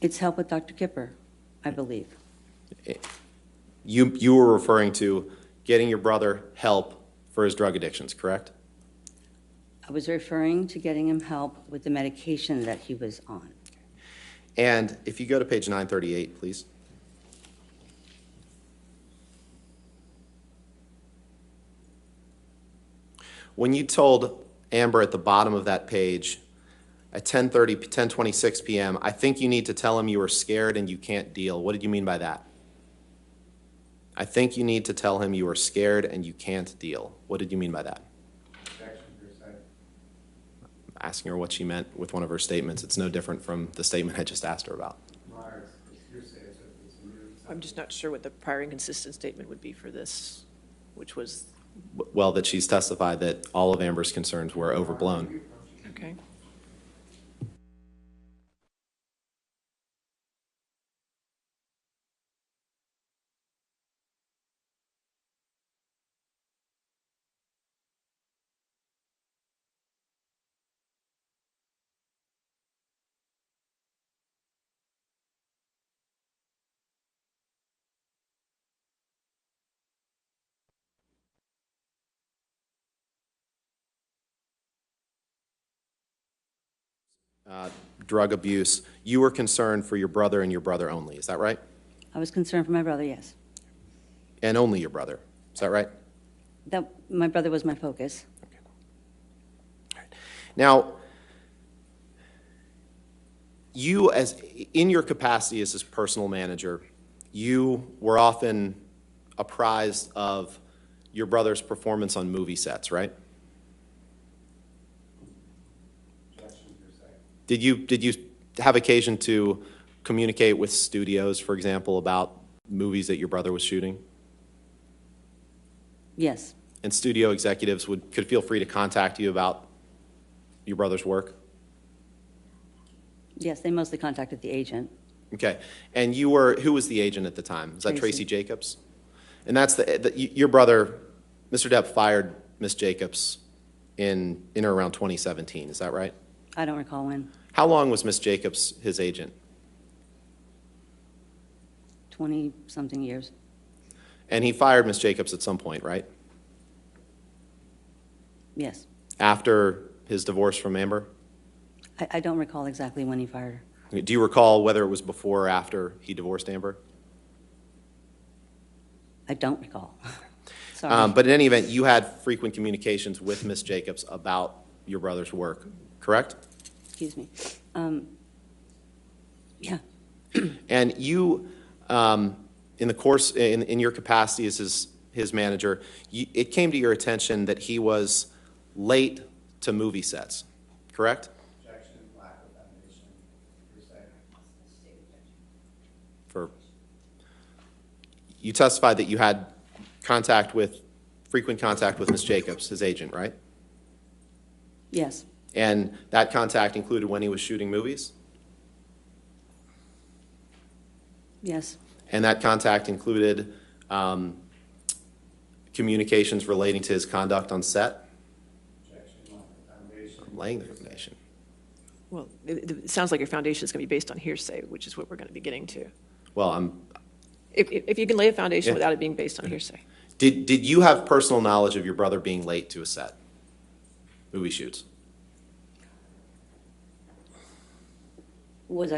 It's help with Dr. Kipper, I believe. You were referring to getting your brother help for his drug addictions, correct? I was referring to getting him help with the medication that he was on. And if you go to page 938, please. When you told Amber at the bottom of that page at 10:26 p.m., I think you need to tell him you were scared and you can't deal. What did you mean by that? I think you need to tell him you are scared and you can't deal. What did you mean by that? I'm asking her what she meant with one of her statements. It's no different from the statement I just asked her about. I'm just not sure what the prior inconsistent statement would be for this, which was, Well, that she's testified that all of Amber's concerns were overblown. okay. Drug abuse. You were concerned for your brother and your brother only. Is that right? I was concerned for my brother, yes. And only your brother. Is that right? That my brother was my focus. Now, you, as in your capacity as his personal manager, you were often apprised of your brother's performance on movie sets, right? Did you have occasion to communicate with studios, for example, about movies that your brother was shooting? Yes, And studio executives could feel free to contact you about your brother's work? yes, they mostly contacted the agent. Okay. And who was the agent at the time? Is that Tracy Tracy. Jacobs? And that's your brother, Mr. Depp, fired Ms. Jacobs in or around 2017. Is that right? I don't recall when. How long was Ms. Jacobs his agent? 20-something years. And he fired Ms. Jacobs at some point, right? Yes. After his divorce from Amber? I don't recall exactly when he fired her. Do you recall whether it was before or after he divorced Amber? I don't recall. Sorry. But in any event, you had frequent communications with Ms. Jacobs about your brother's work, correct? Excuse me. Yeah. And you, in the course, in your capacity as his manager, it came to your attention that he was late to movie sets, correct? Objection, lack of foundation, hearsay. You testified that you had frequent contact with Ms. Jacobs, his agent, right? Yes. And that contact included when he was shooting movies? Yes. And that contact included communications relating to his conduct on set? Objection, lack of foundation. I'm laying the foundation. Well, it sounds like your foundation is going to be based on hearsay, which is what we're going to be getting to. Well, If you can lay a foundation Yeah. without it being based on hearsay. Did you have personal knowledge of your brother being late to a set? Movie shoots? Would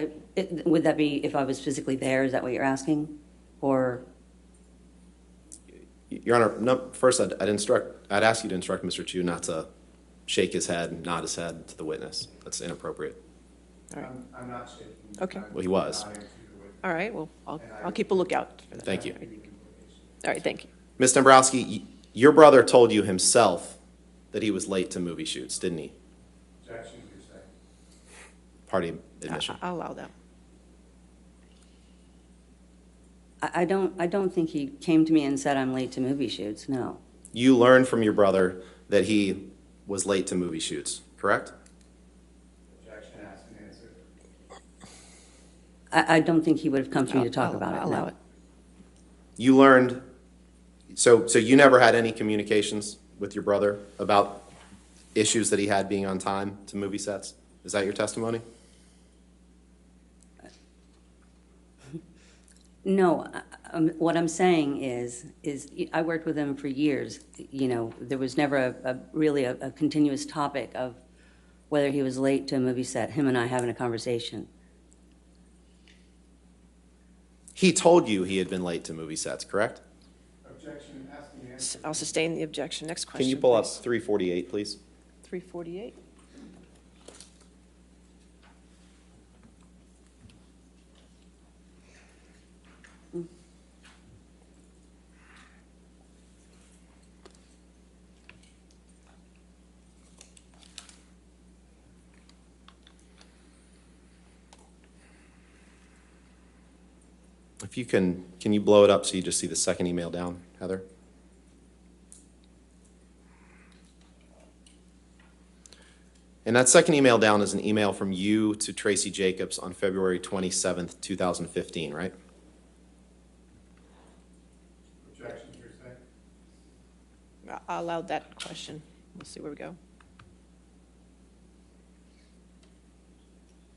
that be if I was physically there? Is that what you're asking? Or, Your Honor, no, first I'd ask you to instruct Mr. Chu not to shake his head, nod his head to the witness. That's inappropriate. All right. I'm not shaking. Okay. I'm Well, he was. nodding to the witness. All right, well, I'll keep a lookout for that. Thank you. All right, thank you. Ms. Dombrowski, your brother told you himself that he was late to movie shoots, didn't he? Objection, hearsay. Party admission. I'll allow that. I don't think he came to me and said I'm late to movie shoots, no. You learned from your brother that he was late to movie shoots, correct? Objection, asked and answered. I don't think he would have come to me to talk about it, I'll allow no. it. You learned, so you never had any communications with your brother about issues that he had being on time to movie sets? Is that your testimony? No, what I'm saying is I worked with him for years. You know, there was never really a continuous topic of whether he was late to a movie set, him and I having a conversation. He told you he had been late to movie sets, correct? Objection, asked and answered. I'll sustain the objection. Next question, Can you pull up please. 348, please? 348. If you can you blow it up so you just see the second email down, Heather? And that second email down is an email from you to Tracy Jacobs on February 27th, 2015, right? Objection, hearsay. I allowed that question. We'll see where we go.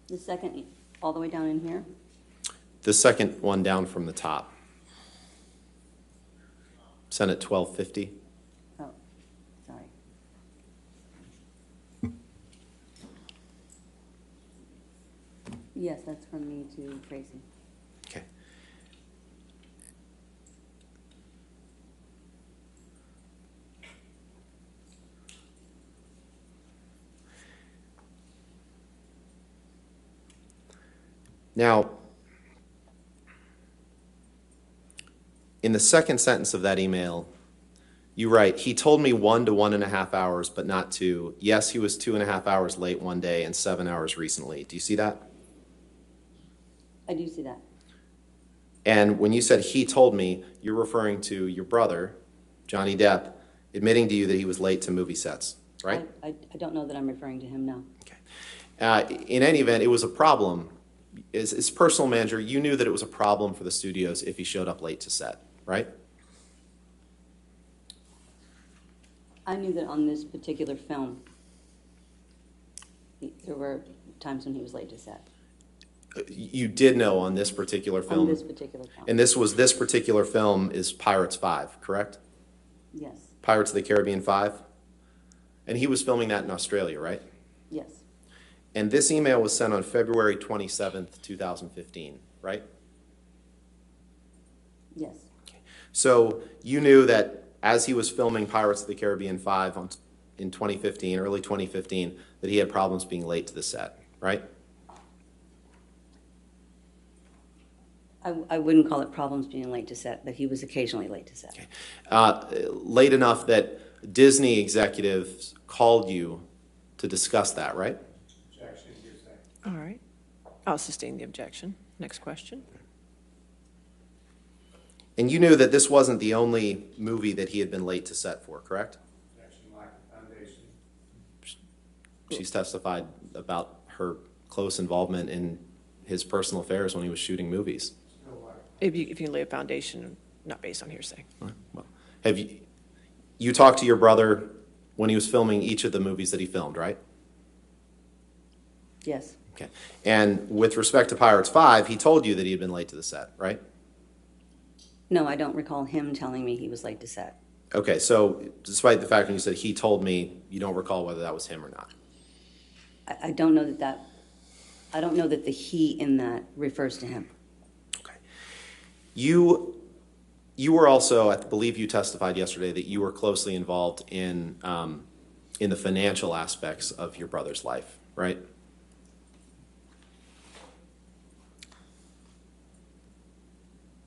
The second, all the way down in here? The second one down from the top. Sent at 12:50. Oh, sorry. Yes, that's from me to Tracy. Okay. Now, in the second sentence of that email, you write, he told me 1 to 1.5 hours, but not 2. Yes, he was 2.5 hours late one day and 7 hours recently. Do you see that? I do see that. And when you said he told me, you're referring to your brother, Johnny Depp, admitting to you that he was late to movie sets, right? I don't know that I'm referring to him, no. Okay. In any event, it was a problem. As personal manager, you knew that it was a problem for the studios if he showed up late to set, right? I knew that on this particular film, there were times when he was late to set. You did know on this particular film. On this particular film. And this particular film is Pirates 5, correct? Yes, Pirates of the Caribbean 5? And he was filming that in Australia, right? yes, And this email was sent on February 27th, 2015, right? yes, So you knew that as he was filming Pirates of the Caribbean 5 in 2015, early 2015, that he had problems being late to the set, right? I wouldn't call it problems being late to set, but he was occasionally late to set. Late enough that Disney executives called you to discuss that, right? Objection, hearsay. All right. I'll sustain the objection. Next question. And you knew that this wasn't the only movie that he had been late to set for, correct? Objection, lack of foundation. She's testified about her close involvement in his personal affairs when he was shooting movies. Still lack of If you can lay a foundation, not based on hearsay. Well, have you talked to your brother when he was filming each of the movies that he filmed, right? Yes, Okay. And with respect to Pirates 5, he told you that he had been late to the set, right? no, I don't recall him telling me he was late to set. Okay, so despite the fact that you said he told me, you don't recall whether that was him or not. I don't know I don't know that the he in that refers to him. Okay. You were also, I believe you testified yesterday that you were closely involved in the financial aspects of your brother's life, right?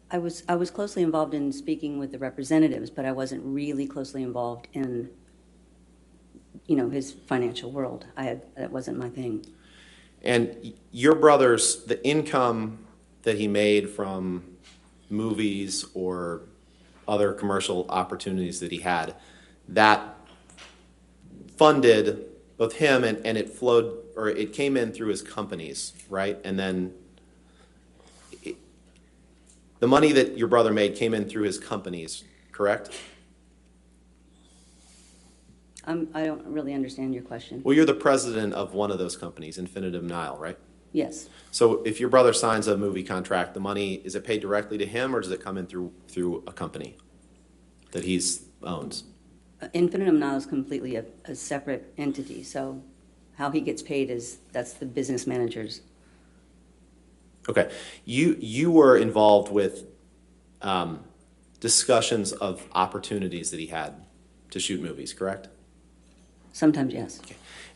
I was closely involved in speaking with the representatives, but I wasn't really closely involved in, his financial world. That wasn't my thing. And your brother's, the income that he made from movies or other commercial opportunities that he had, that funded both him and it flowed, or it came in through his companies, right? And then the money that your brother made came in through his companies, correct? I don't really understand your question. Well, you're the president of one of those companies, Infinitum Nile, right? Yes. So if your brother signs a movie contract, the money, is it paid directly to him, or does it come in through a company that he's owns? Infinitum now is completely a separate entity, so how he gets paid that's the business manager's. Okay. You were involved with discussions of opportunities that he had to shoot movies, correct? Sometimes, yes.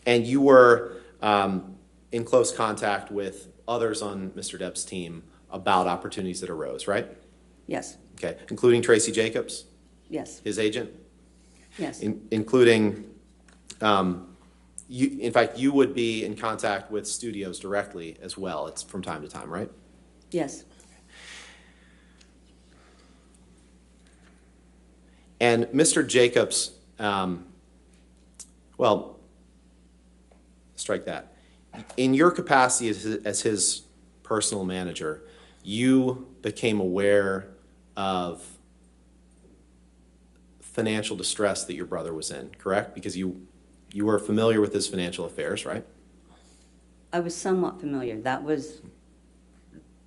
And you were in close contact with others on Mr. Depp's team about opportunities that arose, right? Yes. Okay, including Tracy Jacobs, Yes. his agent? Yes. Including, in fact, you would be in contact with studios directly as well. It's from time to time, right? Yes. And Mr. Jacobs, well, strike that. In your capacity as his personal manager, you became aware of financial distress that your brother was in, correct? Because you were familiar with his financial affairs, right? I was somewhat familiar. That was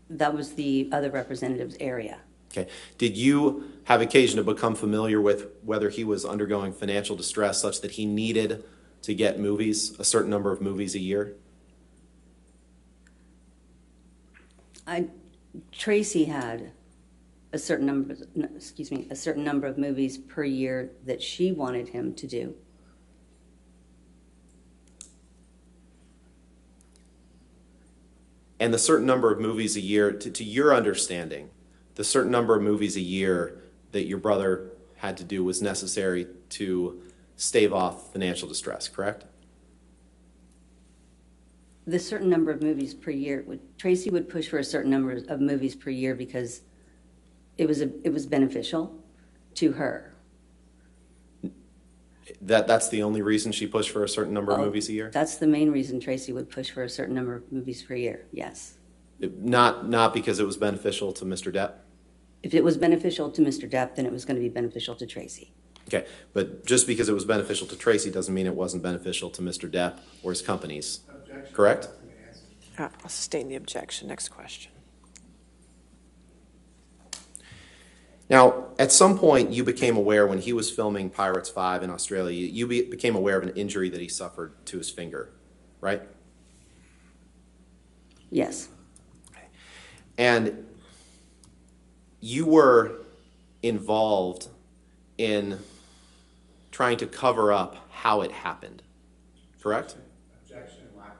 the other representative's area. Okay. Did you have occasion to become familiar with whether he was undergoing financial distress such that he needed to get movies, a certain number of movies a year? Tracy had a certain number of movies per year that she wanted him to do. And the certain number of movies a year, to your understanding, the certain number of movies a year that your brother had to do was necessary to stave off financial distress, correct? The certain number of movies per year, Tracy would push for a certain number of movies per year because it was beneficial to her. That's the only reason she pushed for a certain number of movies a year? That's the main reason Tracy would push for a certain number of movies per year, yes. Not because it was beneficial to Mr. Depp? If it was beneficial to Mr. Depp, then it was going to be beneficial to Tracy. Okay, but just because it was beneficial to Tracy doesn't mean it wasn't beneficial to Mr. Depp or his companies, Objection correct? has been answered. I'll sustain the objection. Next question. Now, at some point, you became aware when he was filming Pirates 5 in Australia, you became aware of an injury that he suffered to his finger, right? Yes. And you were involved in trying to cover up how it happened, correct? Objection, lack of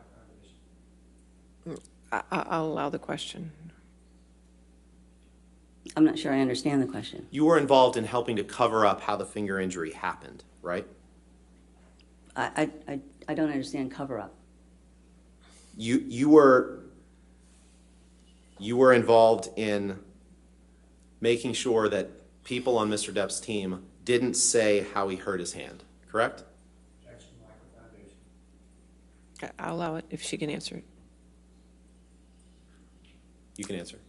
foundation. I'll allow the question. I'm not sure I understand the question. You were involved in helping to cover up how the finger injury happened, right? I don't understand cover-up. You were involved in making sure that people on Mr. Depp's team didn't say how he hurt his hand, correct? Objection, lack of foundation. Okay, I'll allow it if she can answer it. You can answer.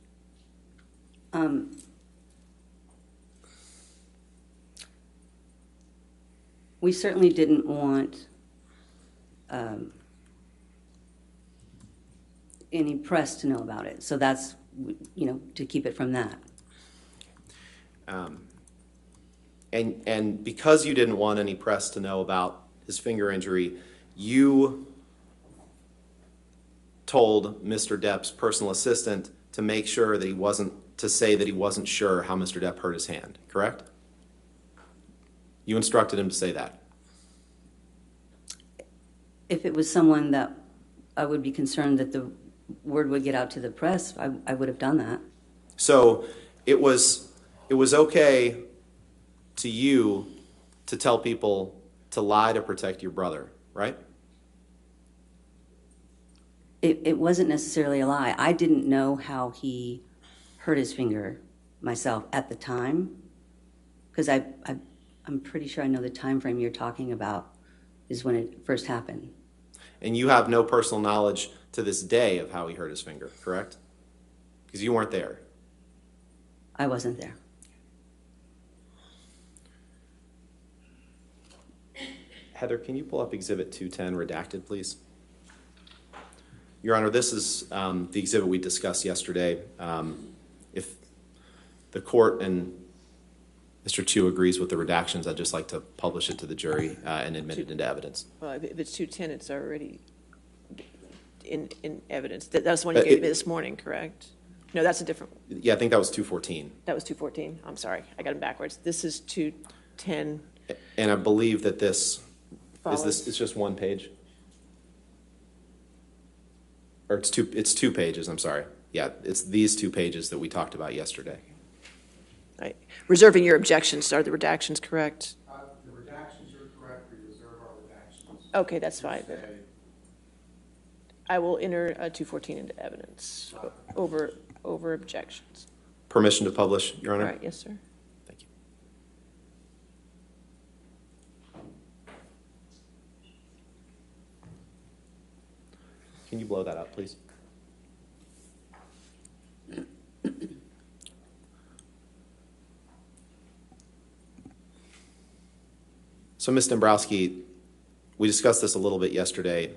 We certainly didn't want any press to know about it, so that's, to keep it from that. And because you didn't want any press to know about his finger injury, you told Mr. Depp's personal assistant to make sure that to say that he wasn't sure how Mr. Depp hurt his hand, correct? You instructed him to say that. If it was someone that I would be concerned that the word would get out to the press, I would have done that. So it was okay to you to tell people to lie to protect your brother, right? It wasn't necessarily a lie. I didn't know how he hurt his finger myself at the time, because I'm pretty sure I know the time frame you're talking about is when it first happened. And you have no personal knowledge to this day of how he hurt his finger, correct? Because you weren't there. I wasn't there. Heather, can you pull up Exhibit 210 redacted, please? Your Honor, this is the exhibit we discussed yesterday. If the court and Mr. Chu agrees with the redactions, I'd just like to publish it to the jury and admit it into evidence. Well, if it's 210, it's already in evidence. That's the one you gave me this morning, correct? No, that's a different, Yeah, I think that was 214. that was 214. I'm sorry, I got them backwards. This is 210. And I believe that this, Follows. it's just one page? Or it's two pages, I'm sorry. Yeah, it's these 2 pages that we talked about yesterday. Right. Reserving your objections, are the redactions correct? The redactions are correct, we reserve our redactions. Okay, that's fine. Say, I will enter 214 into evidence over objections. Permission to publish, Your All Honor? right, yes, sir. Thank you. Can you blow that up, please? So, Ms. Dombrowski, we discussed this a little bit yesterday.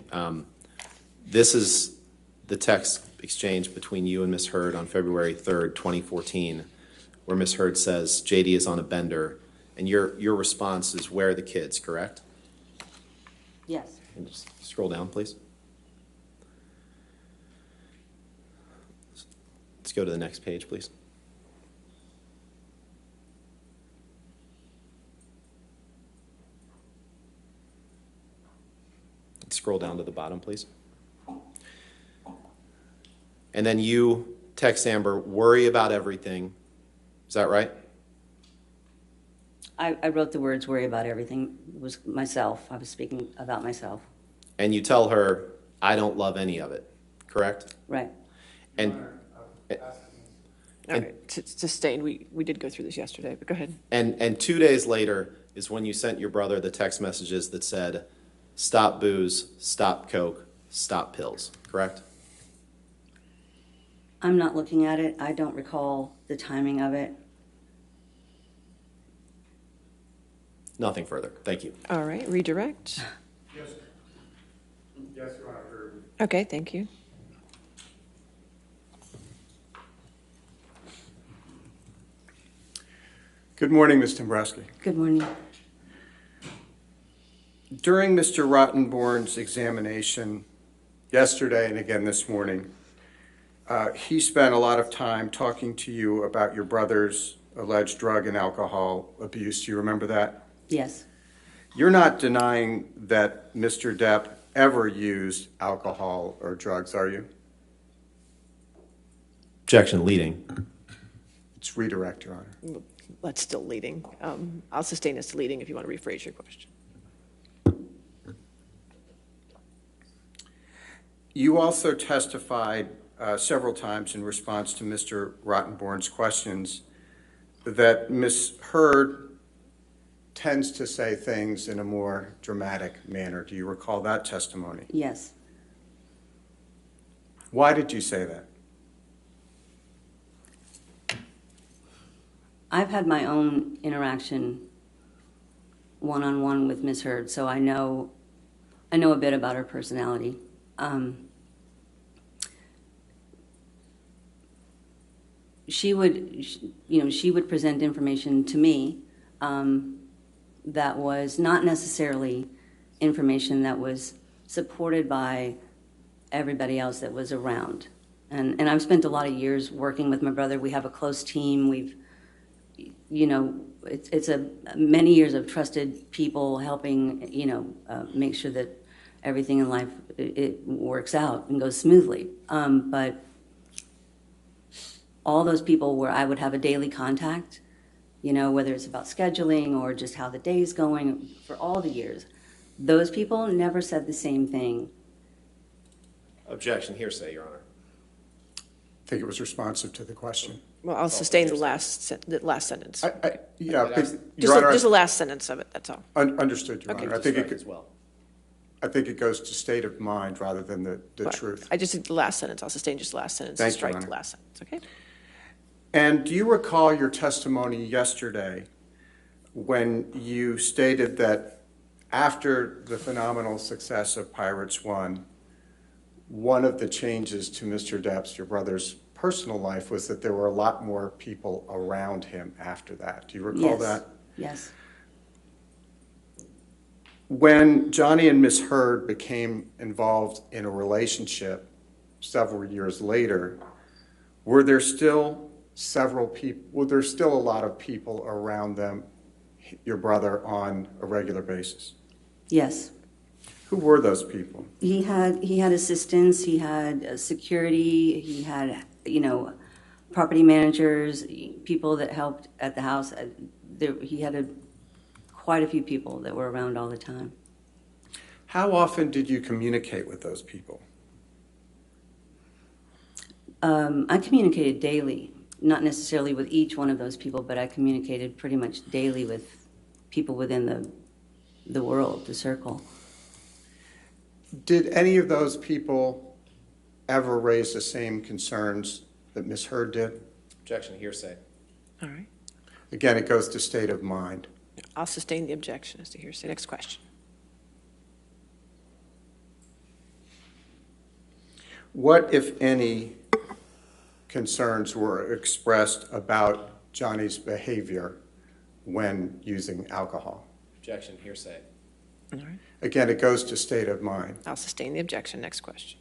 This is the text exchange between you and Ms. Hurd on February 3rd, 2014, where Ms. Hurd says JD is on a bender, and your response is, where are the kids, correct? Yes. And just scroll down, please. Let's go to the next page, please. Scroll down to the bottom, please. And then you text Amber, worry about everything. Is that right? I wrote the words, worry about everything. It was myself. I was speaking about myself. And you tell her, I don't love any of it, correct? Right. And, All right, sustained. We did go through this yesterday, but go ahead. and 2 days later is when you sent your brother the text messages that said, stop booze, stop coke, stop pills, correct? I'm not looking at it. I don't recall the timing of it. Nothing further. Thank you. All right, redirect. Yes, yes, Your Honor. Okay, thank you. Good morning, Ms. Dombrowski. Good morning. During Mr. Rottenborn's examination yesterday and again this morning, he spent a lot of time talking to you about your brother's alleged drug and alcohol abuse. Do you remember that? Yes. You're not denying that Mr. Depp ever used alcohol or drugs, are you? Objection leading. It's redirect, Your Honor. That's still leading. I'll sustain as to leading if you want to rephrase your question. You also testified several times in response to Mr. Rottenborn's questions that Ms. Hurd tends to say things in a more dramatic manner. Do you recall that testimony? Yes. Why did you say that? I've had my own interaction one-on-one with Ms. Hurd, so I know a bit about her personality. She would present information to me that was not necessarily information that was supported by everybody else that was around. And I've spent a lot of years working with my brother. We have a close team. It's many years of trusted people helping, make sure that everything in life, it works out and goes smoothly. But all those people where I would have a daily contact, whether it's about scheduling or just how the day's going for all the years, those people never said the same thing. Objection hearsay, Your Honor. I think it was responsive to the question. Well, I'll sustain the last sentence. Yeah, but, Just Your Honor, the last sentence of it, that's all. understood, Your Okay. Honor. Strike as well. I think it goes to state of mind rather than the But truth. I just did the last sentence. I'll sustain just the last sentence. Thank you, Strike Honor. the last sentence, okay? And do you recall your testimony yesterday when you stated that after the phenomenal success of Pirates One, one of the changes to Mr. Depp's, your brother's, personal life was that there were a lot more people around him after that. Do you recall Yes. that? Yes. When Johnny and Miss Heard became involved in a relationship several years later, were there still a lot of people around them, your brother, on a regular basis? Yes. Who were those people? He had assistants, he had security, he had, property managers, people that helped at the house. He had quite a few people that were around all the time. How often did you communicate with those people? I communicated daily, not necessarily with each one of those people, but I communicated pretty much daily with people within the world, the circle. Did any of those people ever raise the same concerns that Ms. Heard did? Objection, hearsay. All right. Again, it goes to state of mind. I'll sustain the objection as to hearsay. Next question. What, if any, concerns were expressed about Johnny's behavior when using alcohol? Objection, hearsay. All right. Again, it goes to state of mind. I'll sustain the objection. Next question.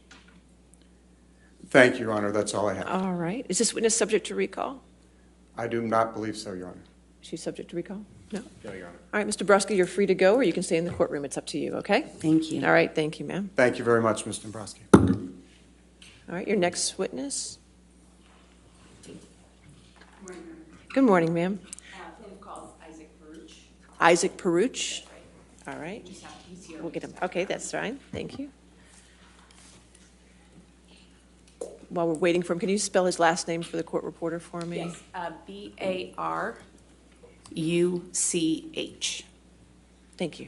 Thank you, Your Honor. That's all I have. All right. Is this witness subject to recall? I do not believe so, Your Honor. She's subject to recall? No? No, Your Honor. All right, Mr. Brodsky, you're free to go, or you can stay in the courtroom. It's up to you, okay? Thank you. All right, thank you, ma'am. Thank you very much, Mr. Dombrowski. All right, your next witness. Good morning, ma'am. Plaintiff calls Isaac Baruch. Isaac Peruch. All right. He's here. We'll get him. Okay, that's fine. Thank you. While we're waiting for him, can you spell his last name for the court reporter for me? Yes, Baruch. Thank you.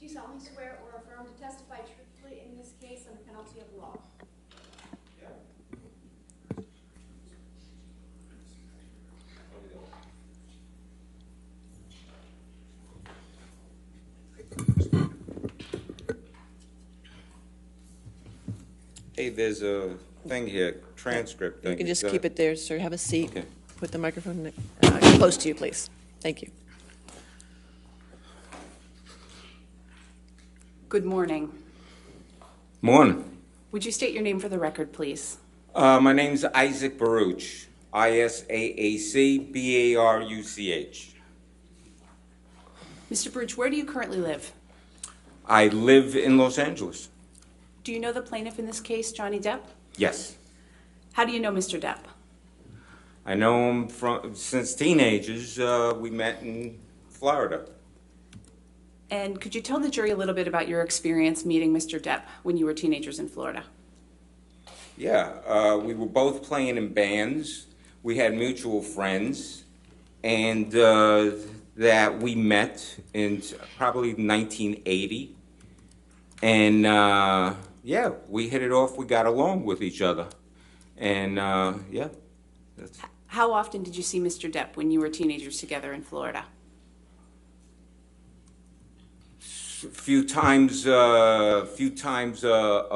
Do you solemnly swear or affirm to testify truthfully in this case under penalty of law? Hey, there's a thing here, transcript thing. You can just keep it there, sir. Have a seat. Okay. Put the microphone close to you, please. Thank you. Good morning. Morning. Would you state your name for the record, please? My name's Isaac Baruch, Isaac Baruch. Mr. Baruch, where do you currently live? I live in Los Angeles. Do you know the plaintiff in this case, Johnny Depp? Yes. How do you know Mr. Depp? I know him since teenagers. We met in Florida. And could you tell the jury a little bit about your experience meeting Mr. Depp when you were teenagers in Florida? Yeah, we were both playing in bands. We had mutual friends, and that we met in probably 1980. And yeah, we hit it off. We got along with each other, and yeah. How often did you see Mr. Depp when you were teenagers together in Florida? Few times a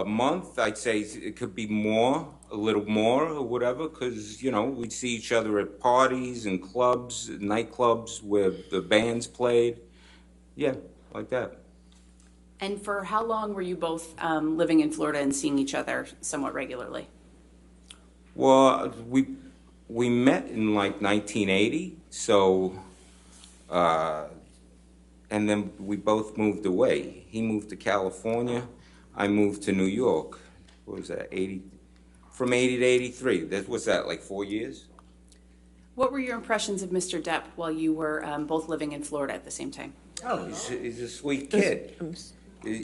month. I'd say it could be more, a little more or whatever, because, you know, we'd see each other at parties and clubs, nightclubs where the bands played. Yeah, like that. And for how long were you both living in Florida and seeing each other somewhat regularly? Well, we met in like 1980, so, and then we both moved away. He moved to California, I moved to New York. What was that, 80, from 80 to 83? That, what's that, like 4 years? What were your impressions of Mr. Depp while you were both living in Florida at the same time? Oh, he's a sweet kid.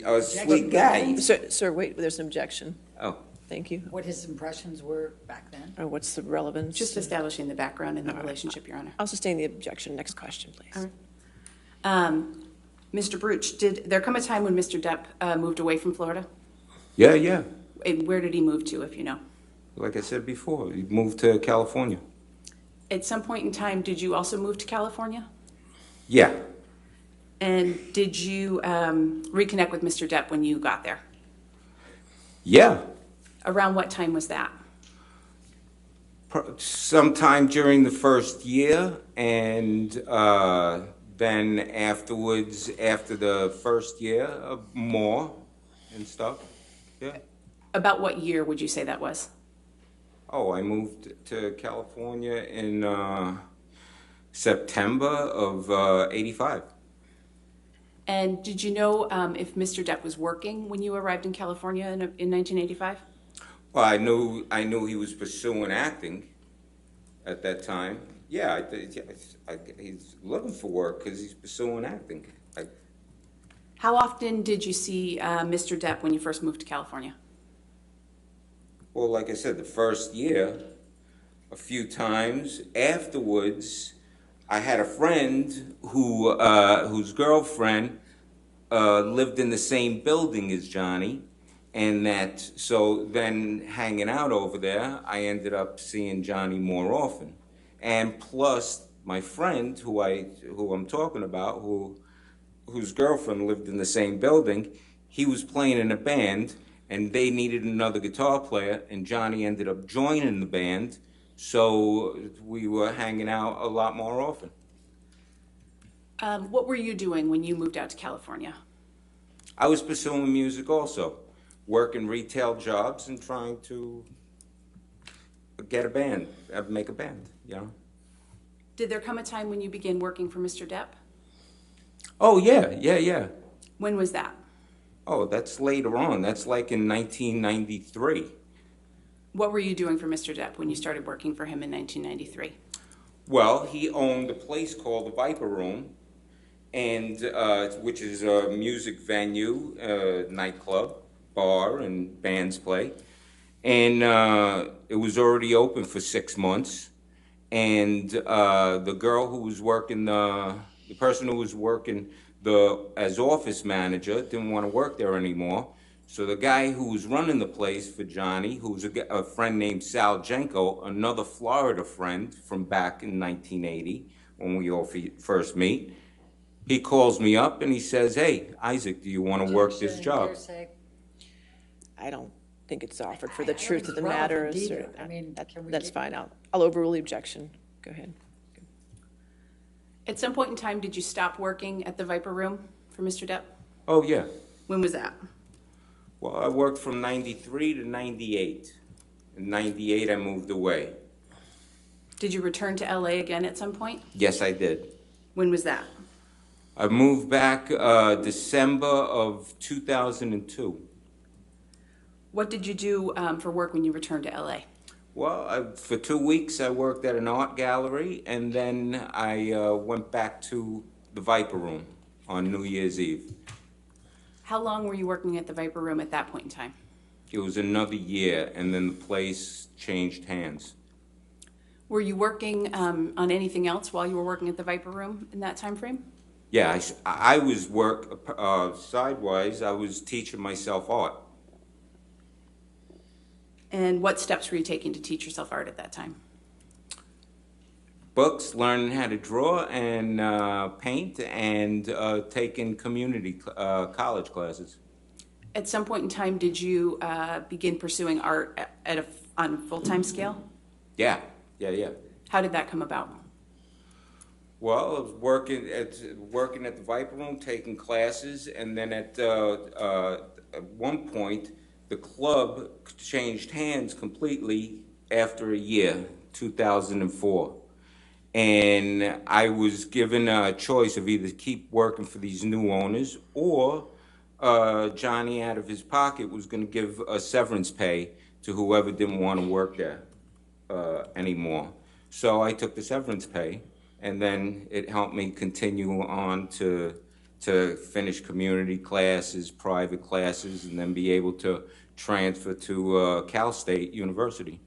A sweet guy. Sir, wait, there's an objection. Oh. Thank you. What his impressions were back then? Or what's the relevance? Just establishing the background and the relationship, Your Honor. I'll sustain the objection. Next question, please. Mr. Bruch, did there come a time when Mr. Depp moved away from Florida? Yeah, yeah. And where did he move to, if you know? Like I said before, he moved to California. At some point in time, did you also move to California? Yeah. And did you reconnect with Mr. Depp when you got there? Yeah. Around what time was that? Sometime during the first year, and then afterwards, after the first year, more and stuff. Yeah. About what year would you say that was? Oh, I moved to California in September of '85. And did you know if Mr. Depp was working when you arrived in California in 1985? Well, I knew he was pursuing acting at that time. Yeah, he's looking for work because he's pursuing acting. How often did you see Mr. Depp when you first moved to California? Well, like I said, the first year, a few times. Afterwards, I had a friend whose girlfriend lived in the same building as Johnny. And so then hanging out over there, I ended up seeing Johnny more often. And plus, my friend, who I'm talking about, whose girlfriend lived in the same building, he was playing in a band, and they needed another guitar player, and Johnny ended up joining the band, so we were hanging out a lot more often. What were you doing when you moved out to California? I was pursuing music also. Working retail jobs and trying to get a band, make a band, you know? Did there come a time when you began working for Mr. Depp? Oh, yeah. When was that? Oh, that's later on. That's like in 1993. What were you doing for Mr. Depp when you started working for him in 1993? Well, he owned a place called the Viper Room, and which is a music venue, nightclub, bar, and bands play. And it was already open for 6 months. And the girl who was working, the person who was working as office manager didn't want to work there anymore. So the guy who was running the place for Johnny, who was a friend named Sal Jenko, another Florida friend from back in 1980, when we all first meet, he calls me up and he says, "Hey, Isaac, do you want to work this job?" I don't think it's offered for the I don't truth think of the it's matter. relevant Sir. either. I mean, can we That's get- fine. I'll overrule the objection. Go ahead. At some point in time, did you stop working at the Viper Room for Mr. Depp? Oh, yeah. When was that? Well, I worked from 93 to 98. In 98, I moved away. Did you return to LA again at some point? Yes, I did. When was that? I moved back December of 2002. What did you do for work when you returned to LA? Well, for 2 weeks, I worked at an art gallery, and then I went back to the Viper Room on New Year's Eve. How long were you working at the Viper Room at that point in time? It was another year, and then the place changed hands. Were you working on anything else while you were working at the Viper Room in that time frame? Yeah, I was sidewise, I was teaching myself art. And what steps were you taking to teach yourself art at that time? Books, learning how to draw and paint, and taking community college classes. At some point in time, did you begin pursuing art on a full-time scale? Yeah. How did that come about? Well, I was working at the Viper Room, taking classes, and then at one point, the club changed hands completely after a year, 2004. And I was given a choice of either keep working for these new owners, or Johnny, out of his pocket, was going to give a severance pay to whoever didn't want to work there anymore. So I took the severance pay, and then it helped me continue on to finish community classes, private classes, and then be able to transfer to Cal State University.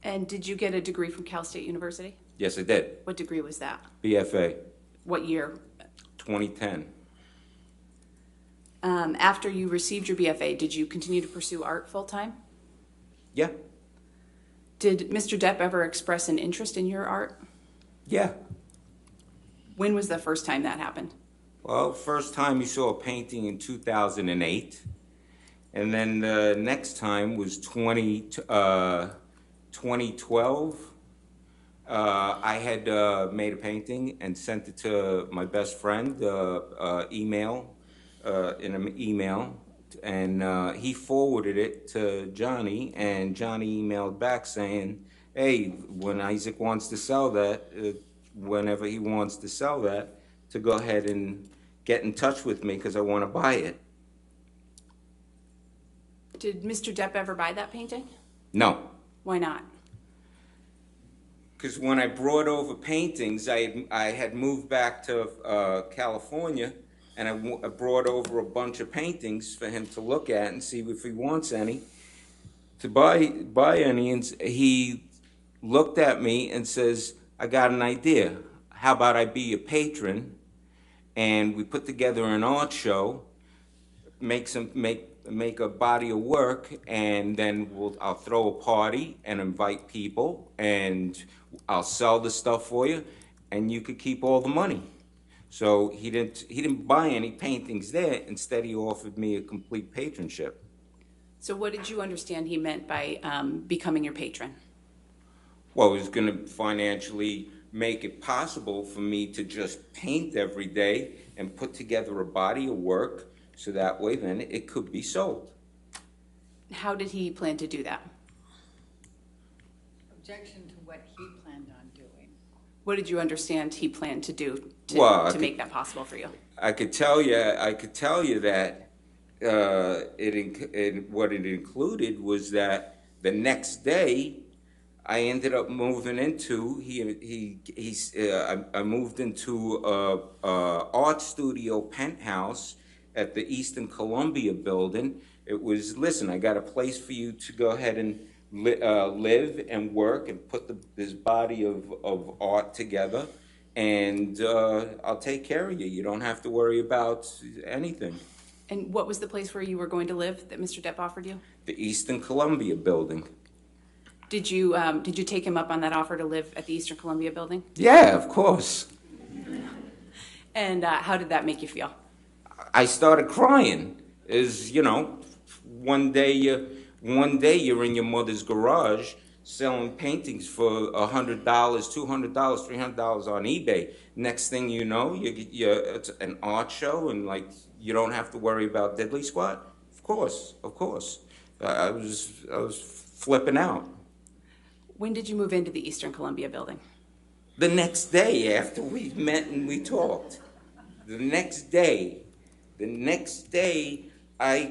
And did you get a degree from Cal State University? Yes, I did. What degree was that? BFA, What year? 2010. After you received your BFA, did you continue to pursue art full-time? Yeah, Did Mr. Depp ever express an interest in your art? yeah. When was the first time that happened? Well, first time you saw a painting in 2008, and then the next time was 2012. I had made a painting and sent it to my best friend, in an email, and he forwarded it to Johnny, and Johnny emailed back saying, hey, when Isaac wants to sell that, whenever he wants to sell that, to go ahead and get in touch with me because I want to buy it. Did Mr. Depp ever buy that painting? No. Why not? Because when I brought over paintings, I had moved back to California, and I brought over a bunch of paintings for him to look at and see if he wants any, to buy any. And he looked at me and says, I got an idea. How about I be your patron, and we put together an art show, make a body of work, and then I'll throw a party and invite people, and I'll sell the stuff for you, and you could keep all the money. So he didn't buy any paintings there. Instead, he offered me a complete patronship. So what did you understand he meant by becoming your patron? Well, it was going to financially make it possible for me to just paint every day and put together a body of work, so that way then it could be sold. How did he plan to do that? Objection to what he planned on doing. What did you understand he planned to do to make that possible for you? I could tell you that what it included was that the next day I ended up moving into I moved into a art studio Penthouse at the Eastern Columbia building. It was, listen, I got a place for you to go ahead and live and work and put this body of art together, and I'll take care of you. You don't have to worry about anything. And what was the place where you were going to live that Mr. Depp offered you? The Eastern Columbia building. Did you take him up on that offer to live at the Eastern Columbia building? Yeah, of course. And how did that make you feel? I started crying. One day you're in your mother's garage selling paintings for $100, $200, $300 on eBay. Next thing you know, it's an art show, and you don't have to worry about diddly squat. Of course. I was flipping out. When did you move into the Eastern Columbia building? The next day after we met and we talked. The next day, I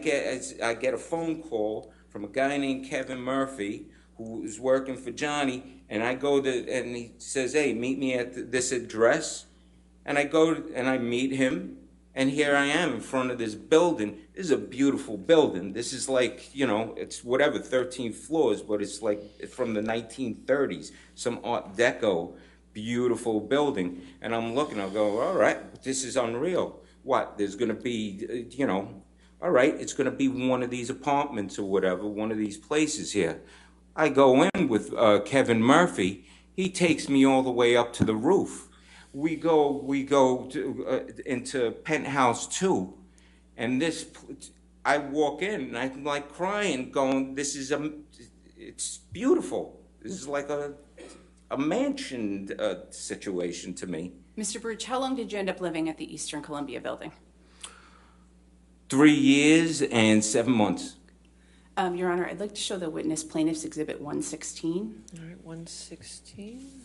get a phone call from a guy named Kevin Murphy, who is working for Johnny, and I go and he says, hey, meet me at this address. And I go and I meet him, and here I am in front of this building. This is a beautiful building. This is it's 13 floors, but it's from the 1930s, some Art Deco, beautiful building. And I'm looking, I'll go, all right, this is unreal. What, there's gonna be, all right, it's gonna be one of these apartments or whatever, one of these places here. I go in with Kevin Murphy. He takes me all the way up to the roof. We go into Penthouse 2, and I walk in and I'm crying, going, it's beautiful. This is like a mansion situation to me. Mr. Baruch, how long did you end up living at the Eastern Columbia building? 3 years and 7 months. Your Honor, I'd like to show the witness Plaintiffs Exhibit 116. All right, 116.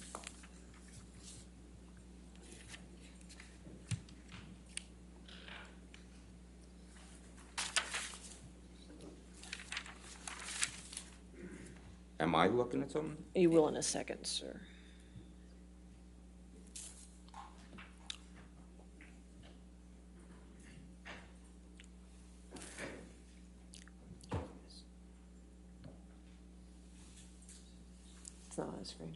Am I looking at something? You will in a second, sir. It's not on the screen.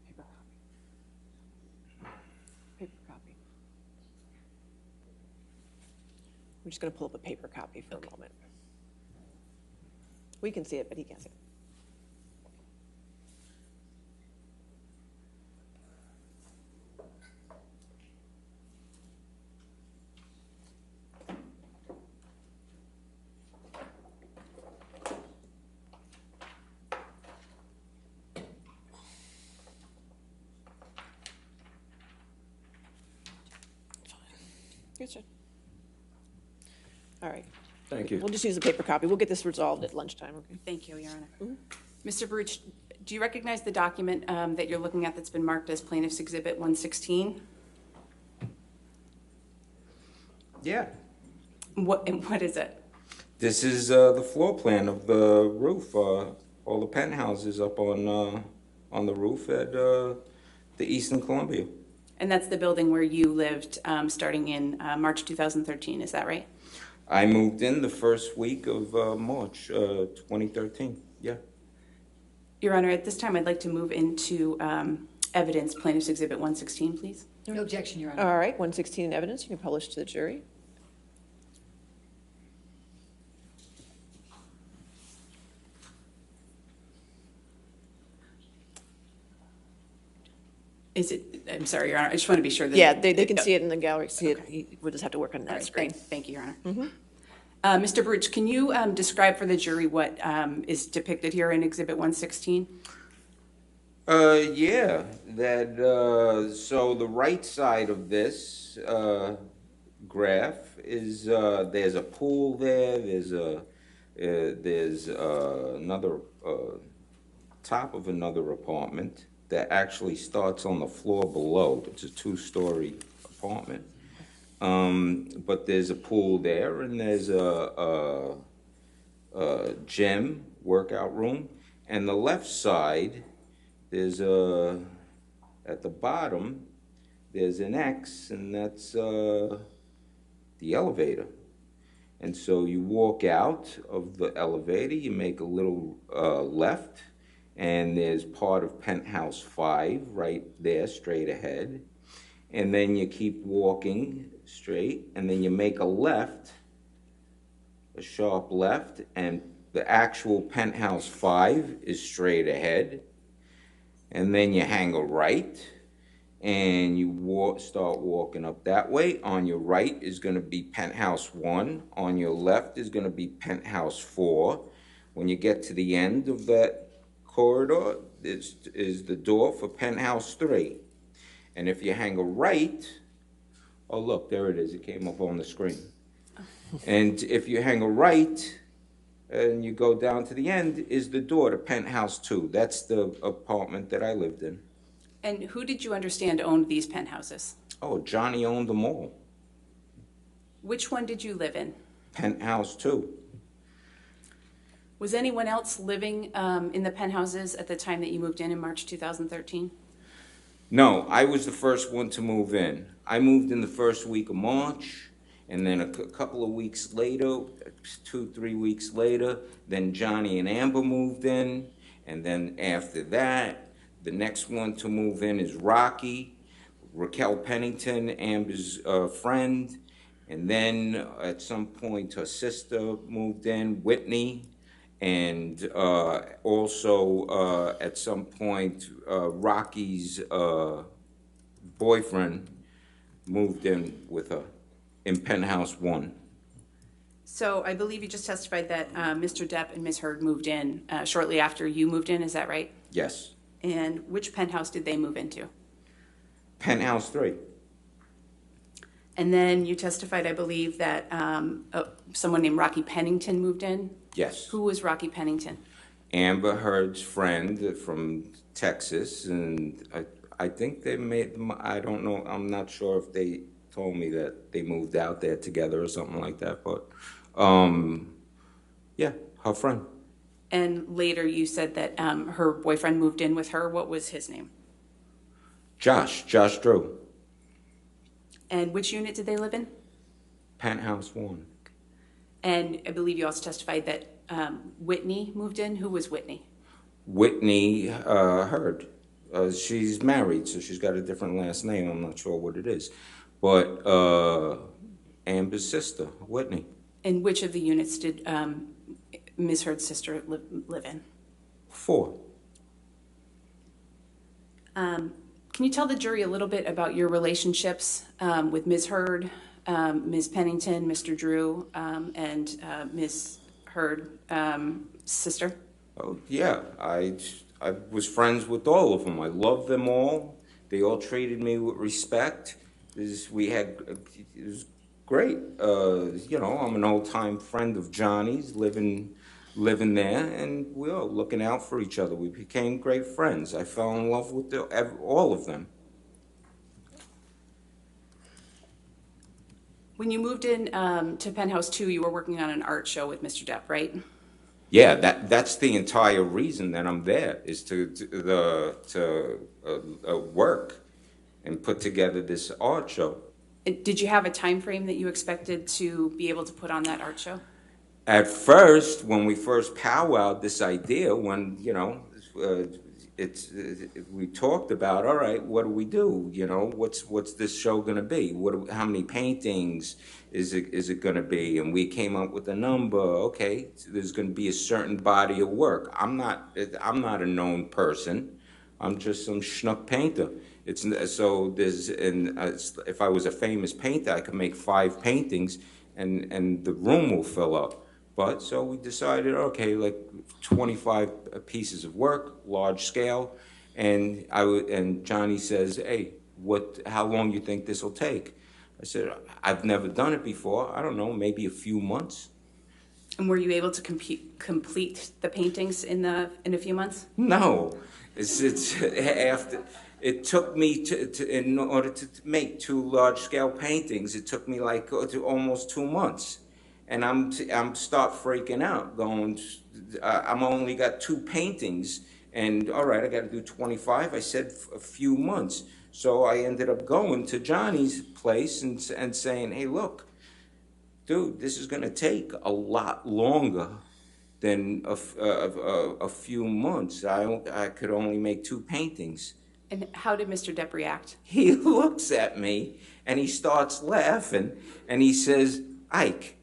Paper copy. Paper copy. We're just going to pull up a paper copy for a moment. We can see it, but he can't see it. Good, sir. All right. Thank you. We'll just use the paper copy. We'll get this resolved at lunchtime, okay? Thank you, Your Honor. Mr. Baruch, do you recognize the document that you're looking at that's been marked as Plaintiffs Exhibit 116? Yeah. What is it? This is the floor plan of the roof. All the penthouses up on the roof at the Eastern Columbia. And that's the building where you lived starting in March 2013, is that right? I moved in the first week of March 2013. Yeah. Your Honor, at this time, I'd like to move into evidence, Plaintiffs Exhibit 116, please. No objection, Your Honor. All right, 116 in evidence, you can publish to the jury. Is it, I'm sorry, Your Honor, I just want to be sure that. Yeah, they can see it in the gallery, see it. We'll just have to work on All that right, screen. great, thank you, Your Honor. Mr. Baruch, can you describe for the jury what is depicted here in Exhibit 116? Yeah, that, so the right side of this graph is, there's a pool there, there's another, top of another apartment that actually starts on the floor below. It's a 2-story apartment. But there's a pool there, and there's a gym, workout room. And the left side, there's at the bottom, there's an X, and that's the elevator. And so you walk out of the elevator, you make a little left, and there's part of Penthouse 5 right there, straight ahead. And then you keep walking straight, and then you make a left, a sharp left, and the actual Penthouse 5 is straight ahead. And then you hang a right, and you start walking up that way. On your right is going to be Penthouse 1. On your left is going to be Penthouse 4. When you get to the end of that corridor is the door for Penthouse 3. And if you hang a right, oh look, there it is, it came up on the screen. And if you hang a right and you go down to the end is the door to Penthouse 2. That's the apartment that I lived in. And who did you understand owned these penthouses? Oh, Johnny owned them all. Which one did you live in? Penthouse 2. Was anyone else living in the penthouses at the time that you moved in March 2013? No, I was the first one to move in. I moved in the first week of March, and then a couple of weeks later, 2-3 weeks later, then Johnny and Amber moved in, and then after that, the next one to move in is Rocky, Raquel Pennington, Amber's friend, and then at some point her sister moved in, Whitney, and also at some point Rocky's boyfriend moved in with her in Penthouse 1. So I believe you just testified that Mr. Depp and Ms. Heard moved in shortly after you moved in, is that right? Yes. And which penthouse did they move into? Penthouse 3. And then you testified, I believe, that someone named Rocky Pennington moved in? Yes. Who was Rocky Pennington? Amber Heard's friend from Texas, and I think they made, I don't know, I'm not sure if they told me that they moved out there together or something like that, but yeah, her friend. And later you said that her boyfriend moved in with her. What was his name? Josh Drew. And which unit did they live in? Penthouse 1. And I believe you also testified that Whitney moved in. Who was Whitney? Whitney Heard. She's married, so she's got a different last name. I'm not sure what it is. But Amber's sister, Whitney. And which of the units did Ms. Heard's sister live in? 4. Can you tell the jury a little bit about your relationships with Ms. Heard, Ms. Pennington, Mr. Drew, and Ms. Heard, sister? Oh, yeah. I was friends with all of them. I loved them all. They all treated me with respect. It was great. You know, I'm an old-time friend of Johnny's, living there, and we were looking out for each other. We became great friends. I fell in love with all of them. When you moved in to Penthouse 2, you were working on an art show with Mr. Depp, right? Yeah, that's the entire reason that I'm there, is to work and put together this art show. Did you have a time frame that you expected to be able to put on that art show? At first, when we first powwowed this idea, when, you know, we talked about, all right, what do we do? You know, what's this show going to be? How many paintings is it going to be? And we came up with a number. Okay, so there's going to be a certain body of work. I'm not a known person. I'm just some schnook painter. If I was a famous painter, I could make 5 paintings, and the room will fill up. But so we decided, okay, like 25 pieces of work, large scale, and Johnny says, hey, how long you think this will take? I said, I've never done it before. I don't know, maybe a few months. And were you able to complete the paintings in a few months? No, it took me in order to make 2 large scale paintings. It took me like almost 2 months. And I'm start freaking out, going, I'm only got 2 paintings, and all right, I got to do 25. I said a few months. So I ended up going to Johnny's place and saying, hey, look, dude, this is going to take a lot longer than a few months. I could only make 2 paintings. And how did Mr. Depp react? He looks at me, and he starts laughing, and he says, Ike,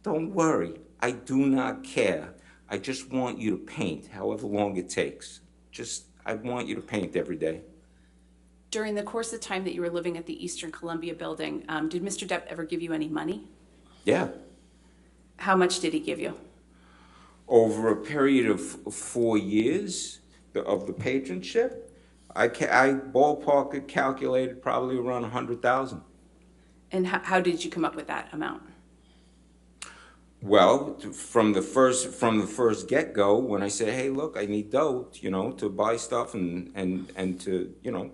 don't worry, I do not care. I just want you to paint, however long it takes. I want you to paint every day. During the course of the time that you were living at the Eastern Columbia building, did Mr. Depp ever give you any money? Yeah. How much did he give you? Over a period of 4 years of the patronship, I ballpark calculated probably around 100,000. And how did you come up with that amount? Well, from the first get-go, when I said, hey, look, I need dough, you know, to buy stuff and to, you know,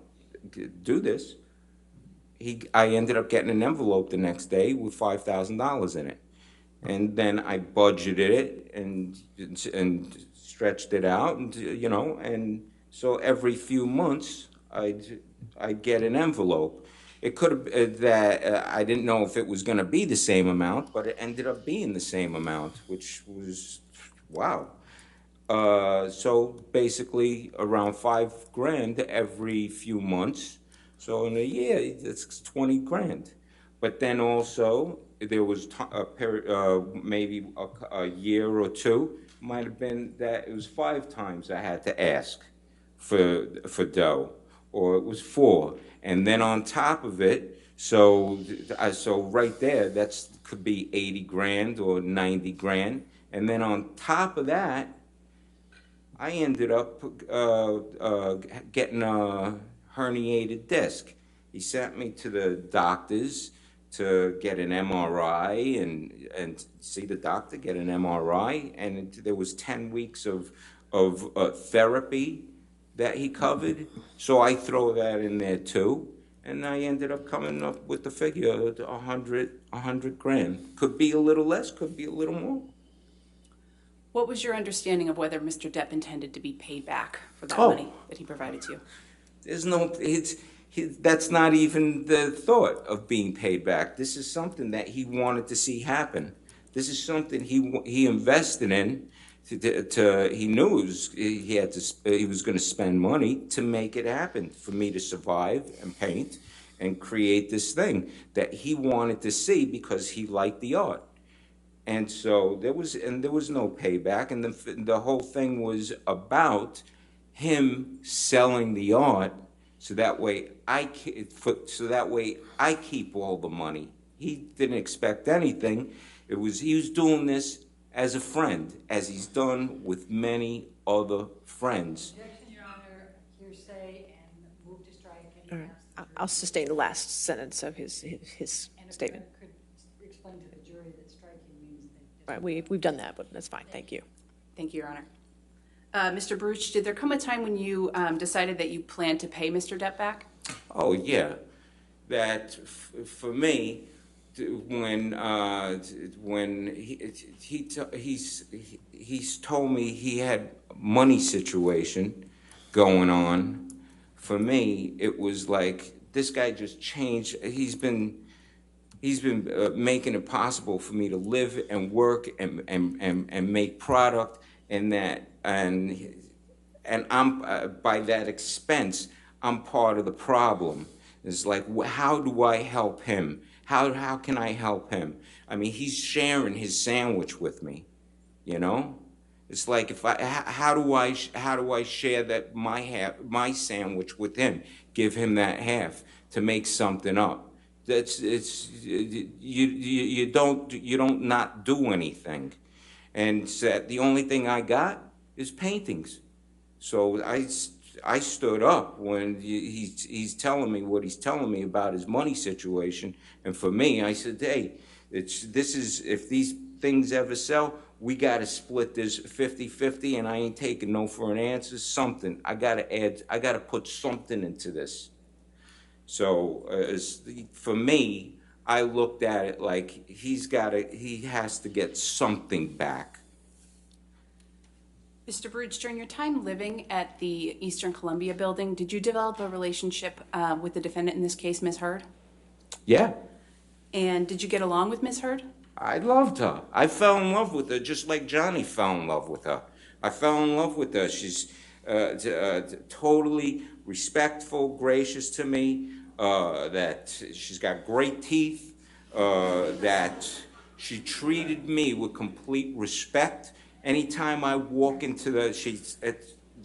do this, I ended up getting an envelope the next day with $5,000 in it. And then I budgeted it and stretched it out, and and so every few months I'd get an envelope. It could have that I didn't know if it was going to be the same amount, but it ended up being the same amount, which was wow. So basically around $5,000 every few months. So in a year, it's 20 grand. But then also there was a period, maybe a year or two, might have been that it was 5 times I had to ask for dough, or it was 4. And then on top of it, so right there, could be 80 grand or 90 grand. And then on top of that, I ended up getting a herniated disc. He sent me to the doctors to get an MRI and see the doctor, get an MRI, and there was 10 weeks of therapy that he covered. So I throw that in there too, and I ended up coming up with the figure of 100 grand. Could be a little less, could be a little more. What was your understanding of whether Mr. Depp intended to be paid back for that Oh. money that he provided to you? There's no, that's not even the thought of being paid back. This is something that he wanted to see happen. This is something he invested in. He knew he was going to spend money to make it happen, for me to survive and paint and create this thing that he wanted to see because he liked the art. And so there was no payback, and the whole thing was about him selling the art, so that way I keep all the money. He didn't expect anything. He was doing this as a friend, as he's done with many other friends. Objection, Your Honor, hearsay, and move to strike. All right. I'll sustain the last sentence of his And statement. if you could explain to the jury that striking means that. All right, we've done that, but that's fine, thank you. Thank you, Your Honor. Mr. Baruch, did there come a time when you decided that you planned to pay Mr. Depp back? Oh yeah, that for me, when he's told me he had money situation going on. For me, it was like this guy just changed. He's been making it possible for me to live and work and make product, and I'm by that expense, I'm part of the problem. It's like, how do I help him? How can I help him? I mean, he's sharing his sandwich with me, you know? It's like, how do I share that my sandwich with him? Give him that half to make something up. You don't not do anything, and so the only thing I got is paintings. So I stood up when he's telling me what he's telling me about his money situation, and for me, I said, hey, if these things ever sell, we got to split this 50-50, and I ain't taking no for an answer. Something I got to put something into this. So for me, I looked at it like he has to get something back. Mr. Baruch, during your time living at the Eastern Columbia building, did you develop a relationship with the defendant in this case, Ms. Heard? Yeah. And did you get along with Ms. Heard? I loved her. I fell in love with her just like Johnny fell in love with her. I fell in love with her. She's totally respectful, gracious to me, that she's got great teeth, that she treated me with complete respect. Anytime I walk into the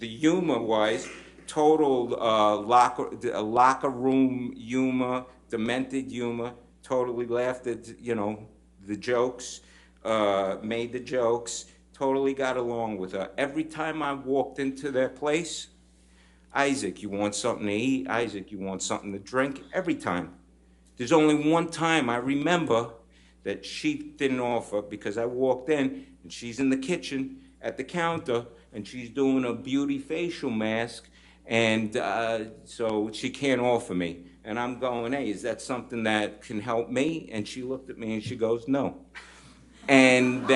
humor-wise, total locker room humor, demented humor, totally laughed at, the jokes, made the jokes, totally got along with her. Every time I walked into their place, Isaac, you want something to eat? Isaac, you want something to drink? Every time. There's only one time I remember that she didn't offer, because I walked in and she's in the kitchen at the counter and she's doing a beauty facial mask, And so she can't offer me. And I'm going, hey, is that something that can help me? And she looked at me and she goes, no. And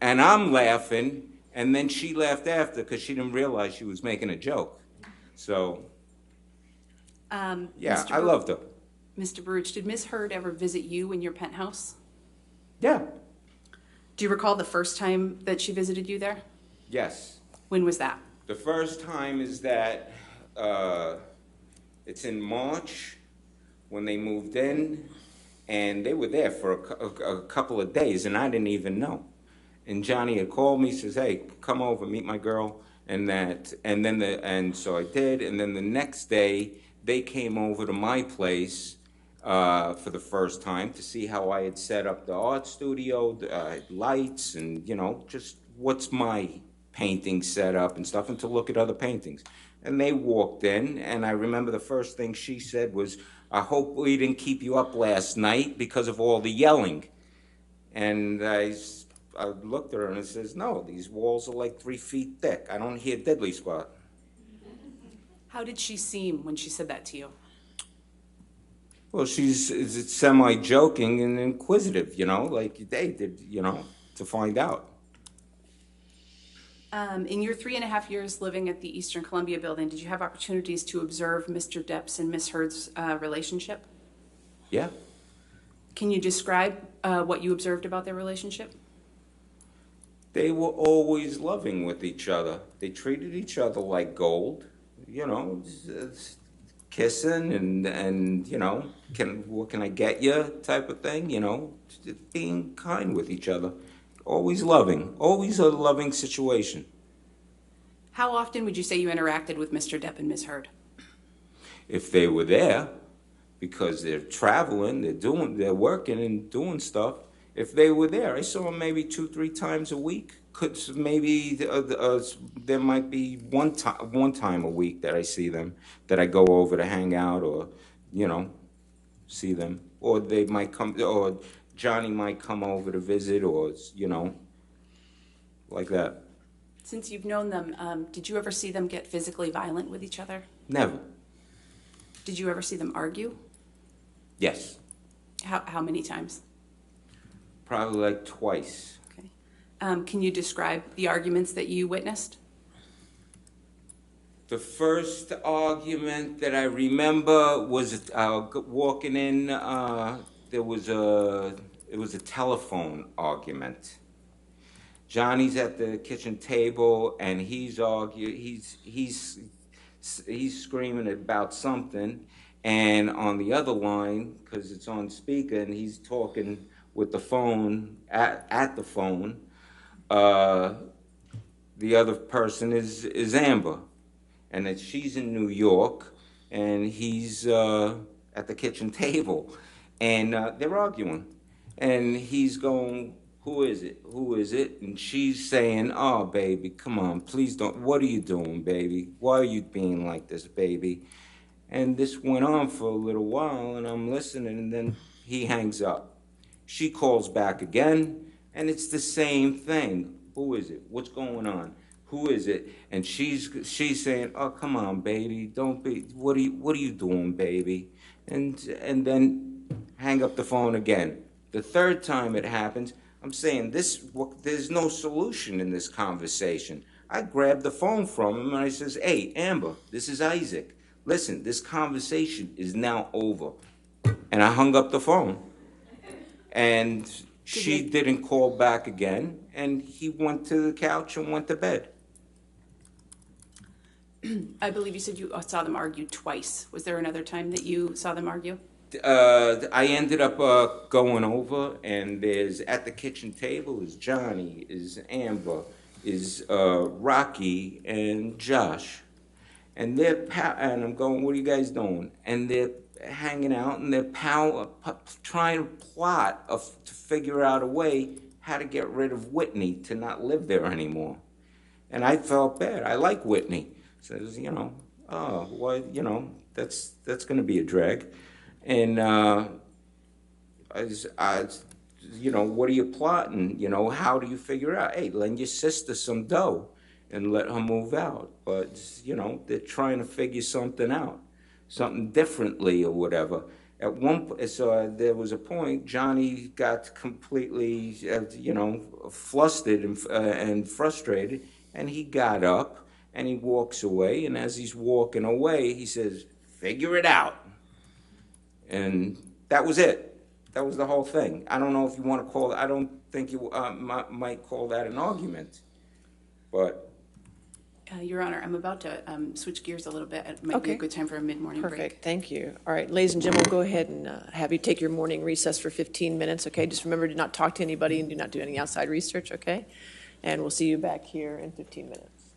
I'm laughing, and then she laughed after because she didn't realize she was making a joke. So, yeah, I loved her. Mr. Baruch, did Ms. Heard ever visit you in your penthouse? Yeah, Do you recall the first time that she visited you there? yes. When was that? The first time is that it's in March when they moved in, and they were there for a couple of days, and I didn't even know. And Johnny had called me, says, "Hey, come over, meet my girl," and so I did. And then the next day, they came over to my place for the first time to see how I had set up the art studio, lights, and just what's my painting set up and stuff, and to look at other paintings. And they walked in, and I remember the first thing she said was, "I hope we didn't keep you up last night because of all the yelling." And I looked at her and I says, "No, these walls are like 3 feet thick. I don't hear diddly squat." How did she seem when she said that to you? Well, she's semi-joking and inquisitive, like they did, to find out. In your 3.5 years living at the Eastern Columbia building, did you have opportunities to observe Mr. Depp's and Ms. Heard's relationship? Yeah. Can you describe what you observed about their relationship? They were always loving with each other. They treated each other like gold, kissing and what can I get you type of thing, just being kind with each other. Always loving, always a loving situation. How often would you say you interacted with Mr. Depp and Ms. Heard? If they were there, because they're traveling, they're working and doing stuff. If they were there, I saw them maybe 2-3 times a week. Maybe there might be one time a week that I see them, that I go over to hang out or, see them. Or they might come, or Johnny might come over to visit, or, like that. Since you've known them, did you ever see them get physically violent with each other? Never. Did you ever see them argue? Yes. How many times? Probably like twice. Okay. Can you describe the arguments that you witnessed? The first argument that I remember was walking in. It was a telephone argument. Johnny's at the kitchen table and he's screaming about something, and on the other line, because it's on speaker, and he's talking with the phone at the phone. The other person is Amber, and that she's in New York, and he's at the kitchen table, and they're arguing, and he's going, "Who is it? Who is it?" And she's saying, "Oh, baby, come on, please don't. What are you doing, baby? Why are you being like this, baby?" And this went on for a little while, and I'm listening, and then he hangs up. She calls back again, and it's the same thing. "Who is it? What's going on? Who is it?" And she's saying, "Oh, come on, baby, don't be. What are you doing, baby?" And then hang up the phone again. The third time it happens, I'm saying there's no solution in this conversation. I grabbed the phone from him and I says, "Hey, Amber, this is Isaac. Listen, this conversation is now over." And I hung up the phone. And she didn't call back again, and he went to the couch and went to bed. I believe you said you saw them argue twice. Was there another time that you saw them argue? I ended up going over, and there's at the kitchen table is Johnny, is Amber, is Rocky, and Josh. And and I'm going, "What are you guys doing?" And they're hanging out, and they're trying to plot to figure out a way how to get rid of Whitney to not live there anymore. And I felt bad. I like Whitney. Says, "Oh, well, that's going to be a drag." And what are you plotting? How do you figure out? Hey, lend your sister some dough. and let her move out. But, they're trying to figure something out, something differently or whatever. At so there was a point, Johnny got completely, flustered and frustrated, and he got up and he walks away. And as he's walking away, he says, "Figure it out." And that was it. That was the whole thing. I don't know if you want to call it, I don't think you might call that an argument, but. Your Honor, I'm about to switch gears a little bit. It might be a Okay. good time for a mid-morning break. Perfect, thank you. All right, ladies and gentlemen, we'll go ahead and have you take your morning recess for 15 minutes, okay? Just remember to not talk to anybody and do not do any outside research, okay? And we'll see you back here in 15 minutes.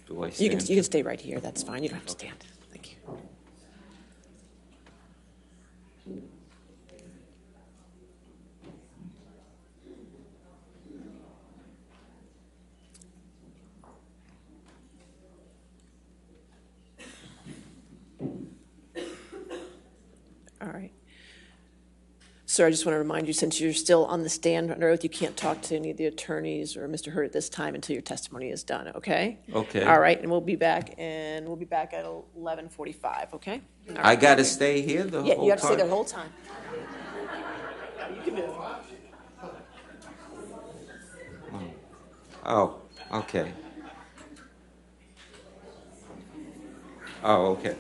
Do I You can stand? stay right here, that's fine, you don't have to stand. Thank you. All right. Sir, I just want to remind you, since you're still on the stand under oath, you can't talk to any of the attorneys or Mr. Hurd at this time until your testimony is done, okay? Okay. All right, and we'll be back at 11:45, okay? All I right. gotta stay here the whole time? Yeah, you have to stay there the whole time. You can do it. Oh, okay. Oh, okay.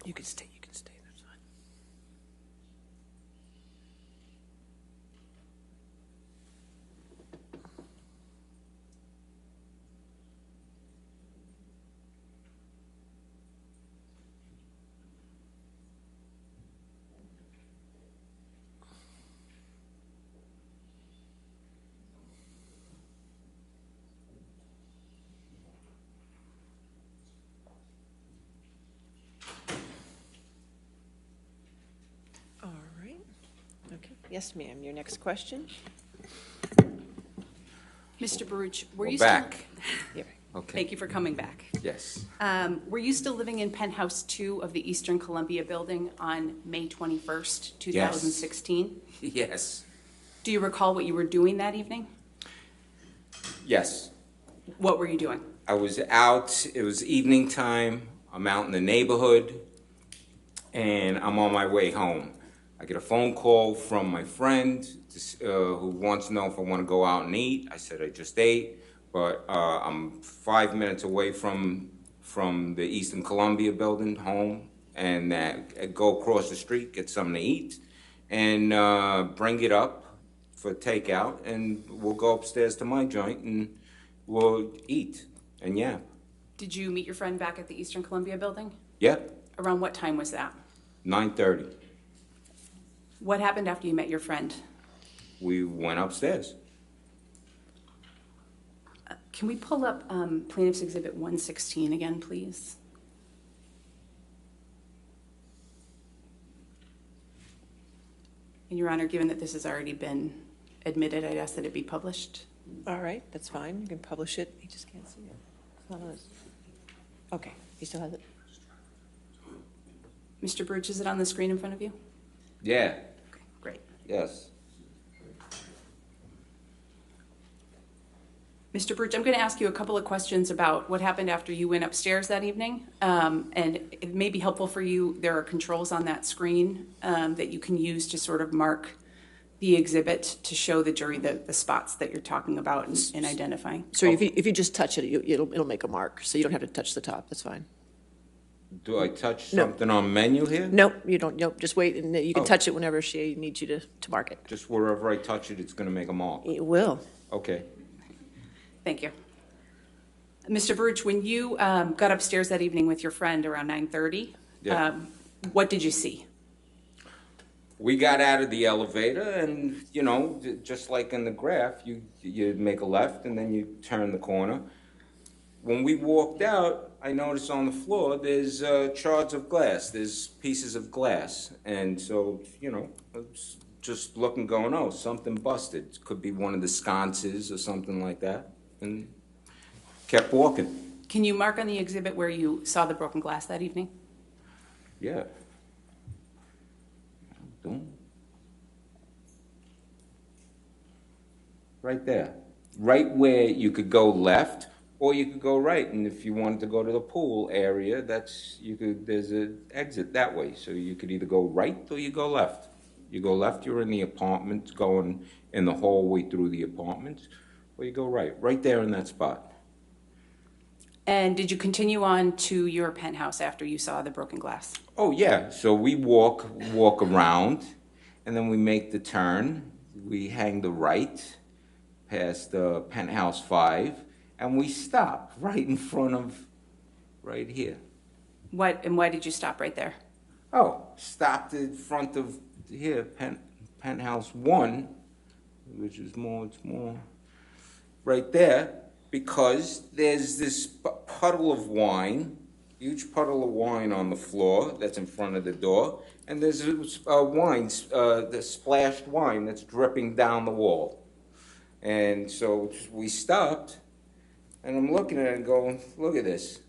You can stay, that's fine. All right. Okay. Yes, ma'am. Your next question? Mr. Baruch, were We're you still? back. Yeah. Okay. Thank you for coming back. Yes. Were you still living in Penthouse 2 of the Eastern Columbia Building on May 21st, Yes. 2016? Yes. Do you recall what you were doing that evening? Yes. What were you doing? I was out, it was evening time, I'm out in the neighborhood, and I'm on my way home. I get a phone call from my friend who wants to know if I want to go out and eat. I said I just ate, but I'm 5 minutes away from the Eastern Columbia building home, and go across the street, get something to eat, and bring it up for takeout, and we'll go upstairs to my joint and we'll eat and yap. Did you meet your friend back at the Eastern Columbia Building? Yeah, Around what time was that? 9:30. What happened after you met your friend? We went upstairs. Can we pull up Plaintiff's Exhibit 116 again, please? And Your Honor, given that this has already been admitted, I'd ask that it be published. All right, that's fine. You can publish it. He just can't see it. It's not on his. Okay, he still has it. Mr. Baruch, is it on the screen in front of you? Yeah, Okay, great. yes. Mr. Baruch, I'm going to ask you a couple of questions about what happened after you went upstairs that evening. And it may be helpful for you, there are controls on that screen that you can use to sort of mark the exhibit to show the jury the spots that you're talking about and identifying. So if you just touch it, it'll make a mark, so you don't have to touch the top. That's fine. Do I touch No. something on menu here? Nope, you don't. Nope, just wait, and you can Oh. touch it whenever she needs you to mark it. Just wherever I touch it, it's gonna make a mark. It will. Okay. Thank you. Mr. Baruch, when you got upstairs that evening with your friend around 9:30, Yeah. what did you see? We got out of the elevator and, you know, just like in the graph, you make a left and then you turn the corner. When we walked out, I noticed on the floor, there's shards of glass, there's pieces of glass. And so, you know, I was just looking, going, oh, something busted. Could be one of the sconces or something like that. And kept walking. Can you mark on the exhibit where you saw the broken glass that evening? Yeah. Boom. Right there. Right where you could go left or you could go right. And if you wanted to go to the pool area, there's an exit that way. So you could either go right or you go left. You go left, you're in the apartment, going in the hallway through the apartment, or you go right there in that spot. And did you continue on to your penthouse after you saw the broken glass? Oh, yeah. So we walk around, and then we make the turn. We hang the right past Penthouse 5, and we stop right in front of, right here. Why did you stop right there? Oh, stopped in front of here, Penthouse 1, which is it's more right there, because there's this puddle of wine, huge puddle of wine on the floor that's in front of the door, and there's wine, the splashed wine that's dripping down the wall. And so we stopped, and I'm looking at it and going, look at this.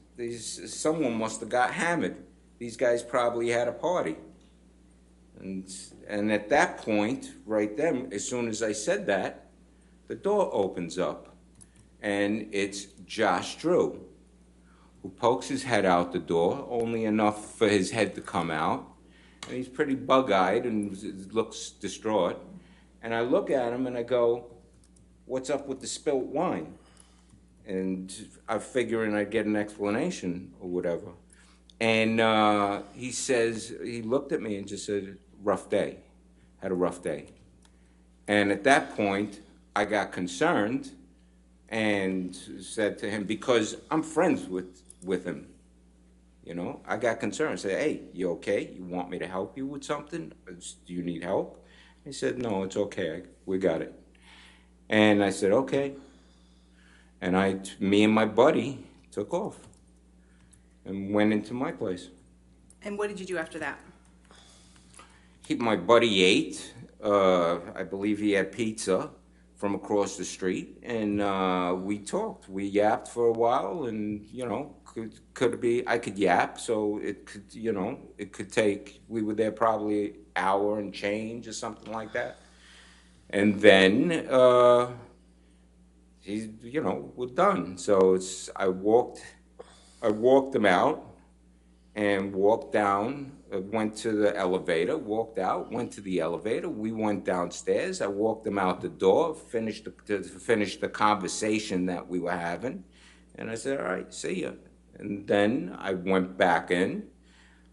Someone must have got hammered. These guys probably had a party. And at that point, right then, as soon as I said that, the door opens up, and it's Josh Drew, who pokes his head out the door, only enough for his head to come out, and he's pretty bug-eyed and looks distraught. And I look at him and I go, what's up with the spilt wine? And I'm figuring I'd get an explanation or whatever. And he says, he looked at me and just said, rough day, had a rough day. And at that point, I got concerned and said to him, because I'm friends with him, you know, I got concerned. I said, hey, you okay? You want me to help you with something? Do you need help? He said, no, it's okay. We got it. And I said, okay. And me and my buddy took off and went into my place. And what did you do after that? My buddy ate. I believe he had pizza from across the street, and we talked. We yapped for a while, and you know, could be I could yap, so it could, you know, it could take. We were there probably an hour and change or something like that, and then you know, we're done. So I walked him out and walked down, went to the elevator, walked out, went to the elevator. We went downstairs. I walked him out the door, finished the conversation that we were having. And I said, all right, see ya. And then I went back in.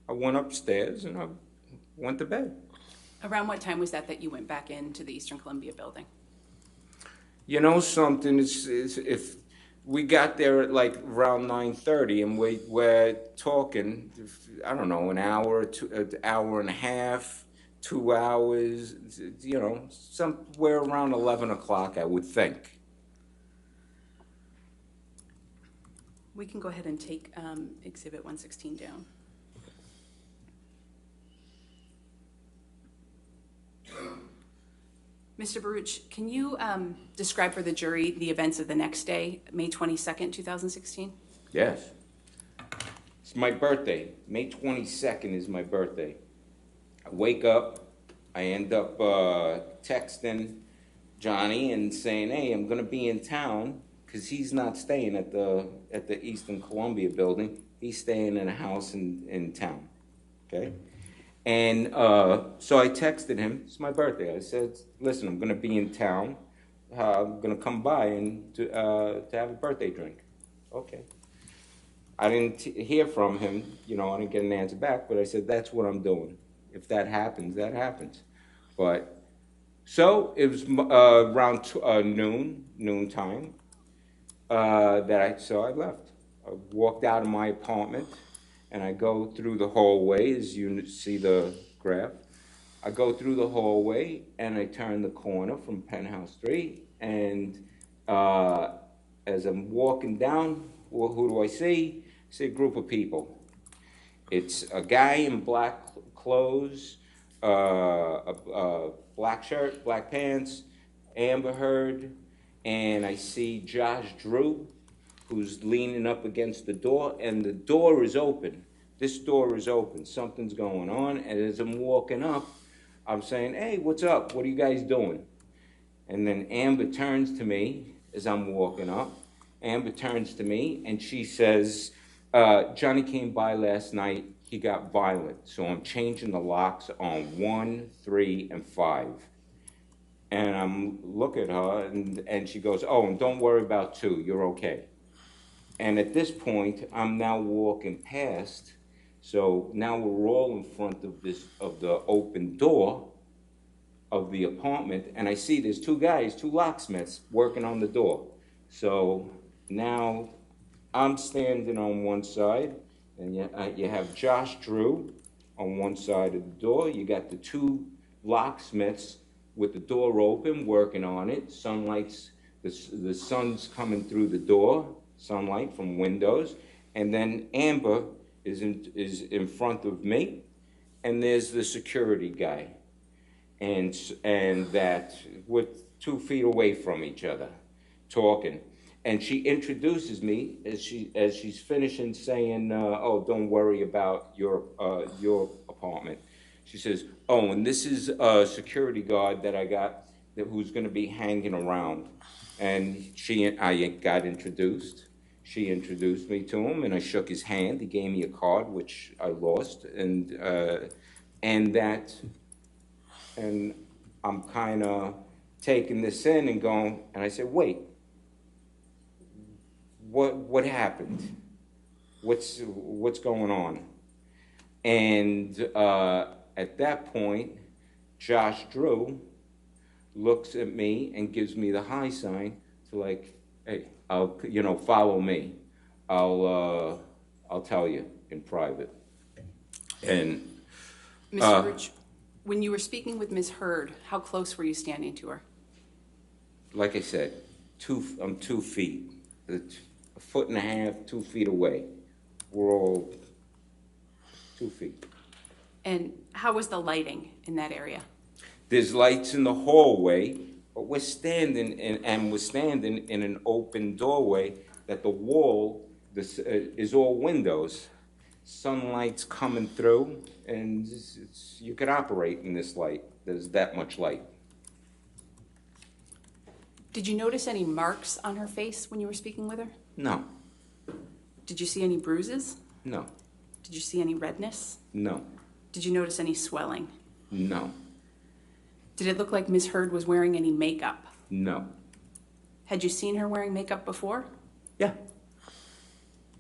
I went upstairs and I went to bed. Around what time was that you went back into the Eastern Columbia building? You know something, if we got there at like around 9:30 and we're talking, I don't know, an hour, an hour and a half, 2 hours, you know, somewhere around 11 o'clock, I would think. We can go ahead and take Exhibit 116 down. Mr. Baruch, can you describe for the jury the events of the next day, May 22nd, 2016? Yes. It's my birthday. May 22nd is my birthday. I wake up, I end up texting Johnny and saying, hey, I'm gonna be in town, because he's not staying at the Eastern Columbia building. He's staying in a house in town, okay? And so I texted him, it's my birthday. I said, listen, I'm gonna be in town. I'm gonna come by and to have a birthday drink. Okay. I didn't hear from him, you know, I didn't get an answer back, but I said, that's what I'm doing. If that happens, that happens. But, so it was around noon time, so I left. I walked out of my apartment, and I go through the hallway, as you see the graph. I go through the hallway, and I turn the corner from Penthouse 3, and as I'm walking down, who do I see? I see a group of people. It's a guy in black clothes, a black shirt, black pants, Amber Heard, and I see Josh Drew, who's leaning up against the door, and the door is open. This door is open. Something's going on, and as I'm walking up, I'm saying, hey, what's up? What are you guys doing? And then Amber turns to me as I'm walking up. Amber turns to me, and she says, Johnny came by last night. He got violent, so I'm changing the locks on 1, 3, and 5. And I'm looking at her, and she goes, oh, and don't worry about 2. You're okay. And at this point, I'm now walking past, so now we're all in front of the open door of the apartment, and I see there's 2 guys, 2 locksmiths, working on the door. So now I'm standing on one side, and you have Josh Drew on one side of the door. You got the 2 locksmiths with the door open, working on it. The sun's coming through the door, sunlight from windows, and then Amber is in front of me, and there's the security guy, and that we're 2 feet away from each other, talking, and she introduces me as she's finishing saying, "Oh, don't worry about your apartment." She says, "Oh, and this is a security guard that I got who's going to be hanging around," and I got introduced. She introduced me to him, and I shook his hand. He gave me a card, which I lost, and I'm kind of taking this in and going, and I said, wait, what happened? What's going on? And at that point, Josh Drew looks at me and gives me the high sign to like, hey, follow me. I'll tell you in private. And Mr. Rich, when you were speaking with Ms. Heard, how close were you standing to her? like I said, I'm 2 feet, a foot and a half, 2 feet away. We're all 2 feet. And how was the lighting in that area? There's lights in the hallway, but we're standing in an open doorway that the wall is all windows. Sunlight's coming through, and you could operate in this light. There's that much light. Did you notice any marks on her face when you were speaking with her? No, Did you see any bruises? no, Did you see any redness? no, Did you notice any swelling? no, Did it look like Ms. Heard was wearing any makeup? no. Had you seen her wearing makeup before? Yeah,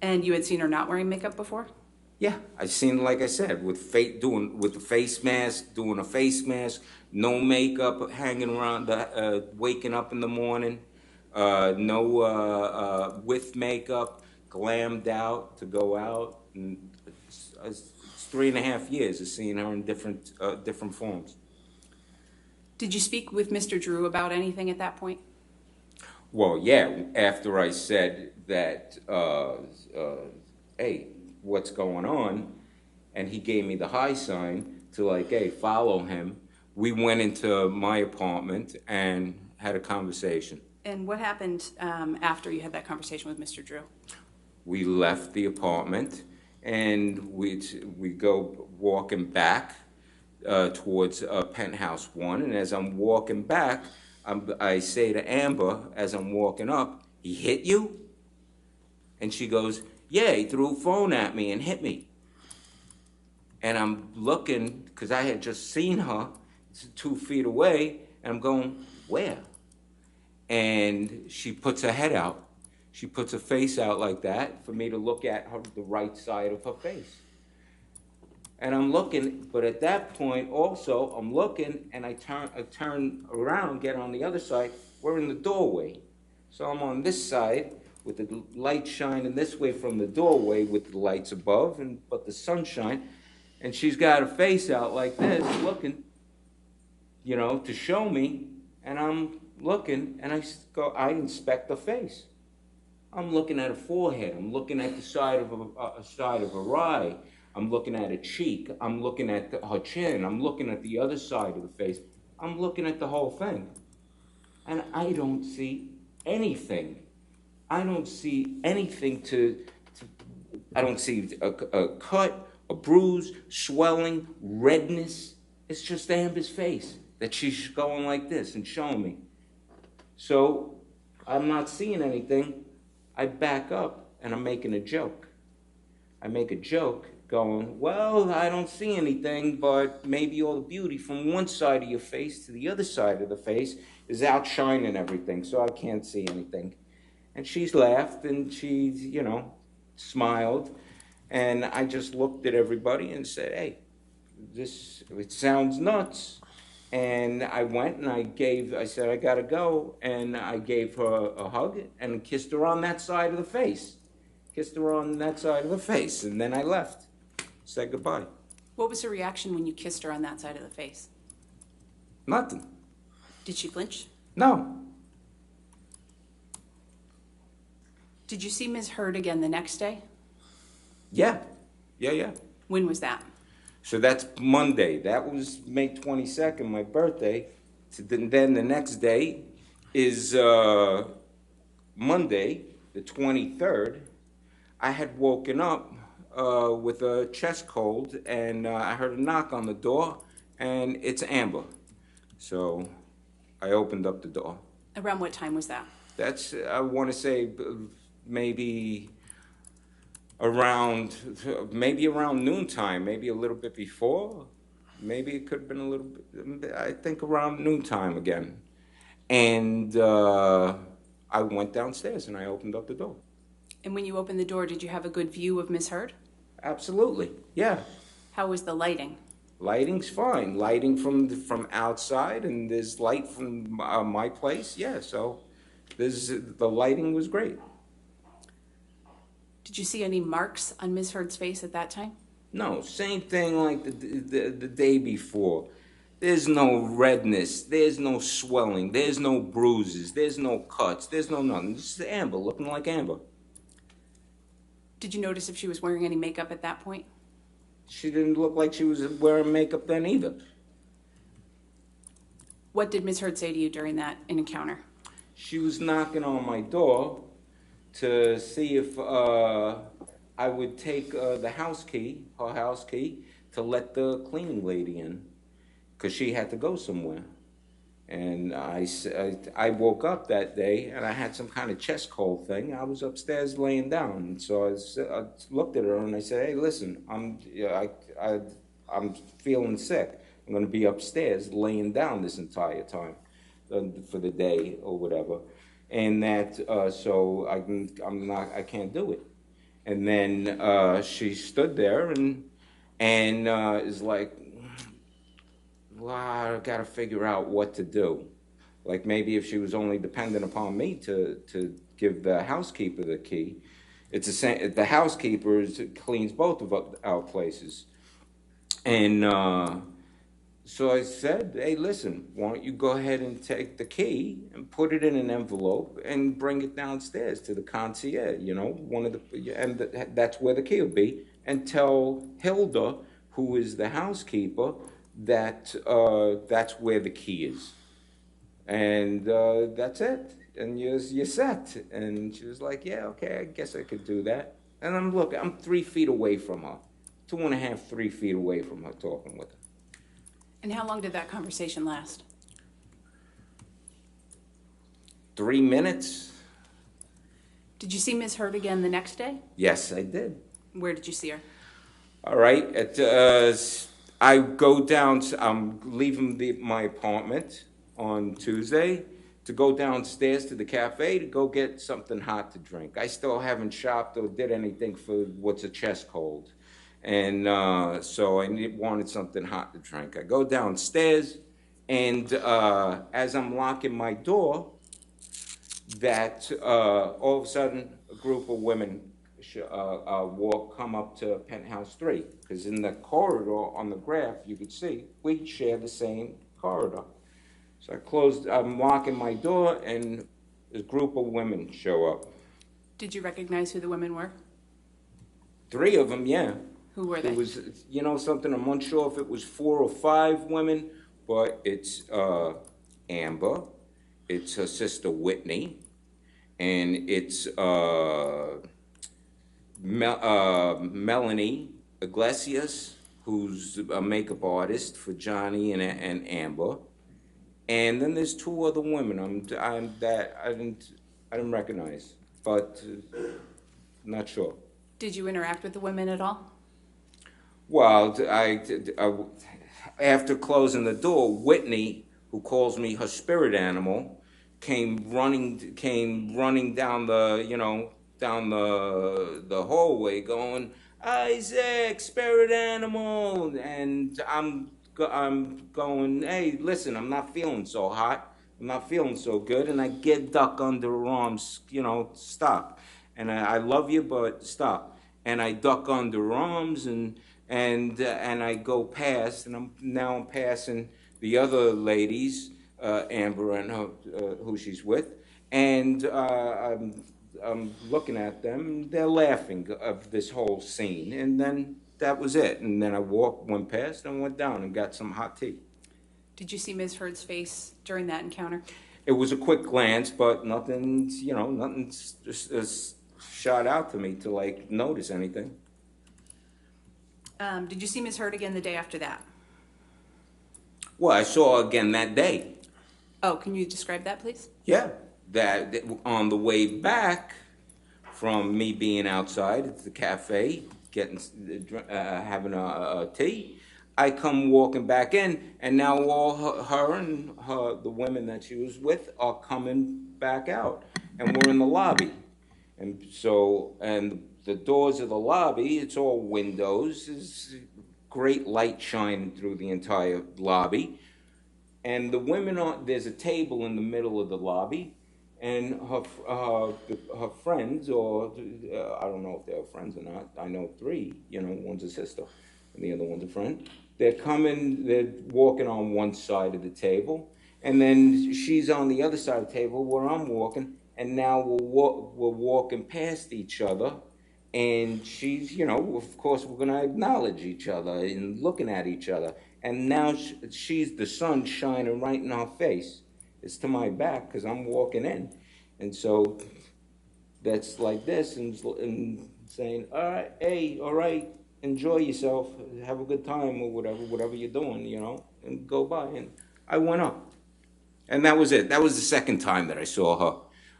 And you had seen her not wearing makeup before? yeah. I seen, like I said, with the face mask, doing a face mask, no makeup, hanging around, waking up in the morning, no with makeup, glammed out to go out. And it's 3.5 years of seeing her in different forms. Did you speak with Mr. Drew about anything at that point? Well, yeah, after I said that, hey, what's going on? And he gave me the high sign to like, hey, follow him. We went into my apartment and had a conversation. And what happened after you had that conversation with Mr. Drew? We left the apartment and we go walking back towards Penthouse 1. And as I'm walking back, I say to Amber, as I'm walking up, he hit you? And she goes, yeah, he threw a phone at me and hit me. And I'm looking, because I had just seen her 2 feet away, and I'm going, where? And she puts her head out. She puts her face out like that for me to look at her, the right side of her face. And I'm looking, but at that point also, I'm looking, and I turn around, get on the other side. We're in the doorway. So I'm on this side with the light shining this way from the doorway with the lights above, but the sunshine. And she's got her face out like this, looking, to show me. And I'm looking, and I inspect her face. I'm looking at her forehead. I'm looking at the side of her eye. I'm looking at her cheek. I'm looking at her chin. I'm looking at the other side of the face. I'm looking at the whole thing. And I don't see anything. I don't see anything I don't see a cut, a bruise, swelling, redness. It's just Amber's face that she's going like this and showing me. So I'm not seeing anything. I back up and I'm making a joke. I make a joke going, well, I don't see anything, but maybe all the beauty from one side of your face to the other side of the face is outshining everything, so I can't see anything. And she's laughed and she, smiled. And I just looked at everybody and said, hey, it sounds nuts. And I went and I said, I gotta go. And I gave her a hug and kissed her on that side of the face. And then I left. Said goodbye. What was her reaction when you kissed her on that side of the face? Nothing. Did she flinch? No. Did you see Ms. Heard again the next day? Yeah. When was that? So that's Monday. That was May 22nd, my birthday. So then the next day is Monday, the 23rd. I had woken up with a chest cold, and I heard a knock on the door, and it's Amber. So I opened up the door. Around what time was that? That's, I want to say, maybe around noontime, maybe a little bit before. Maybe it could have been a little bit, I think around noontime again. And I went downstairs and I opened up the door. And when you opened the door, did you have a good view of Ms. Heard? Absolutely, yeah. How was the lighting? Lighting's fine. Lighting from outside, and there's light from my place. Yeah, so the lighting was great. Did you see any marks on Ms. Heard's face at that time? No, same thing like the day before. There's no redness. There's no swelling. There's no bruises. There's no cuts. There's no nothing. Just Amber, looking like Amber. Did you notice if she was wearing any makeup at that point? She didn't look like she was wearing makeup then either. What did Ms. Heard say to you during that encounter? She was knocking on my door to see if I would take the house key, her house key, to let the cleaning lady in, because she had to go somewhere. And I woke up that day, and I had some kind of chest cold thing. I was upstairs laying down, and so I looked at her, and I said, "Hey, listen, I'm feeling sick. I'm going to be upstairs laying down this entire time for the day or whatever, and that so I can't do it." And then she stood there and is like, "Well, I got to figure out what to do." Like maybe if she was only dependent upon me to give the housekeeper the key. It's the same. The housekeeper cleans both of our places, and so I said, "Hey, listen, why don't you go ahead and take the key and put it in an envelope and bring it downstairs to the concierge, and that's where the key will be, and tell Hilda, who is the housekeeper, that that's where the key is, and that's it, and you're set." And she was like, "Yeah, okay, I guess I could do that." And I'm 3 feet away from her, 2.5, 3 feet away from her, talking with her. And how long did that conversation last? 3 minutes. Did you see Ms. Heard again the next day? Yes, I did. Where did you see her? All right. I go down. I'm leaving my apartment on Tuesday to go downstairs to the cafe to go get something hot to drink. I still haven't shopped or did anything for what's a chest cold. And so I wanted something hot to drink. I go downstairs, and as I'm locking my door, that all of a sudden a group of women come up to Penthouse 3, because in the corridor on the graph you could see we share the same corridor. So I'm locking my door, and a group of women show up. Did you recognize who the women were? 3 of them, yeah. Who were they? It was, something, I'm unsure if it was 4 or 5 women, but it's Amber, it's her sister Whitney, and it's Melanie Iglesias, who's a makeup artist for Johnny and Amber, and then there's 2 other women I didn't recognize, but not sure. Did you interact with the women at all? Well, after closing the door, Whitney, who calls me her spirit animal, came running down the hallway, going, "Isaac, spirit animal," and I'm going, "Hey, listen, I'm not feeling so hot. I'm not feeling so good," and I duck under her arms, stop, and I love you, but stop, and I duck under her arms and I go past, and I'm passing the other ladies, Amber and her, who she's with, and I'm looking at them. They're laughing of this whole scene, and then that was it. And then I went past and went down and got some hot tea. Did you see Ms. Heard's face during that encounter? It was a quick glance, but nothing shot out to me to notice anything. Did you see Ms. Heard again the day after that? Well, I saw her again that day. Oh, can you describe that, please? Yeah, that on the way back from me being outside at the cafe, having a tea, I come walking back in, and now all her and the women that she was with are coming back out, and we're in the lobby, and the doors of the lobby, it's all windows, is great light shining through the entire lobby. And the women there's a table in the middle of the lobby, and her friends, or I don't know if they're friends or not. I know three. One's a sister, and the other one's a friend. They're walking on one side of the table, and then she's on the other side of the table where I'm walking, and now we're walking past each other, and she's, of course, we're gonna acknowledge each other and looking at each other, and now she's the sun shining right in our face. It's to my back because I'm walking in, and so that's like this, and saying, all right, hey, all right, enjoy yourself, have a good time, or whatever you're doing, and go by. And I went up, and that was it. That was the second time that I saw her,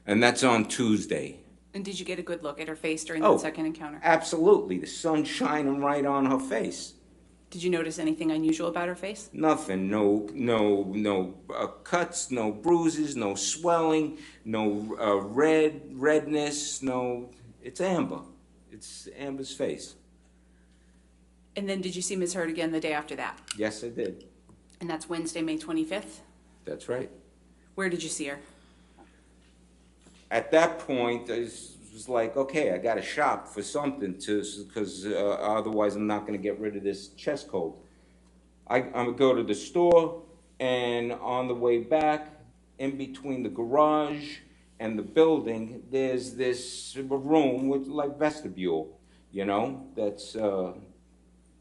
and that's on Tuesday. And did you get a good look at her face during Oh, that second encounter? Absolutely, the sun shining right on her face. Did you notice anything unusual about her face? Nothing, no cuts, no bruises, no swelling, no redness, no, it's Amber. It's Amber's face. And then did you see Ms. Heard again the day after that? Yes, I did. And that's Wednesday, May 25th? That's right. Where did you see her? At that point, I was like, okay, I got to shop for something because otherwise I'm not going to get rid of this chest cold. I'm going to go to the store, and on the way back, in between the garage and the building, there's this room with like vestibule,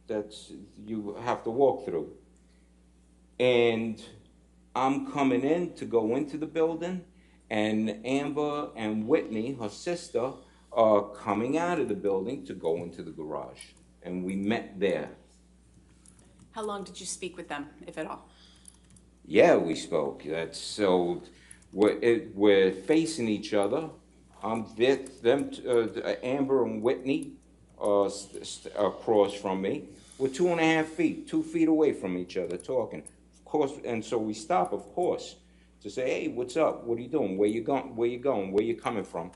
that's you have to walk through. And I'm coming in to go into the building, and Amber and Whitney, her sister, are coming out of the building to go into the garage. And we met there. How long did you speak with them, if at all? Yeah, we spoke. So we're facing each other. Amber and Whitney are across from me. We're 2.5 feet, 2 feet away from each other, talking. Of course, and so we stop, of course, to say, hey, what's up? What are you doing? Where you going? Where you coming from?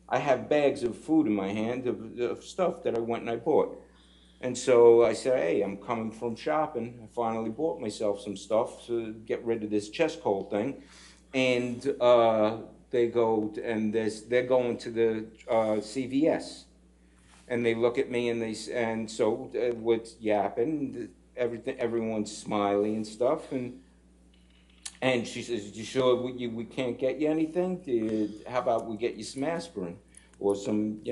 I have bags of food in my hand, of stuff that I went and I bought. And so I said, hey, I'm coming from shopping. I finally bought myself some stuff to get rid of this chest cold thing. And they go, and they're going to the CVS. And they look at me, and so what's yapping, everyone's smiling and stuff. And she says, you sure we can't get you anything? How about we get you some aspirin or some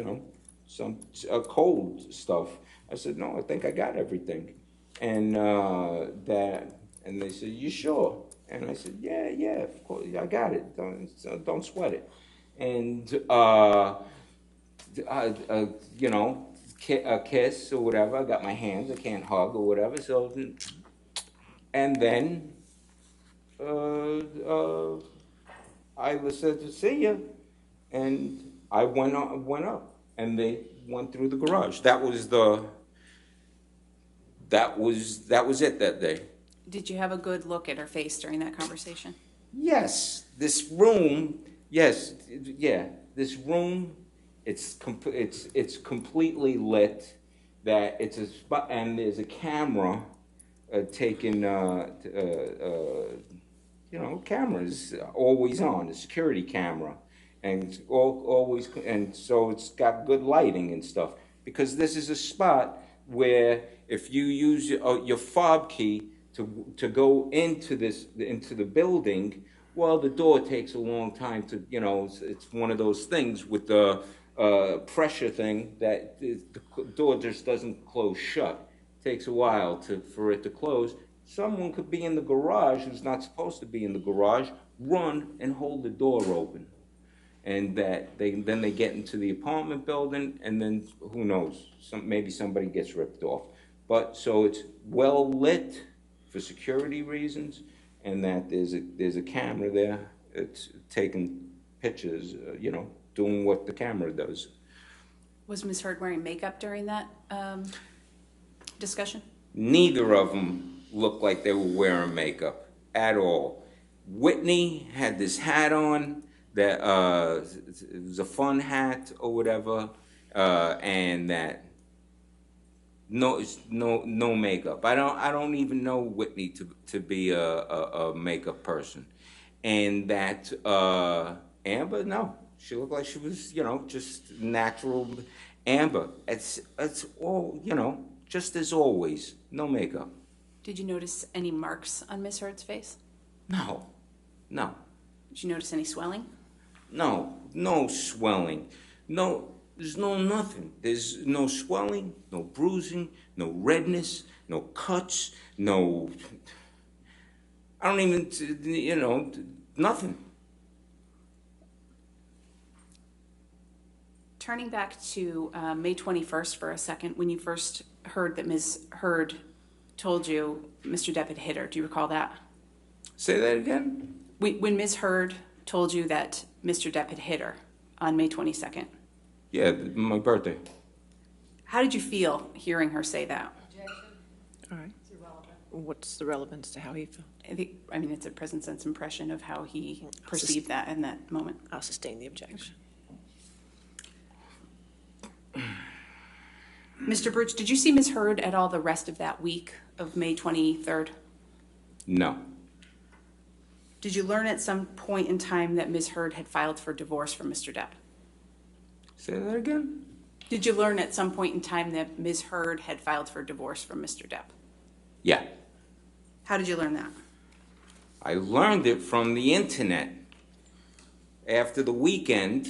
cold stuff? I said, no, I think I got everything. And and they said, you sure? And I said, yeah, of course, I got it. Don't sweat it. And a kiss or whatever. I got my hands. I can't hug or whatever. So, and then I said to see you, and I went up, and they went through the garage. That was it that day. Did you have a good look at her face during that conversation? Yes, this room. Yes, yeah, this room. It's completely lit. That it's a spot, and there's a camera taking. Cameras always on, a security camera, and always, and so it's got good lighting and stuff. Because this is a spot where if you use your fob key to go into the building, well, the door takes a long time to, it's one of those things with the pressure thing that the door just doesn't close shut. It takes a while for it to close. Someone could be in the garage who's not supposed to be in the garage, run and hold the door open. And that then they get into the apartment building, and then who knows, maybe somebody gets ripped off. But so it's well lit for security reasons, and that there's a camera there. It's taking pictures, doing what the camera does. Was Ms. Heard wearing makeup during that discussion? Neither of them looked like they were wearing makeup at all. Whitney had this hat on that it was a fun hat or whatever, and that no makeup. I don't even know Whitney to be a makeup person, and that Amber, no, she looked like she was, just natural Amber. It's all, just as always, no makeup. Did you notice any marks on Miss Heard's face? No. Did you notice any swelling? No swelling. No, there's no nothing. There's no swelling, no bruising, no redness, no cuts, no, I don't even, nothing. Turning back to May 21st for a second, when you first heard that Ms. Heard told you Mr. Depp had hit her, do you recall that? Say that again? When Ms. Heard told you that Mr. Depp had hit her on May 22nd, Yeah, my birthday. how did you feel hearing her say that? Objection, All right. it's irrelevant. What's the relevance to how he felt? I mean, it's a present sense impression of how he perceived that in that moment. I'll sustain the objection. Mr. Birch, did you see Ms. Heard at all the rest of that week of May 23rd? No. Did you learn at some point in time that Ms. Heard had filed for divorce from Mr. Depp? Say that again? Did you learn at some point in time that Ms. Heard had filed for divorce from Mr. Depp? Yeah. How did you learn that? I learned it from the internet. After the weekend,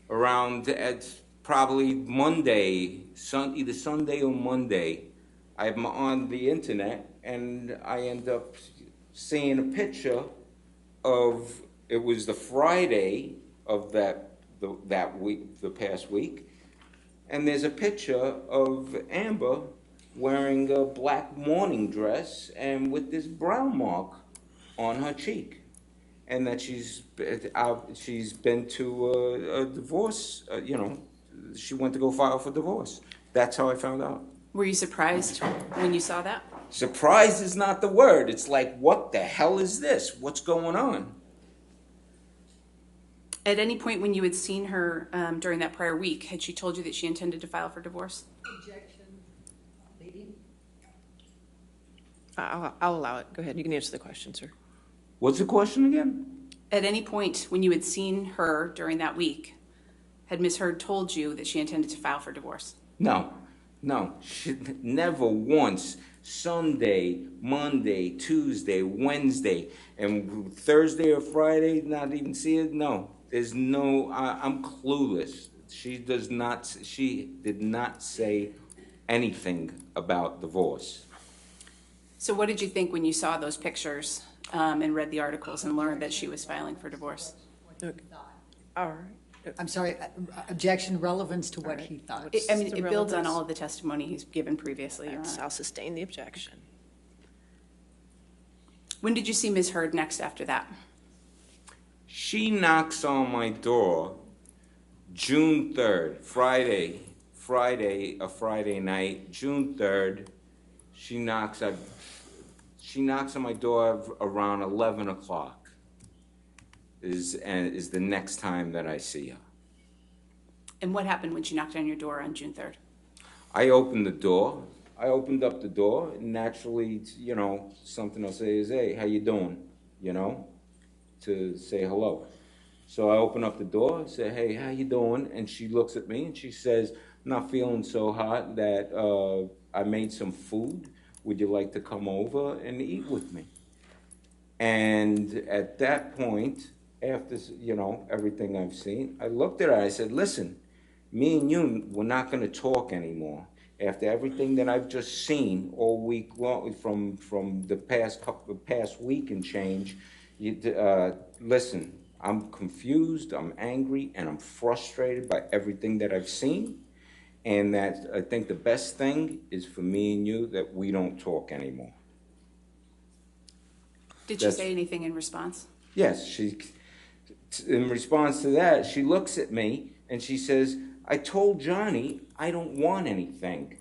around at probably Monday, either Sunday or Monday, I'm on the internet and I end up seeing a picture of, it was the Friday of that week, the past week, and there's a picture of Amber wearing a black morning dress and with this brown mark on her cheek, and that she's been to a divorce. She went to go file for divorce. That's how I found out. Were you surprised when you saw that? Surprised is not the word. It's like, what the hell is this? What's going on? At any point when you had seen her during that prior week, had she told you that she intended to file for divorce? Objection, leading. I'll allow it. Go ahead. You can answer the question, sir. What's the question again? At any point when you had seen her during that week, had Ms. Heard told you that she intended to file for divorce? No. She never once. Sunday, Monday, Tuesday, Wednesday, and Thursday or Friday, not even see it? No. There's no, I'm clueless. She did not say anything about divorce. So what did you think when you saw those pictures and read the articles and learned that she was filing for divorce? Okay. All right. I'm sorry, objection, relevance to what he thought. I mean, the it builds on relevance? all of the testimony he's given previously, Your Honor. I'll sustain the objection. When did you see Ms. Heard next after that? She knocks on my door June 3rd, Friday, a Friday night, June 3rd. She knocks on my door around 11 o'clock. Is the next time that I see her. And what happened when she knocked on your door on June 3rd? I opened up the door, and naturally, something I'll say is, hey, how you doing? To say hello. So I open up the door, say, hey, how you doing? And she looks at me and she says, I'm not feeling so hot that I made some food. Would you like to come over and eat with me? And at that point, after, everything I've seen, I looked at her, I said, listen, me and you, we're not gonna talk anymore. After everything that I've just seen all week long, from the past week and change, listen, I'm confused, I'm angry, and I'm frustrated by everything that I've seen. And that I think the best thing is for me and you that we don't talk anymore. Did she say anything in response? Yes, in response to that, she looks at me and she says, I told Johnny I don't want anything.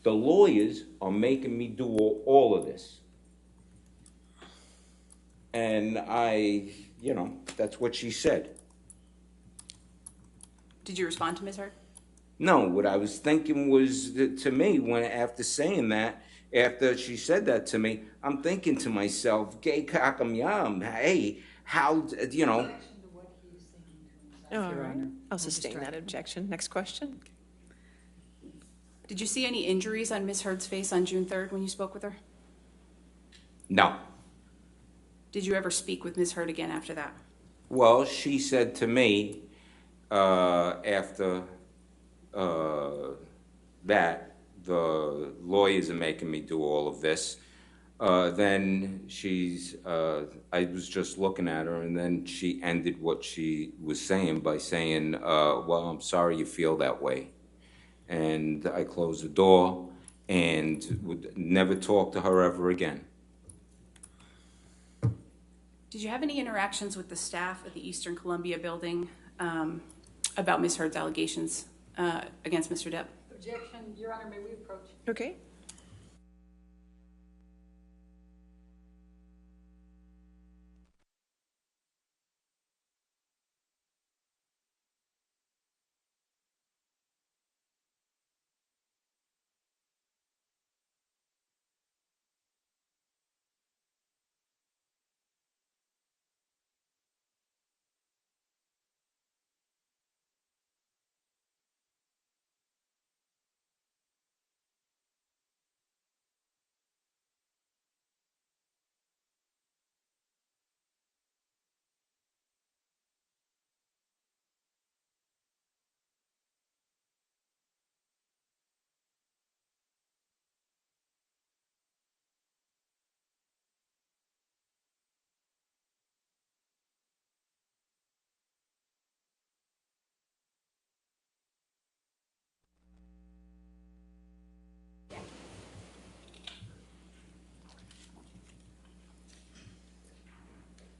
The lawyers are making me do all of this. And that's what she said. Did you respond to Ms. Heard? No, what I was thinking was to me, when after saying that, after she said that to me, I'm thinking to myself, gay cock'em yum, hey, how, you know, Objection to what he's thinking to himself. All Your right, Honor. I'll Move sustain that distracted. objection. Next question. Did you see any injuries on Ms. Heard's face on June 3rd when you spoke with her? no. Did you ever speak with Ms. Heard again after that? Well, she said to me, after that, the lawyers are making me do all of this. Then I was just looking at her, and then she ended what she was saying by saying, well, I'm sorry you feel that way. And I closed the door and would never talk to her ever again. Did you have any interactions with the staff at the Eastern Columbia building about Ms. Heard's allegations against Mr. Depp? Objection, Your Honor, may we approach? Okay.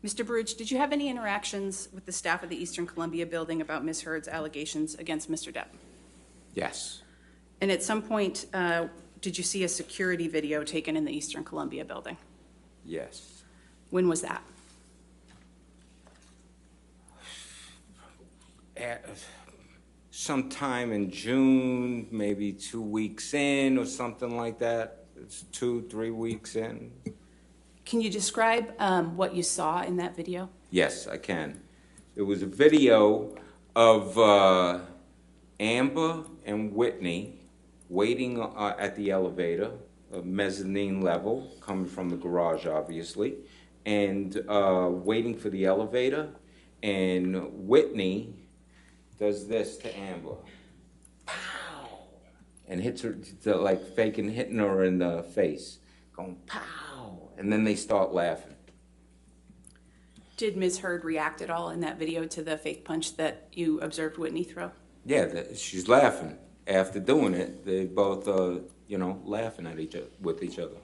Mr. Baruch, did you have any interactions with the staff of the Eastern Columbia building about Ms. Heard's allegations against Mr. Depp? Yes. And at some point, did you see a security video taken in the Eastern Columbia building? Yes. When was that? Sometime in June, maybe 2 weeks in or something like that. It's 2-3 weeks in. Can you describe what you saw in that video? Yes, I can. It was a video of Amber and Whitney waiting at the elevator, a mezzanine level, coming from the garage, obviously, and waiting for the elevator. And Whitney does this to Amber. Pow! And hits her, like faking hitting her in the face, going pow! And then they start laughing. Did Ms. Heard react at all in that video to the fake punch that you observed Whitney throw? Yeah, she's laughing. After doing it, they both, laughing at with each other.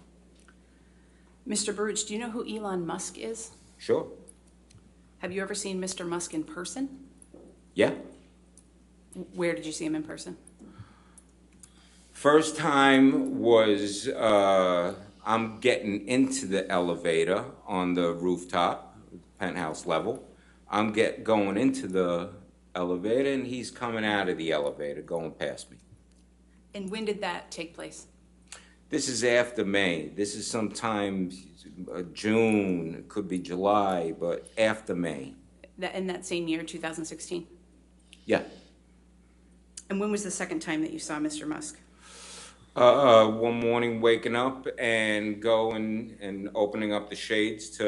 Mr. Baruch, do you know who Elon Musk is? Sure. Have you ever seen Mr. Musk in person? Yeah. Where did you see him in person? First time was I'm getting into the elevator on the rooftop, penthouse level. I'm going into the elevator, and he's coming out of the elevator, going past me. And when did that take place? This is after May. This is sometime June, it could be July, but after May. In that same year, 2016? Yeah. And when was the second time that you saw Mr. Musk? One morning waking up and going and opening up the shades to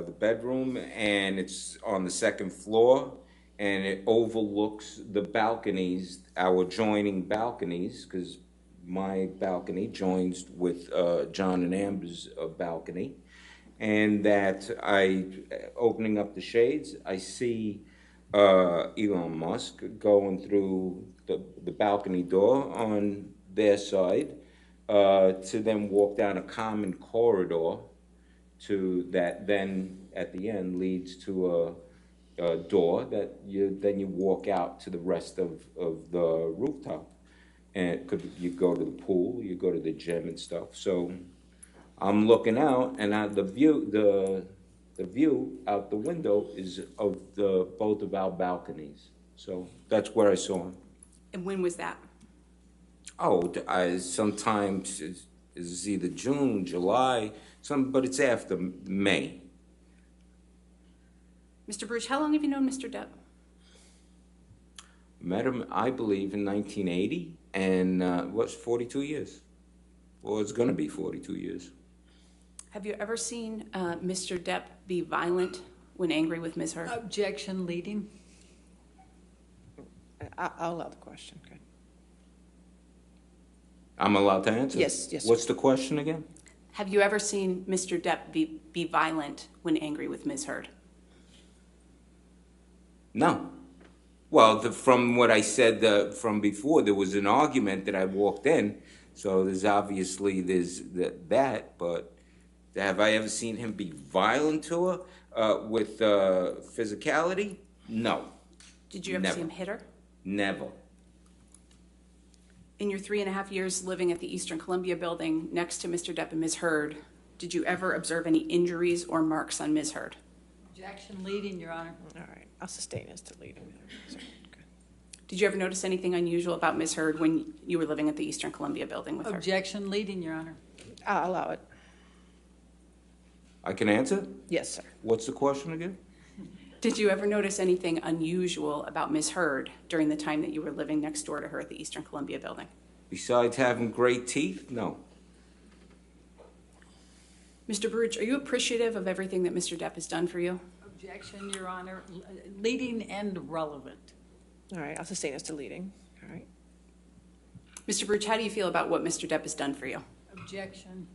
the bedroom, and it's on the second floor, and it overlooks the balconies, our adjoining balconies, because my balcony joins with John and Amber's balcony, and that opening up the shades, I see Elon Musk going through the balcony door on their side to then walk down a common corridor that then at the end leads to a door that you walk out to the rest of the rooftop. And you go to the pool, you go to the gym and stuff. So I'm looking out, and the view out the window is of both of our balconies. So that's where I saw him. And when was that? Oh, sometimes it's either June, July, but it's after May. Mr. Bruce, how long have you known Mr. Depp? Met him, I believe, in 1980, and what's 42 years? Well, it's going to be 42 years. Have you ever seen Mr. Depp be violent when angry with Ms. Heard? Objection leading. I'll allow the question. Good. I'm allowed to answer? Yes, yes, sir. What's the question again? Have you ever seen Mr. Depp be violent when angry with Ms. Heard? No. Well, from what I said from before, there was an argument that I walked in, so there's that, but have I ever seen him be violent to her with physicality? No. Did you ever Never. see him hit her? Never. In your 3.5 years living at the Eastern Columbia building next to Mr. Depp and Ms. Heard, did you ever observe any injuries or marks on Ms. Heard? Objection leading, Your Honor. All right, I'll sustain as to leading. Sorry. Good. Did you ever notice anything unusual about Ms. Heard when you were living at the Eastern Columbia building with her? Objection leading, Your Honor. I'll allow it. I can answer? Yes, sir. What's the question again? Did you ever notice anything unusual about Ms. Heard during the time that you were living next door to her at the Eastern Columbia building? Besides having great teeth? No. Mr. Baruch, are you appreciative of everything that Mr. Depp has done for you? Objection, Your Honor. Leading and relevant. All right, I'll sustain as to leading. All right. Mr. Baruch, how do you feel about what Mr. Depp has done for you? Objection.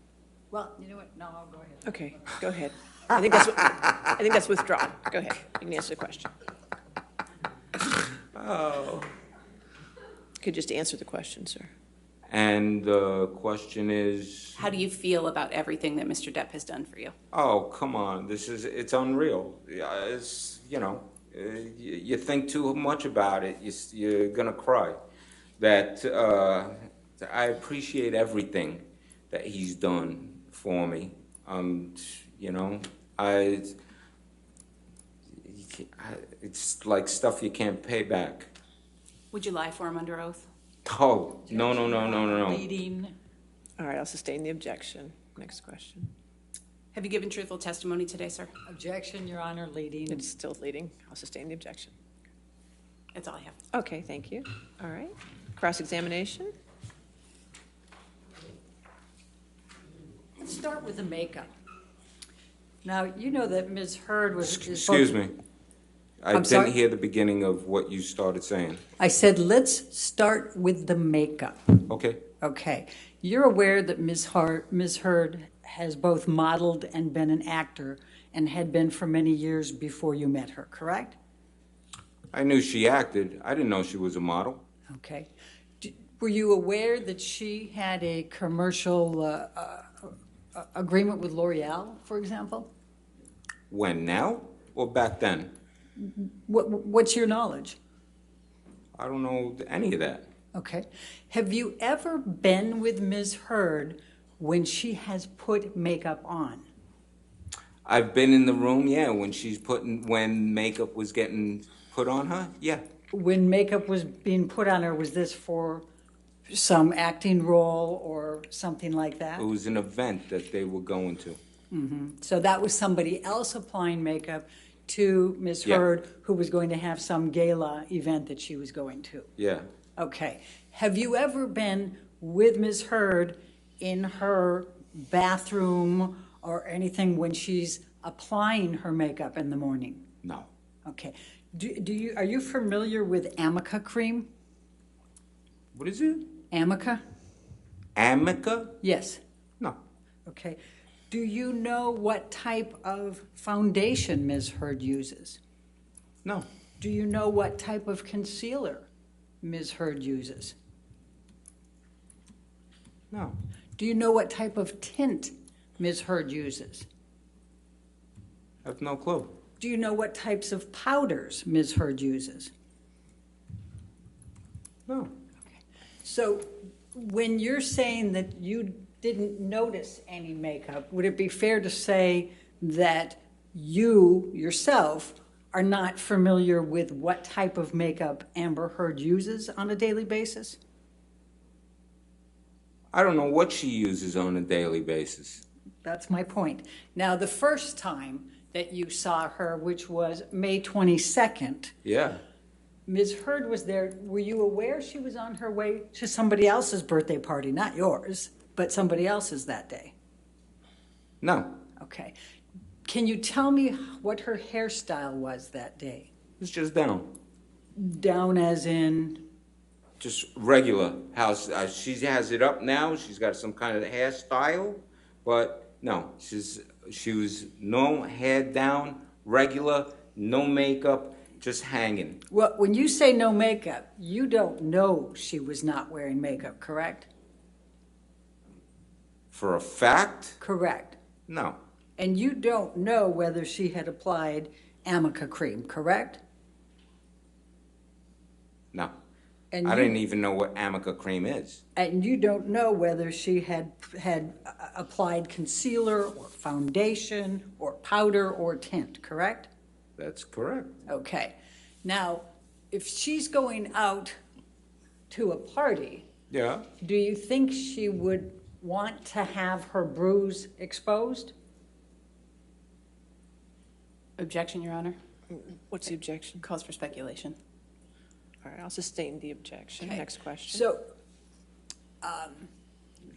Well, you know what? No, I'll go ahead. Okay, go ahead. I think that's withdrawn. Go ahead. You can answer the question. Oh. Could just answer the question, sir. And the question is, How do you feel about everything that Mr. Depp has done for you? oh, come on, it's unreal. Yeah, you think too much about it, you're gonna cry. That I appreciate everything that he's done for me. It's like stuff you can't pay back. Would you lie for him under oath? Oh, no. Leading. All right, I'll sustain the objection. Next question. Have you given truthful testimony today, sir? Objection, Your Honor. Leading. It's still leading. I'll sustain the objection. That's all I have. Okay, thank you. All right. Cross-examination. Let's start with the makeup. Now, you know that Ms. Heard was... Excuse me. I I'm didn't sorry? hear the beginning of what you started saying. I said, let's start with the makeup. Okay. Okay. You're aware that Ms. Heard has both modeled and been an actor and had been for many years before you met her, correct? I knew she acted. I didn't know she was a model. Okay. Were you aware that she had a commercial agreement with L'Oreal, for example? When, now or back then? What's your knowledge? I don't know any of that. Okay. Have you ever been with Ms. Heard when she has put makeup on? I've been in the room, yeah, when makeup was getting put on her, yeah. When makeup was being put on her, was this for some acting role or something like that? It was an event that they were going to. So that was somebody else applying makeup to Ms. Yeah. Heard, who was going to have some gala event that she was going to. Yeah. Okay. Have you ever been with Ms. Heard in her bathroom or anything when she's applying her makeup in the morning? No. Okay. Are you familiar with Amica cream? What is it? Amica? Amica? Yes. No. Okay. Do you know what type of foundation Ms. Heard uses? No. Do you know what type of concealer Ms. Heard uses? No. Do you know what type of tint Ms. Heard uses? I have no clue. Do you know what types of powders Ms. Heard uses? No. So when you're saying that you didn't notice any makeup, would it be fair to say that you yourself are not familiar with what type of makeup Amber Heard uses on a daily basis? I don't know what she uses on a daily basis. That's my point. Now, the first time that you saw her, which was May 22nd, Yeah. Ms. Heard was there. Were you aware she was on her way to somebody else's birthday party, not yours, but somebody else's that day? No. Okay. Can you tell me what her hairstyle was that day? It's just down. Down as in, Just regular. How she has it up now. She's got some kind of hairstyle, but no, she was no hair down, regular, no makeup, just hanging. well, when you say no makeup, you don't know she was not wearing makeup, correct? For a fact, Correct. no. And you don't know whether she had applied Amica cream, correct? No. And I you- didn't even know what Amica cream is. And you don't know whether she had applied concealer or foundation or powder or tint, correct? That's correct. Okay. Now, if she's going out to a party, Yeah. do you think she would want to have her bruise exposed? Objection, Your Honor. What's the objection? Calls for speculation. All right, I'll sustain the objection. Okay. Next question. So,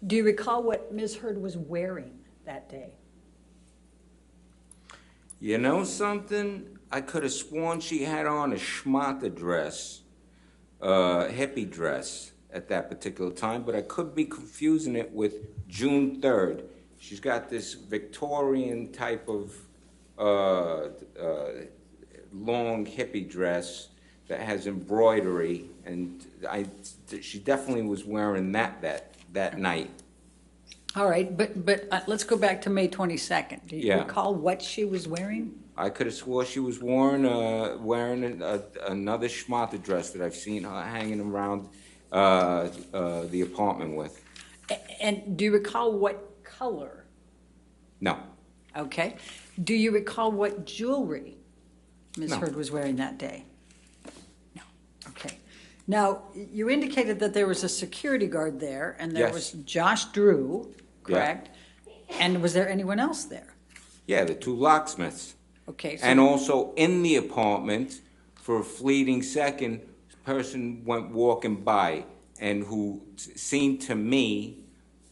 do you recall what Ms. Heard was wearing that day? You know something? I could have sworn she had on a schmata dress, hippie dress at that particular time, but I could be confusing it with June 3rd. She's got this Victorian type of long hippie dress that has embroidery, and she definitely was wearing that night. All right, but let's go back to May 22nd. Do you Yeah. recall what she was wearing? I could have swore she was wearing another schmata dress that I've seen her hanging around the apartment with. And do you recall what color? No. Okay. Do you recall what jewelry Ms. No. Heard was wearing that day? No. Okay. Now, you indicated that there was a security guard there, and there Yes. was Josh Drew, Yeah. correct? And was there anyone else there? Yeah, the two locksmiths. Okay, so. And also in the apartment, for a fleeting second, a person went walking by and who seemed to me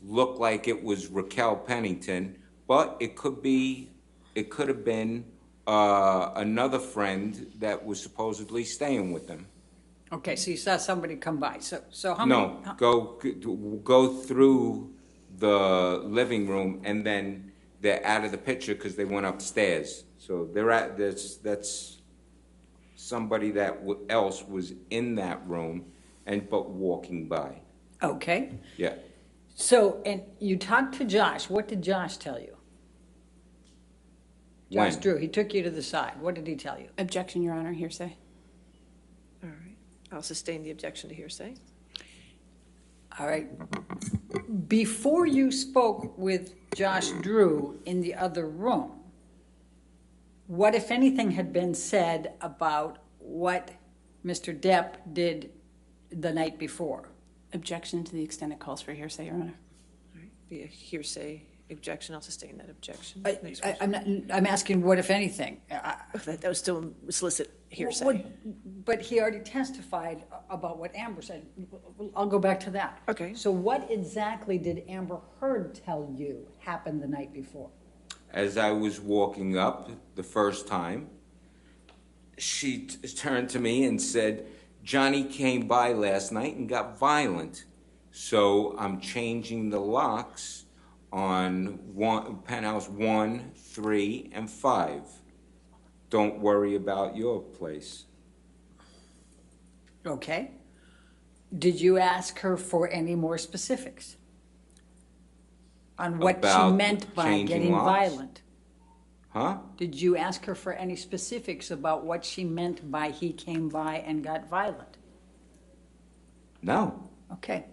looked like it was Raquel Pennington, but it could have been another friend that was supposedly staying with them. Okay, so you saw somebody come by. So how many? No, go through the living room and then they're out of the picture because they went upstairs. So that's somebody that else was in that room but walking by. Okay. Yeah. So, and you talked to Josh. What did Josh tell you? Josh When? Drew, he took you to the side. What did he tell you? Objection, Your Honor, hearsay. All right, I'll sustain the objection to hearsay. All right. Before you spoke with Josh Drew in the other room, what, if anything, had been said about what Mr. Depp did the night before? Objection to the extent it calls for hearsay, Your Honor. All right, be a hearsay objection. I'll sustain that objection. Next I'm asking what, if anything. That was still solicit hearsay. But he already testified about what Amber said. I'll go back to that. Okay. So what exactly did Amber Heard tell you happened the night before? As I was walking up the first time, she turned to me and said, Johnny came by last night and got violent. So I'm changing the locks on Penthouse 1, 3, and 5. Don't worry about your place. Okay. Did you ask her for any more specifics on what she About meant by changing getting locks? violent? Huh? Did you ask her for any specifics about what she meant by he came by and got violent? No. Okay.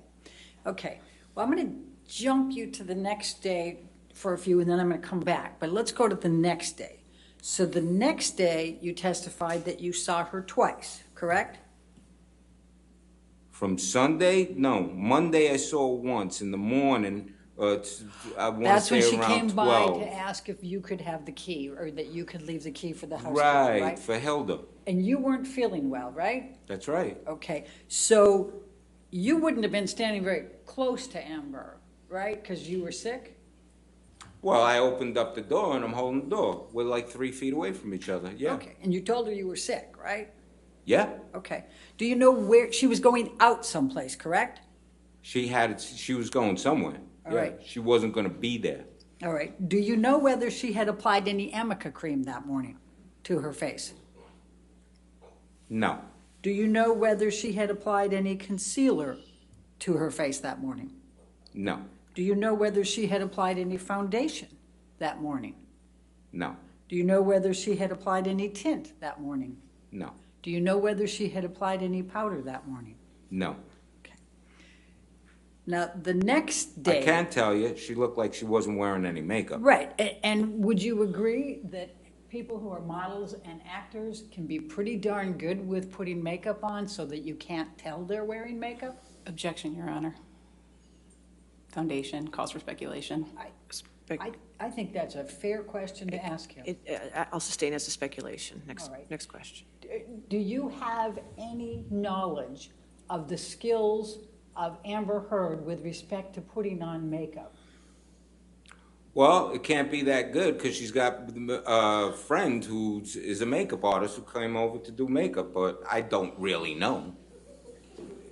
Okay. Well, I'm going to jump you to the next day for a few, and then I'm going to come back. But let's go to the next day. So the next day, you testified that you saw her twice, correct? From Sunday? No, Monday I saw her once in the morning. I want to That's when say she came around by 12. to ask if you could have the key, or that you could leave the key for the house key, Right, right? for Hilda. And you weren't feeling well, right? That's right. Okay, so you wouldn't have been standing very close to Amber, right? Because you were sick? Well, I opened up the door and I'm holding the door. We're like 3 feet away from each other. Yeah. Okay, and you told her you were sick, right? Yeah. Okay. Do you know where, she was going out someplace, correct? She was going somewhere. All Yeah. right. She wasn't going to be there. All right. Do you know whether she had applied any Amica cream that morning to her face? No. Do you know whether she had applied any concealer to her face that morning? No. Do you know whether she had applied any foundation that morning? No. Do you know whether she had applied any tint that morning? No. Do you know whether she had applied any powder that morning? No. Now, the next day. I can tell you, she looked like she wasn't wearing any makeup. Right, and would you agree that people who are models and actors can be pretty darn good with putting makeup on so that you can't tell they're wearing makeup? Objection, Your Honor. Foundation calls for speculation. I think that's a fair question to ask you. I'll sustain as a speculation. All right. Next question. Do you have any knowledge of the skills of Amber Heard with respect to putting on makeup? Well, it can't be that good because she's got a friend who is a makeup artist who came over to do makeup, but I don't really know.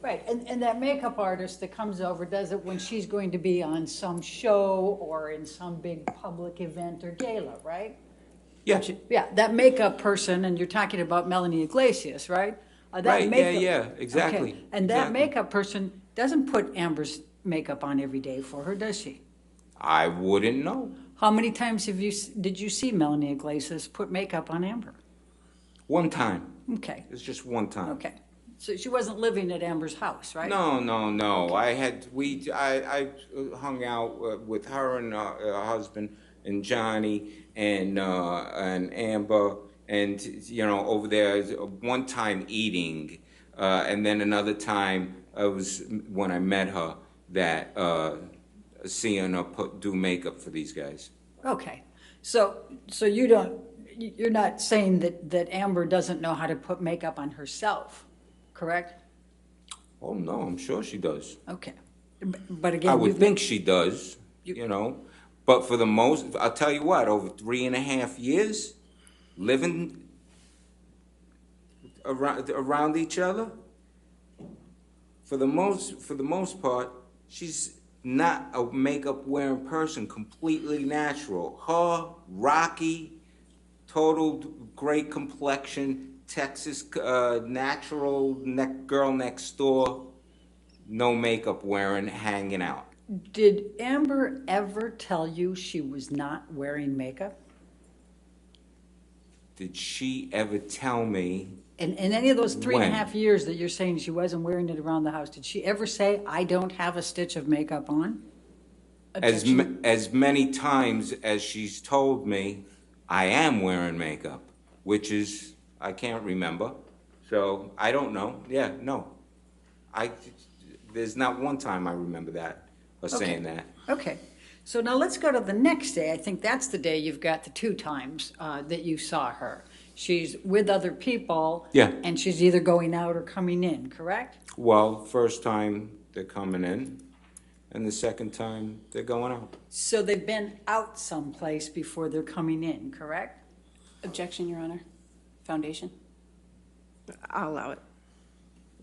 Right, and that makeup artist that comes over does it when she's going to be on some show or in some big public event or gala, right? Yeah. Yeah, that makeup person, and you're talking about Melanie Iglesias, right? That Right, makeup- yeah, exactly. Okay, and that Exactly. makeup person doesn't put Amber's makeup on every day for her, does she? I wouldn't know. How many times did you see Melanie Iglesias put makeup on Amber? One time. Okay, It's just one time. okay. So she wasn't living at Amber's house, right? No. I hung out with her and her husband and Johnny and Amber and over there one time eating and then another time was when I met her that seeing her do makeup for these guys. Okay, so you're not saying that Amber doesn't know how to put makeup on herself, correct? Oh no, I'm sure she does. Okay, but again, I would you've think she does, But for the most, I'll tell you what, over 3.5 years, living around each other, for the most part, she's not a makeup wearing person, completely natural. Her, Rocky, total great complexion, Texas natural girl next door, no makeup wearing, hanging out. Did Amber ever tell you she was not wearing makeup? Did she ever tell me? In any of those 3.5 When? years that you're saying she wasn't wearing it around the house, did she ever say, I don't have a stitch of makeup on? As many times as she's told me, I am wearing makeup, which is, I can't remember. So I don't know. Yeah, no. There's not one time I remember that or saying that. Okay, so now let's go to the next day. I think that's the day you've got the 2 times that you saw her. She's with other people. Yeah. And she's either going out or coming in, correct? Well, first time they're coming in, and the second time they're going out. So they've been out someplace before they're coming in, correct? Objection, Your Honor. Foundation. I'll allow it.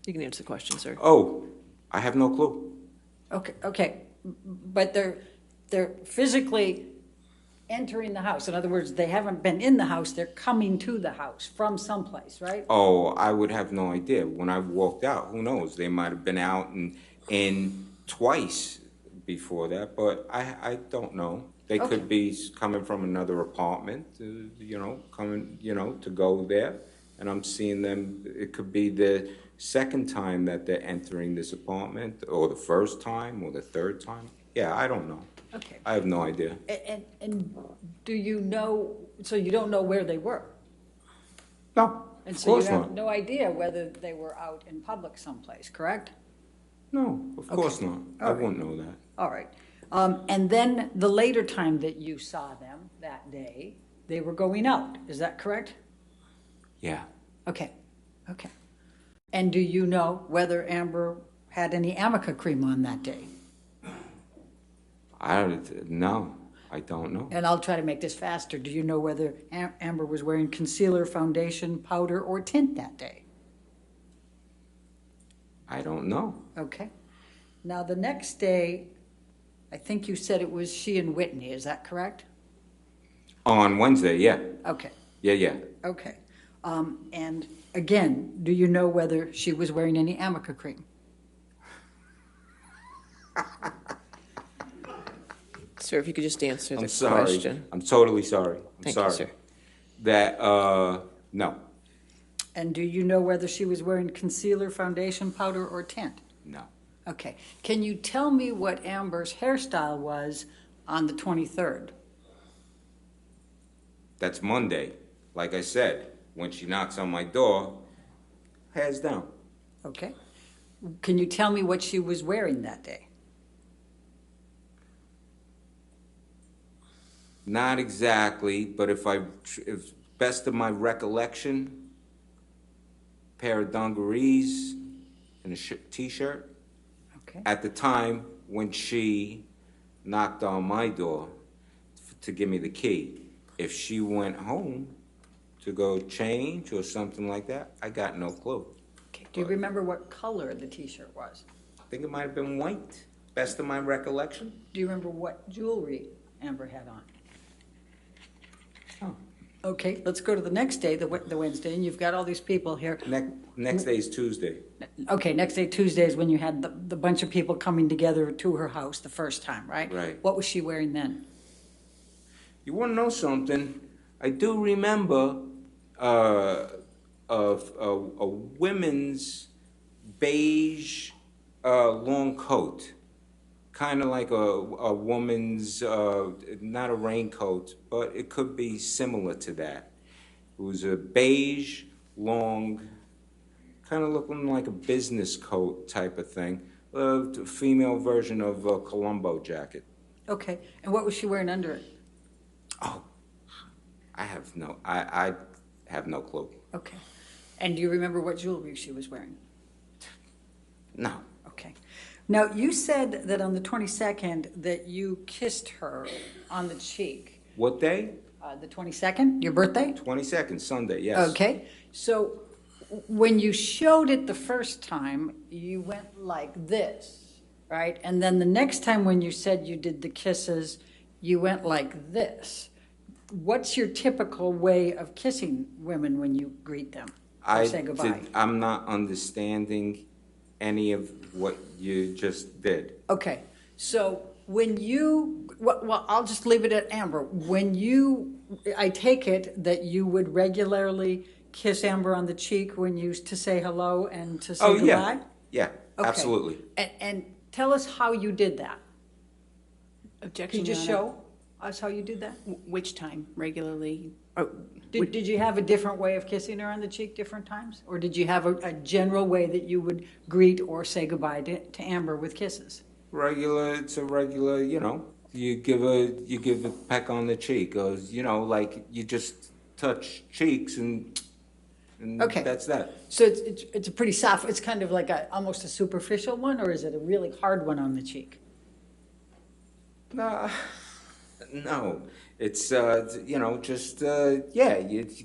You can answer the question, sir. Oh, I have no clue. Okay, but they're physically entering the house. In other words, they haven't been in the house, they're coming to the house from someplace, right? Oh, I would have no idea. When I walked out, who knows? They might have been out and in twice before that, but I don't know. They Okay. could be coming from another apartment, coming, to go there. And I'm seeing them, it could be the second time that they're entering this apartment, or the first time, or the third time. Yeah, I don't know. Okay. I have no idea. And do you know, so you don't know where they were? No, And of so you course have not. no idea whether they were out in public someplace, correct? No, of course not. I All right. wouldn't know that. All right. And then the later time that you saw them that day, they were going out, is that correct? Yeah. Okay, okay. And do you know whether Amber had any Amica cream on that day? No, I don't know. And I'll try to make this faster. Do you know whether Amber was wearing concealer, foundation, powder, or tint that day? I don't know. Okay. Now, the next day, I think you said it was she and Whitney, is that correct? On Wednesday, yeah. Okay, Yeah. okay. And again, do you know whether she was wearing any Amica cream? Sir, if you could just answer I'm the sorry. question. I'm totally sorry. I'm Thank you, sorry. sir. That, no, And do you know whether she was wearing concealer, foundation, powder, or tint? no. Okay. Can you tell me what Amber's hairstyle was on the 23rd? That's Monday. Like I said, when she knocks on my door, hands down. Okay. Can you tell me what she was wearing that day? Not exactly, but if best of my recollection, pair of dungarees and a t-shirt. Okay. At the time when she knocked on my door to give me the key. If she went home to go change or something like that, I got no clue. Okay. Do you remember what color the t-shirt was? I think it might have been white, best of my recollection. Do you remember what jewelry Amber had on? Oh. Okay, let's go to the next day, the Wednesday, and you've got all these people here. Next day is Tuesday. Okay, next day, Tuesday, is when you had the bunch of people coming together to her house the first time, right? Right. What was she wearing then? You want to know something? I do remember a women's beige long coat, kind of like a woman's, not a raincoat, but it could be similar to that. It was a beige, long, kind of looking like a business coat type of thing, a female version of a Columbo jacket. Okay, and what was she wearing under it? Oh, I have no clue. Okay, and do you remember what jewelry she was wearing? No. Okay. Now, you said that on the 22nd that you kissed her on the cheek. What day? The 22nd, your birthday? 22nd, Sunday, yes. Okay, so when you showed it the first time, you went like this, right? And then the next time when you said you did the kisses, you went like this. What's your typical way of kissing women when you greet them or say goodbye? I'm not understanding any of what you just did. Okay, so when you, well, I'll just leave it at Amber. When you, I take it that you would regularly kiss Amber on the cheek when you used to say hello and to say goodbye? Yeah, Okay. absolutely. And tell us how you did that. Objection, Could you Your just Honor. show us how you did that? Which time, regularly? Oh, Did you have a different way of kissing her on the cheek different times? Or did you have a general way that you would greet or say goodbye to Amber with kisses? It's a regular, you give a peck on the cheek, or, like you just touch cheeks and Okay. that's that. So it's a pretty soft, it's kind of like almost a superficial one, or is it a really hard one on the cheek? No, it's, you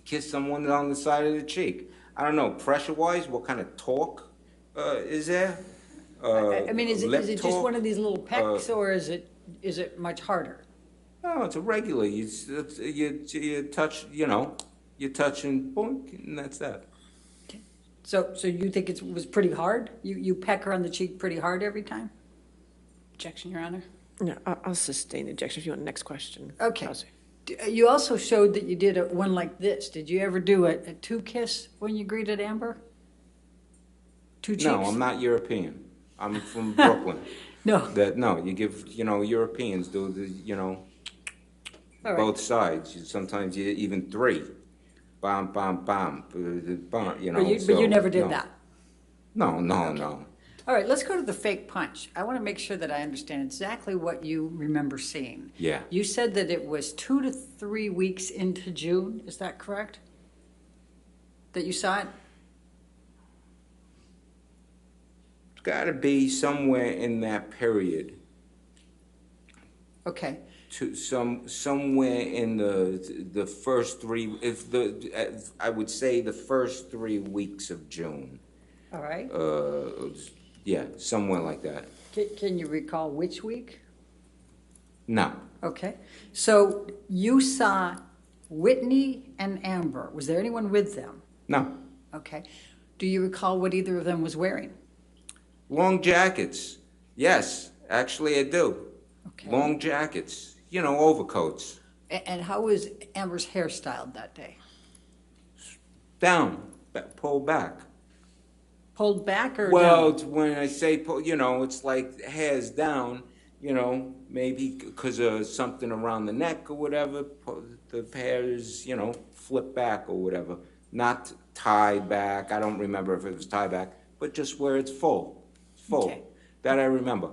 kiss someone on the side of the cheek. I don't know, pressure-wise, what kind of talk is there? I mean, is lip it just talk? one of these little pecks, or is it much harder? No, it's a regular, you touch, you touch and boink, and that's that. So you think it was pretty hard? You peck her on the cheek pretty hard every time? objection, Your Honor. No, I'll sustain objection if you want the next question. Okay. How's it? You also showed that you did one like this. Did you ever do a two kiss when you greeted Amber? Two cheeks? No, I'm not European. I'm from Brooklyn. No. No, you give, Europeans do the, All right. both sides. Sometimes even three. Bam, bam, bam, bam, But you so, never did no. that. No, no. All right, let's go to the fake punch. I want to make sure that I understand exactly what you remember seeing. Yeah. You said that it was 2 to 3 weeks into June. Is that correct? That you saw it? It's gotta be somewhere in that period. Okay. To somewhere in the first three, I would say the first 3 weeks of June. All right. Yeah, somewhere like that. Can you recall which week? No, Okay. So you saw Whitney and Amber. Was there anyone with them? no. Okay. Do you recall what either of them was wearing? Long jackets. Yes, actually I do. Okay. Long jackets. Overcoats. And how was Amber's hair styled that day? Down, pulled back. Pulled back or Well, down? it's when I say pull, it's like hair's down, maybe because of something around the neck or whatever, the hair is, flipped back or whatever. Not tied back. I don't remember if it was tied back, but just where it's full. Full. Okay. That I remember.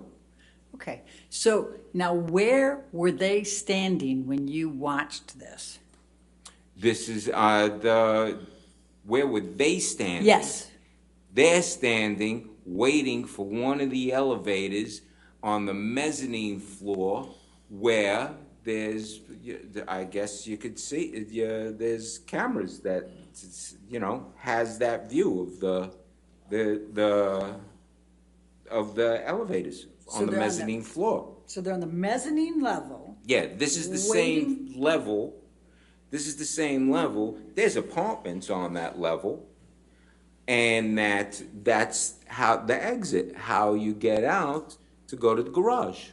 Okay. So now where were they standing when you watched this? This is where would they stand? Yes. They're standing, waiting for one of the elevators on the mezzanine floor where there's, I guess you could see, there's cameras that, has that view of the elevators So on the they're on the- mezzanine floor. So they're on the mezzanine level. Yeah, this is the same level. This is the same level. There's apartments on that level. And that's how the exit, how you get out to go to the garage.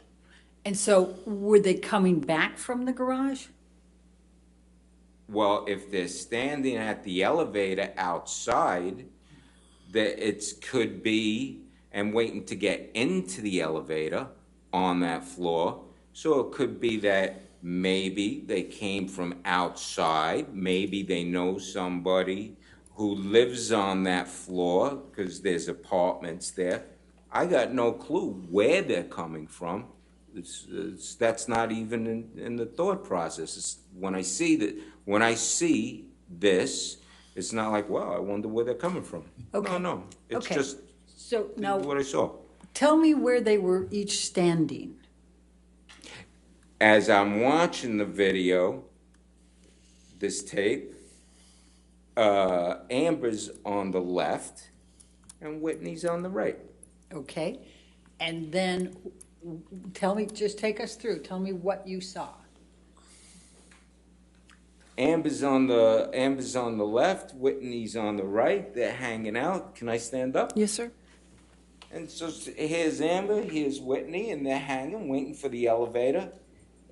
And so were they coming back from the garage? Well, if they're standing at the elevator outside, that it could be, and waiting to get into the elevator on that floor. So it could be that maybe they came from outside, maybe they know somebody who lives on that floor, because there's apartments there. I got no clue where they're coming from. That's not even in the thought process. When I see this, it's not like, well, I wonder where they're coming from. Okay. No, it's Okay. just So now what I saw. tell me where they were each standing. As I'm watching the video, this tape, Amber's on the left and Whitney's on the right. Okay. And then tell me, just take us through. Tell me what you saw. Amber's on the left, Whitney's on the right. They're hanging out. Can I stand up? Yes, sir. And so here's Amber, here's Whitney, and they're hanging, waiting for the elevator.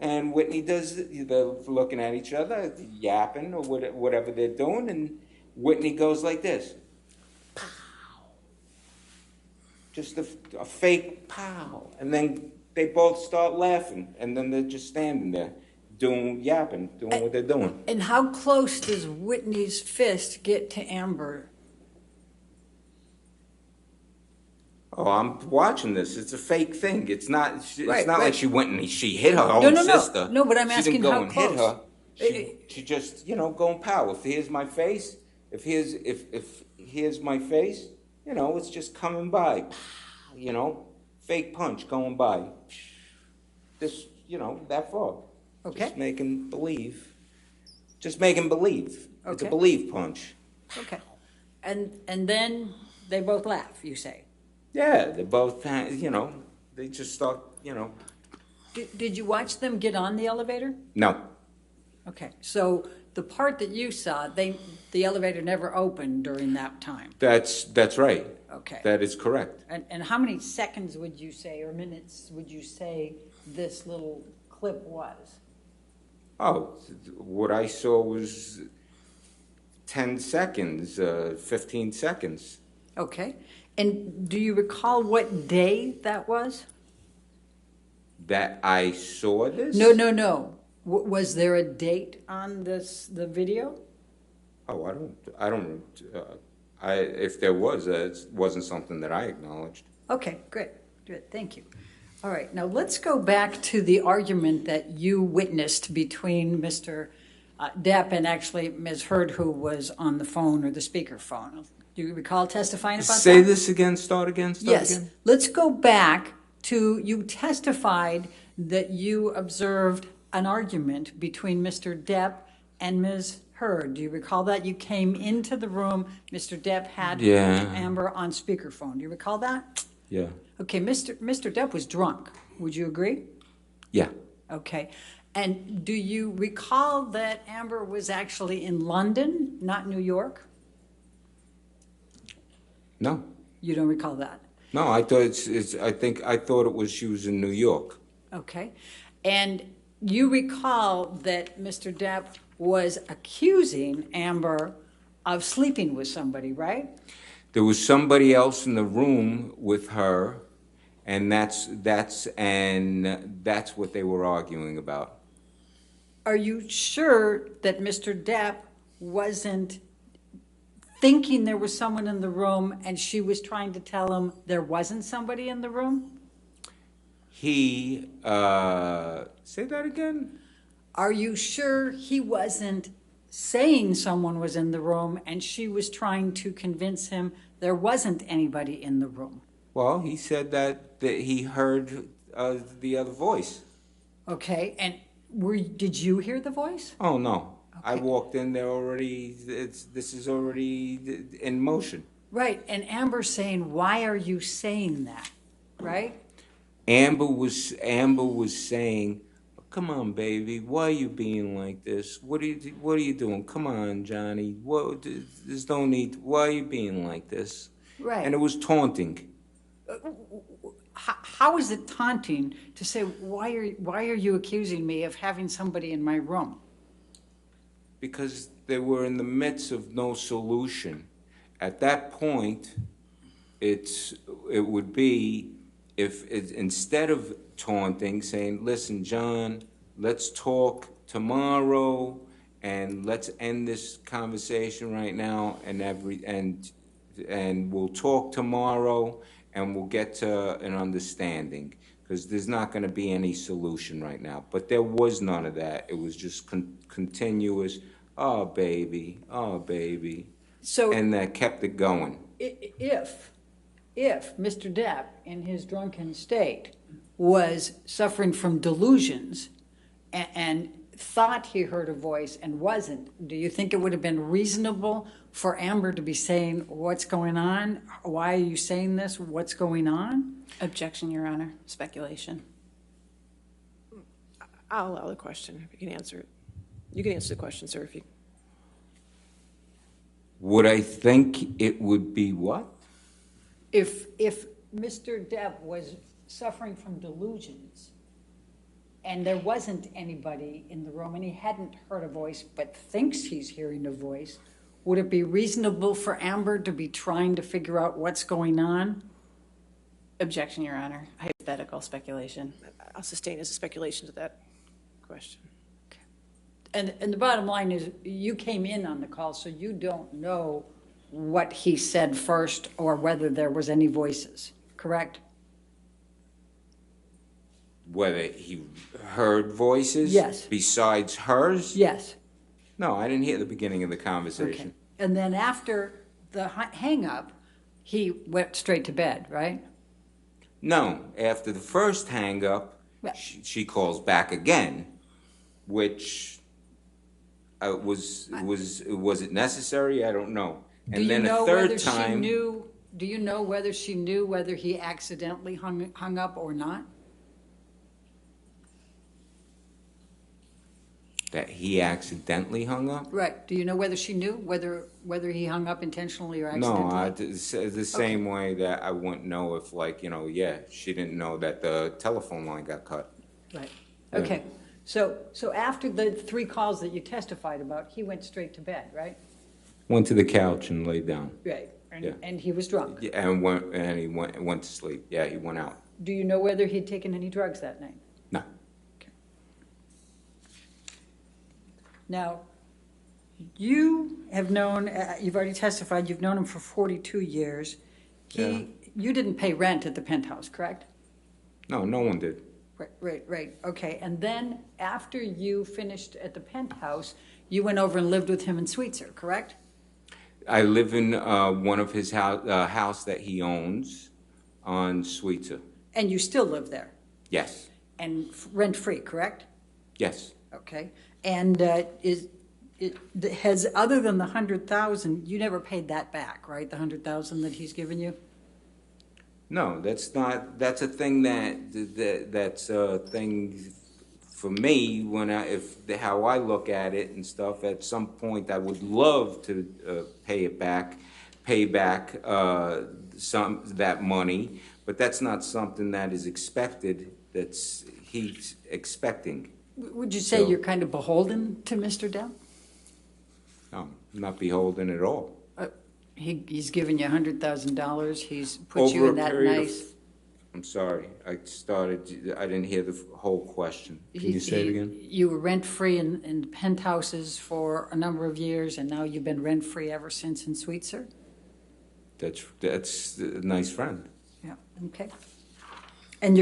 And Whitney they're looking at each other, yapping or whatever they're doing, and Whitney goes like this. Pow. Just a fake pow. And then they both start laughing, and then they're just standing there, yapping, doing what they're doing. And how close does Whitney's fist get to Amber? Oh, I'm watching this. It's a fake thing. It's not. It's Right, not right. like she went and she hit her own No. sister. No, but I'm She asking didn't go how and hit close. her. She just going pow. If here's my face, if here's my face, it's just coming by. Fake punch going by. This, that far. Okay. Just making believe. It's a Okay. believe punch. Okay. And then they both laugh, you say. Yeah, they both, they just start, Did you watch them get on the elevator? no. Okay, so the part that you saw, the elevator never opened during that time. That's right. Okay. That is correct. And how many seconds would you say, or minutes would you say this little clip was? Oh, what I saw was 10 seconds, 15 seconds. Okay. And do you recall what day that was? That I saw this? No, no, no. Was there a date on the video? Oh, if there was, it wasn't something that I acknowledged. Okay, great, good, thank you. All right, now let's go back to the argument that you witnessed between Mr. Depp and actually Ms. Heard, who was on the phone or the speakerphone. Do you recall testifying about that? Say this again, start again. Yes, let's go back to, you testified that you observed an argument between Mr. Depp and Ms. Heard. Do you recall that? You came into the room, Mr. Depp had Amber on speakerphone. Do you recall that? Yeah. Okay, Mr. Depp was drunk. Would you agree? Yeah. Okay. And do you recall that Amber was actually in London, not New York? No. You don't recall that? No, I thought I thought it was she was in New York. Okay. And you recall that Mr. Depp was accusing Amber of sleeping with somebody, right? There was somebody else in the room with her, and that's what they were arguing about. Are you sure that Mr. Depp wasn't thinking there was someone in the room and she was trying to tell him there wasn't somebody in the room? He, say that again? Are you sure he wasn't saying someone was in the room and she was trying to convince him there wasn't anybody in the room? Well, he said that he heard the other voice. Okay, and did you hear the voice? Oh, no. I Okay. walked in there already, this is already in motion. Right, and Amber's saying, why are you saying that, right? Amber was saying, come on, baby, why are you being like this? What are you doing? Come on, Johnny. There's no need. Why are you being like this? Right. And it was taunting. How is it taunting to say, why are you accusing me of having somebody in my room? Because they were in the midst of no solution. At that point, it would be, instead of taunting, saying, listen, John, let's talk tomorrow and let's end this conversation right now and we'll talk tomorrow and we'll get to an understanding, because there's not going to be any solution right now. But there was none of that. It was just continuous, oh, baby, So and that kept it going. if Mr. Depp, in his drunken state, was suffering from delusions and thought he heard a voice and wasn't, do you think it would have been reasonable for Amber to be saying, what's going on? Why are you saying this? What's going on? Objection, Your Honor. Speculation. I'll allow the question, if you can answer it. You can answer the question, sir, if you... Would I think it would be what? If Mr. Depp was suffering from delusions and there wasn't anybody in the room and he hadn't heard a voice but thinks he's hearing a voice, would it be reasonable for Amber to be trying to figure out what's going on? Objection, Your Honor. Hypothetical speculation. I'll sustain as a speculation to that question. And the bottom line is, you came in on the call, so you don't know what he said first or whether there was any voices, correct? Whether he heard voices? Yes. Besides hers? Yes. No, I didn't hear the beginning of the Okay. conversation. And then after the hang-up, he went straight to bed, right? No, after the first hang-up, Right. she calls back again, which was it necessary? I don't know. Do you know whether she knew? Do you know whether she knew whether he accidentally hung up or not? That he accidentally hung up? Right. Do you know whether she knew whether he hung up intentionally or accidentally? No, the same way that I wouldn't know if, like, she didn't know that the telephone line got cut. Right. Yeah. Okay. So after the 3 calls that you testified about, he went straight to bed, right? Went to the couch and laid down. Right. Yeah. And he was drunk. Yeah, and he went to sleep. Yeah, he went out. Do you know whether he'd taken any drugs that night? No. Now, you have known, you've already testified, you've known him for 42 years. Yeah. You didn't pay rent at the Penthouse, correct? No, no one did. Right, okay. And then after you finished at the Penthouse, you went over and lived with him in Sweetser, correct? I live in one of his house that he owns on Sweetser. And you still live there? Yes. And rent-free, correct? Yes. Okay. And has, other than the 100,000, you never paid that back, right? The 100,000 that he's given you? No, that's a thing that's a thing for me when how I look at it and stuff. At some point, I would love to pay back some that money, but that's not something that is expected. He's expecting. Would you say So- you're kind of beholden to Mr. Depp? No, I'm not beholden at all. He's given you $100,000, he's put you Over in a that period of- nice... I'm sorry, I didn't hear the whole question. Can you say it again? You were rent-free in penthouses for a number of years, and now you've been rent-free ever since in Sweetser? That's a nice friend. Yeah, okay. And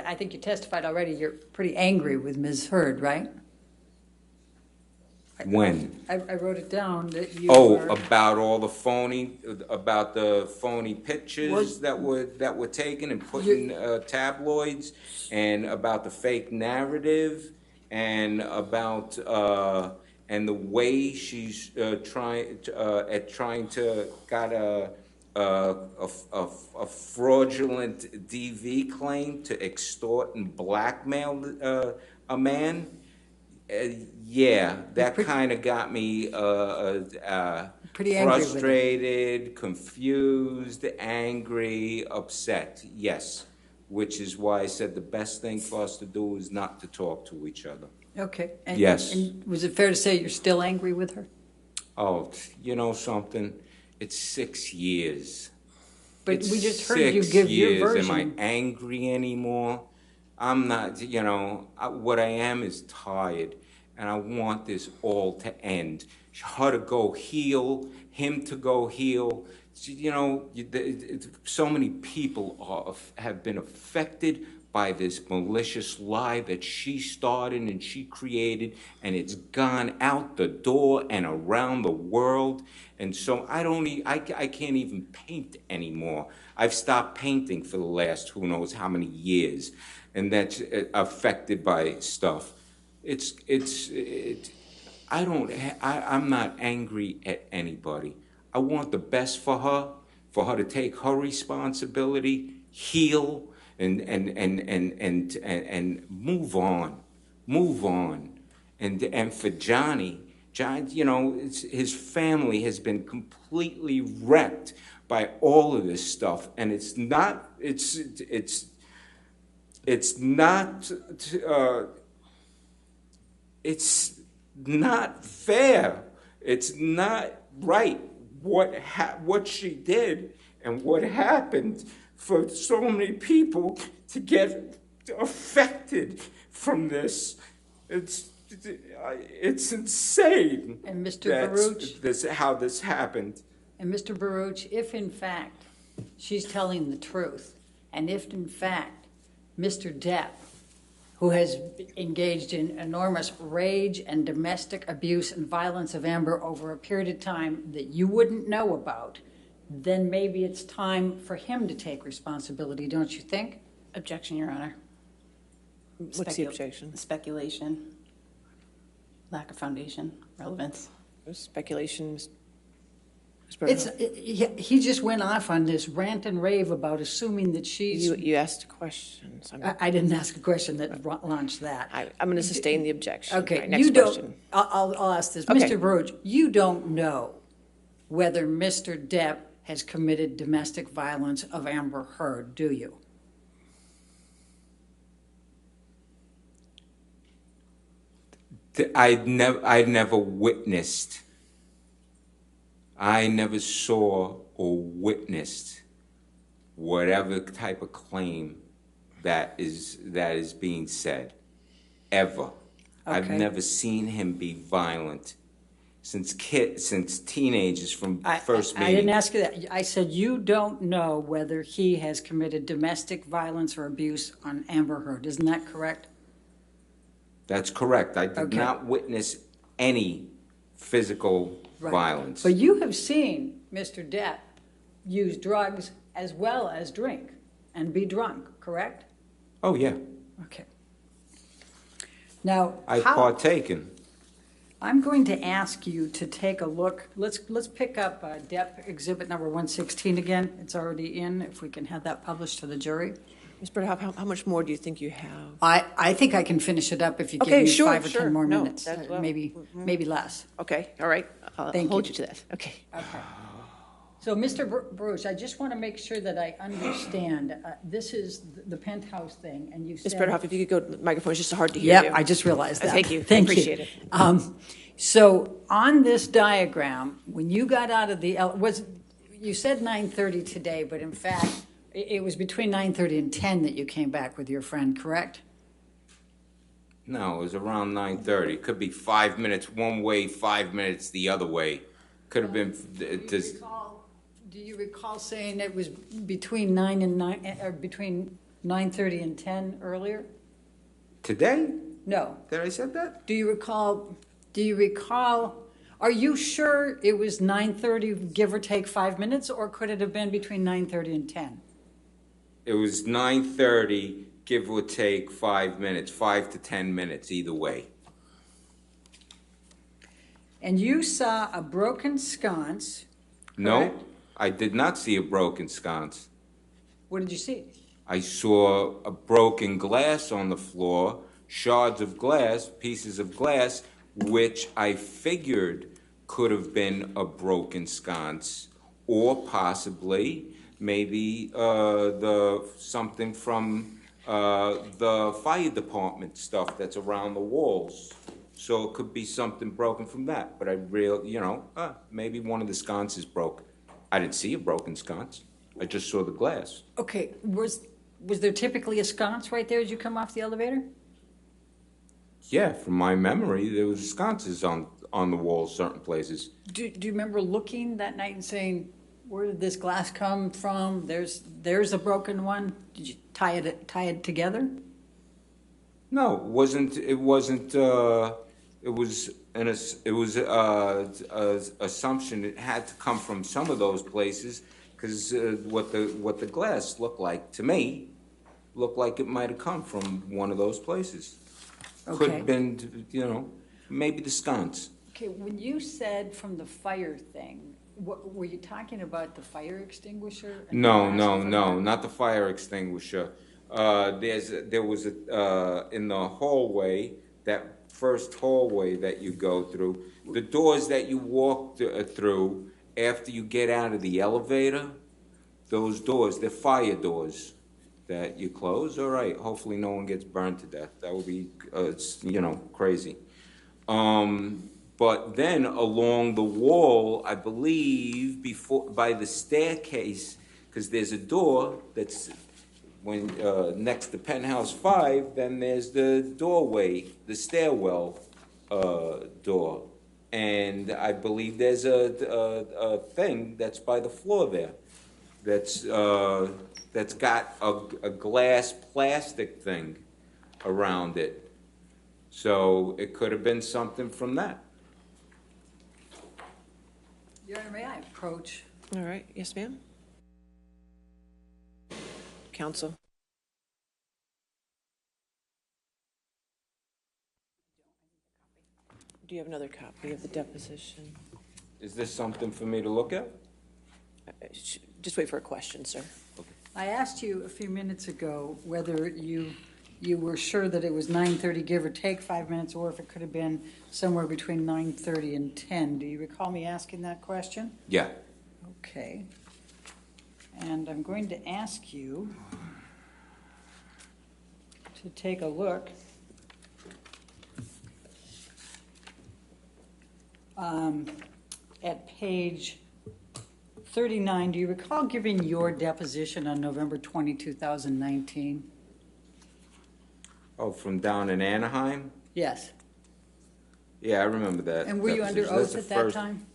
I think you testified already, you're pretty angry with Ms. Heard, right? When? I wrote it down that you Oh, were... about the phony pictures that were taken and put in tabloids, and about the fake narrative, and about and the way she's trying to got a fraudulent DV claim to extort and blackmail a man. Yeah, that kind of got me Pretty angry with it. frustrated, confused, angry, upset. Yes, which is why I said the best thing for us to do is not to talk to each other. Okay. Yes. And was it fair to say you're still angry with her? Oh, you know something? It's 6 years. But It's we just heard you 6 give your years. version. Am I angry anymore? I'm not, what I am is tired, and I want this all to end. Her to go heal, him to go heal. So many people have been affected by this malicious lie that she started and she created, and it's gone out the door and around the world. And so I can't even paint anymore. I've stopped painting for the last who knows how many years, and that's affected by stuff. I'm not angry at anybody. I want the best for her to take her responsibility, heal, and move on. And for Johnny, his family has been completely wrecked by all of this stuff, and it's not fair. It's not right what she did and what happened for so many people to get affected from this. It's insane. And Mr. Baruch? How this happened. And Mr. Baruch, if in fact she's telling the truth, and if in fact Mr. Depp, who has engaged in enormous rage and domestic abuse and violence of Amber over a period of time that you wouldn't know about, then maybe it's time for him to take responsibility, don't you think? Objection, Your Honor. What's the objection? Speculation, lack of foundation, relevance. Speculation. He just went off on this rant and rave about assuming that she's... You asked questions. I didn't ask a question that launched that. I'm going to sustain the objection. Okay, All right, next you don't, question. I'll ask this. Okay. Mr. Baruch, you don't know whether Mr. Depp has committed domestic violence of Amber Heard, do you? I'd never witnessed I never saw or witnessed whatever type of claim that is being said, ever. I've Okay. never seen him be violent since teenagers from first I didn't meeting. ask you that. I said you don't know whether he has committed domestic violence or abuse on Amber Heard. Isn't that correct? That's correct. I did Okay. not witness any physical Right. violence. But you have seen Mr. Depp use drugs as well as drink and be drunk, correct? Oh, yeah. Okay. Now, I've how, partaken. I'm going to ask you to take a look. Let's pick up Depp Exhibit number 116 again. It's already in, if we can have that published to the jury. Ms. Birdhoff, how much more do you think you have? I think I can finish it up if you give Okay, me sure, 5 or sure. 10 more No, minutes, that's well. maybe less. Okay, all right. I'll Thank hold you. you to that. Okay. Okay. So, Mr. Bruce, I just want to make sure that I understand. This is the Penthouse thing, and you Ms. said... Birdhoff, if you could go to the microphone, it's just hard to hear you. Yep, I just realized that. Thank you. I Thank you. appreciate it. So on this diagram, when you got out of the, you said 9:30 today, but in fact, it was between 9:30 and 10 that you came back with your friend, correct? No, it was around 9:30. Could be 5 minutes one way, 5 minutes the other way. Could have been. Do you recall saying it was between 9 and 9, or between 9:30 and 10 earlier? Today? No. Did I said that? Do you recall, are you sure it was 9:30, give or take 5 minutes, or could it have been between 9:30 and 10? It was 9:30, give or take 5 minutes, 5 to 10 minutes, either way. And you saw a broken sconce. No, Correct. I did not see a broken sconce. What did you see? I saw a broken glass on the floor, shards of glass, pieces of glass, which I figured could have been a broken sconce, or possibly maybe something from the fire department stuff that's around the walls. So it could be something broken from that. But maybe one of the sconces broke. I didn't see a broken sconce. I just saw the glass. Okay, was there typically a sconce right there as you come off the elevator? Yeah, from my memory, there was sconces on the walls, certain places. Do you remember looking that night and saying, where did this glass come from? There's a broken one. Did you tie it together? No, it wasn't. It was an assumption. It had to come from some of those places because what the glass looked like to me looked like it might have come from one of those places. Could have been, maybe the sconce. Okay, when you said from the fire thing, were you talking about the fire extinguisher? and the No, glass from that? not the fire extinguisher. There was in the hallway, that first hallway that you go through, the doors that you walk through after you get out of the elevator, those doors, they're fire doors that you close. All right, hopefully no one gets burned to death. That would be, crazy. But then along the wall, I believe, by the staircase, because there's a door that's next to Penthouse 5, then there's the doorway, the stairwell door. And I believe there's a thing that's by the floor there that's got a glass plastic thing around it. So it could have been something from that. Your Honor, may I approach? All right, yes, ma'am. Counsel. Do you have another copy of the deposition? Is this something for me to look at? Just wait for a question, sir. I asked you a few minutes ago whether you were sure that it was 9:30, give or take 5 minutes, or if it could have been somewhere between 9:30 and 10. Do you recall me asking that question? Yeah. Okay. And I'm going to ask you to take a look at page 39, do you recall giving your deposition on November 20, 2019? Oh, from down in Anaheim? Yes. Yeah, I remember that. And were you under deposition. That's oath the at that first- time?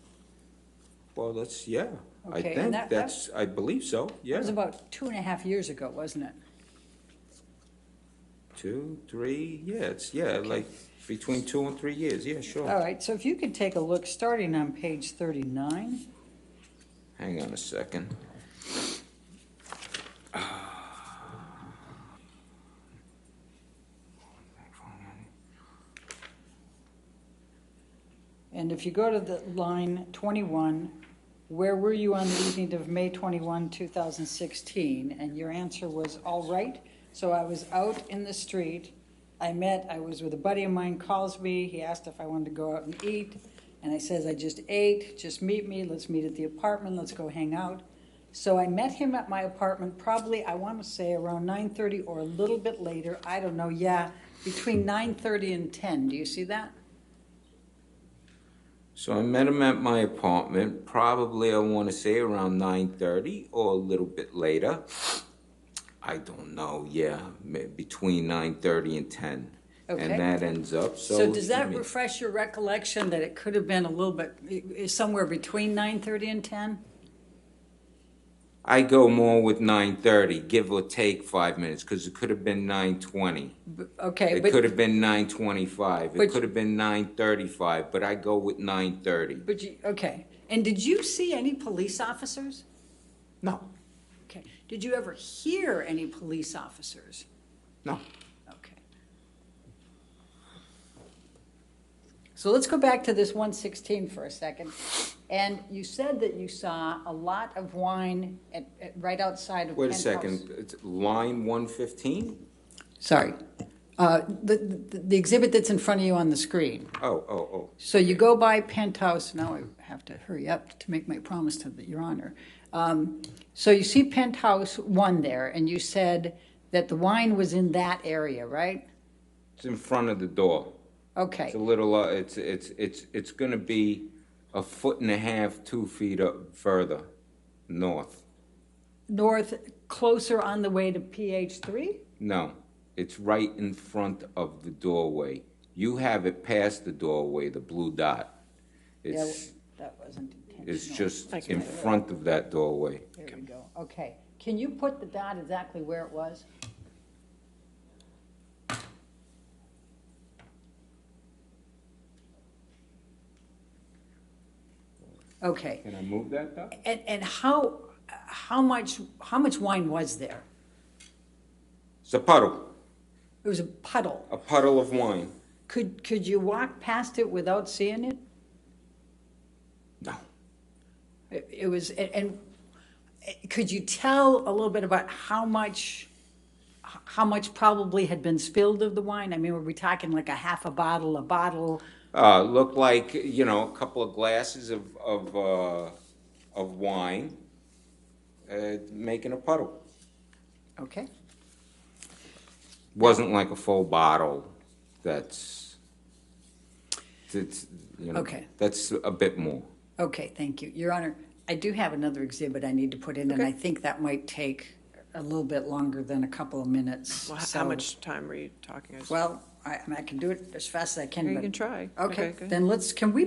Well, that's, yeah, I Okay, and think that- that's, I believe so, It yeah. was about 2.5 years ago, wasn't it? 2, 3, yeah, like between 2 and 3 years, yeah, sure. All right, so if you could take a look, starting on page 39. Hang on a second. And if you go to the line 21, where were you on the evening of May 21, 2016? And your answer was, all right. So I was out in the street. I was with a buddy of mine, calls me. He asked if I wanted to go out and eat. And I says, I just ate, just meet me. Let's meet at the apartment. Let's go hang out. So I met him at my apartment, probably, I want to say around 9:30 or a little bit later. I don't know, yeah, between 9:30 and 10. Do you see that? So I met him at my apartment, probably I want to say around 9:30 or a little bit later. I don't know, yeah, between 9:30 and 10. Okay. And that ends up, So does that I mean, refresh your recollection that it could have been a little bit, somewhere between 9:30 and 10? I go more with 9:30, give or take 5 minutes, because it could have been 9:20. Okay, It could but, have been 9:25. But- It could have been 9:35, but I go with 9:30. okay. And did you see any police officers? No, Okay. Did you ever hear any police officers? no. Okay. So let's go back to this 116 for a second. And you said that you saw a lot of wine right outside of Wait a Penthouse. second, it's line 115? Sorry. The exhibit that's in front of you on the screen. Oh. So you go by Penthouse, now I have to hurry up to make my promise to Your Honor. So you see Penthouse 1 there, and you said that the wine was in that area, right? It's in front of the door. Okay. It's a little, it's gonna be 1.5 feet, 2 feet up further north. North, closer on the way to PH3? No, it's right in front of the doorway. You have it past the doorway, the blue dot. Yeah, It's, that wasn't intentional. it's just I can in make it front of that doorway. There we go. Okay. Can you put the dot exactly where it was? Okay. Can I move that dot? And how much wine was there? It's a puddle It was a puddle. of wine. Could you walk past it without seeing it? No. It was, and could you tell a little bit about how much probably had been spilled of the wine? I mean, were we talking like a half a bottle, a bottle? Looked like, a couple of glasses of wine, making a puddle. Okay. Wasn't like a full bottle. That's Okay. That's a bit more. Okay, thank you. Your Honor, I do have another exhibit I need to put in, and Okay. I think that might take a little bit longer than a couple of minutes. Well, how So- much time are you talking? Well, I mean, I can do it as fast as I can, You but. can try. Okay, go ahead. then can we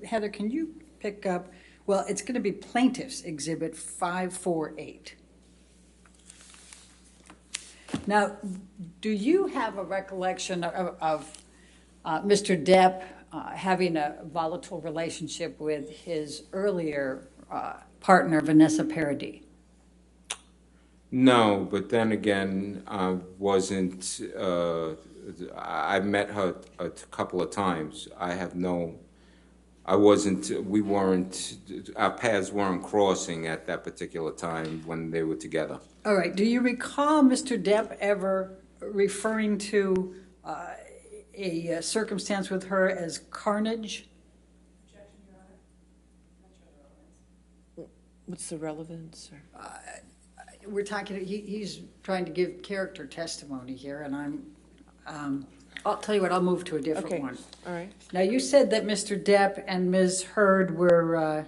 Heather, can you pick up, well, it's going to be Plaintiffs Exhibit 548. Now, do you have a recollection of Mr. Depp having a volatile relationship with his earlier partner, Vanessa Paradis? No, but then again, I wasn't. I met her a couple of times. I wasn't. We weren't. Our paths weren't crossing at that particular time when they were together. All right, do you recall Mr. Depp ever referring to a circumstance with her as carnage? What's the relevance? Or? We're talking, he's trying to give character testimony here, and I'll tell you what, I'll move to a different Okay, one. all right. Now, you said that Mr. Depp and Ms. Heard were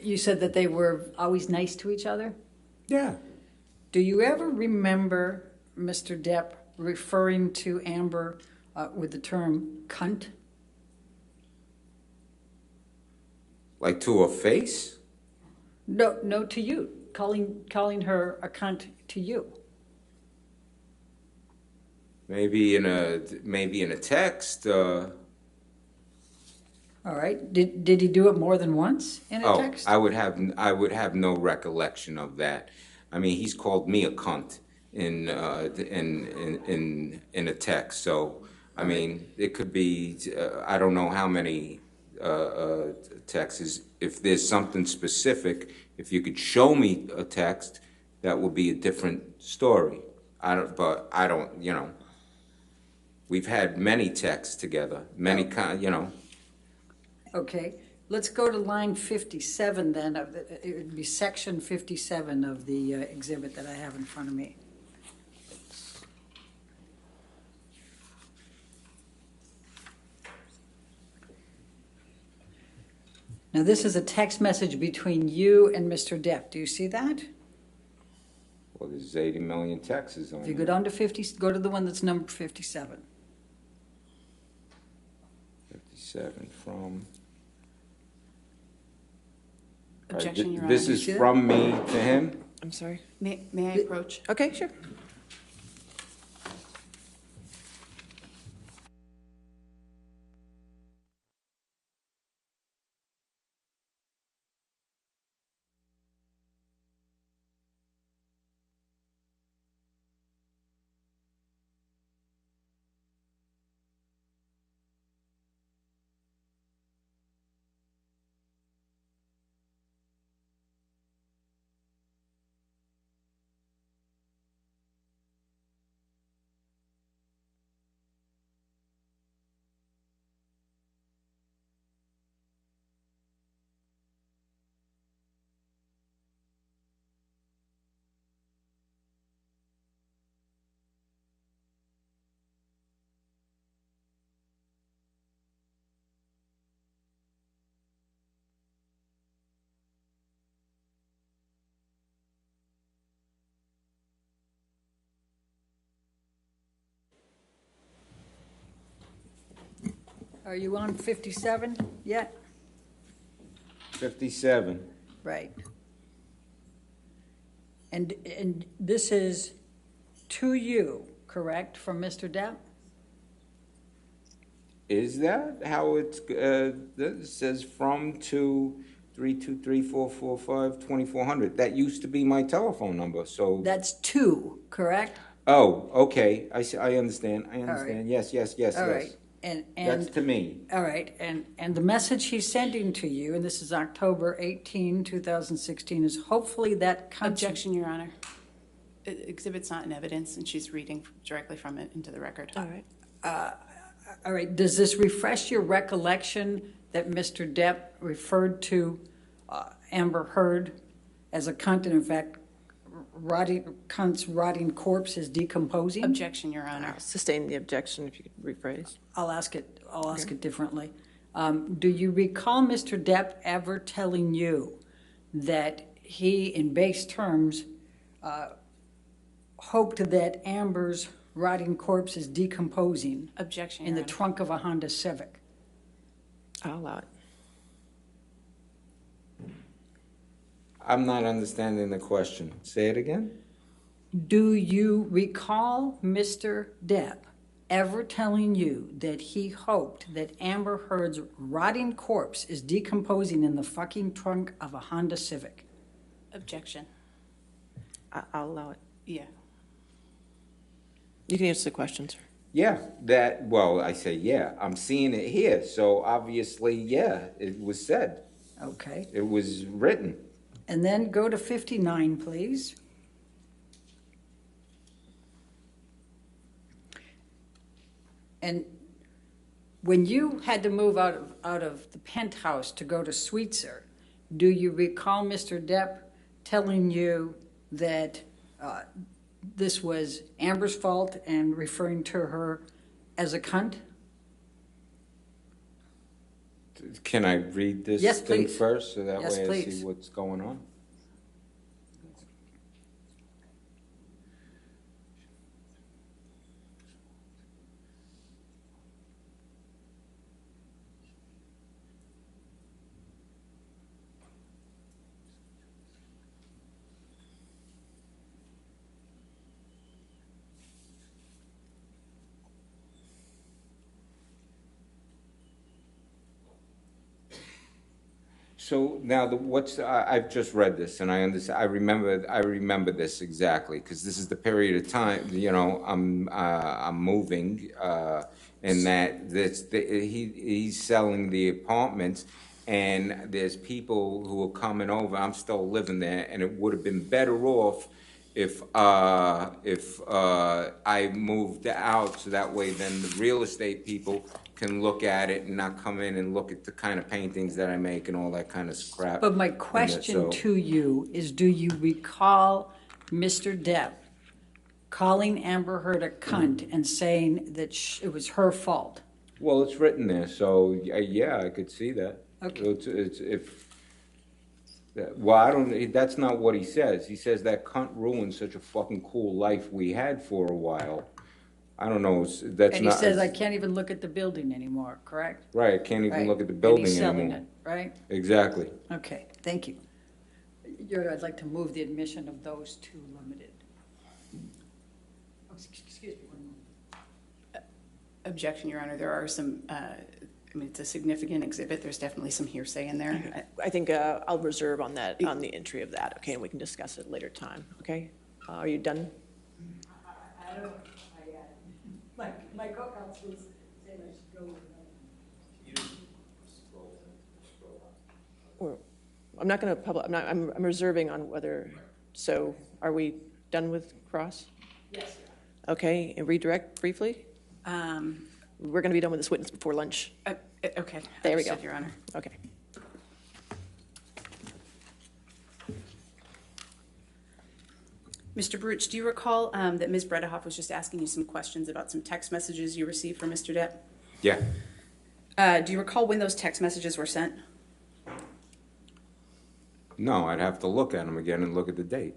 You said that they were always nice to each other? Yeah. Do you ever remember Mr. Depp referring to Amber with the term cunt? Like to her face? No, no, to you, calling her a cunt to you. Maybe in a text. All right, did he do it more than once in a Oh, text? I would have no recollection of that. I mean, he's called me a cunt in a text. So, I mean, it could be, I don't know how many texts. If there's something specific, if you could show me a text, that would be a different story. But I don't, you know. We've had many texts together, many you know. Okay, let's go to line 57 then, it would be section 57 of the exhibit that I have in front of me. Now, this is a text message between you and Mr. Depp. Do you see that? Well, there's 80 million texts on If you there. go down to 50, go to the one that's number 57. 57 from. Objection, Your Honor. This is from me to him? I'm sorry. May I approach? Okay, sure. Are you on 57 yet? 57. Right. And this is to you, correct, from Mr. Depp? Is that how it's, it says from to 323-445-2400. That used to be my telephone number, so. That's to, correct? Oh, okay, I understand, right. Yes. All right. And That's to me. all right, and the message he's sending to you, and this is October 18, 2016, is hopefully that Objection, Your Honor. Exhibit's not in evidence, and she's reading directly from it into the record. All right. All right, does this refresh your recollection that Mr. Depp referred to Amber Heard as a cunt, and in fact, cunt's rotting corpse is decomposing? Objection, Your Honor. Sustain the objection if you could rephrase. I'll ask it differently. Do you recall Mr. Depp ever telling you that he, in base terms, hoped that Amber's rotting corpse is decomposing Objection, in Your the Honor. trunk of a Honda Civic? I'll allow it. I'm not understanding the question. Say it again? Do you recall Mr. Depp ever telling you that he hoped that Amber Heard's rotting corpse is decomposing in the fucking trunk of a Honda Civic? Objection. I'll allow it. Yeah. You can answer the question, sir. Yeah, I say yeah. I'm seeing it here, so obviously, yeah, it was said. Okay. It was written. And then go to 59, please. And when you had to move out of the penthouse to go to Sweetser, do you recall Mr. Depp telling you that this was Amber's fault and referring to her as a cunt? Can I read this Yes, thing please. first, so that Yes, way I please. see what's going on? So now, I've just read this, and I understand, I remember this exactly, because this is the period of time, I'm moving, and he's selling the apartments, and there's people who are coming over, I'm still living there, and it would have been better off if I moved out, so that way then the real estate people can look at it and not come in and look at the kind of paintings that I make and all that kind of crap. But my And question so- to you is, do you recall Mr. Depp calling Amber Heard a cunt and saying that it was her fault? Well, it's written there, so, yeah, I could see that. Okay. Well, I don't, that's not what he says. He says that cunt ruined such a fucking cool life we had for a while. I don't know, that's not. And he says, I can't even look at the building anymore, correct? Right, I can't even Right. look at the And building he's anymore. selling it, right? Exactly. Okay, thank you. I'd like to move the admission of those two limited. Oh, excuse me, one moment. Objection, Your Honor. There are some, it's a significant exhibit. There's definitely some hearsay in there. I think I'll reserve on that, on the entry of that, okay, and we can discuss it later time, okay? Are you done? I don't know. My cookouts was saying I should go with that. Or, I'm not going to I'm reserving on whether, so are we done with cross? Yes. Okay, and redirect briefly? We're going to be done with this witness before lunch. Okay. There we go. Understood, Your Honor. Okay. Mr. Baruch, do you recall that Ms. Bredehoff was just asking you some questions about some text messages you received from Mr. Depp? Yeah. Do you recall when those text messages were sent? No, I'd have to look at them again and look at the date.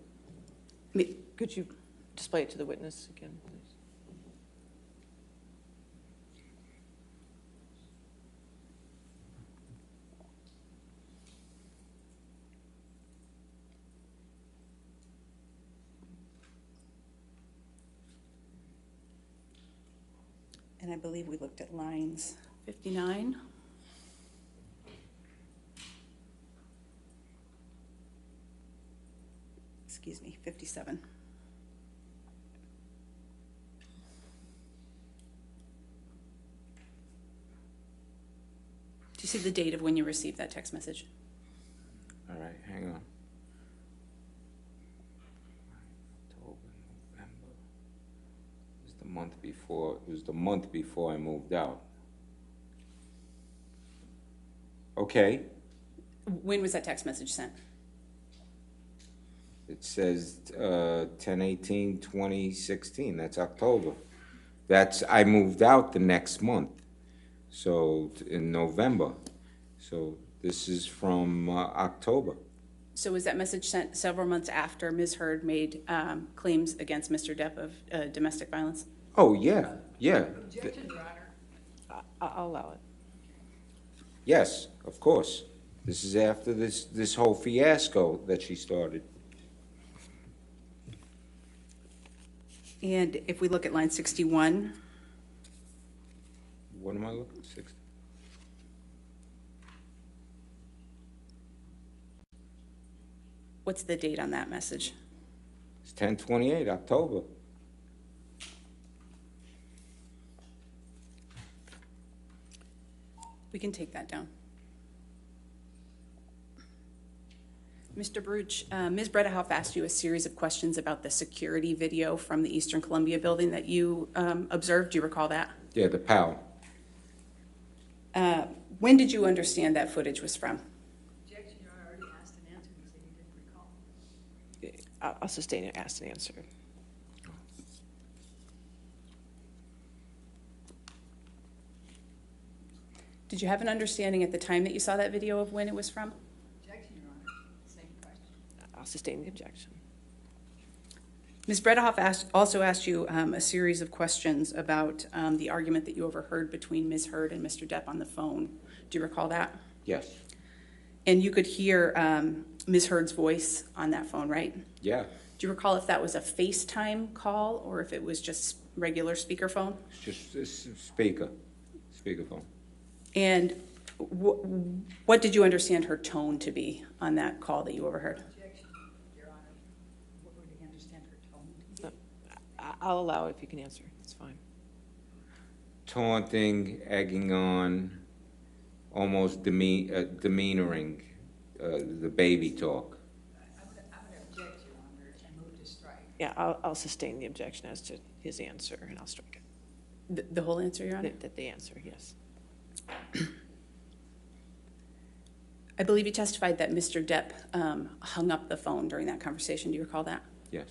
Could you display it to the witness again, please? And I believe we looked at lines 59. Excuse me, 57. Do you see the date of when you received that text message? All right, hang on. October, November. It was the month before, it was the month before I moved out. Okay, When was that text message sent? it says 10/18/2016, that's October. I moved out the next month, so in November. So this is from October. So was that message sent several months after Ms. Heard made claims against Mr. Depp of domestic violence? Oh, yeah, yeah. Objection, Your Honor. I'll allow it. Yes, of course. This is after this whole fiasco that she started. And if we look at line 61, What am I looking, 60? what's the date on that message? It's 10/28, October. We can take that down. Mr. Baruch, Ms. Bredehoff asked you a series of questions about the security video from the Eastern Columbia building that you observed. Do you recall that? Yeah, the PAL. When did you understand that footage was from? Objection, Your Honor. I already asked and answered. You said you didn't recall. I'll sustain it, asked and answered. Did you have an understanding at the time that you saw that video of when it was from? Objection, Your Honor. Same question. I'll sustain the objection. Ms. Bredehoff also asked you a series of questions about the argument that you overheard between Ms. Heard and Mr. Depp on the phone. Do you recall that? Yes. And you could hear Ms. Heard's voice on that phone, right? Yeah. Do you recall if that was a FaceTime call or if it was just regular speakerphone? It's just speakerphone. And what did you understand her tone to be on that call that you overheard? Objection, Your Honor. What would he understand her tone to be? I'll allow it if you can answer. It's fine. Taunting, egging on, almost demeanoring, the baby talk. I would object, Your Honor, and move to strike. Yeah, I'll sustain the objection as to his answer, and I'll strike it. The whole answer, Your Honor? The answer, yes. I believe you testified that Mr. Depp hung up the phone during that conversation. Do you recall that? Yes.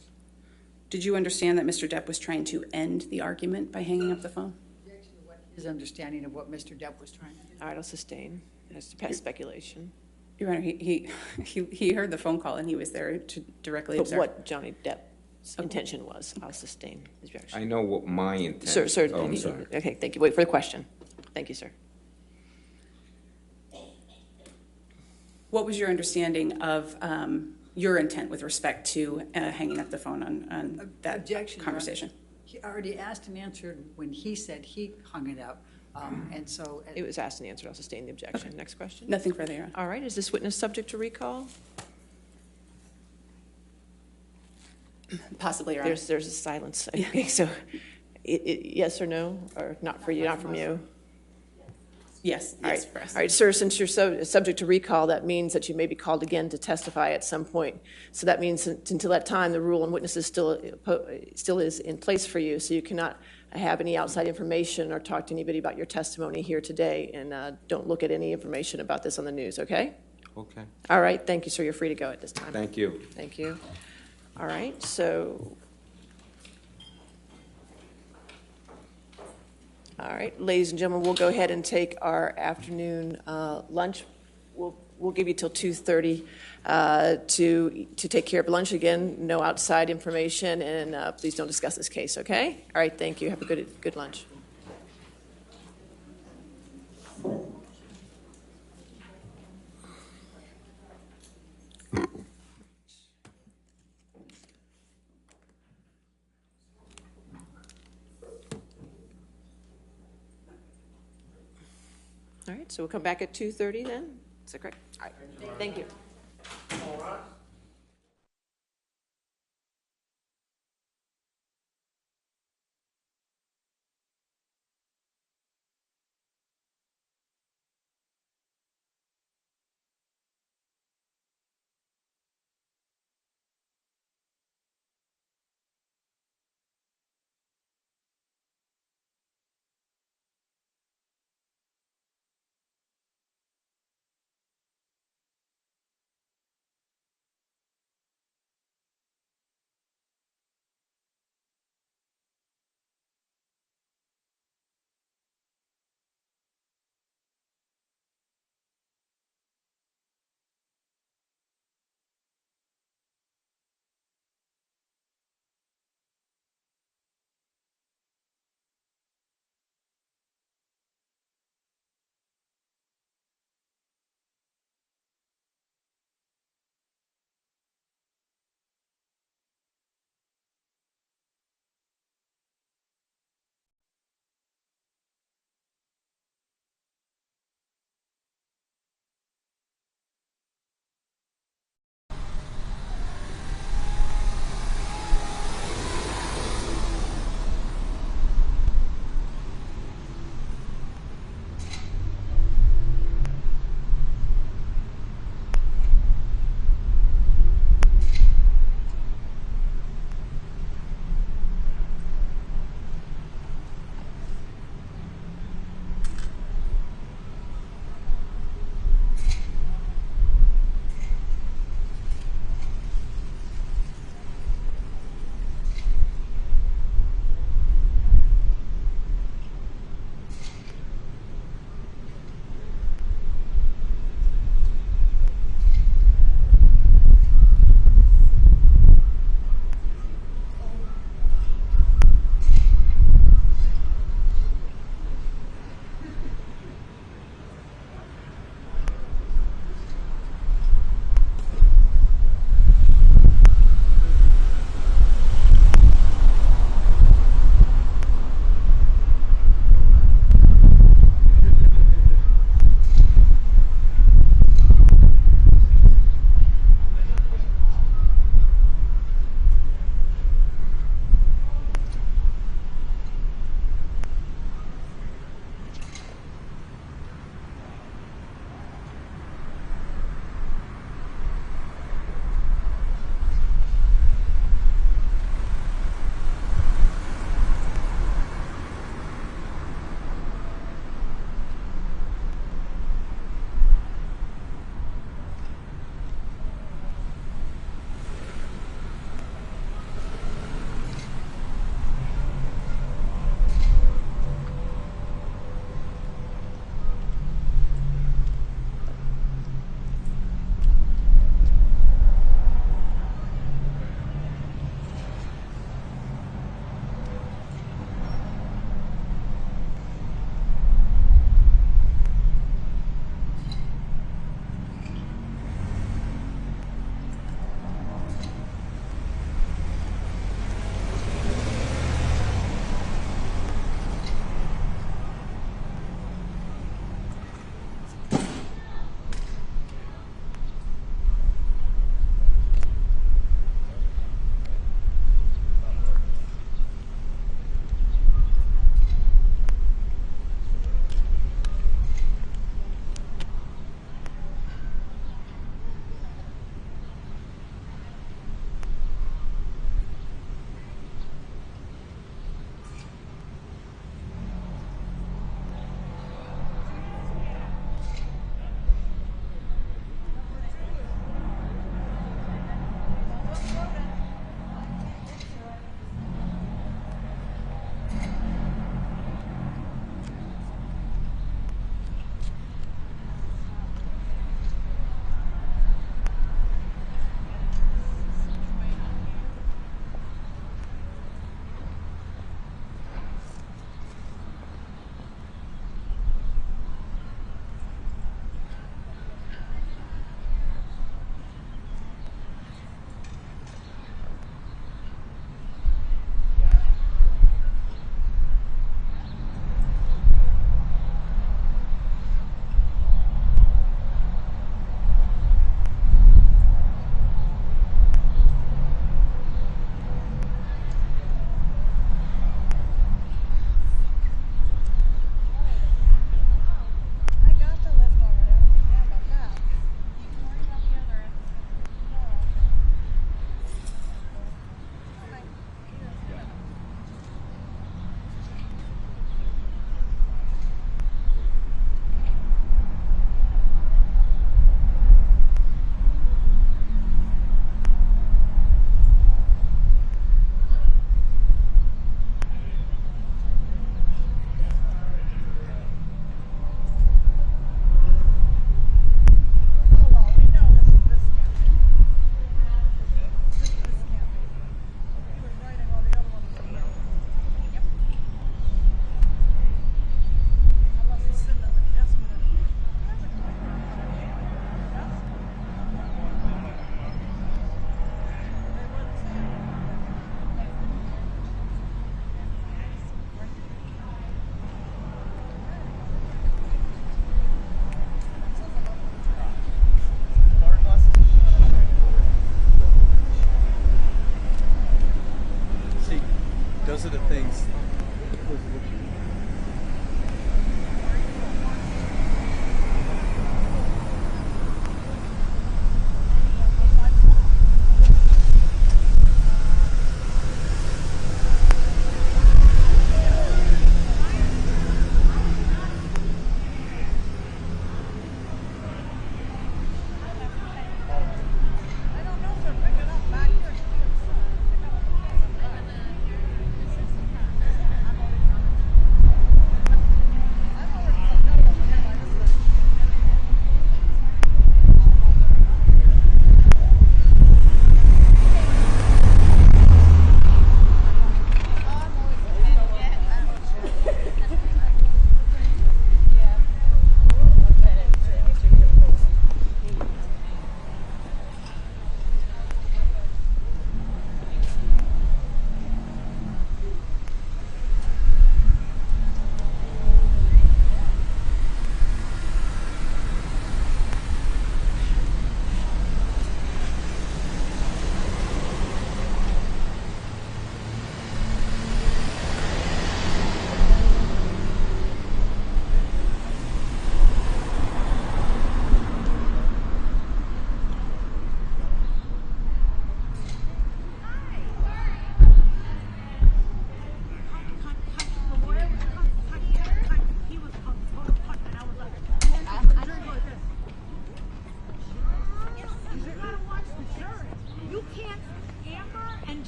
Did you understand that Mr. Depp was trying to end the argument by hanging up the phone? Objection to what his understanding of what Mr. Depp was trying to do. All right, I'll sustain as to past speculation. Your Honor, he heard the phone call and he was there to directly But observe. what Johnny Depp's intention was, I'll sustain his objection. I know what my intent. Sir, Oh, I'm sorry. okay, thank you. Wait for the question. Thank you, sir. What was your understanding of your intent with respect to hanging up the phone on that Objection, Your Honor. conversation? He already asked and answered when he said he hung it up, and so. It was asked and answered. I'll sustain the objection. Next question. Nothing further, Your Honor. All right, is this witness subject to recall? Possibly, Your Honor. There's a silence. Okay, so yes or no, or not for you, not from you? Yes, All yes, right, for us. all right, sir, since you're subject to recall, that means that you may be called again to testify at some point. So that means until that time, the rule on witnesses still is in place for you, so you cannot have any outside information or talk to anybody about your testimony here today, and don't look at any information about this on the news, okay? Okay. All right, thank you, sir, you're free to go at this time. Thank you. Thank you. All right, so. All right, ladies and gentlemen, we'll go ahead and take our afternoon lunch. We'll give you till 2:30 to take care of lunch. Again, no outside information, and please don't discuss this case, okay? All right, thank you. Have a good lunch. All right, so we'll come back at 2:30 then? Is that correct? All right, thank you.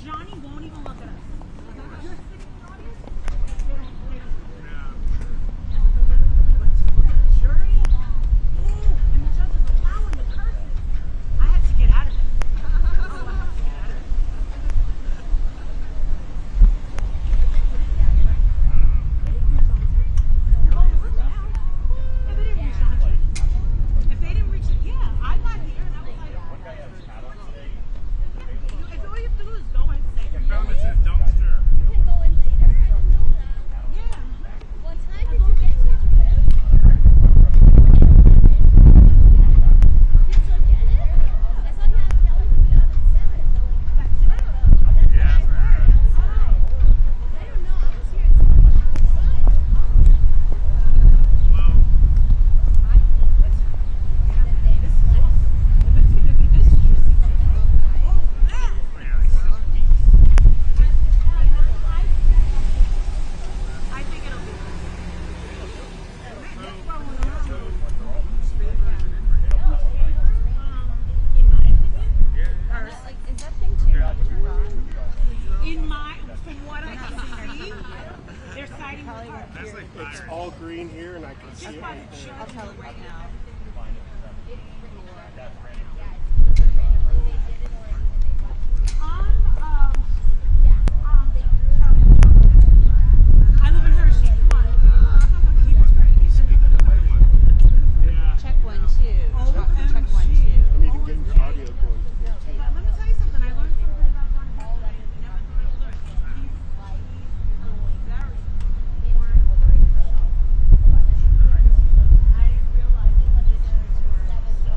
Johnny won't even look at us. You're sitting in the audience? They don't. But the jury? Oh, and the judge is allowing the curses. I had to get out of it. Oh, I had to get out of it. If they didn't reach it, yeah, I got here and I was like, if all you have to do is go and say, I found this in a dumpster. You can go in later, I didn't know that. yeah. What time did you get here today? You still get it? I thought you had Kelly to be on at 7. That's what I heard outside. I don't know, I was here at 7 outside. Well, I think it'll be. In my opinion, Is that thing too from what I can see, they're citing the car. that's like It's fire. all green here, and I can see Just it. by the shirt. I'll tell it right now. I live in Hershey. Come on. He was great. Check 1, 2. OMG. Check 1, 2. I need to get your audio going. Let me tell you something. I learned something about Johnny Depp that I never thought I would learn. He's very important. I didn't realize that his words were so.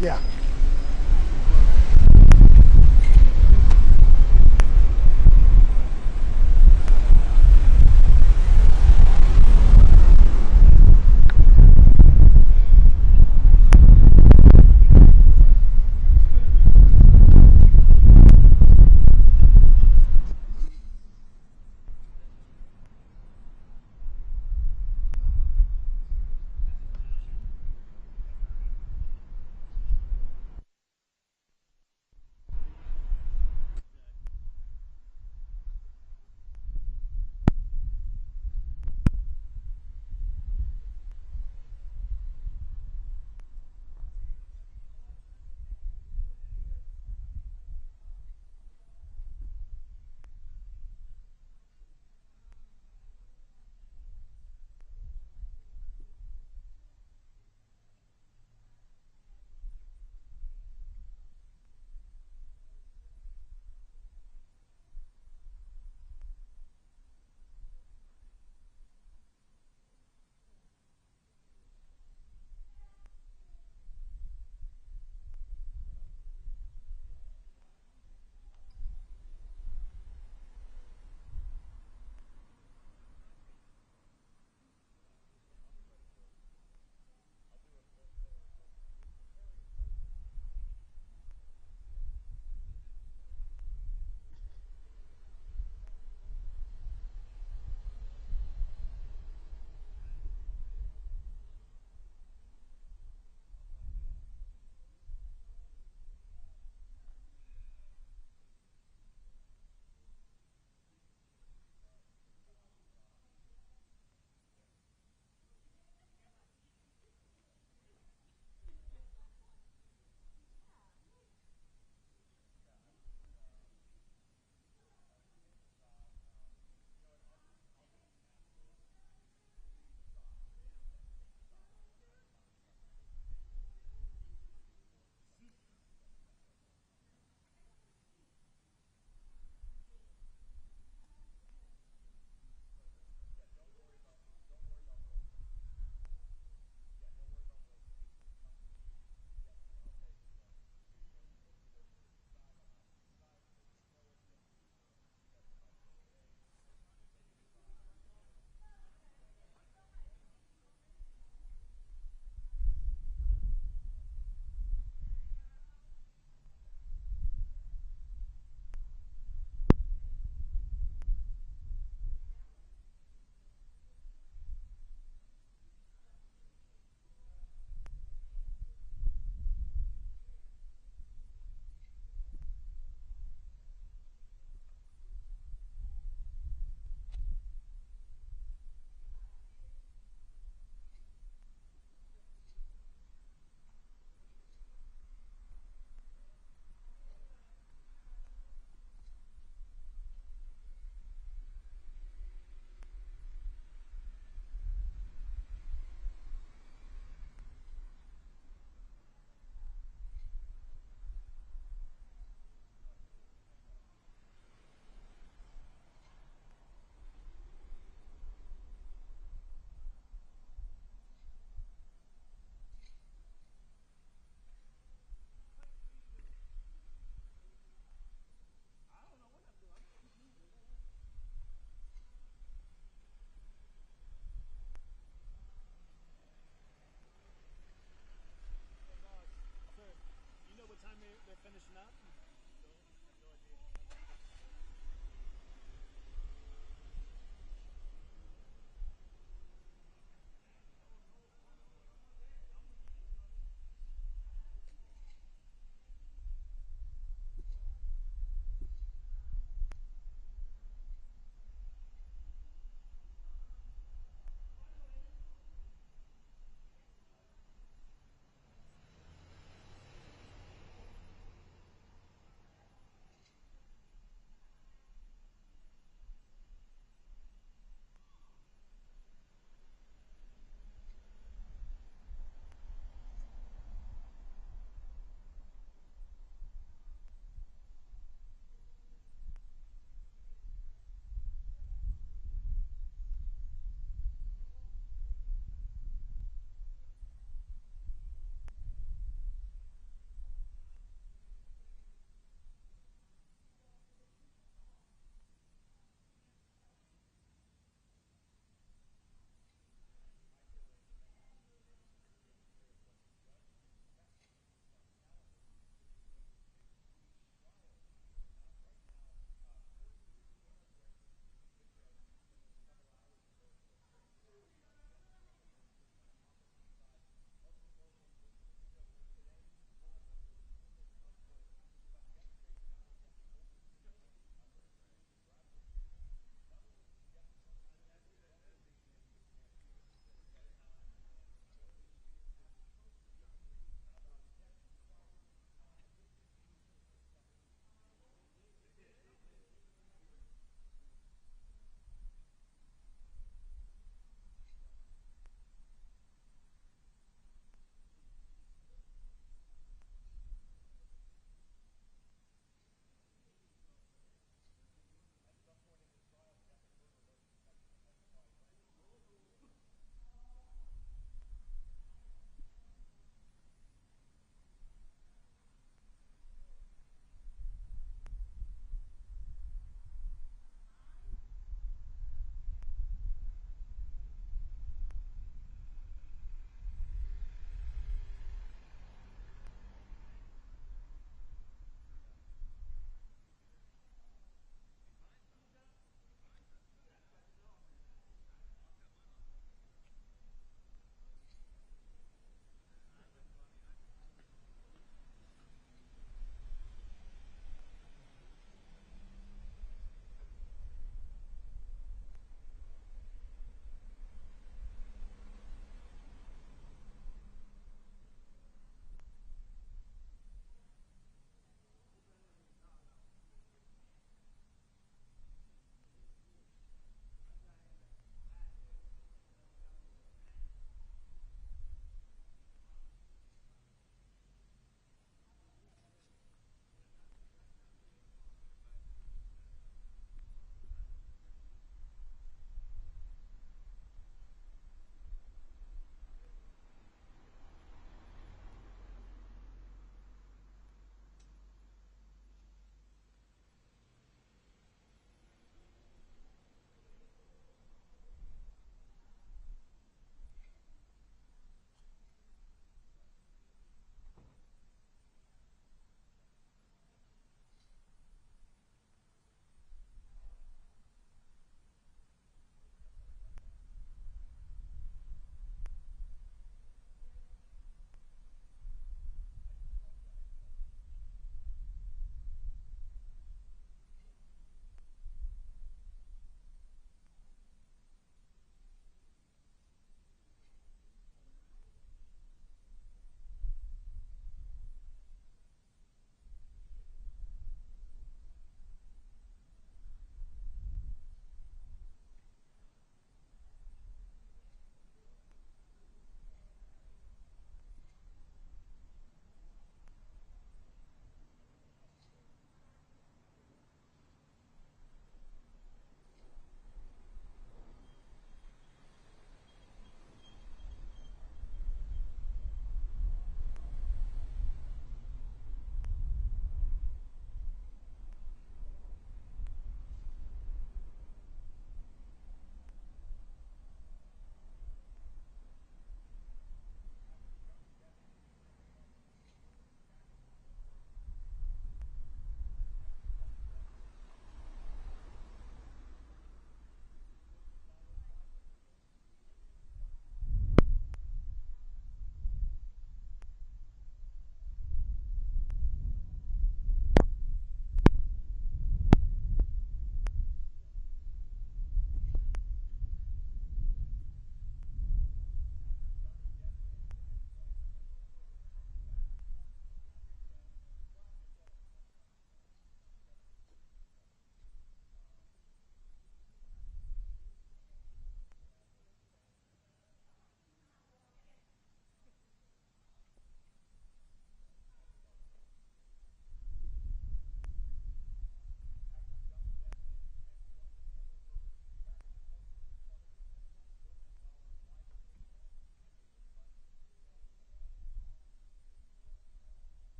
Yeah.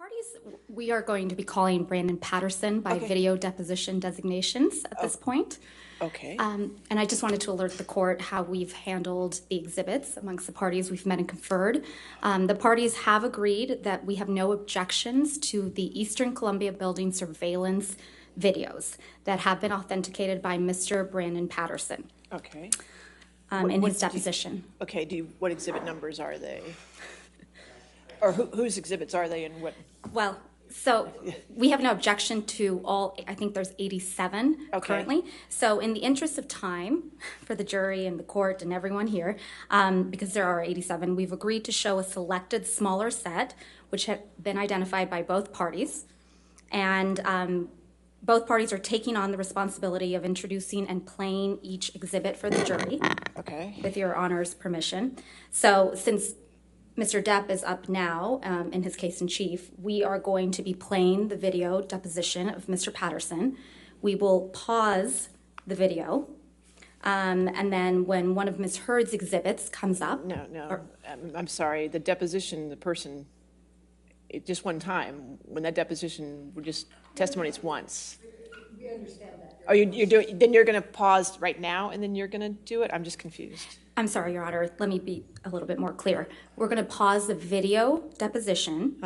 parties, we are going to be calling Brandon Patterson by video deposition designations at this point. Okay. And I just wanted to alert the court how we've handled the exhibits amongst the parties we've met and conferred. The parties have agreed that we have no objections to the Eastern Columbia Building surveillance videos that have been authenticated by Mr. Brandon Patterson Okay. in What his do you- deposition. Okay, what exhibit numbers are they? Or whose exhibits are they and what? Well, so we have no objection to all, I think there's 87 Okay. currently. So in the interest of time for the jury and the court and everyone here, because there are 87, we've agreed to show a selected smaller set, which have been identified by both parties. And both parties are taking on the responsibility of introducing and playing each exhibit for the jury, Okay. with your honor's permission. So since Mr. Depp is up now in his case in chief, we are going to be playing the video deposition of Mr. Patterson. We will pause the video. And then when one of Ms. Heard's exhibits comes up. No, I'm sorry, the deposition, the person, just one time, when that deposition, we're just testimonies once. We understand that. Oh, you're doing, then you're gonna pause right now and then you're gonna do it? I'm just confused. I'm sorry, Your Honor, let me be a little bit more clear. We're going to pause the video deposition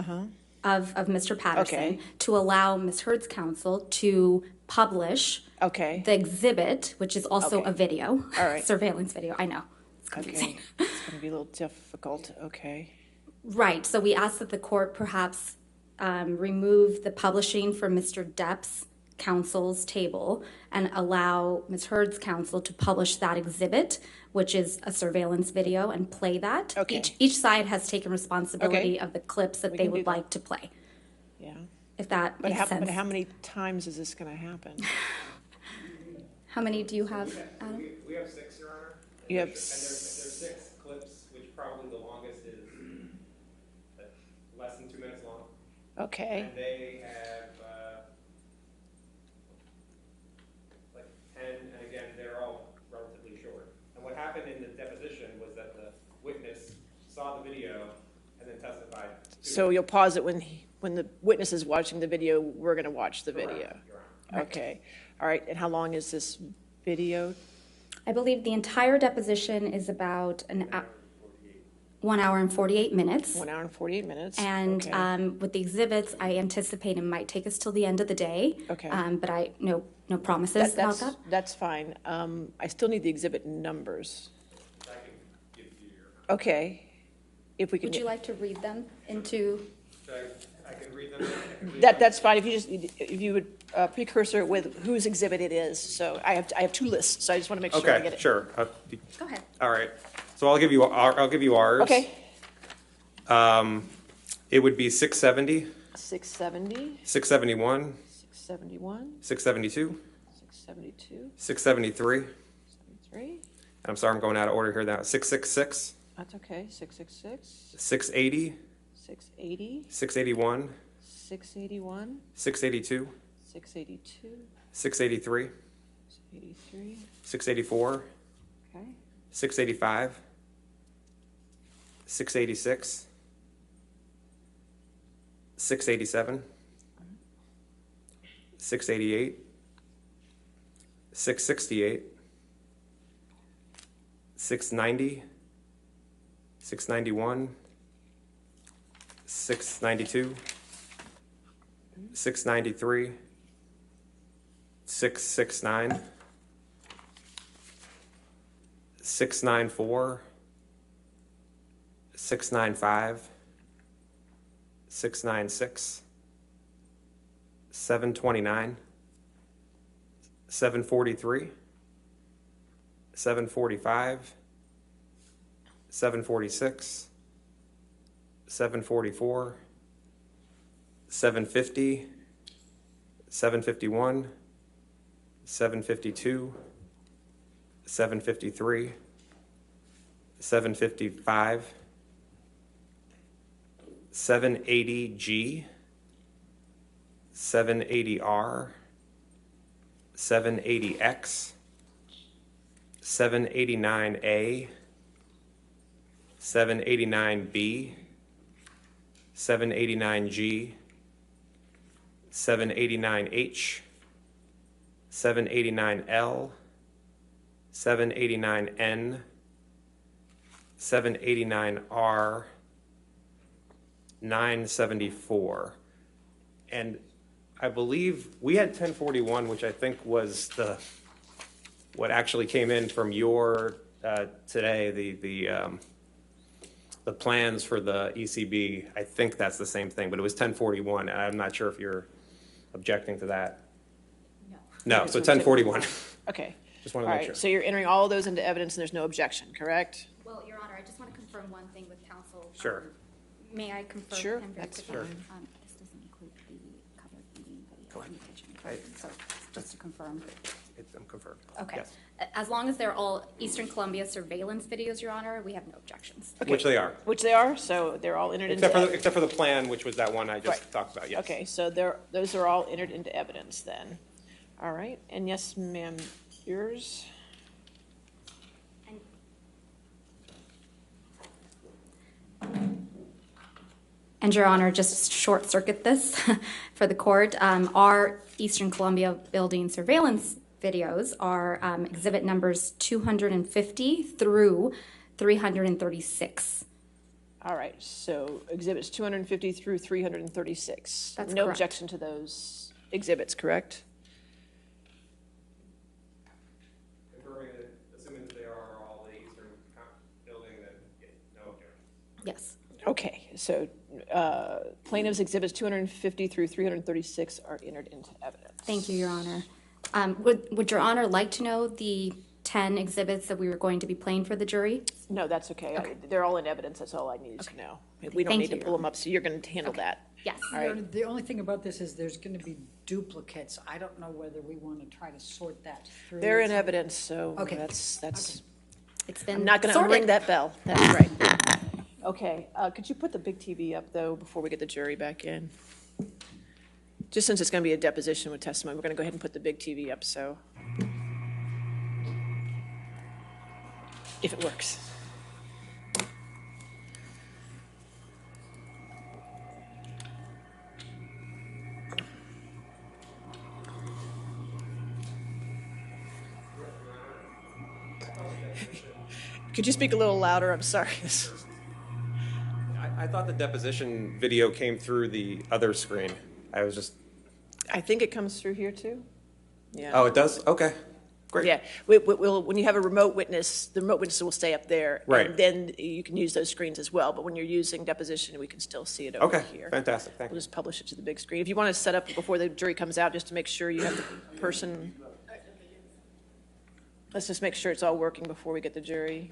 of Mr. Patterson Okay. to allow Ms. Heard's counsel to publish Okay. the exhibit, which is also Okay. a video, All right. surveillance video. I know, it's confusing. Okay, it's gonna be a little difficult, okay. Right, so we ask that the court perhaps remove the publishing from Mr. Depp's counsel's table and allow Ms. Heard's counsel to publish that exhibit, which is a surveillance video, and play that. Okay. Each side has taken responsibility Okay. of the clips that We they can do would that. like to play, Yeah. if that But makes sense. how many times is this gonna happen? How many do you have, Adam? We have 6, Your Honor. You have And there's 6 clips, which probably the longest is less than 2 minutes long. Okay, And they have like 10, and again, they're all relatively short. And what happened in the deposition was that the witness saw the video and then testified. to so it. you'll pause it when the witness is watching the video, we're gonna watch the video? Your Honor. Okay, all right, and how long is this video? I believe the entire deposition is about 1 hour and 48 minutes. 1 hour and 48 minutes? And Okay. with the exhibits, I anticipate it might take us till the end of the day. Okay. But no promises about that. That's fine. I still need the exhibit numbers. I can give you your, Okay, if we can. Would you like to read them into, I can read them. I can read That's fine, if you would precursor with whose exhibit it is. So I have 2 lists, so I just want to make sure I get Okay, it. sure. go ahead. All right. So I'll give you ours. Okay. It would be 670, 670, 671, 671, 672, 672, 673. 73. I'm sorry, I'm going out of order here now. 666, That's okay. 666, 680, 680, 681, 681, 682, 682, 683, 683. 684, Okay. 685, 686, 687, 688, 668, 690, 691, 692, 693, 669, 694, 695, 696, 729, 743, 745, 746, 744, 750, 751, 752, 753, 755, 780G, 780R, 780X, 789A, 789B, 789G, 789H, 789L, 789N, 789R, 974. And I believe we had 1041, which I think was what actually came in from your, today, the plans for the ECB. I think that's the same thing, but it was 1041, and I'm not sure if you're objecting to that. No, so 1041. Okay. Just want to All make right, sure. so you're entering all of those into evidence and there's no objection, correct? Well, Your Honor, I just want to confirm one thing with counsel. Sure. May I confirm? Sure, with him very that's quickly? fine. This doesn't include the covered meeting video Go ahead. in the kitchen, correct? So just to confirm. I'm confirmed. Okay. Yes. As long as they're all Eastern Columbia surveillance videos, Your Honor, we have no objections. Which they are. Which they are, so they're all entered into. Except for the plan, which was that one I just Right. talked about, yes. Okay, so those are all entered into evidence then. All right, and yes, ma'am, yours? And Your Honor, just short circuit this for the court. Our Eastern Columbia building surveillance videos are exhibit numbers 250 through 336. All right, so exhibits 250 through 336. That's No correct. objection to those exhibits, correct? Assuming that they are all the Eastern building, then no objection. Yes. Okay, so plaintiffs' exhibits 250 through 336 are entered into evidence. Thank you, Your Honor. Would Your Honor like to know the 10 exhibits that we were going to be playing for the jury? No, that's okay. They're all in evidence, that's all I needed to know. We don't Thank need to you. pull them up, so you're going to handle that. Yes. All right. The only thing about this is there's going to be duplicates. I don't know whether we want to try to sort that through. They're in evidence, so Okay. that's. It's been I'm not going to sorted. ring that bell. That's right. Okay, could you put the big TV up, though, before we get the jury back in? Just since it's going to be a deposition with testimony, we're going to go ahead and put the big TV up, so. If it works. Could you speak a little louder? I'm sorry. I thought the deposition video came through the other screen. I was just, I think it comes through here, too. Yeah. oh, it does? Okay, great. Yeah, we'll, when you have a remote witness, the remote witness will stay up there. Right. And then you can use those screens as well, but when you're using deposition, we can still see it over Okay, here. fantastic, thank We'll you. just publish it to the big screen. If you want to set up before the jury comes out, just to make sure you have the person. Let's just make sure it's all working before we get the jury.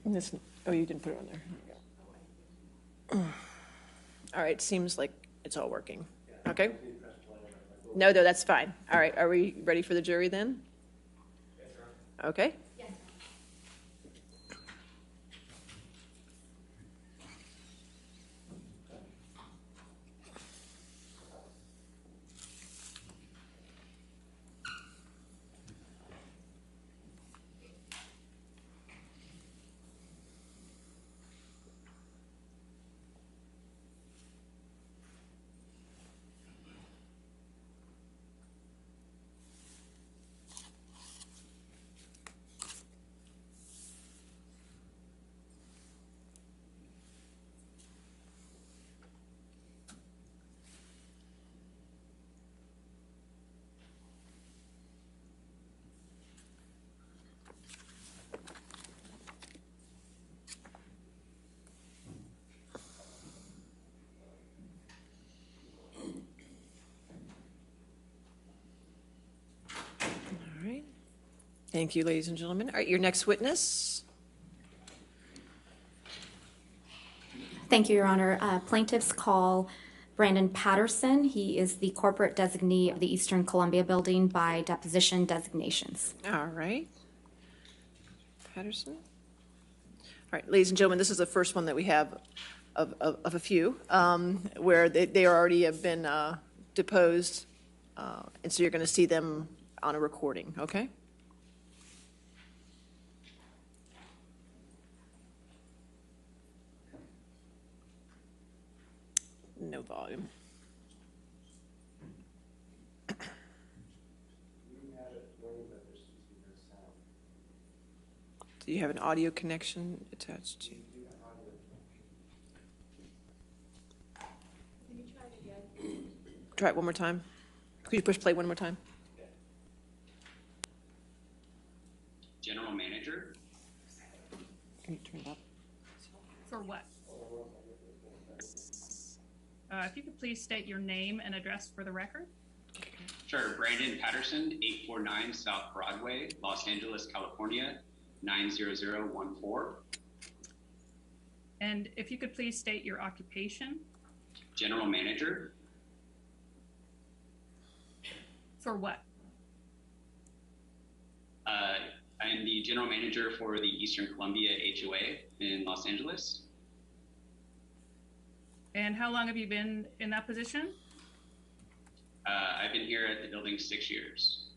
And this, oh, you didn't put it on there. All right, seems like it's all working. Okay? No, that's fine. All right, are we ready for the jury then? Okay? All right. Thank you, ladies and gentlemen. All right, your next witness. Thank you, Your Honor. Plaintiffs call Brandon Patterson. He is the corporate designee of the Eastern Columbia building by deposition designations. All right. Patterson. All right, ladies and gentlemen, this is the first one that we have of a few where they already have been deposed, and so you're going to see them on a recording, okay? volume. Do you have an audio connection attached to? Try it one more time. Could you push play one more time? General manager. Can you turn it up? For what? If you could please state your name and address for the record. Sure, Brandon Patterson, 849 South Broadway, Los Angeles, California, 90014. And if you could please state your occupation. General manager. For what? I'm the general manager for the Eastern Columbia HOA in Los Angeles. And how long have you been in that position? I've been here at the building 6 years.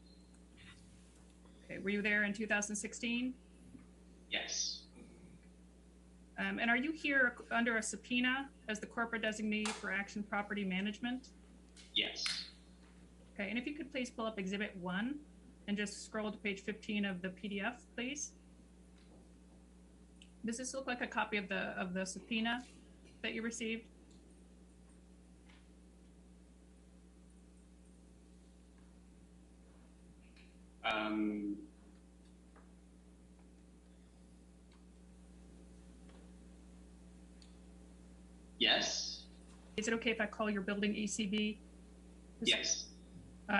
Okay, were you there in 2016? Yes. And are you here under a subpoena as the corporate designee for Action Property Management? Yes. Okay, and if you could please pull up Exhibit 1 and just scroll to page 15 of the PDF, please. Does this look like a copy of the subpoena that you received? Yes. Is it okay if I call your building ECB? Yes.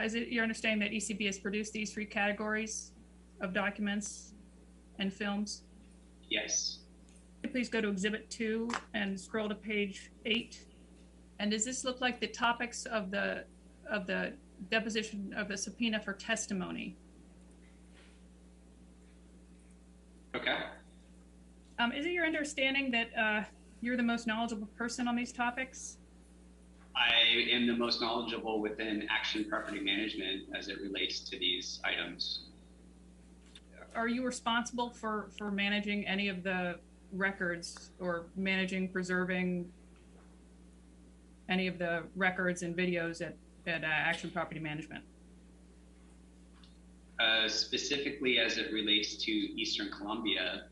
Is it your understanding that ECB has produced these 3 categories of documents and films? Yes. Please go to Exhibit 2 and scroll to page 8. And does this look like the topics of the deposition of the subpoena for testimony? Okay. Is it your understanding that you're the most knowledgeable person on these topics? I am the most knowledgeable within Action Property Management as it relates to these items. Are you responsible for managing any of the records or preserving any of the records and videos at Action Property Management? Specifically as it relates to Eastern Columbia,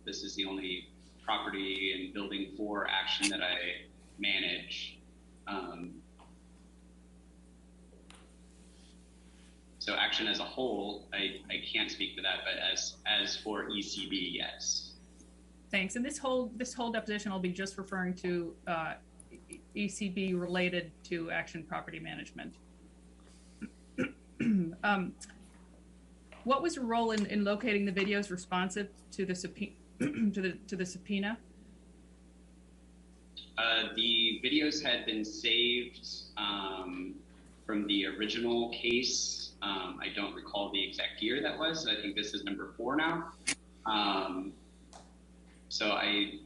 this is the only property and building for Action that I manage. So Action as a whole, I can't speak for that, but as for ECB, yes. Thanks. And this whole deposition will be just referring to ECB related to Action Property Management. What was your role in locating the videos responsive to the subpoena? The videos had been saved from the original case. I don't recall the exact year that was. I think this is number 4 now. So I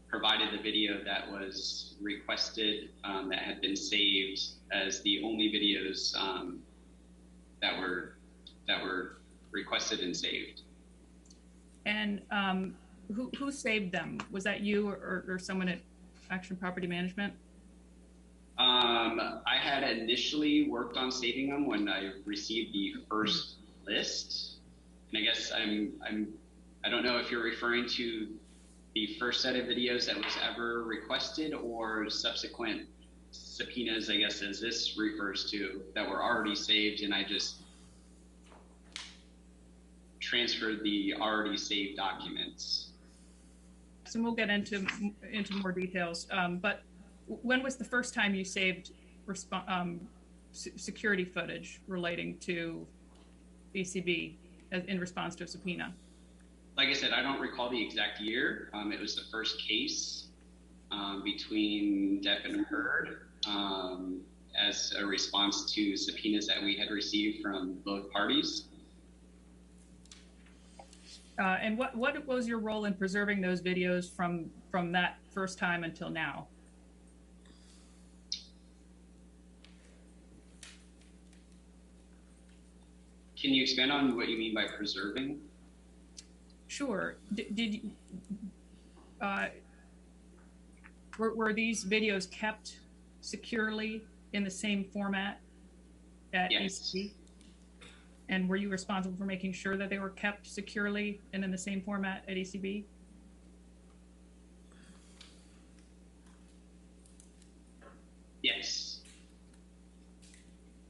provided the video that was requested, that had been saved as the only videos that were requested and saved. And who saved them? Was that you or someone at Action Property Management? I had initially worked on saving them when I received the first list. And I guess I don't know if you're referring to the first set of videos that was ever requested or subsequent subpoenas, I guess, as this refers to, that were already saved, and I just transferred the already saved documents. So we'll get into more details. But when was the first time you saved security footage relating to ECB in response to a subpoena? Like I said, I don't recall the exact year. It was the first case between Depp and Heard as a response to subpoenas that we had received from both parties. And what was your role in preserving those videos from that first time until now? Can you expand on what you mean by preserving? Sure. Did you, Were these videos kept securely in the same format at Yes. ECB? And were you responsible for making sure that they were kept securely and in the same format at ECB? Yes.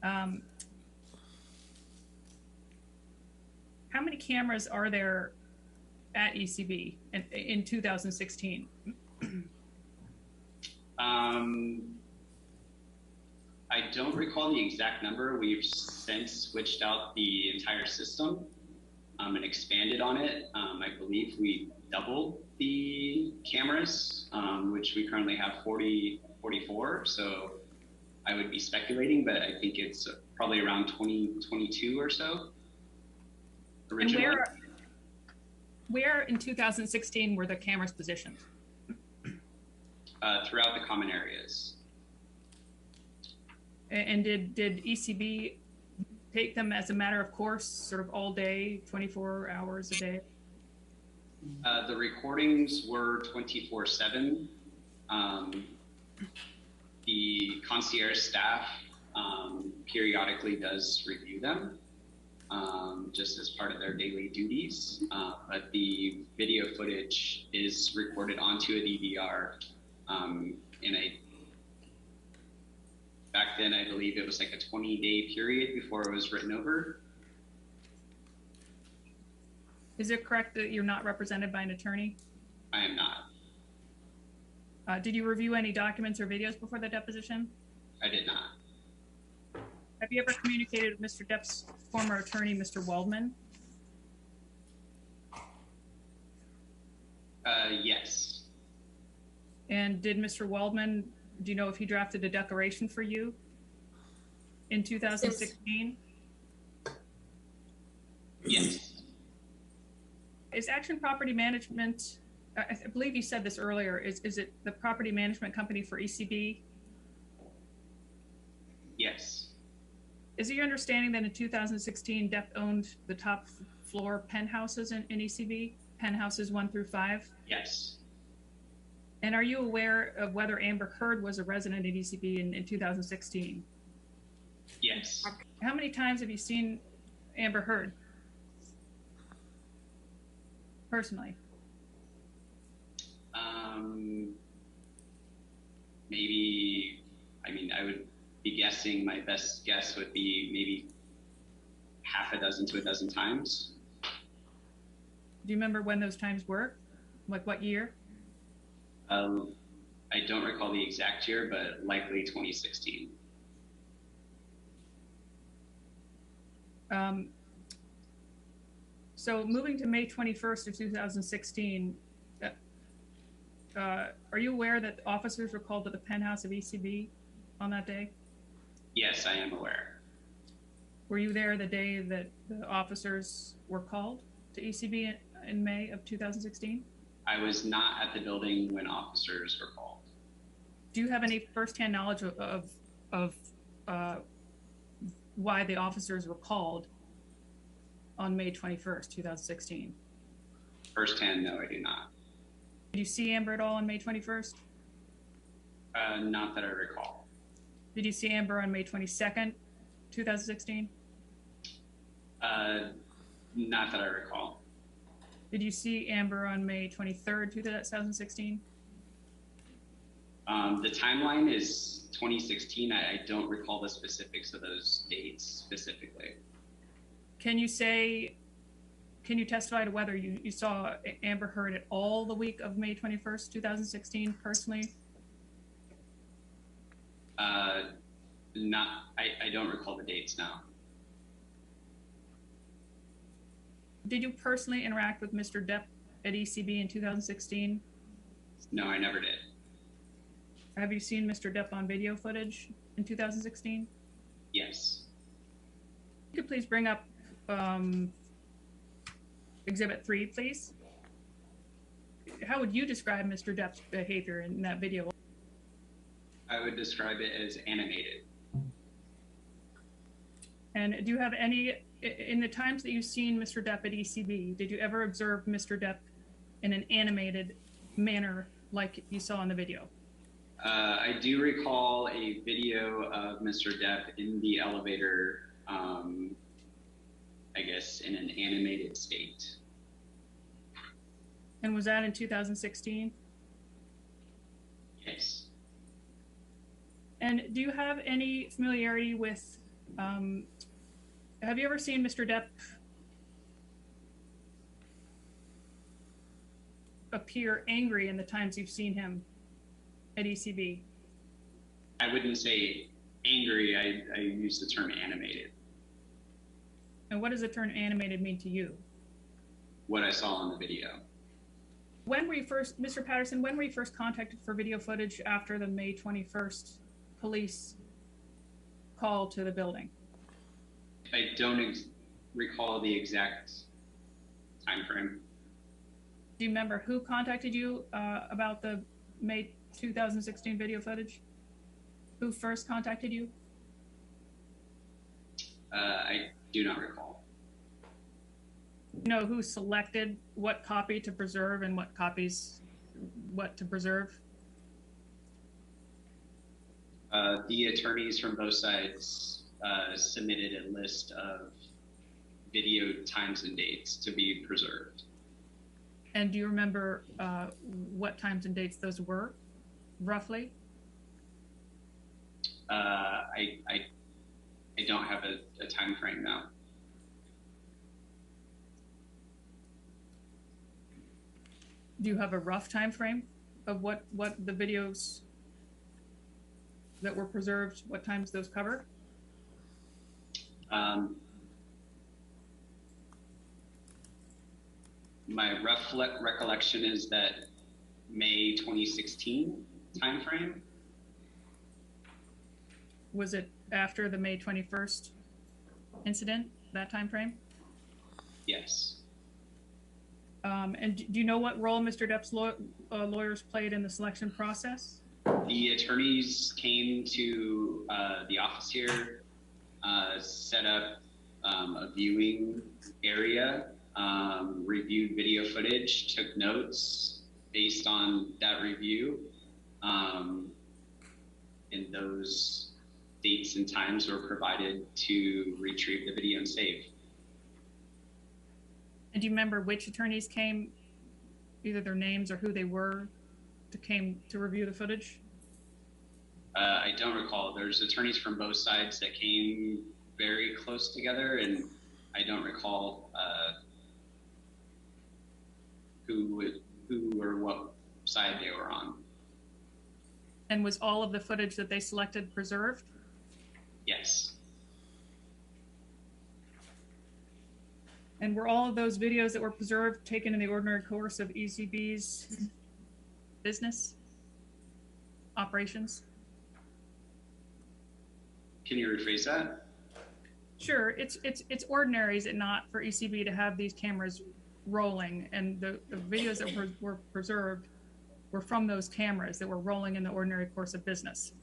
How many cameras are there at ECB in 2016? I don't recall the exact number. We've since switched out the entire system and expanded on it. I believe we doubled the cameras, which we currently have 44. So I would be speculating, but I think it's probably around 22 or so. Originally. And where in 2016 were the cameras positioned? Throughout the common areas. And did ECB take them as a matter of course, sort of all day, 24 hours a day? The recordings were 24/7. The concierge staff periodically does review them, just as part of their daily duties. But the video footage is recorded onto a DVR back then, I believe it was like a 20-day period before it was written over. Is it correct that you're not represented by an attorney? I am not. Did you review any documents or videos before the deposition? I did not. Have you ever communicated with Mr. Depp's former attorney, Mr. Waldman? Yes. And did Mr. Waldman, do you know if he drafted a declaration for you in 2016? Yes. Is Action Property Management, I believe you said this earlier, is it the property management company for ECB? Yes. Is it your understanding that in 2016, Depp owned the top floor penthouses in ECB, penthouses 1 through 5? Yes. And are you aware of whether Amber Heard was a resident at ECB in 2016? Yes. How many times have you seen Amber Heard? Personally? Maybe, I would be guessing, my best guess would be maybe half a dozen to a dozen times. Do you remember when those times were? Like what year? I don't recall the exact year, but likely 2016. So moving to May 21st of 2016, are you aware that officers were called to the penthouse of ECB on that day? Yes, I am aware. Were you there the day that the officers were called to ECB in May of 2016? I was not at the building when officers were called. Do you have any firsthand knowledge of why the officers were called on May 21st, 2016? Firsthand, no, I do not. Did you see Amber at all on May 21st? Not that I recall. Did you see Amber on May 22nd, 2016? Not that I recall. Did you see Amber on May 23rd, 2016? The timeline is 2016. I don't recall the specifics of those dates specifically. Can you testify to whether you saw Amber Heard at all the week of May 21st, 2016 personally? I don't recall the dates now. Did you personally interact with Mr. Depp at ECB in 2016? No, I never did. Have you seen Mr. Depp on video footage in 2016? Yes. You could please bring up Exhibit 3, please. How would you describe Mr. Depp's behavior in that video? I would describe it as animated. And do you have any, in the times that you've seen Mr. Depp at ECB, did you ever observe Mr. Depp in an animated manner like you saw in the video? I do recall a video of Mr. Depp in the elevator, I guess in an animated state. And was that in 2016? Yes. And do you have any familiarity with, have you ever seen Mr. Depp appear angry in the times you've seen him at ECB? I wouldn't say angry, I use the term animated. And what does the term animated mean to you? What I saw in the video. When were you first, Mr. Patterson, when were you first contacted for video footage after the May 21st police call to the building? I don't recall the exact time frame. Do you remember who contacted you about the May 2016 video footage? Who first contacted you? I do not recall. You know who selected what copy to preserve and what to preserve? The attorneys from both sides submitted a list of video times and dates to be preserved. And do you remember what times and dates those were, roughly? I don't have a time frame now. Do you have a rough time frame of what the videos that were preserved, what times those covered? My rough recollection is that May 2016 timeframe. Was it after the May 21st incident, that time frame? Yes. And do you know what role Mr. Depp's lawyers played in the selection process? The attorneys came to the office here, set up a viewing area, reviewed video footage, took notes based on that review, and those dates and times were provided to retrieve the video and save. And do you remember which attorneys came, either their names or who they were, came to review the footage? I don't recall. There's attorneys from both sides that came very close together, and I don't recall who or what side they were on. And was all of the footage that they selected preserved? Yes. And were all of those videos that were preserved taken in the ordinary course of ECB's business operations? Can you rephrase that? Sure, it's ordinary, is it not, for ECB to have these cameras rolling, and the videos that were preserved were from those cameras that were rolling in the ordinary course of business?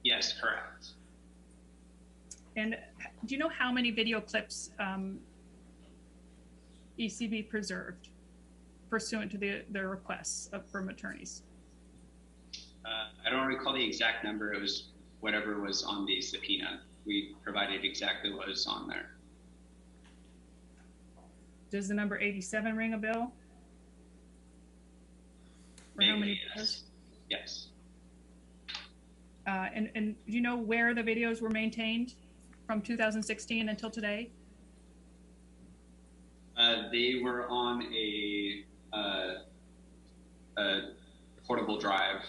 Yes, correct. And do you know how many video clips ECB preserved pursuant to the requests from attorneys? I don't recall the exact number. It was whatever was on the subpoena. We provided exactly what was on there. Does the number 87 ring a bell? Or how many videos? Yes. And do you know where the videos were maintained from 2016 until today? They were on a portable drive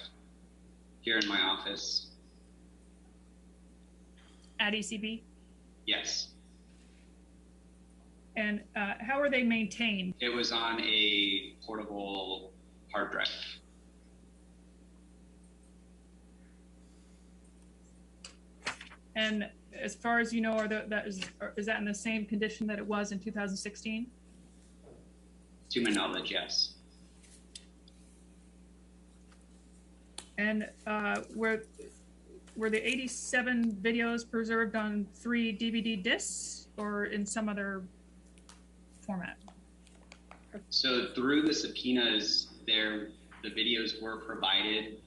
here in my office. At ECB? Yes. And how are they maintained? It was on a portable hard drive. And as far as you know, is that in the same condition that it was in 2016? To my knowledge, yes. And were the 87 videos preserved on 3 DVD discs or in some other format? So through the subpoenas, the videos were provided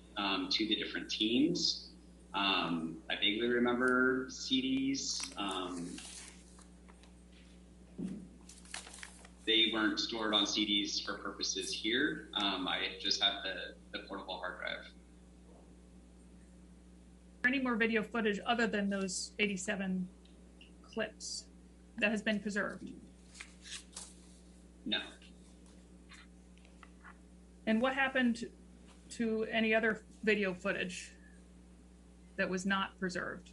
to the different teams. I vaguely remember CDs. They weren't stored on CDs for purposes here. I just have the portable hard drive. Any more video footage other than those 87 clips that has been preserved? No. And what happened to any other video footage that was not preserved?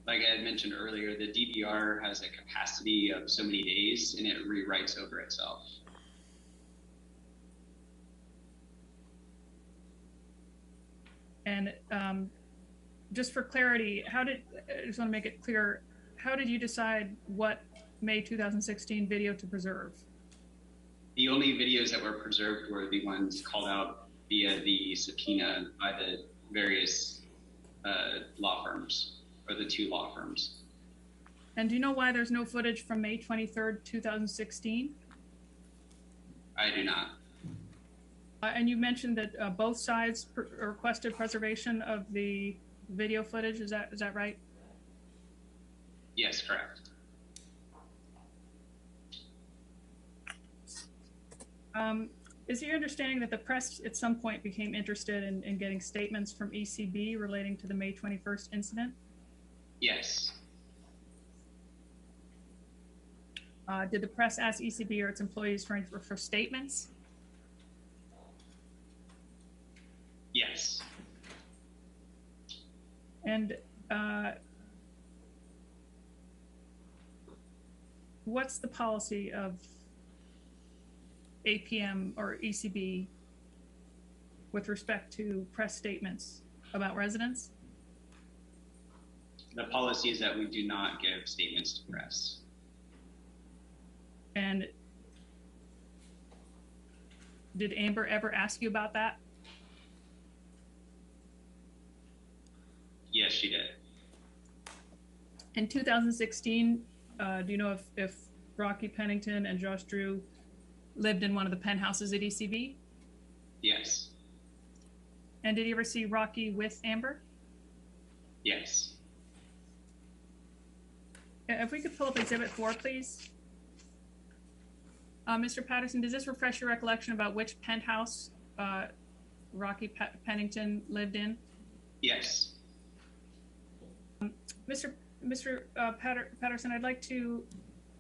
Like I had mentioned earlier, the DVR has a capacity of so many days and it rewrites over itself. And just for clarity, I just want to make it clear, how did you decide what May 2016 video to preserve? The only videos that were preserved were the ones called out via the subpoena by the various law firms, or the two law firms. And do you know why there's no footage from May 23rd, 2016? I do not. And you mentioned that both sides requested preservation of the video footage. Is that right? Yes, correct. Is it your understanding that the press at some point became interested in getting statements from ECB relating to the May 21st incident? Yes. Did the press ask ECB or its employees for statements? Yes. And what's the policy of APM or ECB with respect to press statements about residents? The policy is that we do not give statements to press. And did Amber ever ask you about that? Yes, she did. In 2016, do you know if Rocky Pennington and Josh Drew lived in one of the penthouses at ECB? Yes. And did you ever see Rocky with Amber? Yes. If we could pull up Exhibit 4, please. Mr. Patterson, does this refresh your recollection about which penthouse Rocky Pennington lived in? Yes. Mr. Patterson, I'd like to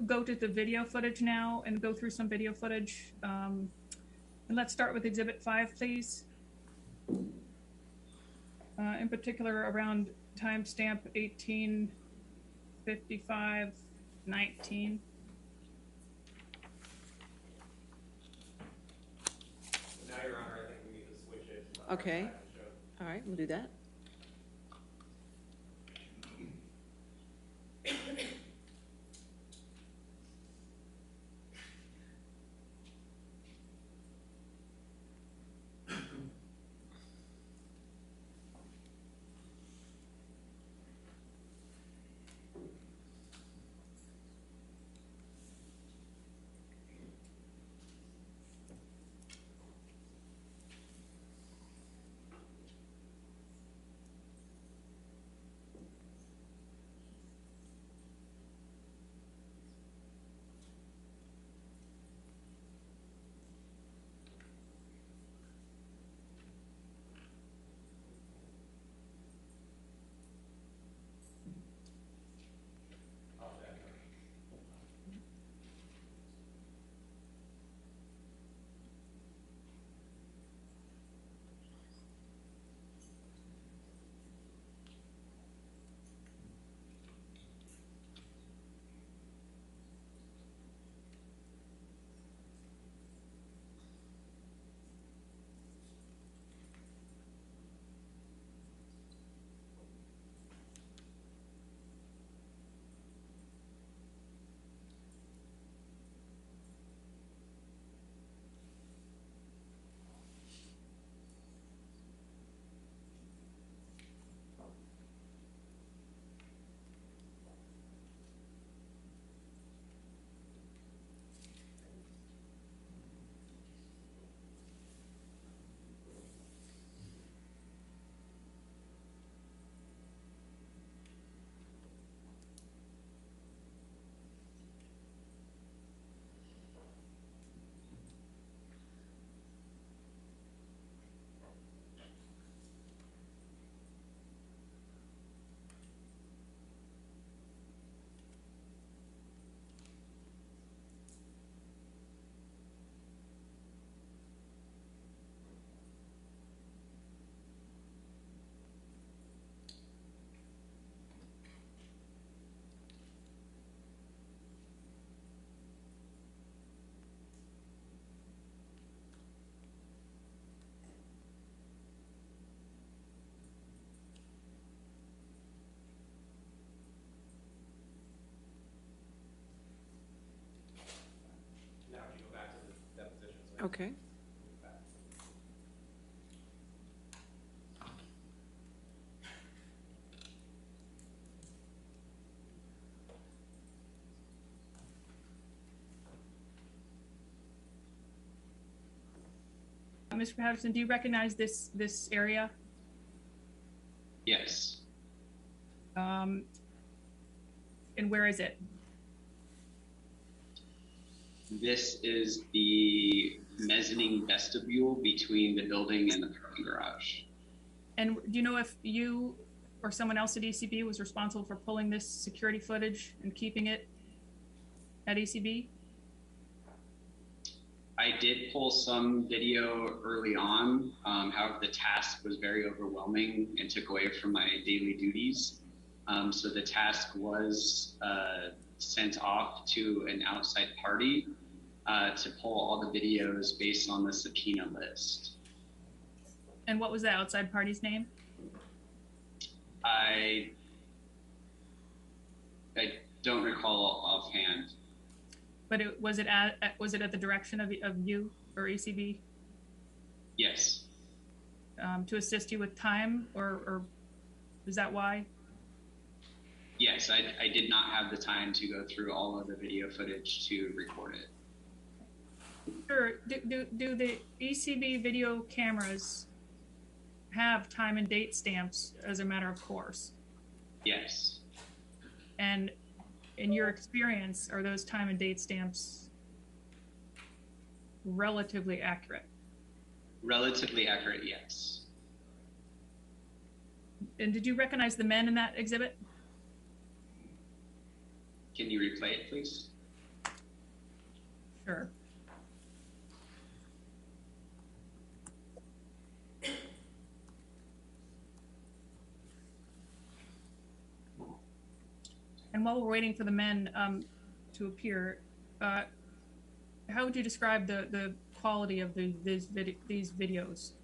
go to the video footage now and go through some video footage. And let's start with Exhibit 5, please. In particular, around timestamp 18:55:19. Now, Your Honor, I think we need to switch it. Okay. All right, we'll do that. Okay. Mr. Patterson, do you recognize this area? Yes. And where is it? This is the mezzanine vestibule between the building and the parking garage. And do you know if you or someone else at ECB was responsible for pulling this security footage and keeping it at ECB? I did pull some video early on. However, the task was very overwhelming and took away from my daily duties. So the task was sent off to an outside party to pull all the videos based on the subpoena list. And what was the outside party's name? I don't recall offhand. But was it at the direction of you or ECB Yes. to assist you with time, or is that why? Yes, I did not have the time to go through all of the video footage to record it. Sure. Do the ECB video cameras have time and date stamps as a matter of course? Yes. And in your experience, are those time and date stamps relatively accurate? Relatively accurate, yes. And did you recognize the men in that exhibit? Can you replay it, please? Sure. And while we're waiting for the men to appear, how would you describe the quality of these videos?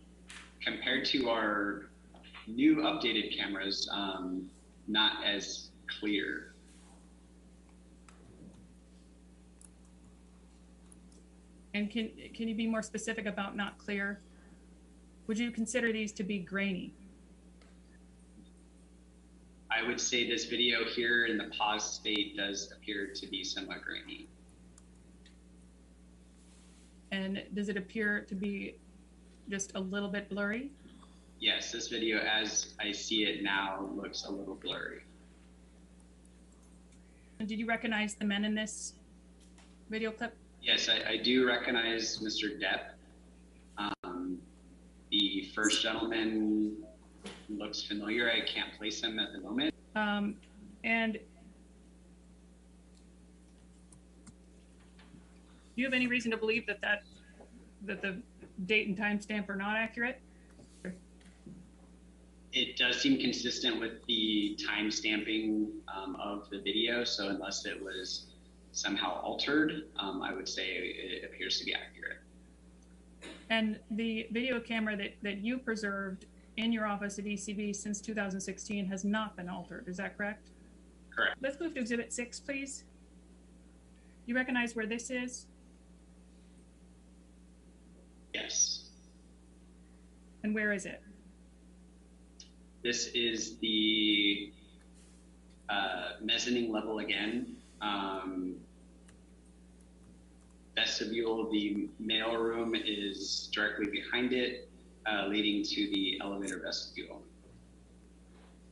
Compared to our new updated cameras, not as clear. And can you be more specific about not clear? Would you consider these to be grainy? I would say this video here in the pause state does appear to be somewhat grainy. And does it appear to be just a little bit blurry? Yes, this video as I see it now looks a little blurry. And did you recognize the men in this video clip? Yes, I do recognize Mr. Depp. The first gentleman looks familiar. I can't place him at the moment. And do you have any reason to believe that the date and timestamp are not accurate? It does seem consistent with the time stamping of the video. So unless it was somehow altered, I would say it appears to be accurate. And the video camera that you preserved in your office at ECB since 2016 has not been altered. Is that correct? Correct. Let's move to Exhibit 6, please. You recognize where this is? Yes. And where is it? This is the mezzanine level again. Vestibule, the mail room is directly behind it, leading to the elevator vestibule.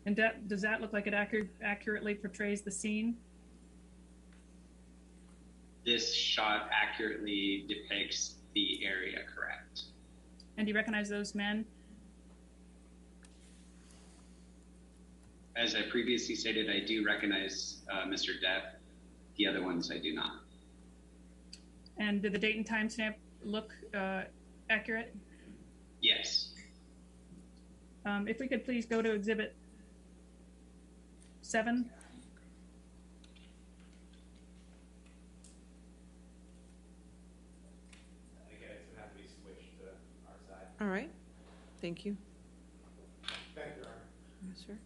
And does that look like it accurately portrays the scene? This shot accurately depicts the area, correct? And do you recognize those men? As I previously stated, I do recognize Mr. Depp. The other ones I do not. And did the date and timestamp look accurate? Yes. If we could please go to Exhibit 7. All right. Thank you. Thank you, Your Honor. Yes, sir.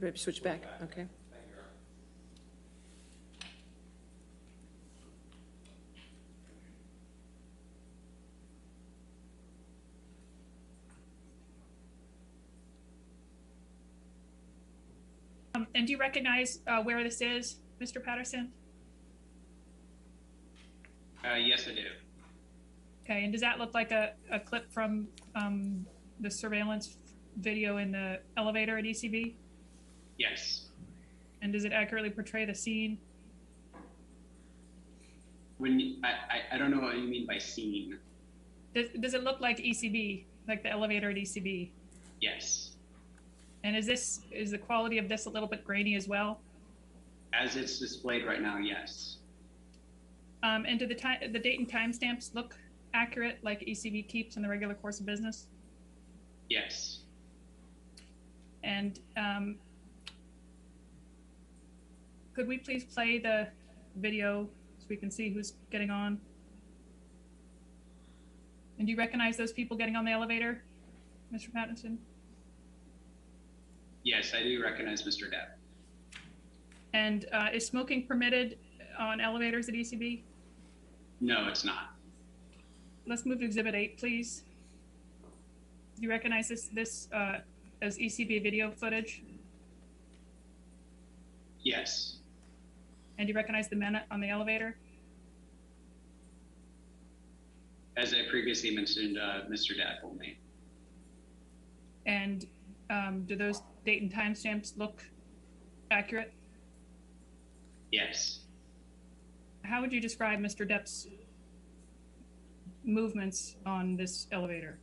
Ready to switch back? Okay. And do you recognize where this is, Mr. Patterson? Yes, I do. Okay, and does that look like a clip from the surveillance video in the elevator at ECB? Yes. And does it accurately portray the scene? I don't know what you mean by scene. Does it look like ECB, like the elevator at ECB? Yes. And is the quality of this a little bit grainy as well? As it's displayed right now, yes. And do the date and timestamps look accurate, like ECB keeps in the regular course of business? Yes. And could we please play the video so we can see who's getting on? And do you recognize those people getting on the elevator, Mr. Patterson? Yes, I do recognize Mr. Depp. And is smoking permitted on elevators at ECB? No, it's not. Let's move to Exhibit 8, please. Do you recognize this as ECB video footage? Yes. And do you recognize the men on the elevator? As I previously mentioned, Mr. Depp only. And do those date and timestamps look accurate? Yes. How would you describe Mr. Depp's movements on this elevator?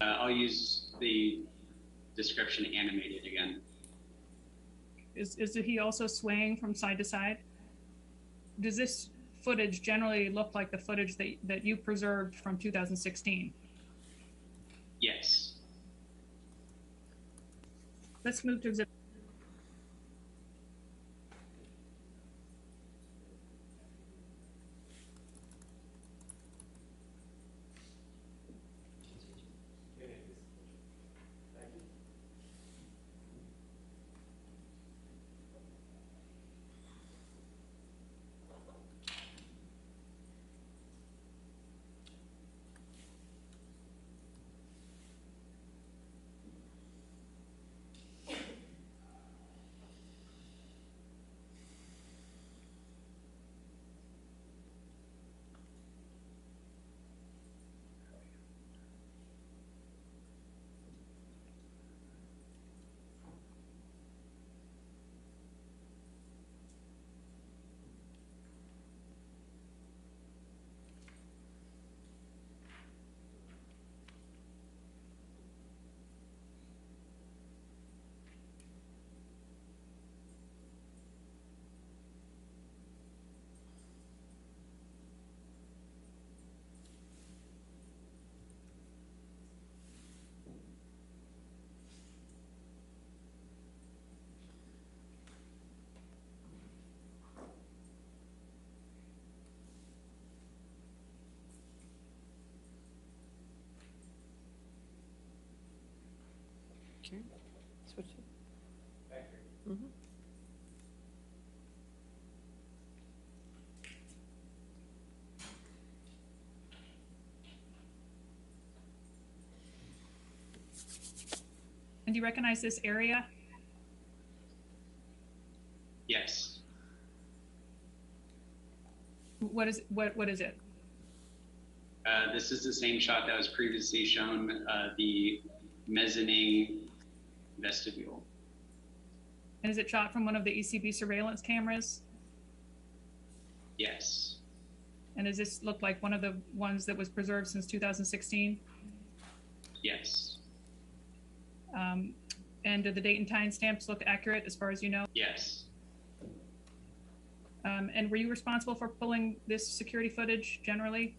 I'll use the description animated again. Is he also swaying from side to side? Does this footage generally look like the footage that you preserved from 2016? Yes. Let's move to exhibit. Okay. Switch it. Mhm. And do you recognize this area? Yes. What is it? This is the same shot that was previously shown, the mezzanine vestibule. And is it shot from one of the ECB surveillance cameras? Yes. And does this look like one of the ones that was preserved since 2016? Yes. And do the date and time stamps look accurate as far as you know? Yes. And were you responsible for pulling this security footage generally?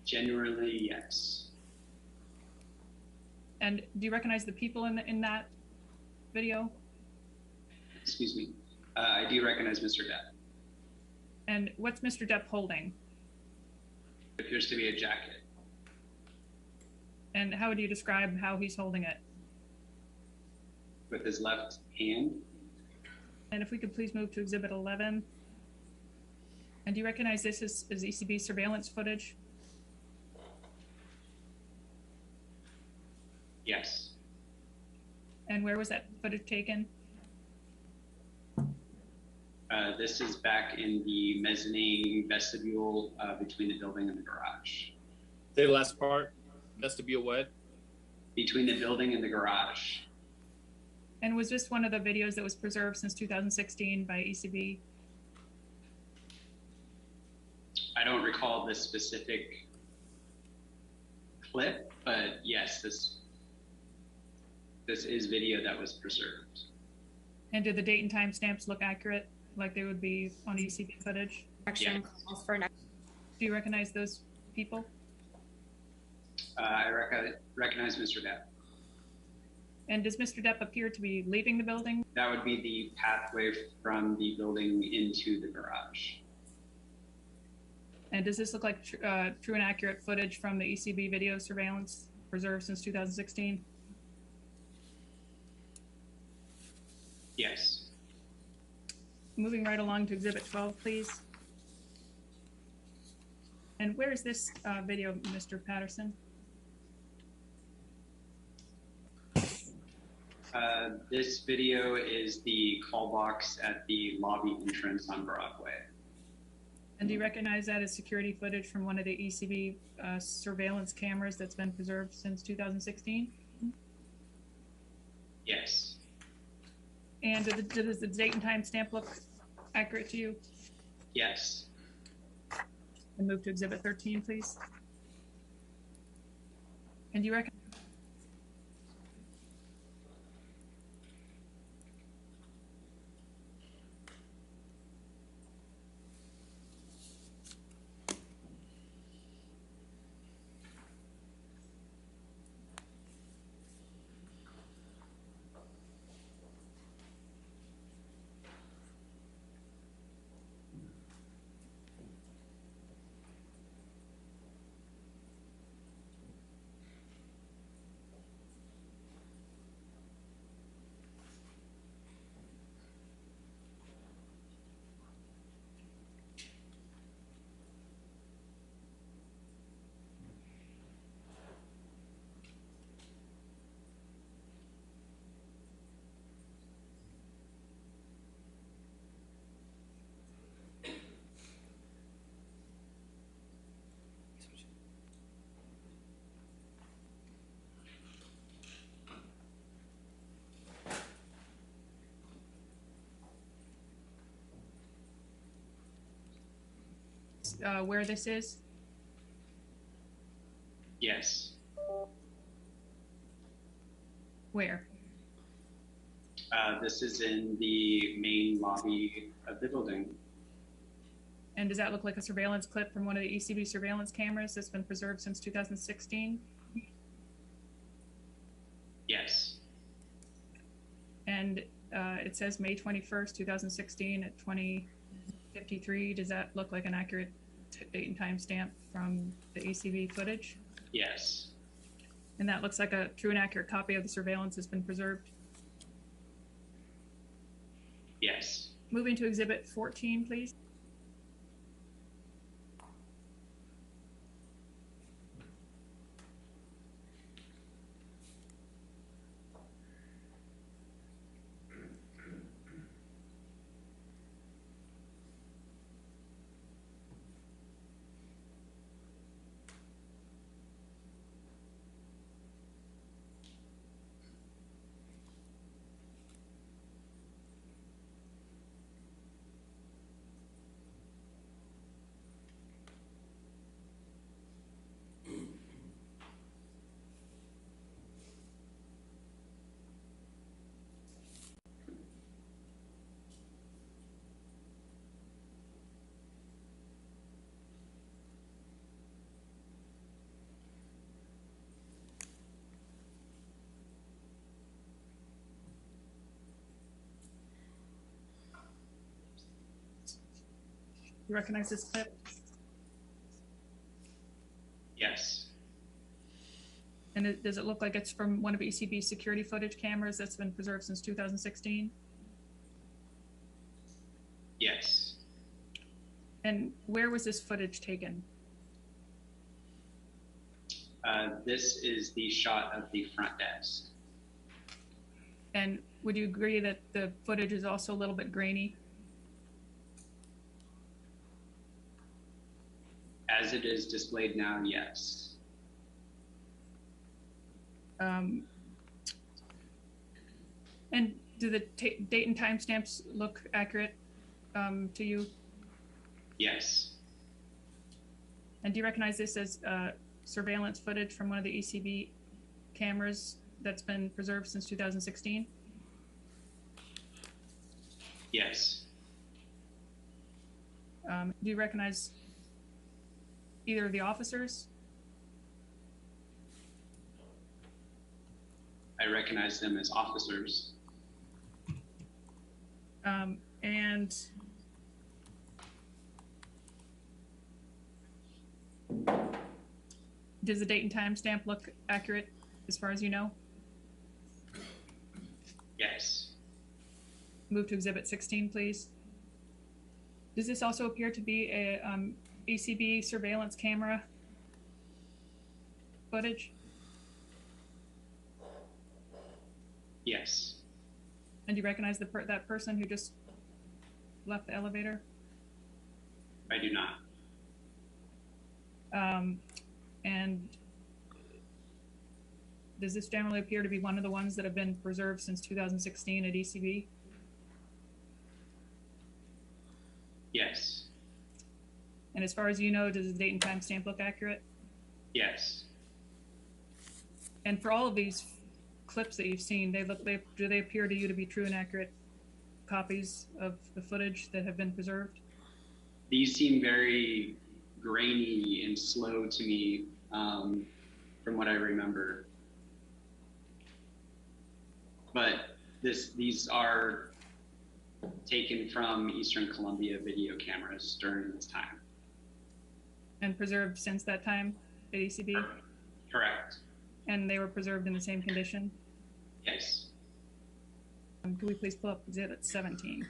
Generally, yes. And do you recognize the people in that video? Excuse me. I do recognize Mr. Depp. And what's Mr. Depp holding? It appears to be a jacket. And how would you describe how he's holding it? with his left hand. And if we could please move to Exhibit 11. And do you recognize this as ECB surveillance footage? Yes. And where was that footage taken? This is back in the mezzanine vestibule between the building and the garage. Say the last part. Vestibule what? Between the building and the garage. And was this one of the videos that was preserved since 2016 by ECB? I don't recall this specific clip, but yes, this is video that was preserved. And did the date and time stamps look accurate, like they would be on ECB footage? Action calls for an Do you recognize those people? I recognize Mr. Depp. And does Mr. Depp appear to be leaving the building? That would be the pathway from the building into the garage. And does this look like true and accurate footage from the ECB video surveillance preserved since 2016? Yes. Moving right along to Exhibit 12, please. And where is this video, Mr. Patterson? This video is the call box at the lobby entrance on Broadway. And do you recognize that as security footage from one of the ECB surveillance cameras that's been preserved since 2016? Yes. And does the date and time stamp look accurate to you? Yes. And move to Exhibit 13, please. And do you recognize? Where this is? Yes. Where? This is in the main lobby of the building. And does that look like a surveillance clip from one of the ECB surveillance cameras that's been preserved since 2016? Yes. And it says May 21st, 2016 at 20:53. Does that look like an accurate date and time stamp from the ECB footage? Yes. And that looks like a true and accurate copy of the surveillance has been preserved? Yes. Moving to Exhibit 14, please. You recognize this clip? Yes. And And does it look like it's from one of ECB's security footage cameras that's been preserved since 2016? Yes. And where was this footage taken? This is the shot of the front desk. And would you agree that the footage is also a little bit grainy? As it is displayed now, yes. And do the date and timestamps look accurate to you? Yes. And do you recognize this as surveillance footage from one of the ECB cameras that's been preserved since 2016? Yes. Do you recognize either of the officers? I recognize them as officers. And does the date and timestamp look accurate as far as you know? Yes. Move to Exhibit 16, please. Does this also appear to be a ECB surveillance camera footage? Yes. And do you recognize that person who just left the elevator? I do not. And does this generally appear to be one of the ones that have been preserved since 2016 at ECB? Yes. And as far as you know, does the date and timestamp look accurate? Yes. And for all of these clips that you've seen, do they appear to you to be true and accurate copies of the footage that have been preserved? These seem very grainy and slow to me, from what I remember. But these are taken from Eastern Columbia video cameras during this time. And preserved since that time at ECB? Correct. And they were preserved in the same condition? Yes. Could we please pull up Exhibit 17?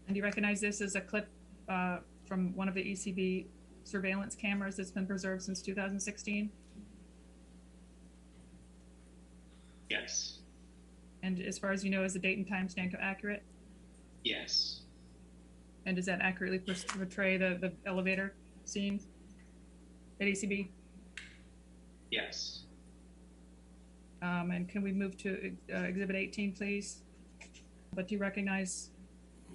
And do you recognize this as a clip from one of the ECB surveillance cameras that's been preserved since 2016? Yes. And as far as you know, is the date and timestamp accurate? Yes. And does that accurately portray the elevator scene at ECB? Yes. And can we move to Exhibit 18, please? But do you recognize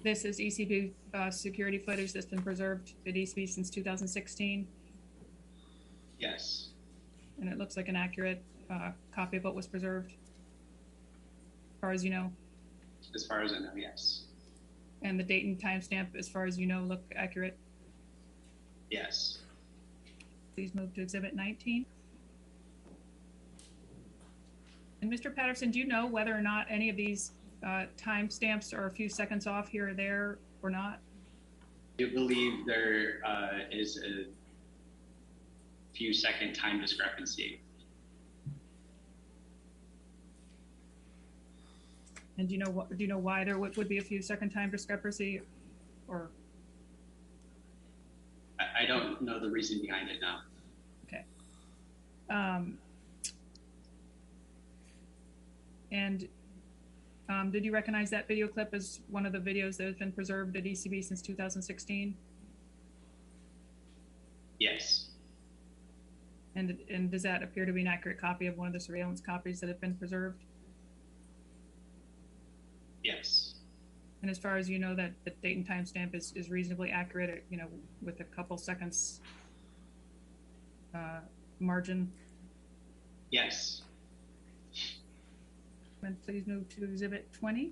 this as ECB security footage that's been preserved at ECB since 2016? Yes. And it looks like an accurate copy of what was preserved, as far as you know? As far as I know, yes. And the date and timestamp, as far as you know, look accurate? Yes. Please move to Exhibit 19. And Mr. Patterson, do you know whether or not any of these timestamps are a few seconds off here or there or not? I do believe there is a few second time discrepancy. And do you know why there would be a few second time discrepancy, or? I don't know the reason behind it now. Okay. And did you recognize that video clip as one of the videos that has been preserved at ECB since 2016? Yes. And does that appear to be an accurate copy of one of the surveillance copies that have been preserved? Yes. And as far as you know, that the date and timestamp is reasonably accurate, you know, with a couple seconds margin? Yes. And please move to Exhibit 20.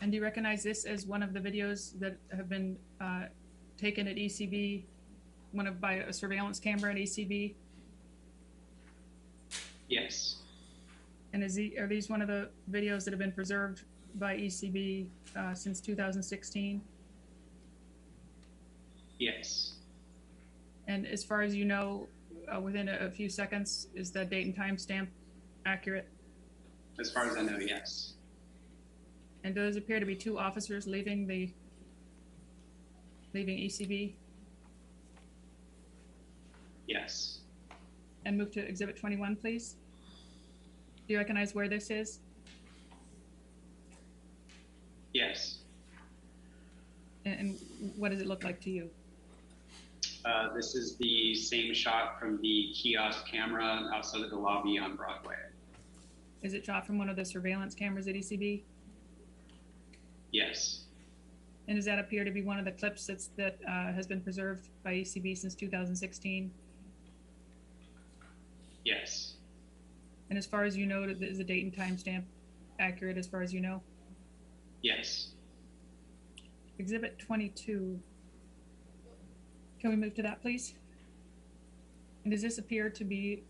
And do you recognize this as one of the videos that have been taken at ECB, by a surveillance camera at ECB? Yes. And are these one of the videos that have been preserved by ECB since 2016? Yes. And as far as you know, within a few seconds? Is the date and time stamp accurate? As far as I know, yes. And does appear to be two officers leaving ECB? Yes. And move to Exhibit 21, please. Do you recognize where this is? Yes. And what does it look like to you? This is the same shot from the kiosk camera outside of the lobby on Broadway. Is it shot from one of the surveillance cameras at ECB? Yes. And does that appear to be one of the clips that has been preserved by ECB since 2016? Yes. And as far as you know, is the date and time stamp accurate as far as you know? Yes. Exhibit 22. Can we move to that, please? And does this appear to be,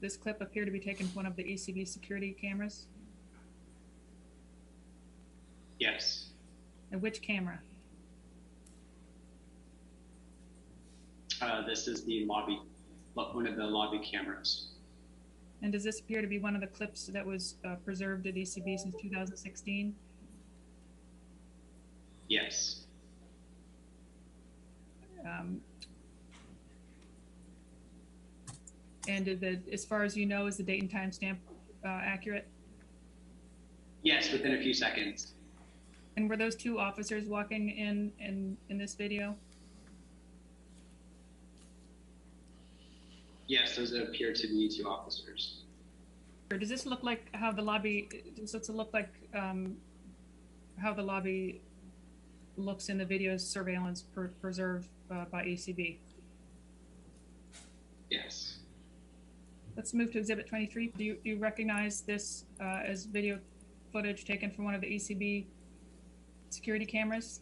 this clip appear to be taken from one of the ECB security cameras? Yes. And which camera? This is the lobby, one of the lobby cameras. And does this appear to be one of the clips that was preserved at ECB since 2016? Yes. And as far as you know, is the date and time stamp accurate? Yes, within a few seconds. And were those two officers walking in this video? Yes, those appear to be two officers. Or does this look like how the lobby? Does this look like how the lobby looks in the video's surveillance preserved by ECB? Yes. Let's move to Exhibit 23. Do you recognize this as video footage taken from one of the ECB security cameras?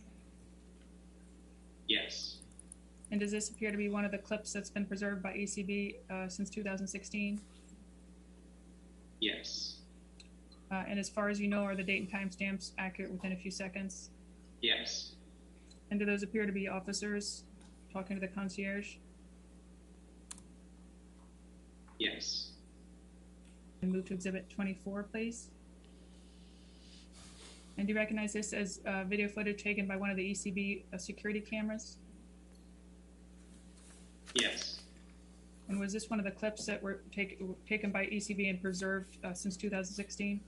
Yes. And does this appear to be one of the clips that's been preserved by ECB since 2016? Yes. And as far as you know, are the date and time stamps accurate within a few seconds? Yes. And do those appear to be officers talking to the concierge? Yes. And move to Exhibit 24, please. And do you recognize this as video footage taken by one of the ECB security cameras? Yes. And was this one of the clips that were taken by ECB and preserved since 2016?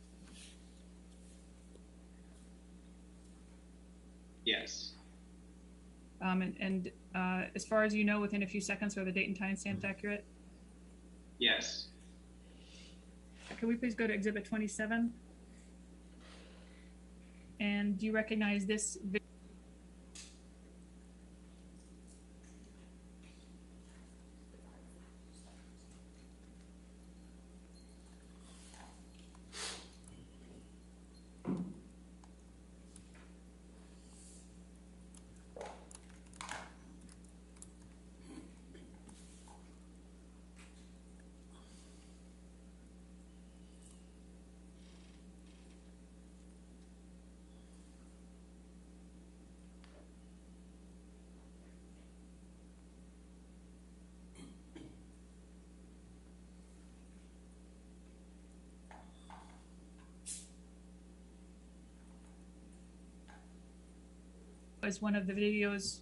Yes. And as far as you know, within a few seconds, are the date and time stamps accurate? Yes. Can we please go to Exhibit 27? And do you recognize this video? Is one of the videos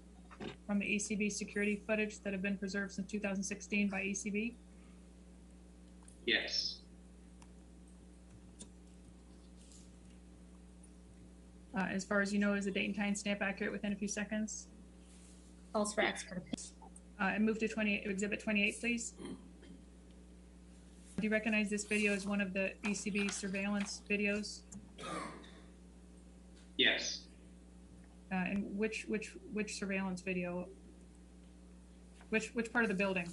from the ECB security footage that have been preserved since 2016 by ECB? Yes. As far as you know, is the date and time stamp accurate within a few seconds? Calls for expert. And move to Exhibit 28, please. Do you recognize this video as one of the ECB surveillance videos? Yes. And which surveillance video? Which part of the building?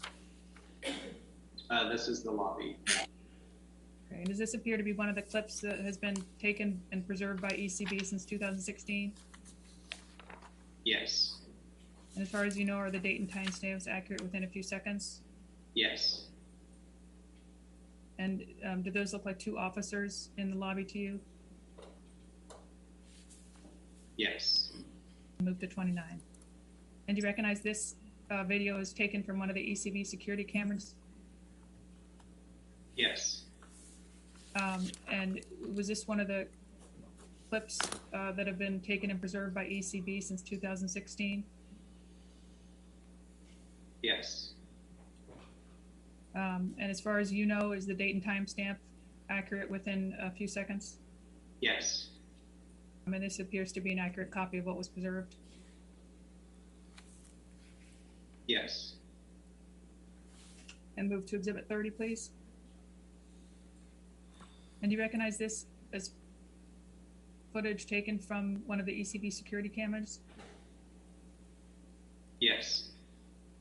This is the lobby. Okay. And does this appear to be one of the clips that has been taken and preserved by ECB since 2016? Yes. And as far as you know, are the date and time stamps accurate within a few seconds? Yes. And do those look like two officers in the lobby to you? Yes. Move to 29. And do you recognize this video is taken from one of the ECB security cameras? Yes. And was this one of the clips that have been taken and preserved by ECB since 2016? Yes. And as far as you know, is the date and time stamp accurate within a few seconds? Yes. And this appears to be an accurate copy of what was preserved. Yes. And move to Exhibit 30, please. And do you recognize this as footage taken from one of the ECB security cameras? Yes.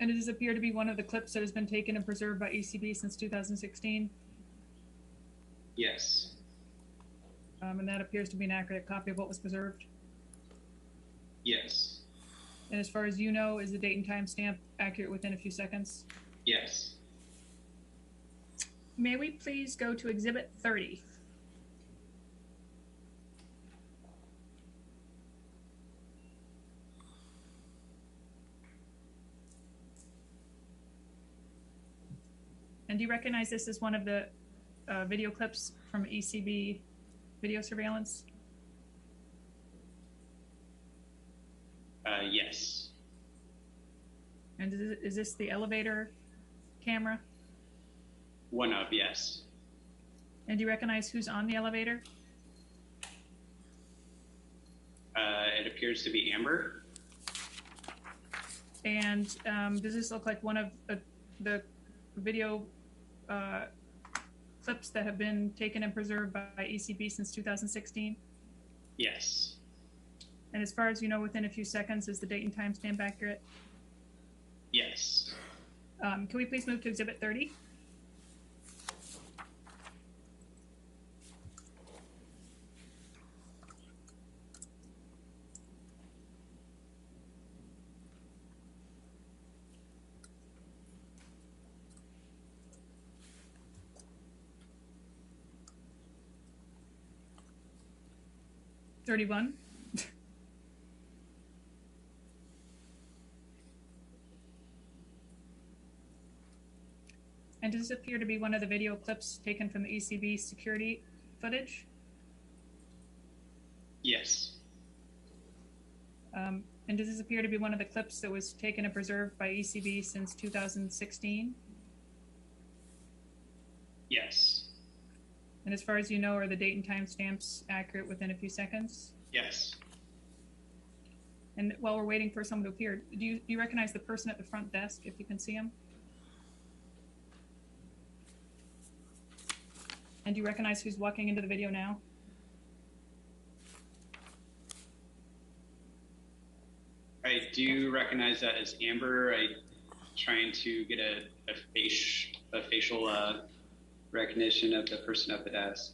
And does this appear to be one of the clips that has been taken and preserved by ECB since 2016? Yes. And that appears to be an accurate copy of what was preserved? Yes. And as far as you know, is the date and time stamp accurate within a few seconds? Yes. May we please go to Exhibit 30? And do you recognize this as one of the video clips from ECB video surveillance? Yes. And is this the elevator camera? One of, yes. And do you recognize who's on the elevator? It appears to be Amber. And does this look like one of the video clips that have been taken and preserved by ECB since 2016? Yes. And as far as you know, within a few seconds, is the date and time stamp accurate? Yes. Can we please move to Exhibit 30? $31. And does this appear to be one of the video clips taken from the ECB security footage? Yes. And does this appear to be one of the clips that was taken and preserved by ECB since 2016? Yes. And as far as you know, are the date and time stamps accurate within a few seconds? Yes. And while we're waiting for someone to appear, do you recognize the person at the front desk, if you can see him? And do you recognize who's walking into the video now? I do recognize that as Amber. I'm trying to get a facial recognition of the person at the desk.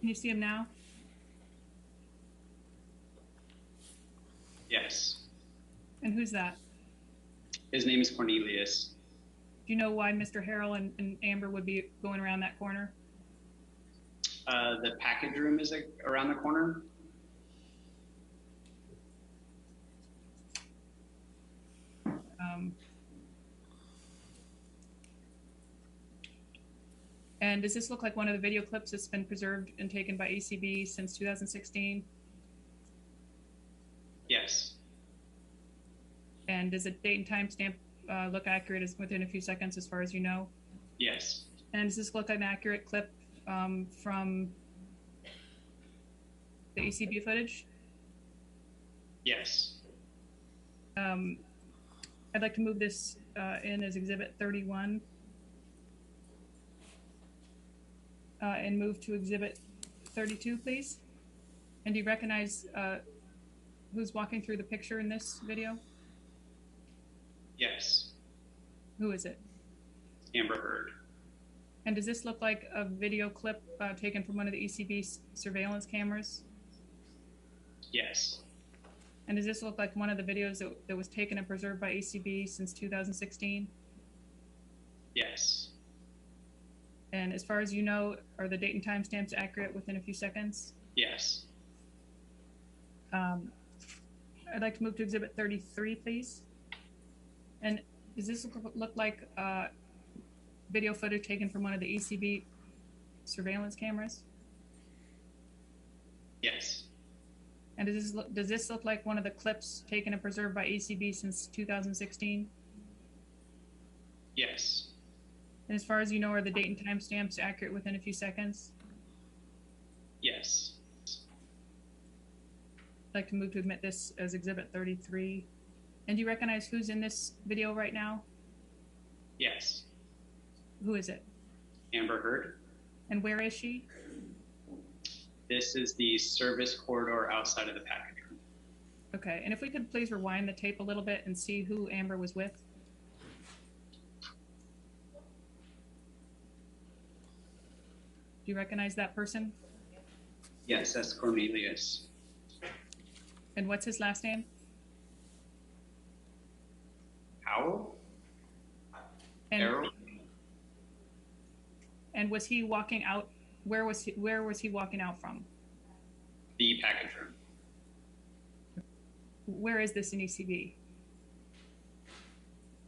Can you see him now? Yes. And who's that? His name is Cornelius. Do you know why Mr. Harrell and Amber would be going around that corner? The package room is around the corner. And does this look like one of the video clips that's been preserved and taken by ECB since 2016? Yes. And does the date and time stamp look accurate as within a few seconds as far as you know? Yes. And does this look like an accurate clip from the ECB footage? Yes. I'd like to move this in as Exhibit 31 and move to Exhibit 32, please? And do you recognize who's walking through the picture in this video? Yes. Who is it? Amber Heard. And does this look like a video clip taken from one of the ECB surveillance cameras? Yes. And does this look like one of the videos that was taken and preserved by ECB since 2016? Yes. And as far as you know, are the date and time stamps accurate within a few seconds? Yes. I'd like to move to Exhibit 33, please. And does this look like video footage taken from one of the ECB surveillance cameras? Yes. And does this look like one of the clips taken and preserved by ECB since 2016? Yes. And as far as you know, are the date and time stamps accurate within a few seconds? Yes. I'd like to move to admit this as Exhibit 33. And do you recognize who's in this video right now? Yes. Who is it? Amber Heard. And where is she? This is the service corridor outside of the package room. Okay, and if we could please rewind the tape a little bit and see who Amber was with. Do you recognize that person? Yes, that's Cornelius. And what's his last name? Powell? And, Errol? and was he walking out? Where was he walking out from? The package room. Where is this in ECB?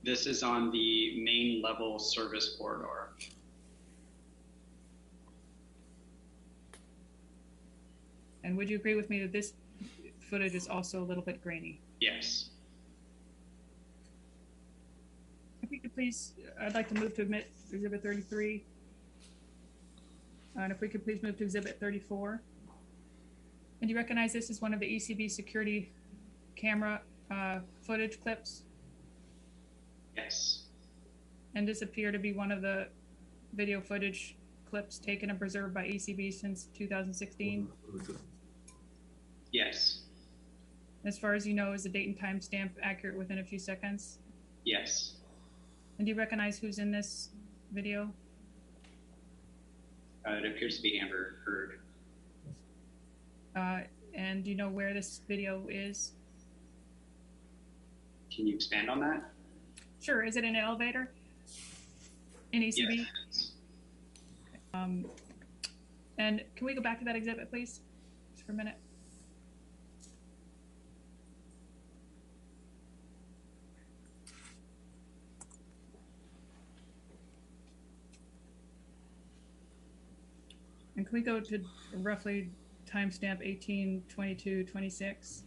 This is on the main level service corridor. And would you agree with me that this footage is also a little bit grainy? Yes. If you could please, I'd like to move to admit Exhibit 33. And if we could please move to Exhibit 34. And do you recognize this as one of the ECB security camera footage clips? Yes. And this appear to be one of the video footage clips taken and preserved by ECB since 2016? Yes. As far as you know, is the date and time stamp accurate within a few seconds? Yes. And do you recognize who's in this video? It appears to be Amber Heard. And do you know where this video is? Can you expand on that? Sure. Is it in an elevator? In ECB? Yes. And can we go back to that exhibit, please? Just for a minute. And can we go to roughly timestamp 18/22/26?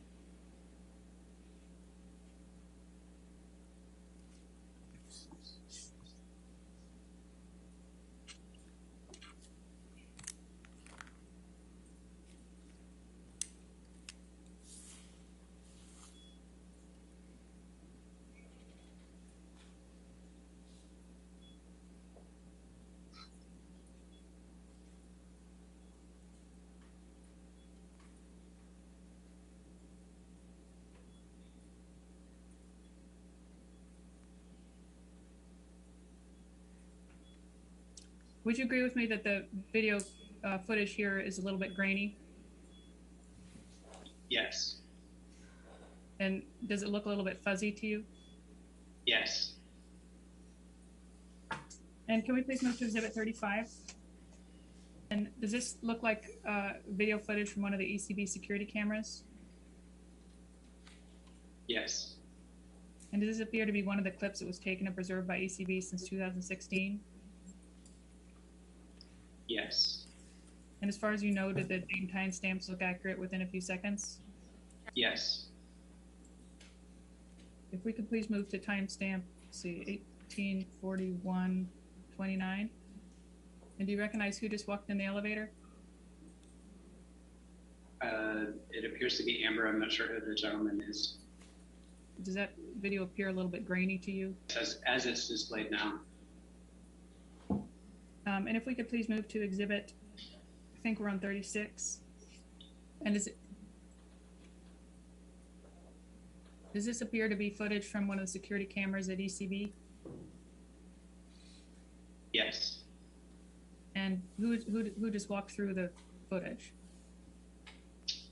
Would you agree with me that the video footage here is a little bit grainy? Yes. And does it look a little bit fuzzy to you? Yes. And can we please move to exhibit 35? And does this look like video footage from one of the ECB security cameras? Yes. And does this appear to be one of the clips that was taken and preserved by ECB since 2016? Yes. And as far as you know, did the date and time stamps look accurate within a few seconds? Yes. If we could please move to timestamp, see, 18/41/29. And do you recognize who just walked in the elevator? It appears to be Amber. I'm not sure who the gentleman is. Does that video appear a little bit grainy to you? As it's displayed now. And if we could please move to exhibit I think we're on 36. And does this appear to be footage from one of the security cameras at ECB? Yes. And who just walked through the footage?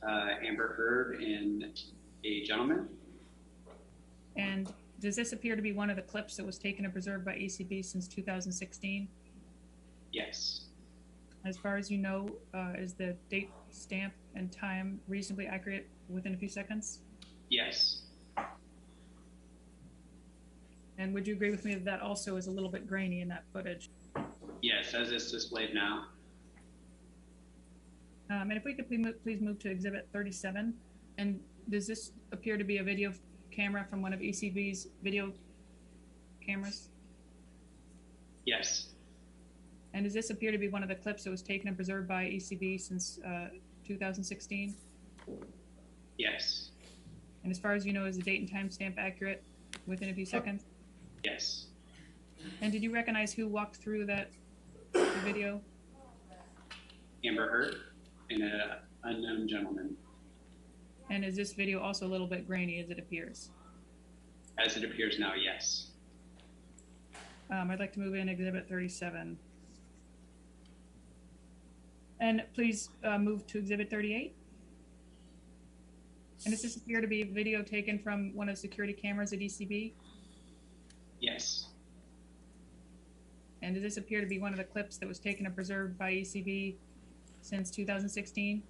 Amber Heard and a gentleman. And does this appear to be one of the clips that was taken and preserved by ECB since 2016? Yes. As far as you know, is the date, stamp, and time reasonably accurate within a few seconds? Yes. And would you agree with me that that also is a little bit grainy in that footage? Yes, as it's displayed now. And if we could please move to Exhibit 37. And does this appear to be a video camera from one of ECB's video cameras? Yes. And does this appear to be one of the clips that was taken and preserved by ECB since 2016? Yes. And as far as you know, is the date and time stamp accurate within a few seconds? Yes. And did you recognize who walked through that video? Amber Heard and an unknown gentleman. And is this video also a little bit grainy as it appears? As it appears now, yes. I'd like to move in Exhibit 37. And please move to Exhibit 38. And does this appear to be a video taken from one of the security cameras at ECB? Yes. And does this appear to be one of the clips that was taken and preserved by ECB since 2016?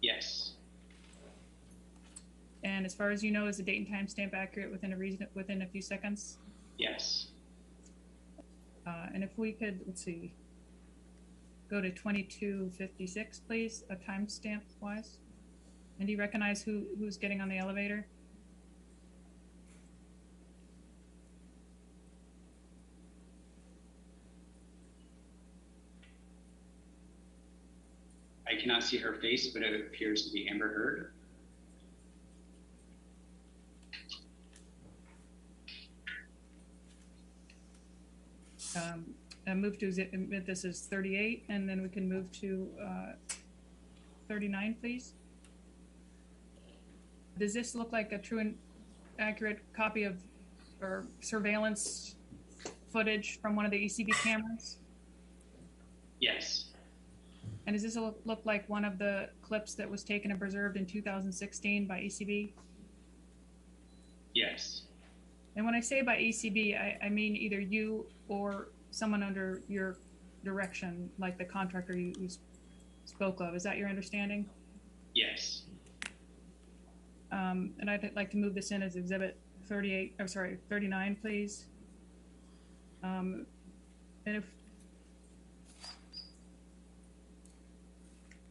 Yes. And as far as you know, is the date and time stamp accurate within a few seconds? Yes. And if we could, let's see, go to 2256, please, a timestamp wise. And do you recognize who's getting on the elevator? I cannot see her face, but it appears to be Amber Heard. Move to admit this is 38, and then we can move to 39, please. Does this look like a true and accurate copy of or surveillance footage from one of the ECB cameras? Yes. And does this look like one of the clips that was taken and preserved in 2016 by ECB? Yes. And when I say by ECB, I mean either you or someone under your direction, like the contractor you spoke of. Is that your understanding? Yes. And I'd like to move this in as Exhibit 39, please. And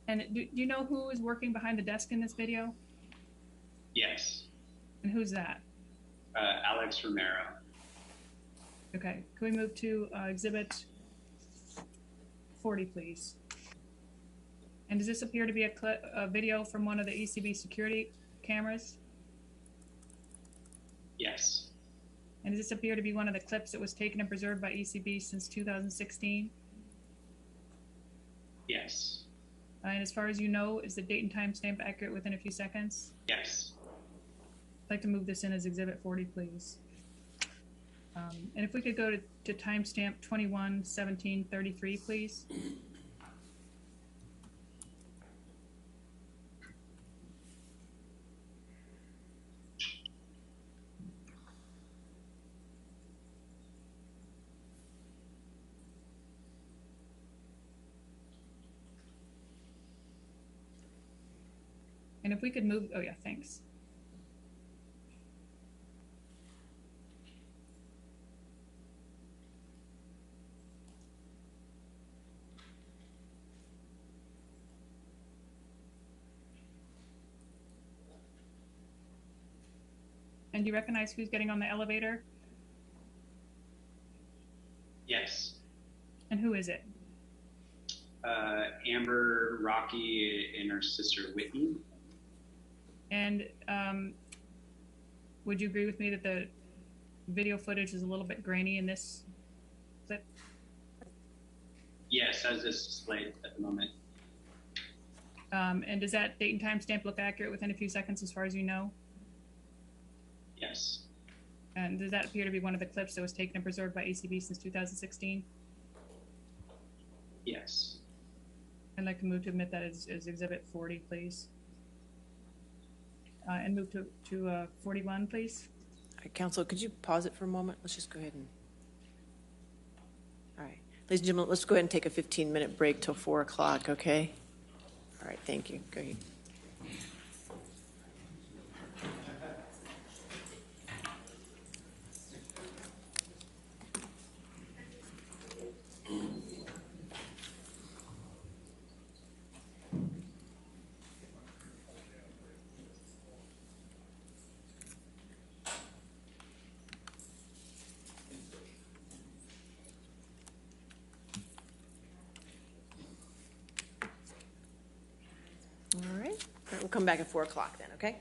do you know who is working behind the desk in this video? Yes. And who's that? Alex Romero. Okay, can we move to Exhibit 40, please? And does this appear to be a video from one of the ECB security cameras? Yes. And does this appear to be one of the clips that was taken and preserved by ECB since 2016? Yes. And as far as you know, is the date and time stamp accurate within a few seconds? Yes. I'd like to move this in as Exhibit 40, please. And if we could go to timestamp 21/17/33, please. And if we could move, oh yeah, thanks. And do you recognize who's getting on the elevator? Yes. And who is it? Amber, Rocky, and her sister Whitney. And would you agree with me that the video footage is a little bit grainy in this clip? Yes, as is displayed at the moment. And does that date and time stamp look accurate within a few seconds as far as you know? Yes. And does that appear to be one of the clips that was taken and preserved by ACB since 2016? Yes. I'd like to move to admit that as Exhibit 40, please. And move to 41, please. All right, Counsel, could you pause it for a moment? Let's just go ahead and, all right. Ladies and gentlemen, let's go ahead and take a 15-minute break till 4 o'clock, okay? All right, thank you. Go ahead. All right, we'll come back at 4 o'clock then, okay?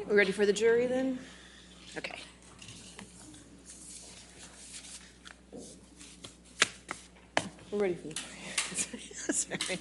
We ready for the jury then? Okay. We're ready for the jury. Sorry.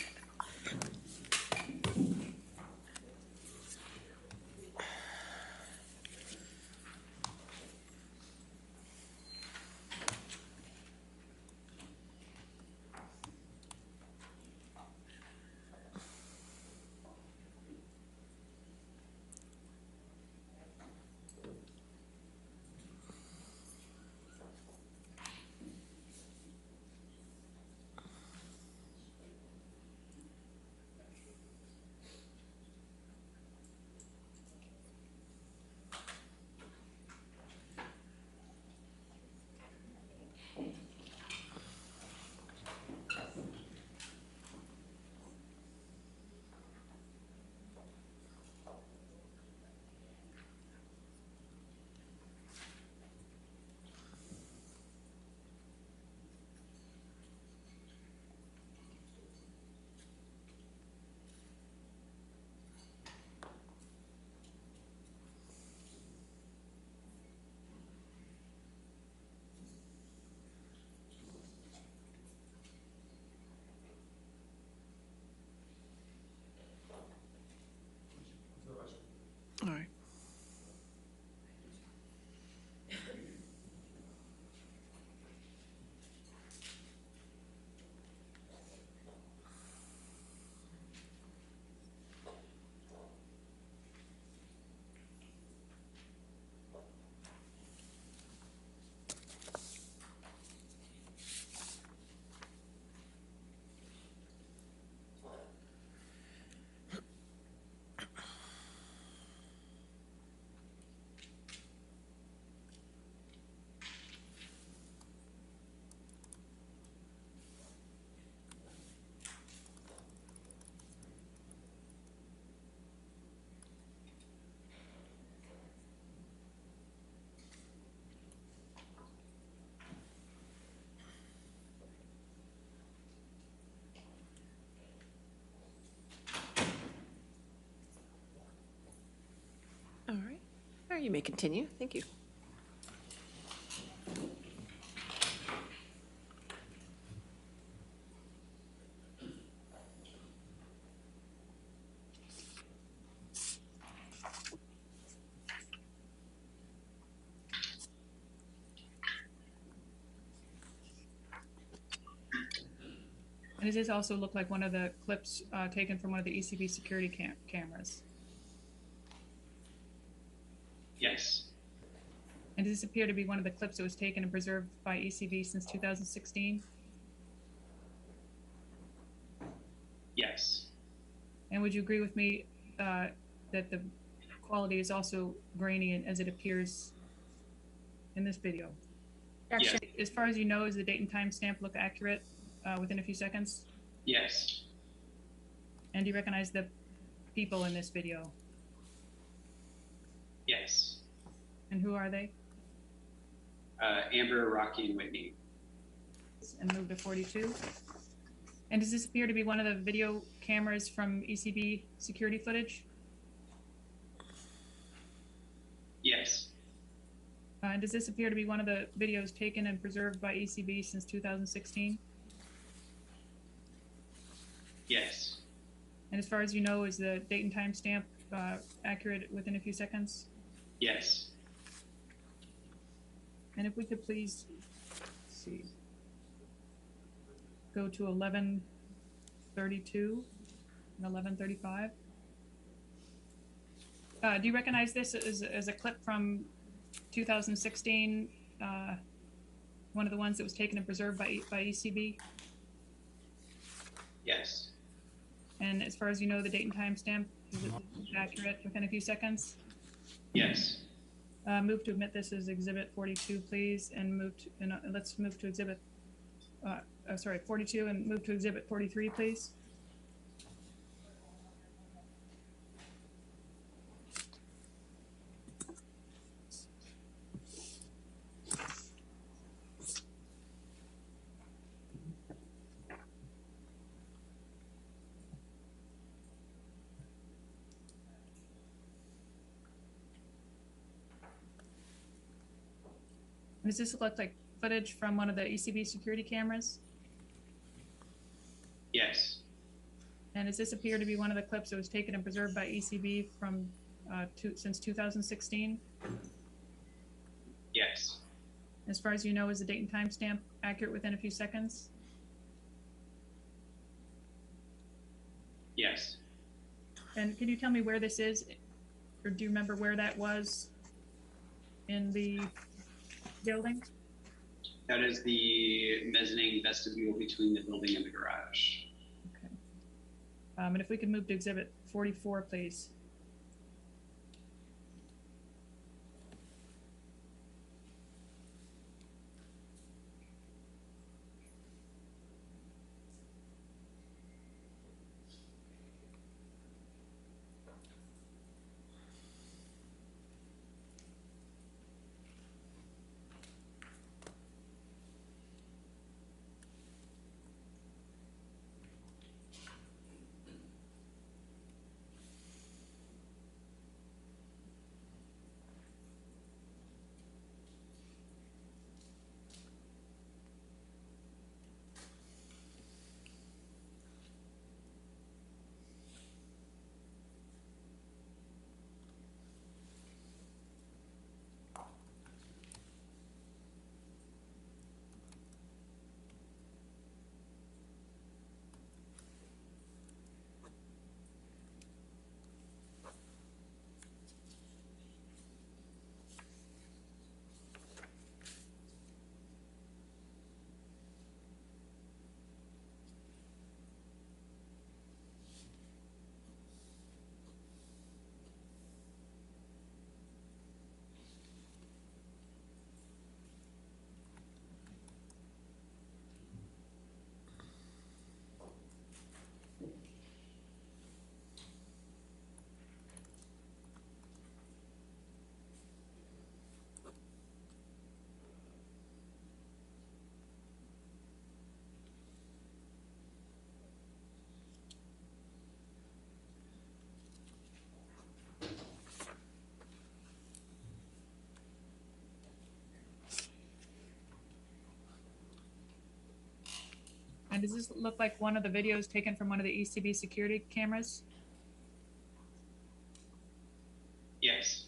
All right. All right. All right, you may continue. Thank you. And does this also look like one of the clips taken from one of the ECB security cameras? Yes. And does this appear to be one of the clips that was taken and preserved by ECB since 2016? Yes. And would you agree with me that the quality is also grainy as it appears in this video? Yes. As far as you know, does the date and time stamp look accurate within a few seconds? Yes. And do you recognize the people in this video? Yes. And who are they? Amber, Rocky, and Whitney. And move to 42. And does this appear to be one of the video cameras from ECB security footage? Yes. And does this appear to be one of the videos taken and preserved by ECB since 2016? Yes. And as far as you know, is the date and time stamp accurate within a few seconds? Yes. And if we could please, let's see, go to 11:32 and 11:35. Do you recognize this as a clip from 2016? One of the ones that was taken and preserved by ECB? Yes. And as far as you know, the date and time stamp, is it accurate within a few seconds? Yes. Move to admit this as Exhibit 42, please, and let's move to Exhibit, 42, and move to Exhibit 43, please. Does this look like footage from one of the ECB security cameras? Yes. And does this appear to be one of the clips that was taken and preserved by ECB from since 2016? Yes. As far as you know, is the date and timestamp accurate within a few seconds? Yes. And can you tell me where this is? Or do you remember where that was in the building? That is the mezzanine vestibule between the building and the garage. Okay. And if we could move to exhibit 44, please. And does this look like one of the videos taken from one of the ECB security cameras? Yes.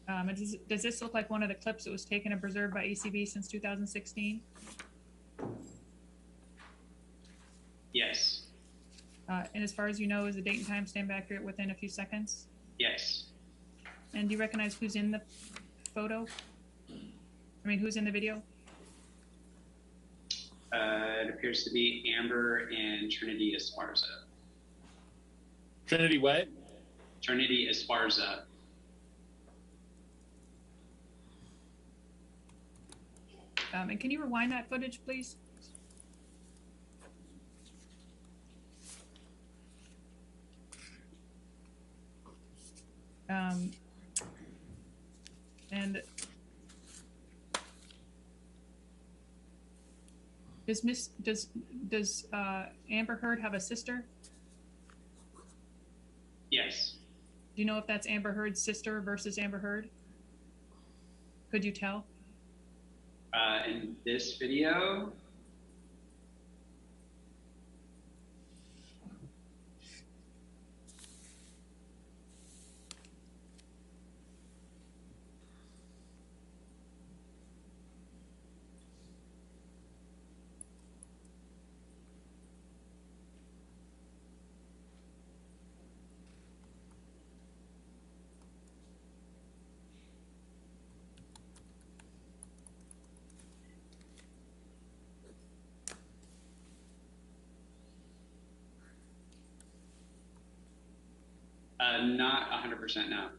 And does this look like one of the clips that was taken and preserved by ECB since 2016? Yes. And as far as you know, is the date and timestamp accurate within a few seconds? Yes. And do you recognize who's in the photo? I mean, who's in the video? It appears to be Amber and Trinity Esparza. Trinity what? Trinity Esparza. And can you rewind that footage, please? And does Amber Heard have a sister? Yes. Do you know if that's Amber Heard's sister versus Amber Heard? Could you tell? In this video, not 100% no.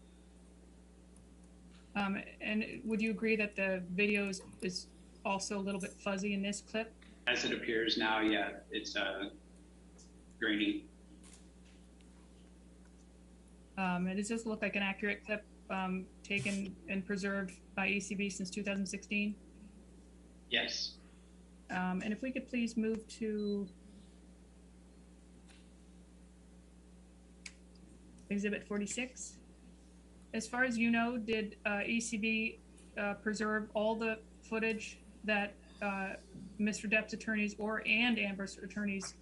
And would you agree that the video is also a little bit fuzzy in this clip? As it appears now, yeah, it's grainy. And does this look like an accurate clip taken and preserved by ECB since 2016? Yes. And if we could please move to Exhibit 46. As far as you know, did ECB preserve all the footage that Mr. Depp's attorneys and Amber's attorneys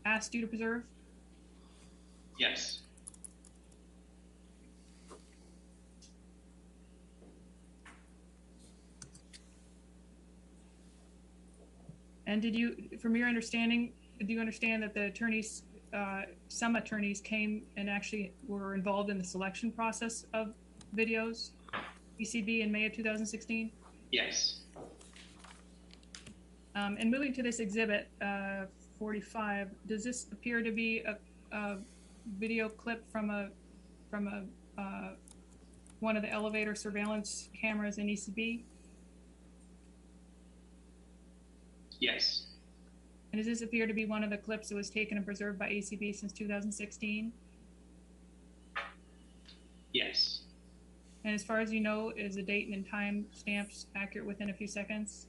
asked you to preserve? Yes. And did you, from your understanding, do you understand that the attorneys, some attorneys came and actually were involved in the selection process of videos, ECB in May of 2016? Yes. And moving to this exhibit 45, does this appear to be a video clip from one of the elevator surveillance cameras in ECB? Yes. And does this appear to be one of the clips that was taken and preserved by ECB since 2016? Yes. And as far as you know, is the date and time stamps accurate within a few seconds?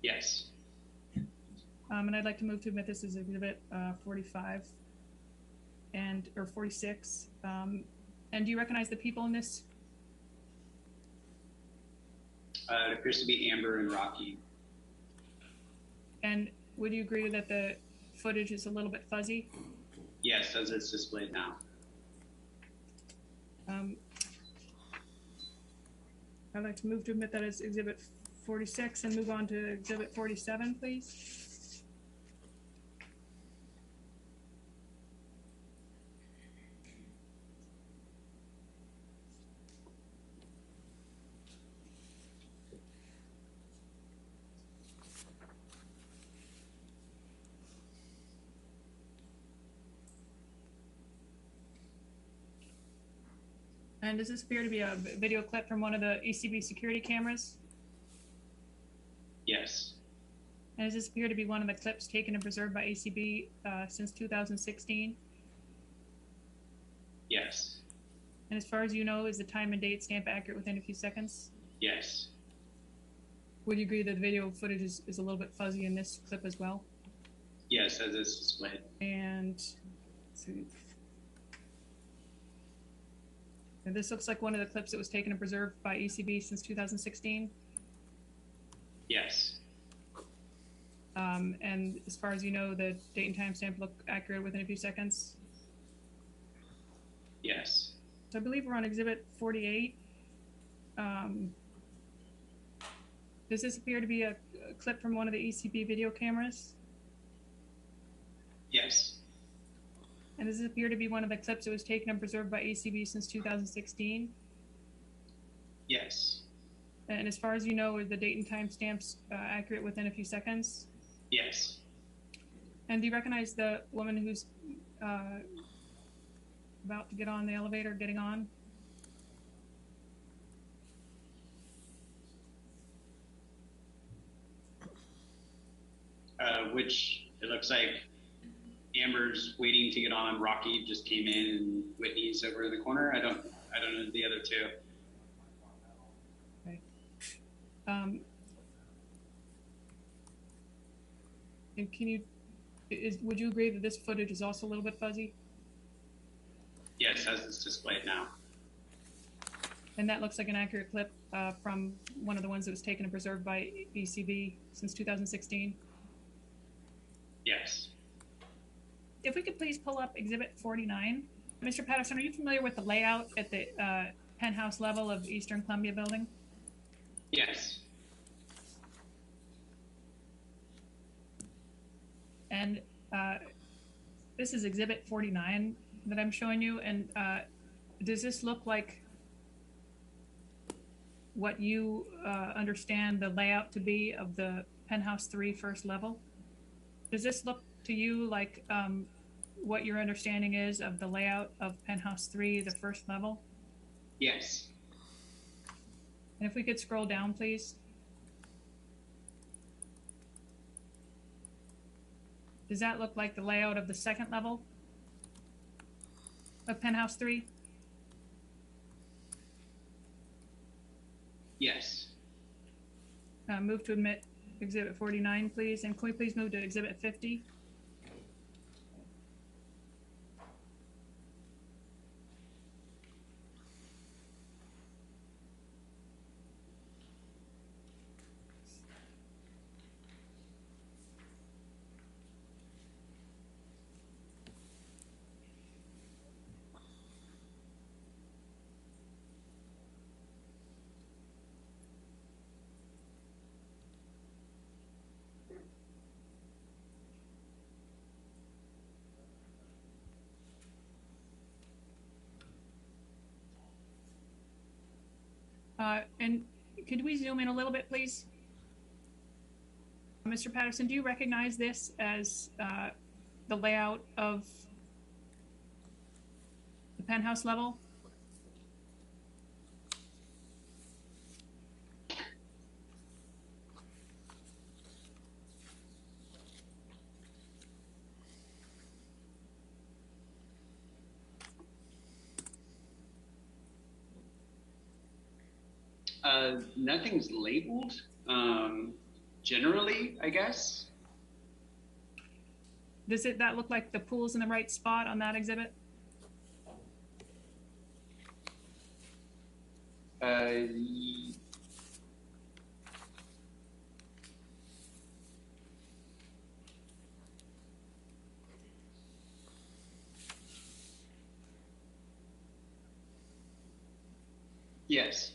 Yes. And I'd like to move to admit this as exhibit 45 or 46. And do you recognize the people in this? It appears to be Amber and Rocky. And would you agree that the footage is a little bit fuzzy? Yes, as it's displayed now. I'd like to move to admit that as exhibit 46 and move on to exhibit 47, please. And does this appear to be a video clip from one of the ECB security cameras? Yes. And does this appear to be one of the clips taken and preserved by ECB since 2016? Yes. And as far as you know, is the time and date stamp accurate within a few seconds? Yes. Would you agree that the video footage is a little bit fuzzy in this clip as well? Yes, as it's displayed. And let's see. And this looks like one of the clips that was taken and preserved by ECB since 2016? Yes. And as far as you know, the date and time stamp look accurate within a few seconds? Yes. So I believe we're on exhibit 48. Does this appear to be a clip from one of the ECB video cameras? Yes. And does this appear to be one of the clips that was taken and preserved by ECB since 2016? Yes. And as far as you know, are the date and time stamps accurate within a few seconds? Yes. And do you recognize the woman who's about to get on the elevator, getting on? Which it looks like Amber's waiting to get on. Rocky just came in, and Whitney's over in the corner. I don't know the other two. Okay. And would you agree that this footage is also a little bit fuzzy? Yes, as it's displayed now. And that looks like an accurate clip from one of the ones that was taken and preserved by ECB since 2016? Yes. If we could please pull up exhibit 49. Mr. Patterson, are you familiar with the layout at the penthouse level of Eastern Columbia building? Yes. And this is exhibit 49 that I'm showing you. And does this look like what you understand the layout to be of the Penthouse 3 first level? Does this look to you like what your understanding is of the layout of Penthouse 3, the first level? Yes. And if we could scroll down, please. Does that look like the layout of the second level of Penthouse 3? Yes. Move to admit exhibit 49, please. And can we please move to exhibit 50? And could we zoom in a little bit, please? Mr. Patterson, do you recognize this as the layout of the penthouse level? Nothing's labeled, generally, I guess. Does that look like the pool's in the right spot on that exhibit? Yes.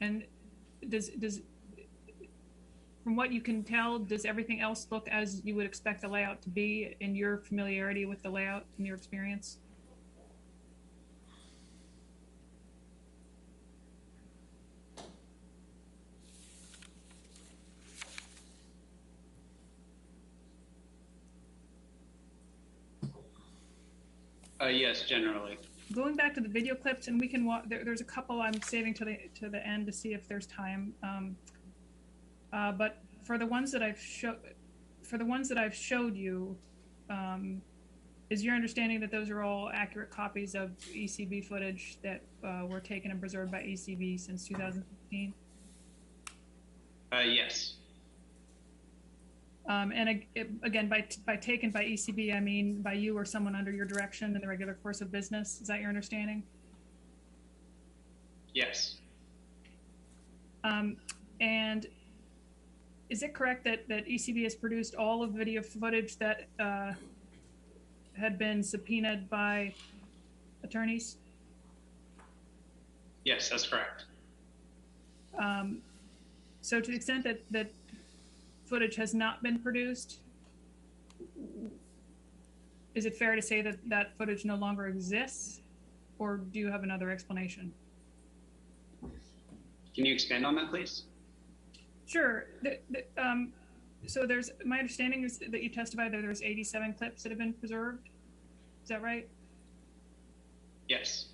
And does from what you can tell, does everything else look as you would expect the layout to be in your familiarity with the layout in your experience? Yes, generally. Going back to the video clips, and we can walk. There's a couple I'm saving to the end to see if there's time. But for the ones that I've showed you, is your understanding that those are all accurate copies of ECB footage that were taken and preserved by ECB since 2015? Yes. And again, by taken by ECB, I mean by you or someone under your direction in the regular course of business. Is that your understanding? Yes. And is it correct that ECB has produced all of video footage that had been subpoenaed by attorneys? Yes, that's correct. So to the extent that footage has not been produced, is it fair to say that footage no longer exists, or do you have another explanation? Can you expand on that, please? Sure. So my understanding is that you testified that there's 87 clips that have been preserved. Is that right? Yes.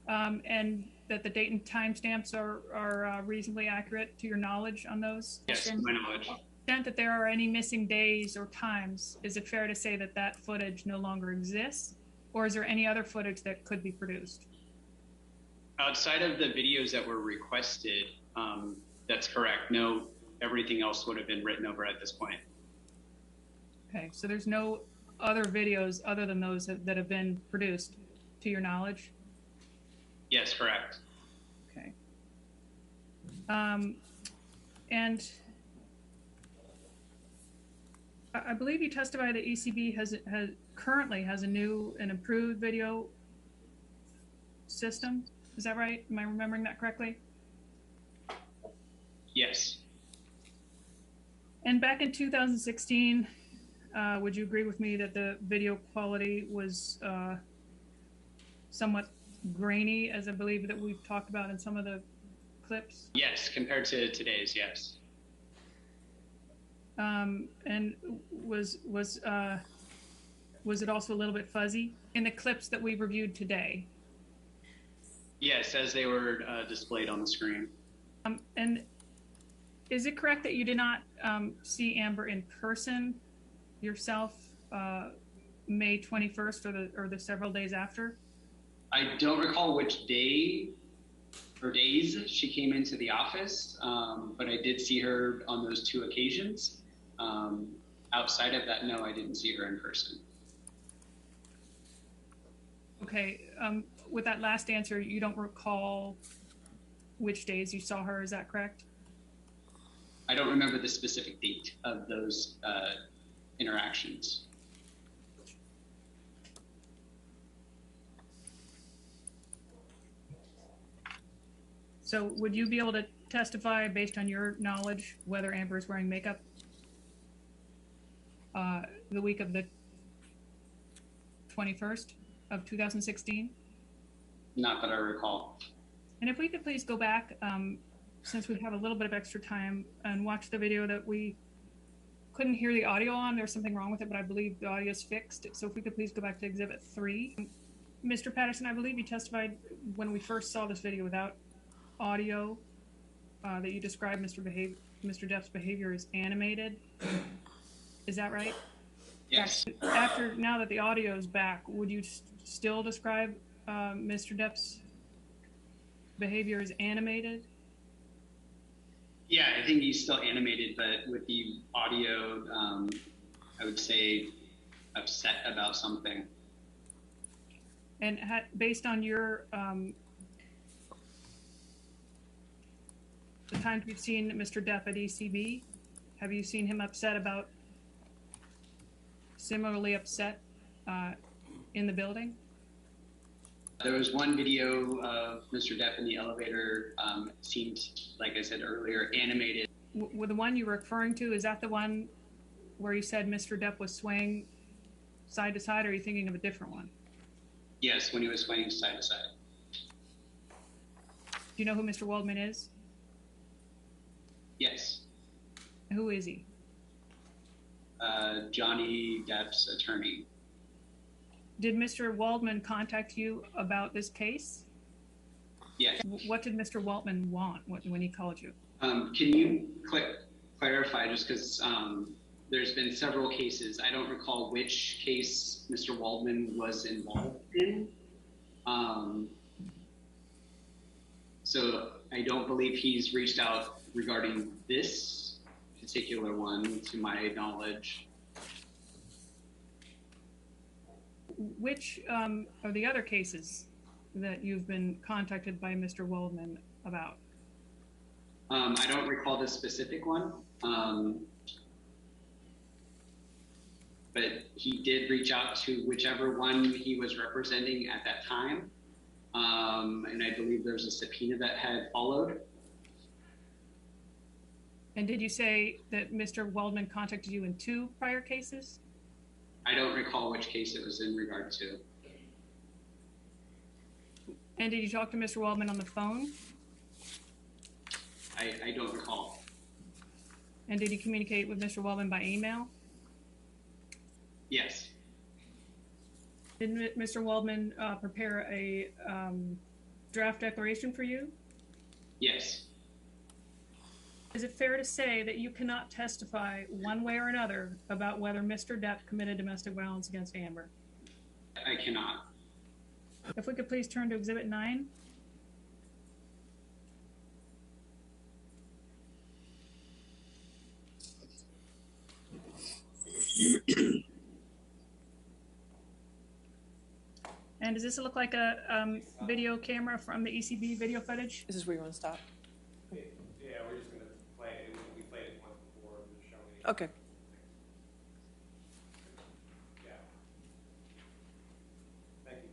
And that the date and timestamps are reasonably accurate to your knowledge on those? Yes, to my knowledge. To the extent that there are any missing days or times, is it fair to say that footage no longer exists? Or is there any other footage that could be produced? Outside of the videos that were requested, that's correct. No, everything else would have been written over at this point. Okay, so there's no other videos other than those that have been produced to your knowledge? Yes, correct. Okay. And I believe you testified that ECB currently has a new and improved video system. Is that right? Am I remembering that correctly? Yes. And back in 2016, would you agree with me that the video quality was somewhat grainy, as I believe that we've talked about in some of the clips? Yes, compared to today's, yes. And was it also a little bit fuzzy in the clips that we reviewed today? Yes, as they were displayed on the screen. And is it correct that you did not see Amber in person yourself May 21st or the several days after? I don't recall which day or days she came into the office, but I did see her on those two occasions. Outside of that, no, I didn't see her in person. Okay, with that last answer, you don't recall which days you saw her, is that correct? I don't remember the specific date of those interactions. So would you be able to testify based on your knowledge whether Amber is wearing makeup the week of the 21st of 2016? Not that I recall. And if we could please go back, since we have a little bit of extra time, and watch the video that we couldn't hear the audio on. There's something wrong with it, but I believe the audio is fixed. So if we could please go back to Exhibit 3. Mr. Patterson, I believe you testified when we first saw this video without audio, that you described Mr. Depp's behavior as animated. Is that right? Yes. Now that the audio is back, would you still describe Mr. Depp's behavior as animated? Yeah, I think he's still animated, but with the audio, I would say upset about something. And based on your the times we've seen Mr. Depp at ECB, have you seen him similarly upset in the building? There was one video of Mr. Depp in the elevator, seemed, like I said earlier, animated. With the one you were referring to, is that the one where you said Mr. Depp was swaying side to side, or are you thinking of a different one? Yes, when he was swaying side to side. Do you know who Mr. Waldman is? Yes. Who is he? Johnny Depp's attorney. Did Mr. Waldman contact you about this case? Yes. What did Mr. Waldman want when he called you? Can you clarify, just because there's been several cases. I don't recall which case Mr. Waldman was involved in. So I don't believe he's reached out regarding this particular one, to my knowledge. Which are the other cases that you've been contacted by Mr. Waldman about? I don't recall the specific one, but he did reach out to whichever one he was representing at that time, and I believe there's a subpoena that had followed. And did you say that Mr. Waldman contacted you in 2 prior cases? I don't recall which case it was in regard to. And did you talk to Mr. Waldman on the phone? I don't recall. And did you communicate with Mr. Waldman by email? Yes. Did Mr. Waldman prepare a draft declaration for you? Yes. Is it fair to say that you cannot testify one way or another about whether Mr. Depp committed domestic violence against Amber? I cannot. If we could please turn to Exhibit 9. And does this look like a video camera from the ECB video footage? This is where you want to stop? Yeah, we're just gonna play it. We played it once before, just showing it. Okay. Yeah. Thank you.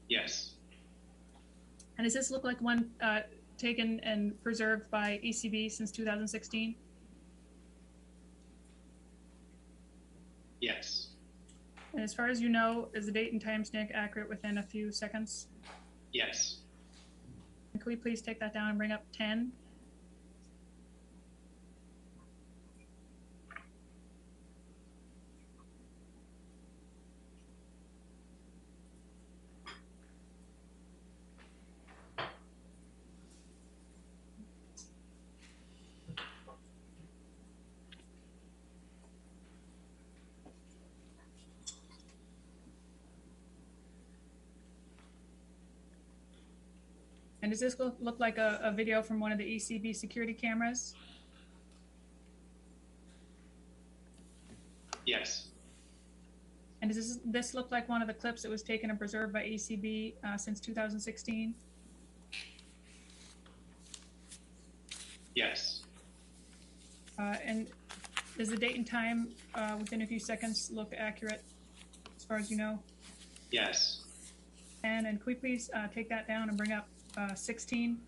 Yes. And does this look like one taken and preserved by ECB since 2016? Yes. And as far as you know, is the date and timestamp accurate within a few seconds? Yes. And can we please take that down and bring up 10? And does this look like a video from one of the ECB security cameras? Yes. And does this look like one of the clips that was taken and preserved by ECB since 2016? Yes. And does the date and time within a few seconds look accurate as far as you know? Yes. And can we please take that down and bring up 16?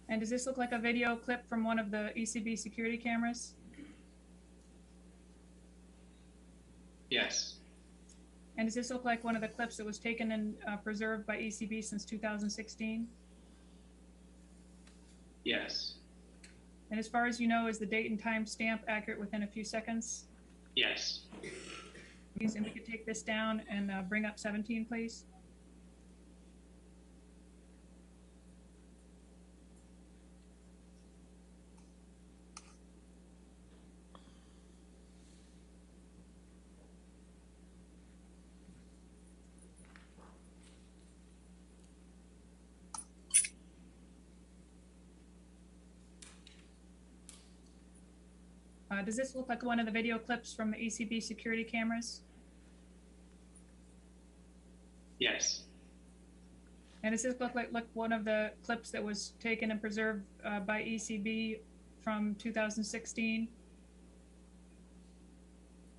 And does this look like a video clip from one of the ECB security cameras? Yes. And does this look like one of the clips that was taken and preserved by ECB since 2016? Yes. And as far as you know, is the date and time stamp accurate within a few seconds? Yes. Please, and we could take this down and bring up 17, please. Does this look like one of the video clips from the ECB security cameras? Yes. And does this look like one of the clips that was taken and preserved by ECB from 2016?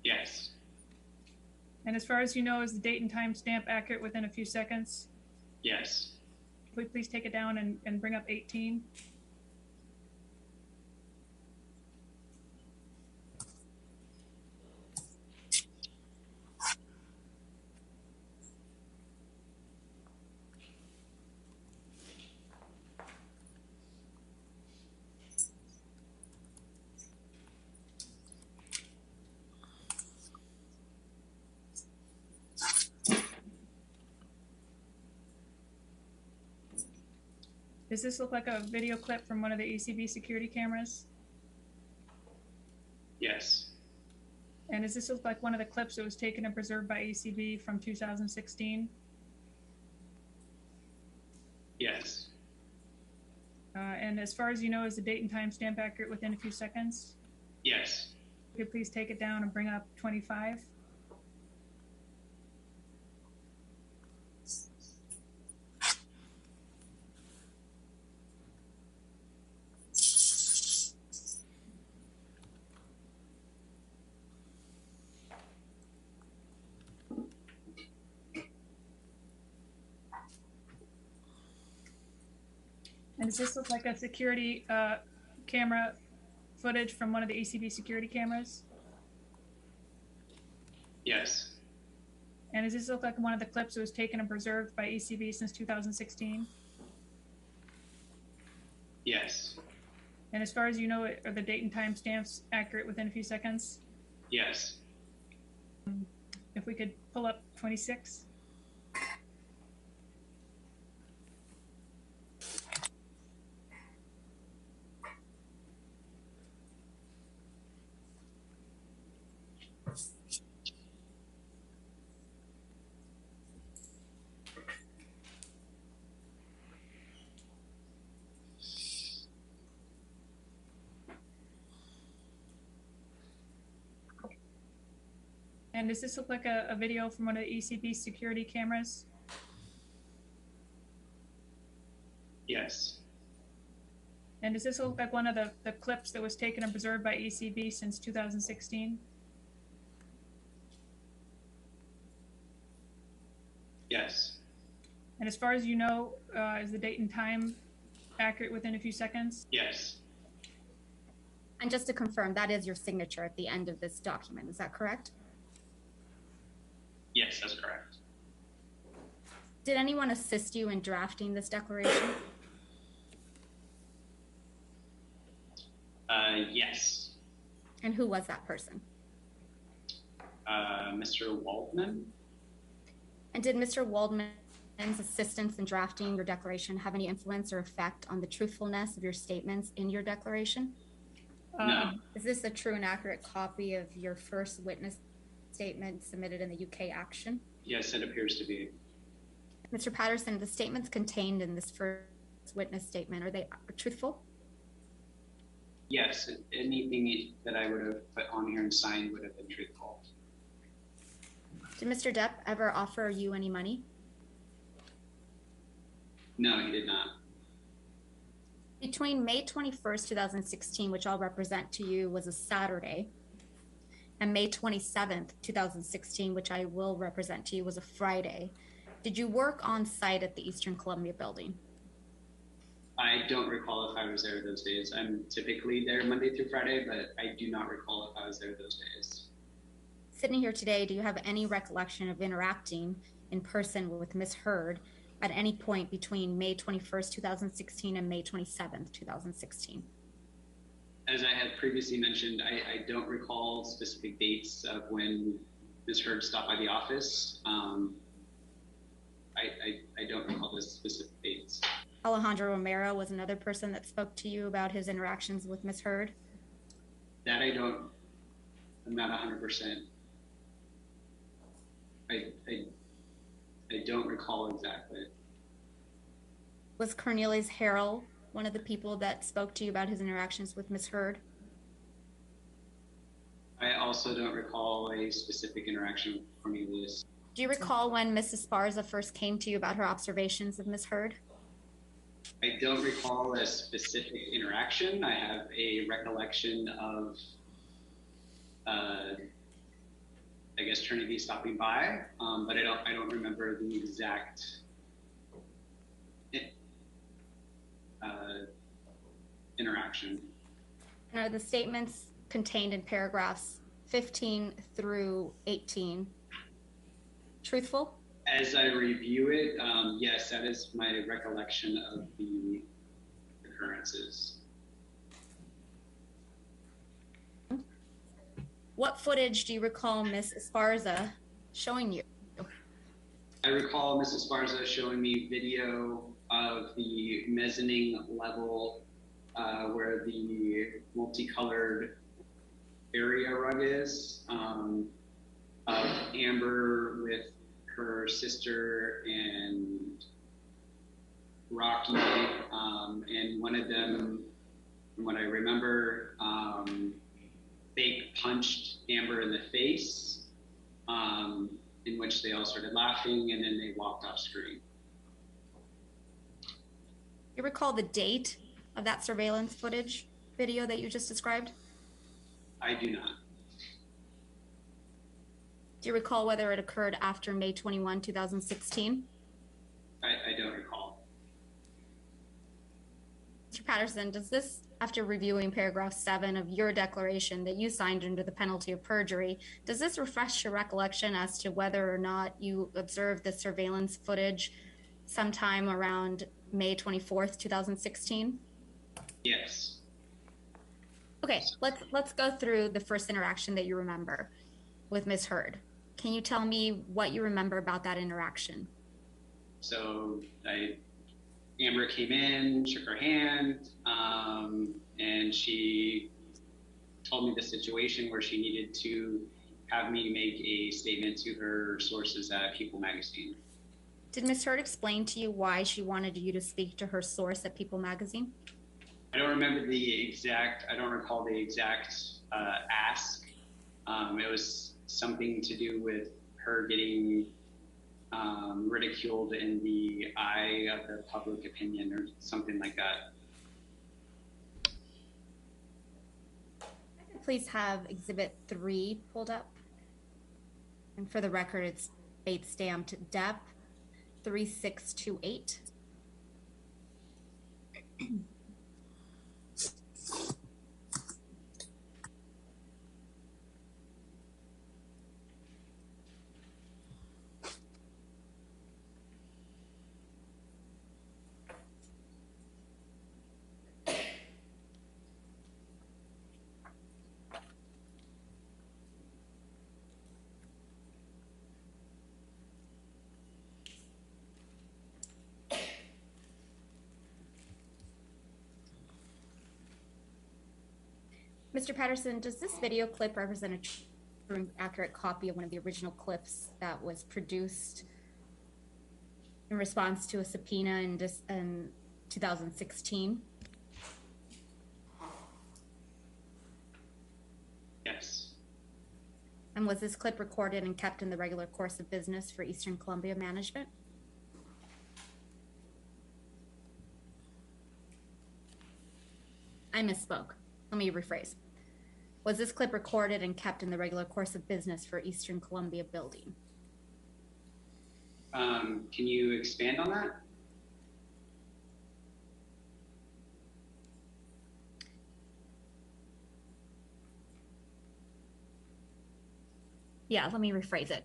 Yes. And as far as you know, is the date and time stamp accurate within a few seconds? Yes. Can we please take it down and bring up 18? Does this look like a video clip from one of the ECB security cameras? Yes. And does this look like one of the clips that was taken and preserved by ECB from 2016? Yes. And as far as you know, is the date and time stamp accurate within a few seconds? Yes. Could you please take it down and bring up 25? And does this look like a security camera footage from one of the ECB security cameras? Yes. And does this look like one of the clips that was taken and preserved by ECB since 2016? Yes. And as far as you know, are the date and time stamps accurate within a few seconds? Yes. If we could pull up 26. And does this look like a video from one of the ECB security cameras? Yes. And does this look like one of the clips that was taken and preserved by ECB since 2016? Yes. And as far as you know, is the date and time accurate within a few seconds? Yes. And just to confirm, that is your signature at the end of this document, is that correct? Yes, that's correct. Did anyone assist you in drafting this declaration? Yes. And who was that person? Mr. Waldman? And did Mr. Waldman's assistance in drafting your declaration have any influence or effect on the truthfulness of your statements in your declaration? No. Is this a true and accurate copy of your first witness statement submitted in the UK action? Yes, it appears to be. Mr. Patterson, the statements contained in this first witness statement, are they truthful? Yes, anything that I would have put on here and signed would have been truthful. Did Mr. Depp ever offer you any money? No, he did not. Between May 21st, 2016, which I'll represent to you, was a Saturday, and May 27th, 2016, which I will represent to you, was a Friday, did you work on site at the Eastern Columbia building? I don't recall if I was there those days. I'm typically there Monday through Friday, but I do not recall if I was there those days. Sitting here today, do you have any recollection of interacting in person with Ms. Heard at any point between May 21st, 2016 and May 27th, 2016? As I had previously mentioned, I don't recall specific dates of when Ms. Heard stopped by the office. I don't recall the specific dates. Alejandro Romero was another person that spoke to you about his interactions with Ms. Heard? That I'm not 100%. I don't recall exactly. Was Cornelius Harrell one of the people that spoke to you about his interactions with Ms. Heard? I also don't recall a specific interaction with Cornelius. Do you recall when Ms. Esparza first came to you about her observations of Ms. Heard? I don't recall a specific interaction. I have a recollection of, I guess, Trinity stopping by, but I don't remember the exact interaction. And are the statements contained in paragraphs 15 through 18 truthful? As I review it, yes, that is my recollection of the occurrences. What footage do you recall Ms. Esparza showing you? I recall Mrs. Esparza showing me video of the mezzanine level where the multicolored area rug is, of Amber with her sister and Rocky, and one of them, from what I remember, fake punched Amber in the face, in which they all started laughing, and then they walked off screen. You recall the date of that surveillance footage video that you just described? I do not. Do you recall whether it occurred after May 21, 2016? I don't recall. Mr. Patterson, does this, after reviewing paragraph 7 of your declaration that you signed under the penalty of perjury, does this refresh your recollection as to whether or not you observed the surveillance footage sometime around May 24th, 2016? Yes. Okay, let's go through the first interaction that you remember with Ms. Heard. Can you tell me what you remember about that interaction? So Amber came in, shook her hand, and she told me the situation where she needed to have me make a statement to her sources at People Magazine. Did Ms. Heard explain to you why she wanted you to speak to her source at People Magazine? I don't recall the exact ask. It was something to do with her getting ridiculed in the eye of the public opinion or something like that. Please have Exhibit 3 pulled up. And for the record, it's date stamped Depp 3628. Mr. Patterson, does this video clip represent a true and accurate copy of one of the original clips that was produced in response to a subpoena in 2016? Yes. And was this clip recorded and kept in the regular course of business for Eastern Columbia Management? I misspoke. Let me rephrase. Was this clip recorded and kept in the regular course of business for Eastern Columbia Building? Can you expand on that? Yeah, let me rephrase it.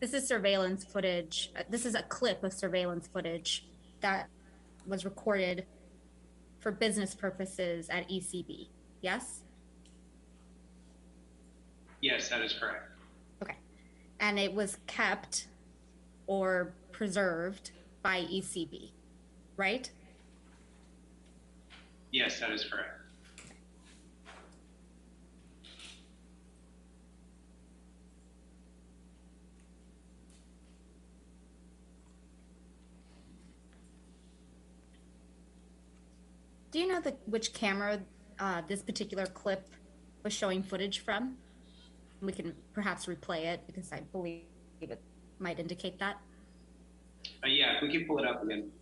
This is surveillance footage. This is a clip of surveillance footage that was recorded for business purposes at ECB. Yes? Yes, that is correct. Okay. And it was kept or preserved by ECB, right? Yes, that is correct. Do you know which camera this particular clip was showing footage from? We can perhaps replay it because I believe it might indicate that. Yeah, if we can pull it up again.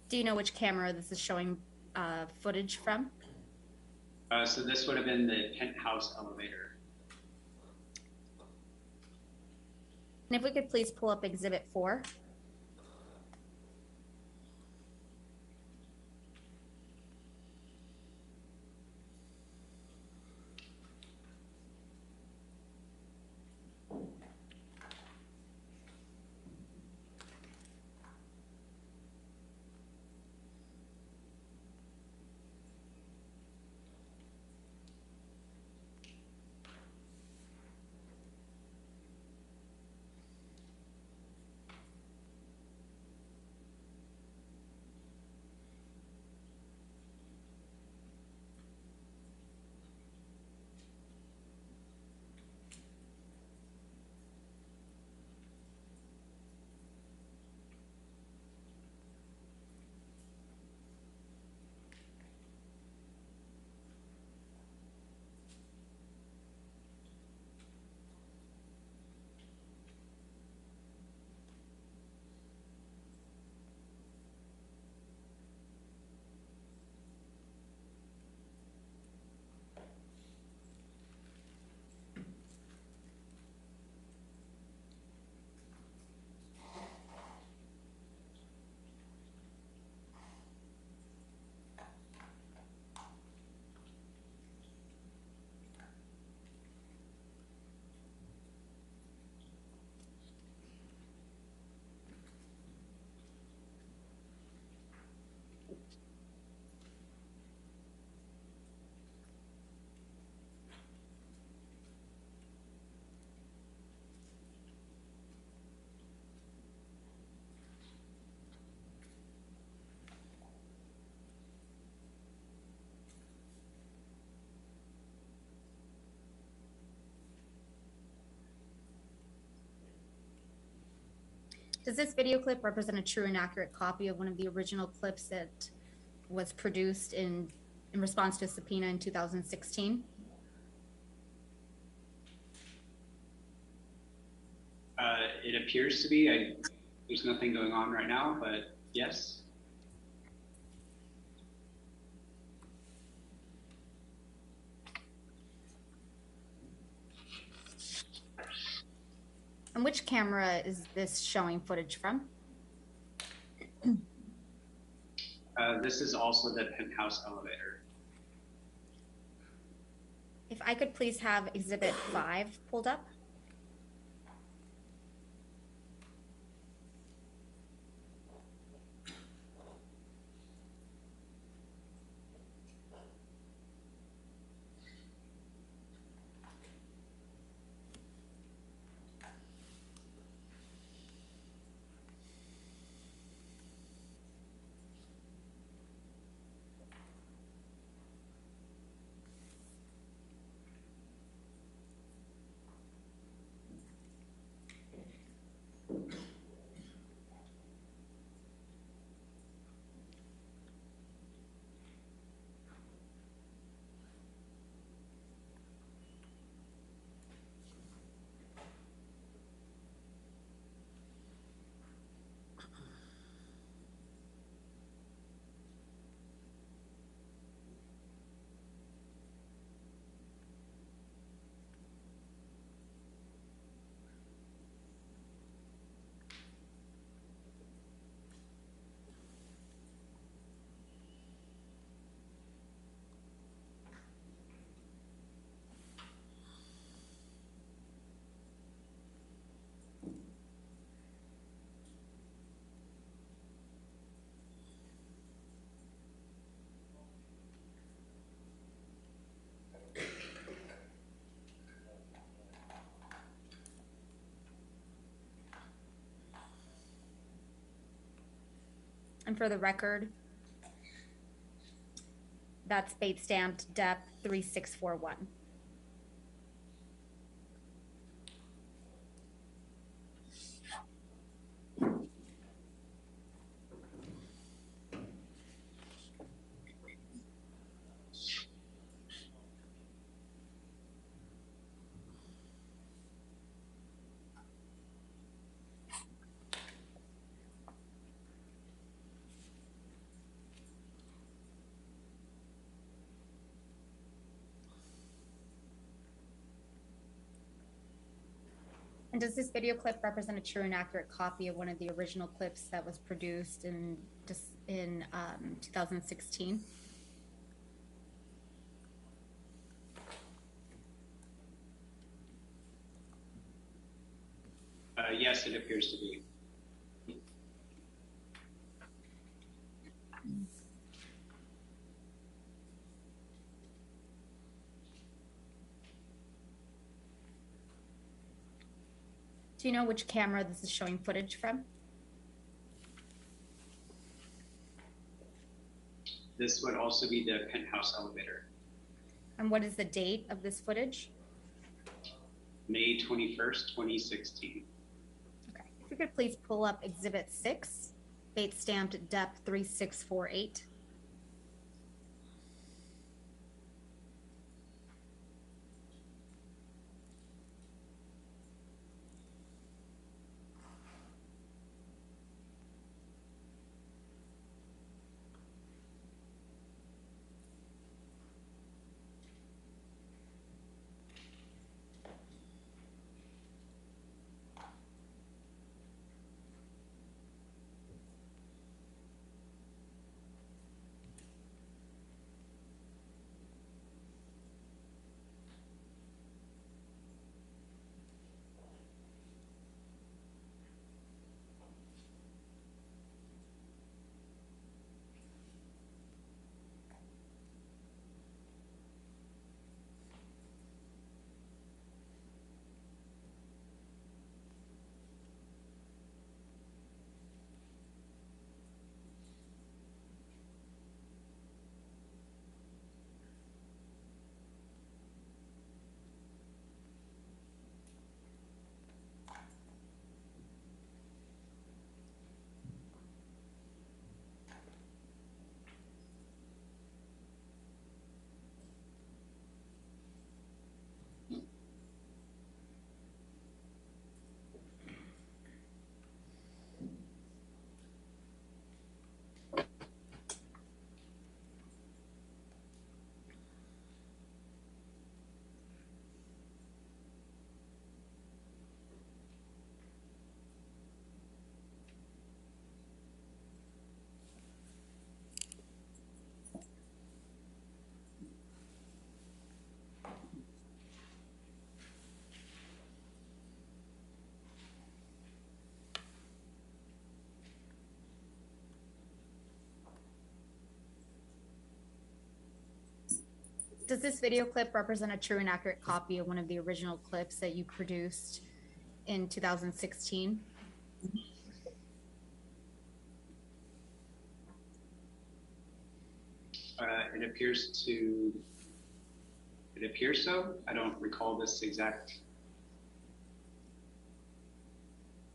Do you know which camera this is showing footage from? So this would have been the Penthouse elevator. And if we could please pull up Exhibit 4. Does this video clip represent a true and accurate copy of one of the original clips that was produced in response to a subpoena in 2016? It appears to be. There's nothing going on right now, but yes. And which camera is this showing footage from? This is also the Penthouse elevator. If I could please have Exhibit 5 pulled up. And for the record, that's bait stamped DEP 3641. And does this video clip represent a true and accurate copy of one of the original clips that was produced in 2016? Yes, it appears to be. Do you know which camera this is showing footage from? This would also be the Penthouse elevator. And what is the date of this footage? May 21st, 2016. Okay. If you could please pull up Exhibit 6, bait stamped DEP 3648. Does this video clip represent a true and accurate copy of one of the original clips that you produced in 2016? It appears so. I don't recall this exact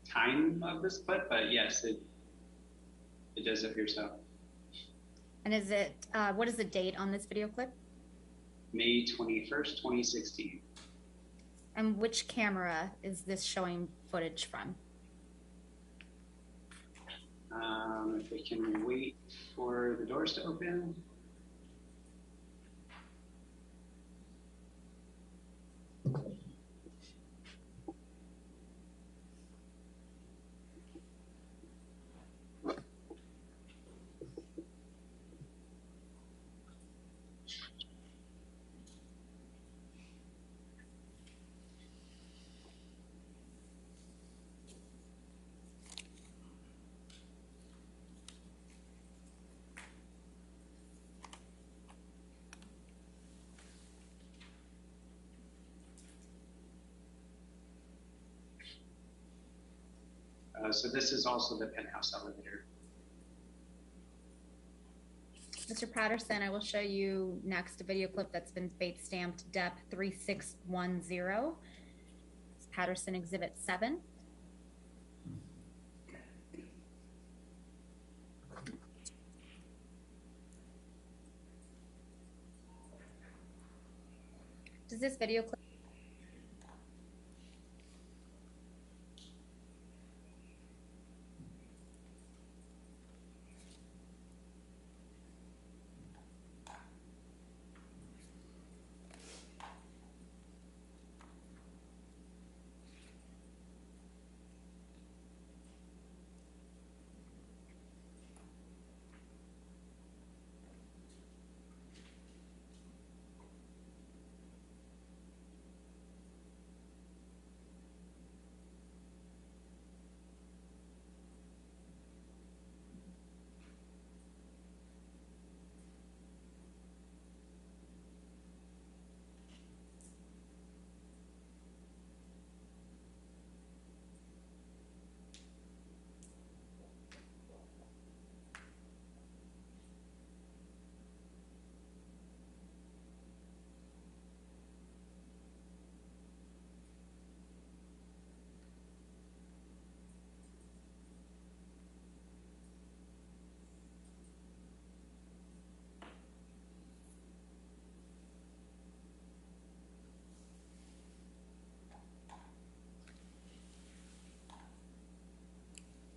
time of this clip, but yes, it does appear so. And is it, what is the date on this video clip? May 21st, 2016. And which camera is this showing footage from? If we can wait for the doors to open. So this is also the Penthouse elevator. Mr. Patterson, I will show you next a video clip that's been bait stamped DEP 3610. It's Patterson Exhibit 7. Does this video clip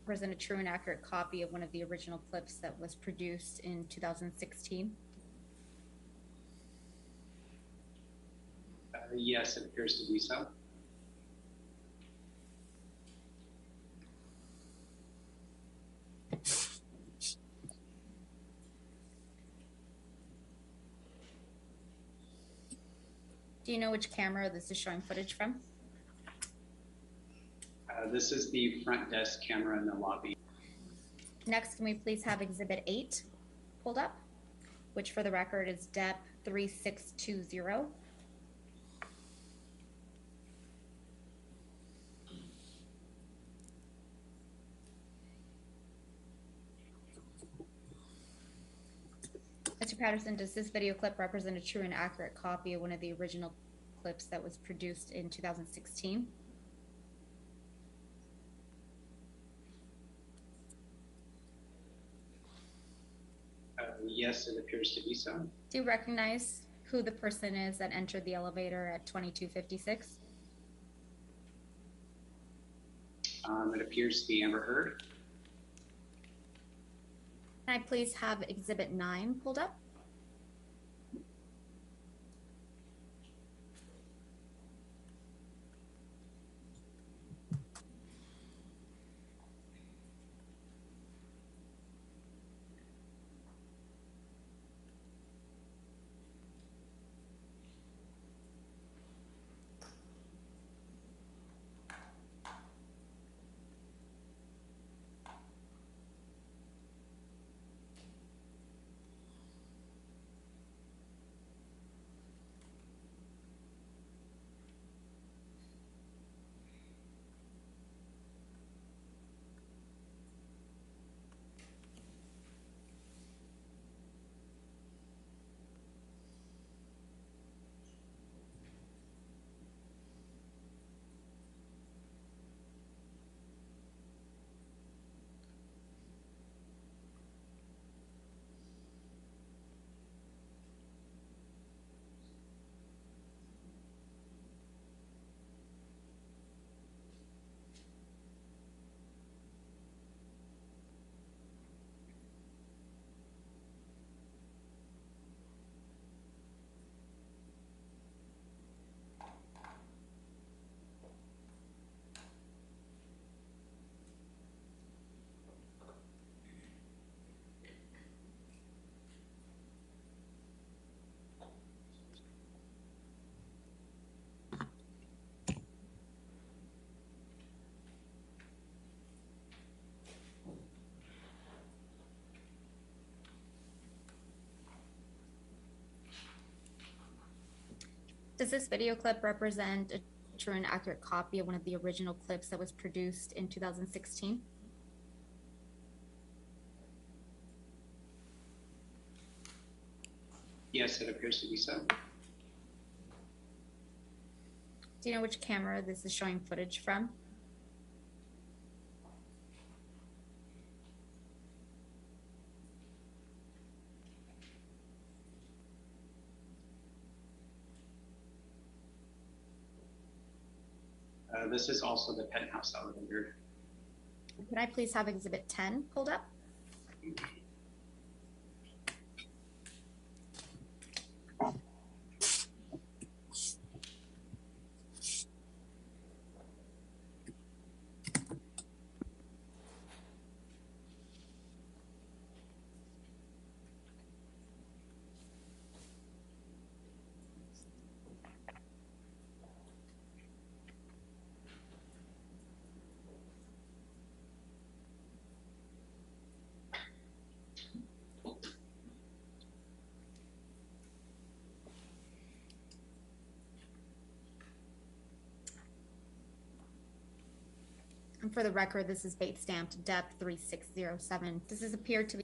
present a true and accurate copy of one of the original clips that was produced in 2016? Yes, it appears to be so. Do you know which camera this is showing footage from? This is the front desk camera in the lobby. Next, can we please have Exhibit 8 pulled up, which for the record is DEP 3620. Mr. Patterson, does this video clip represent a true and accurate copy of one of the original clips that was produced in 2016? Yes, it appears to be so. Do you recognize who the person is that entered the elevator at 2256? It appears to be Amber Heard. Can I please have Exhibit 9 pulled up? Does this video clip represent a true and accurate copy of one of the original clips that was produced in 2016? Yes, it appears to be so. Do you know which camera this is showing footage from? This is also the Penthouse elevator. Could I please have Exhibit 10 pulled up? And for the record, this is bait stamped depth 3607. Does this appear to be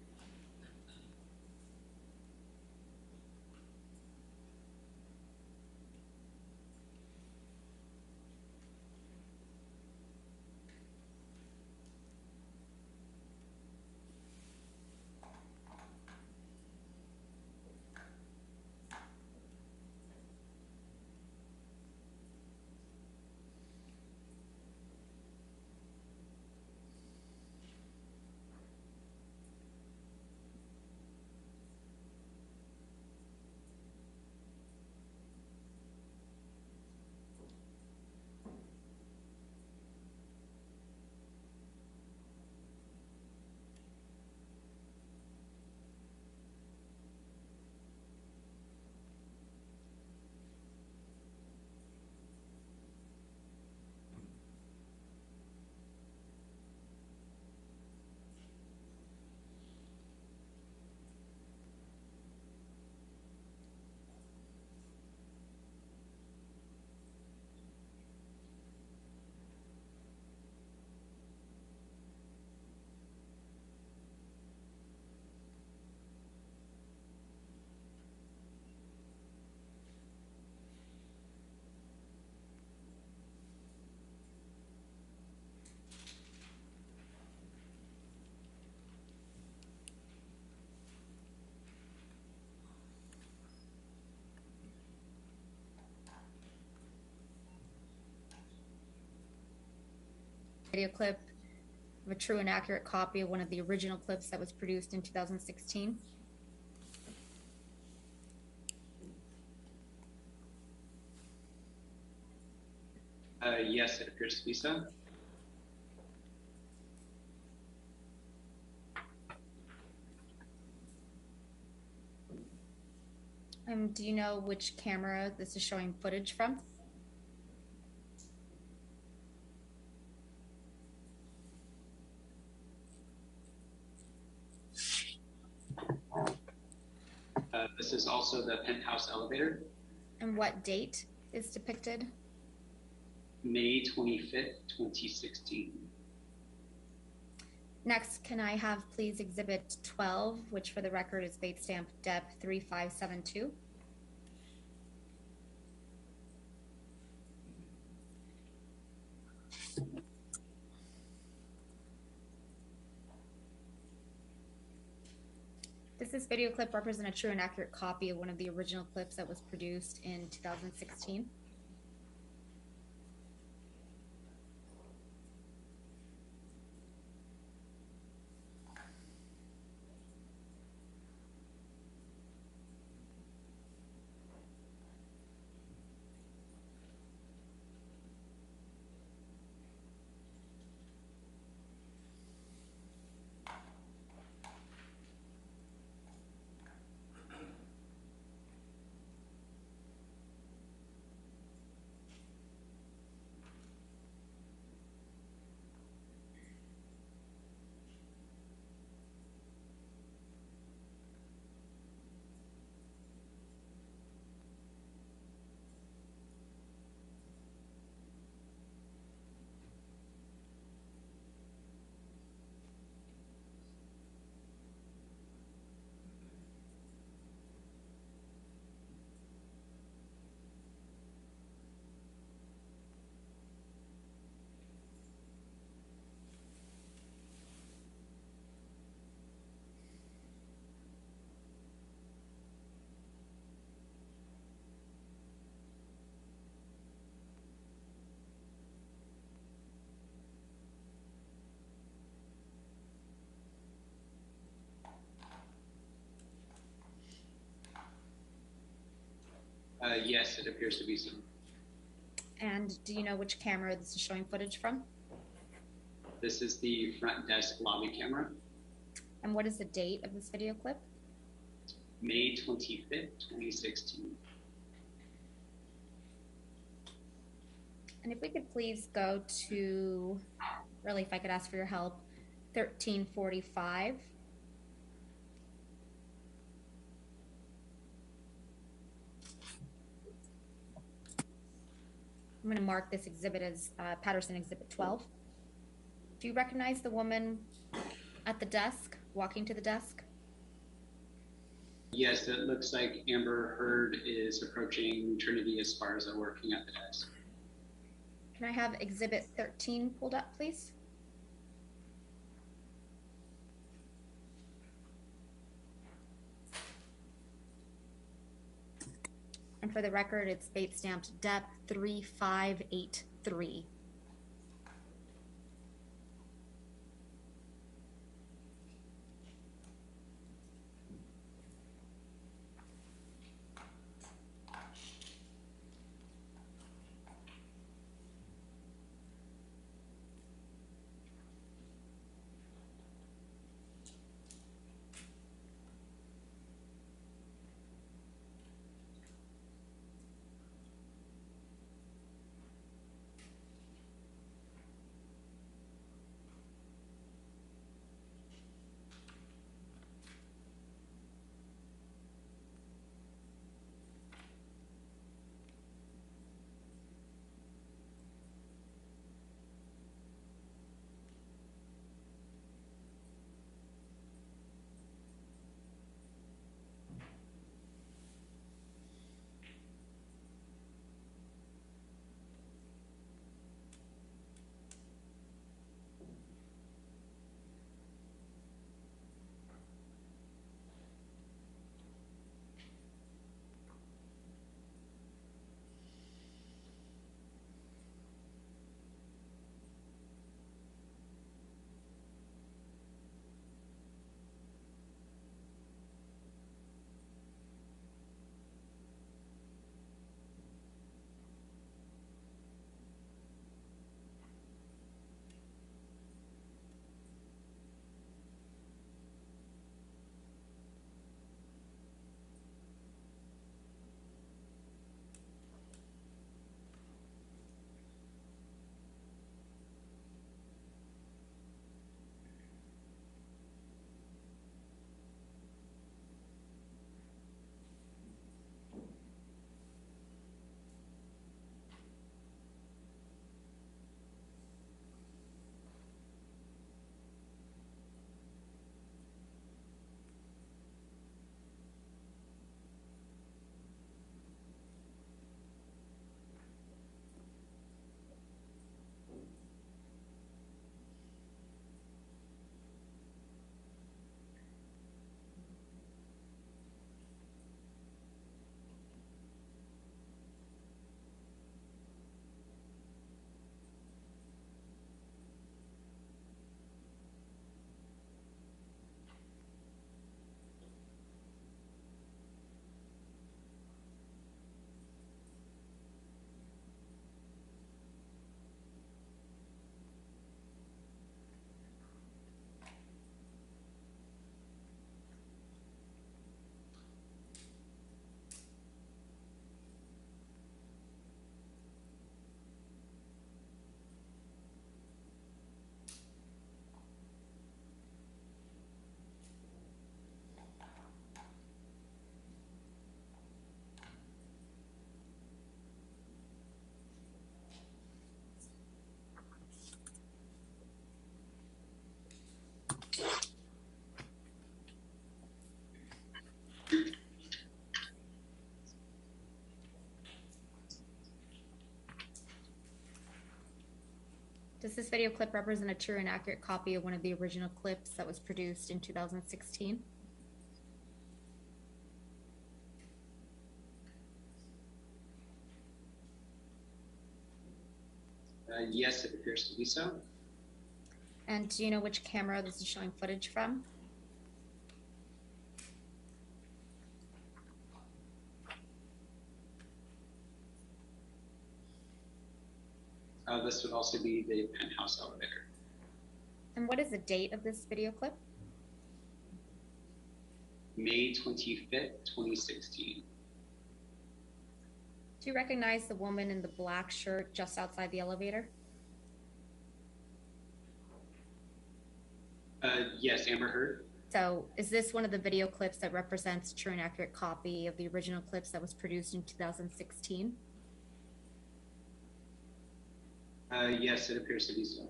video clip of a true and accurate copy of one of the original clips that was produced in 2016? Yes, it appears to be so. Do you know which camera this is showing footage from? This is also the Penthouse elevator. And what date is depicted? May 25th, 2016. Next, can I have please Exhibit 12, which for the record is bait stamp depth 3572? Does this video clip represent a true and accurate copy of one of the original clips that was produced in 2016? Yes, it appears to be so. And do you know which camera this is showing footage from? This is the front desk lobby camera, And what is the date of this video clip? May 25th, 2016. And if we could please go to, really, if I could ask for your help, 1345. I'm going to mark this exhibit as Patterson Exhibit 12. Do you recognize the woman at the desk, walking to the desk? Yes, it looks like Amber Heard is approaching Trinity Esparza working at the desk. Can I have Exhibit 13 pulled up, please? And for the record, it's bait stamped Depp 3583. Does this video clip represent a true and accurate copy of one of the original clips that was produced in 2016? Yes, it appears to be so. And do you know which camera this is showing footage from? This would also be the Penthouse elevator. And what is the date of this video clip? May 25th, 2016. Do you recognize the woman in the black shirt just outside the elevator? Yes, Amber Heard. So is this one of the video clips that represents a true and accurate copy of the original clips that was produced in 2016? Yes, it appears to be so.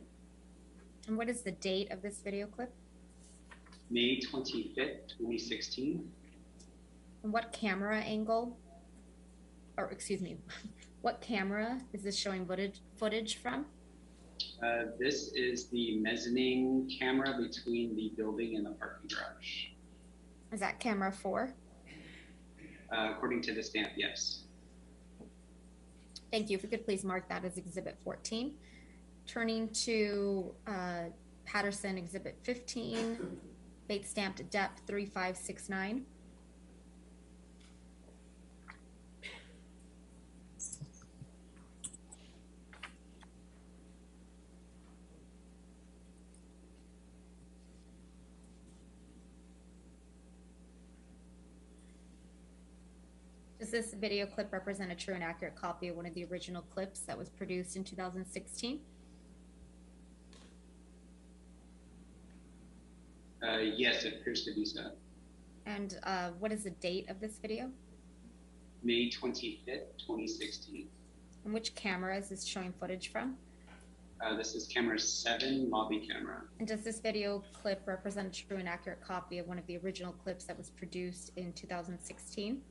And what is the date of this video clip? May 25th, 2016. And what camera angle, or excuse me, what camera is this showing footage from? This is the mezzanine camera between the building and the parking garage. Is that camera 4? According to the stamp, yes. Thank you. If you could please mark that as Exhibit 14. Turning to Patterson Exhibit 15, Bates stamped Depp 3569. Does this video clip represent a true and accurate copy of one of the original clips that was produced in 2016? Yes, it appears to be so. And what is the date of this video? May 25th, 2016. And which camera is this showing footage from? This is camera 7, lobby camera. And does this video clip represent a true and accurate copy of one of the original clips that was produced in 2016?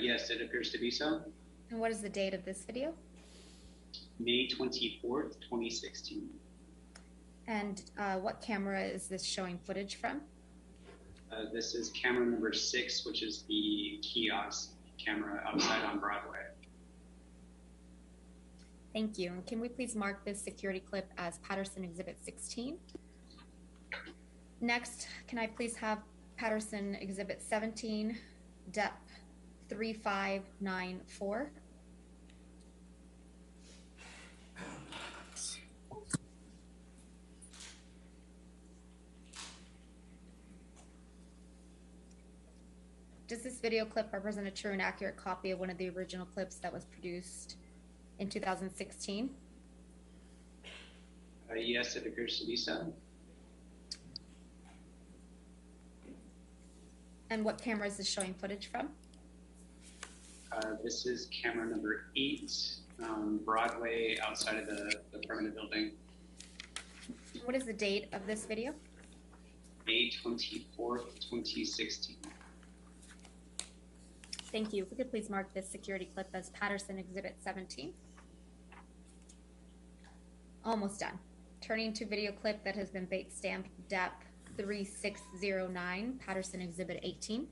Yes, it appears to be so. And what is the date of this video? May 24th, 2016. And what camera is this showing footage from? This is camera number 6, which is the kiosk camera outside on Broadway. Thank you. And can we please mark this security clip as Patterson Exhibit 16? Next, can I please have Patterson Exhibit 17, Depp 3594? Does this video clip represent a true and accurate copy of one of the original clips that was produced in 2016? Yes, it appears to be so. And what camera is this showing footage from? This is camera number 8, Broadway outside of the permanent building. What is the date of this video? May 24th, 2016. Thank you. If we could please mark this security clip as Patterson Exhibit 17. Almost done. Turning to video clip that has been Bates stamped Depp 3609, Patterson Exhibit 18.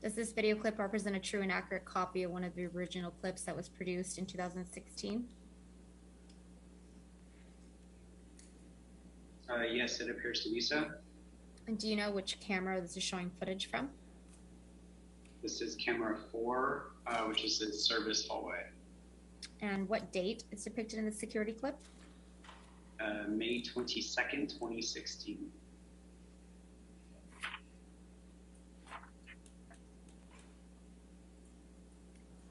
Does this video clip represent a true and accurate copy of one of the original clips that was produced in 2016? Yes, it appears to be so. And do you know which camera this is showing footage from? This is camera 4, which is the service hallway. And what date is depicted in the security clip? May 22nd, 2016.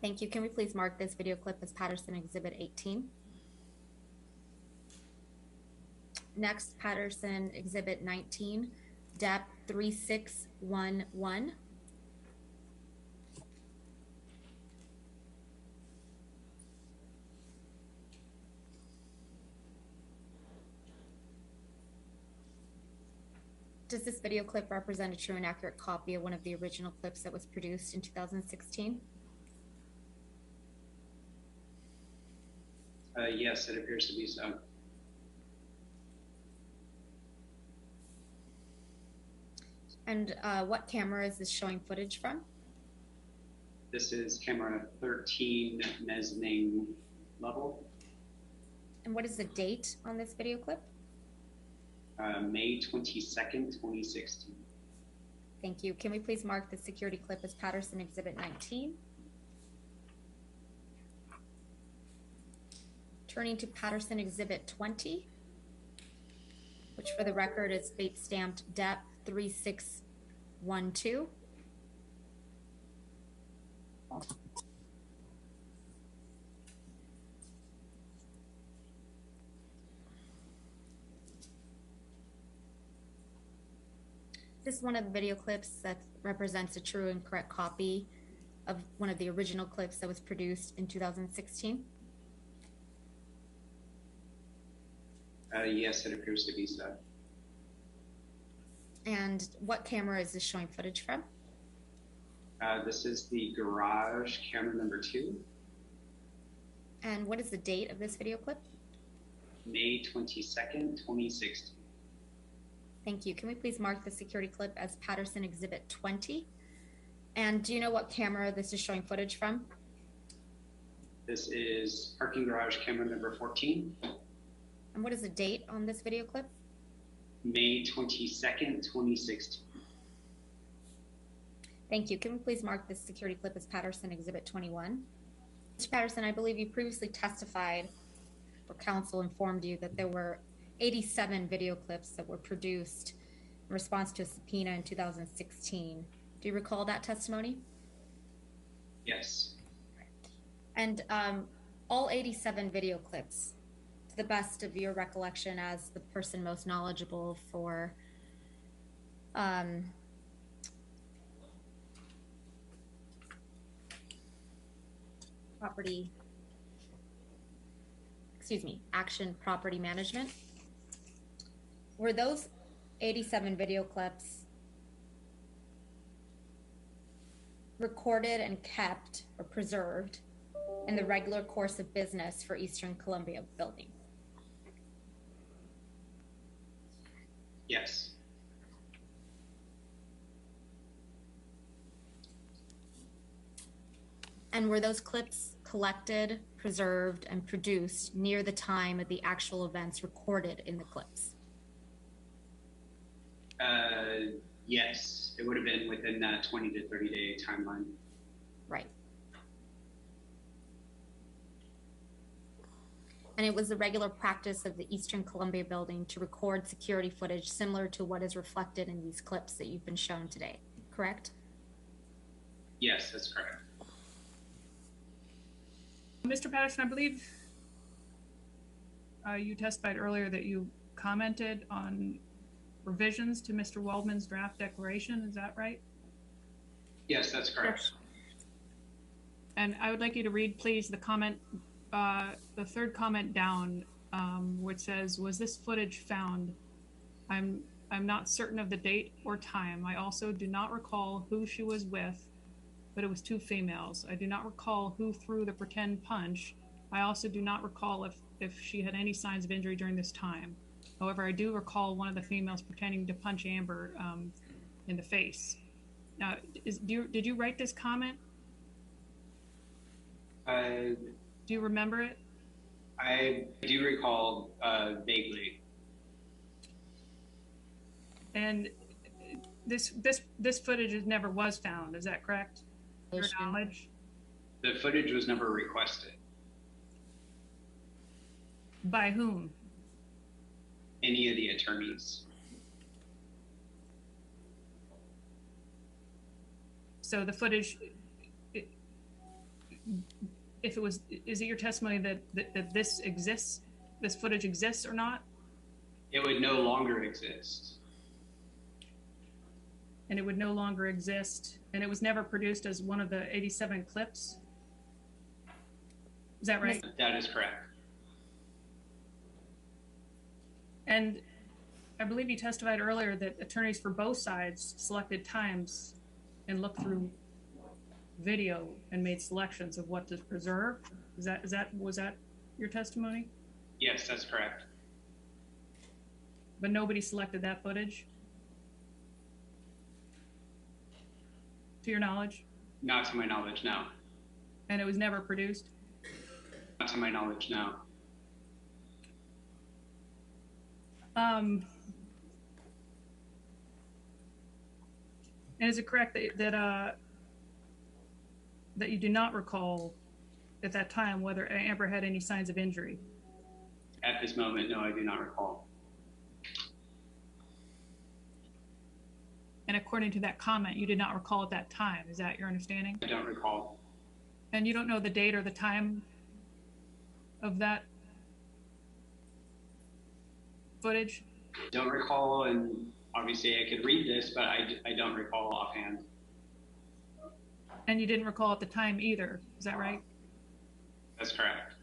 Thank you. Can we please mark this video clip as Patterson Exhibit 18? Next, Patterson Exhibit 19, Depp 3611. Does this video clip represent a true and accurate copy of one of the original clips that was produced in 2016? Yes, it appears to be so. And what camera is this showing footage from? This is camera 13, mezzanine level, And what is the date on this video clip? May 22nd, 2016. Thank you. Can we please mark the security clip as Patterson Exhibit 19? Turning to Patterson Exhibit 20, which for the record is date stamped Depp 3612. This is one of the video clips that represents a true and correct copy of one of the original clips that was produced in 2016. Yes, it appears to be so. And what camera is this showing footage from? This is the garage camera number 2, And what is the date of this video clip? May 22nd, 2016. Thank you. Can we please mark the security clip as Patterson Exhibit 20? And do you know what camera this is showing footage from? This is parking garage camera number 14, And what is the date on this video clip? May 22nd, 2016. Thank you. Can we please mark this security clip as Patterson Exhibit 21? Mr. Patterson, I believe you previously testified, or counsel informed you, that there were 87 video clips that were produced in response to a subpoena in 2016. Do you recall that testimony? Yes. And all 87 video clips, to the best of your recollection as the person most knowledgeable for action property management. Were those 87 video clips recorded and kept or preserved in the regular course of business for Eastern Columbia Building? Yes. And were those clips collected, preserved, and produced near the time of the actual events recorded in the clips? Yes, it would have been within that 20 to 30 day timeline. Right. And it was the regular practice of the Eastern Columbia Building to record security footage similar to what is reflected in these clips that you've been shown today, correct? Yes, that's correct. Mr. Patterson, I believe you testified earlier that you commented on revisions to Mr. Waldman's draft declaration. Is that right? Yes, that's correct. And I would like you to read, please, the comment, the third comment down, which says, "Was this footage found? I'm not certain of the date or time. I also do not recall who she was with, but it was 2 females. I do not recall who threw the pretend punch. I also do not recall if she had any signs of injury during this time. However, I do recall one of the females pretending to punch Amber in the face." Now, did you write this comment? Do you remember it? I do recall vaguely. And this footage never was found. Is that correct? Your knowledge? The footage was never requested. By whom? Any of the attorneys. So the footage, if it was, is it your testimony that this exists, this footage exists or not? It would no longer exist. And it would no longer exist, and it was never produced as one of the 87 clips? Is that right? That is correct. And I believe you testified earlier that attorneys for both sides selected times and looked through video and made selections of what to preserve. Was that your testimony? Yes, that's correct. But nobody selected that footage? To your knowledge? Not to my knowledge, no. And it was never produced? Not to my knowledge, no. And is it correct that you do not recall at that time whether Amber had any signs of injury? At this moment, no, I do not recall. And according to that comment, you did not recall at that time. Is that your understanding? I don't recall. And you don't know the date or the time of that footage? Don't recall, and obviously I could read this, but I don't recall offhand. And you didn't recall at the time either, is that right? That's correct.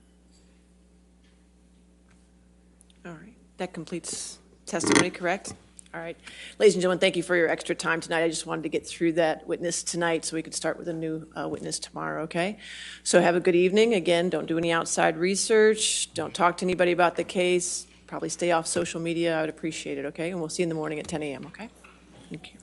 All right, that completes testimony, correct? All right. Ladies and gentlemen, thank you for your extra time tonight. I just wanted to get through that witness tonight so we could start with a new witness tomorrow, okay? So have a good evening. Again, don't do any outside research. Don't talk to anybody about the case. Probably stay off social media. I would appreciate it, okay? And we'll see you in the morning at 10 a.m., okay? Thank you.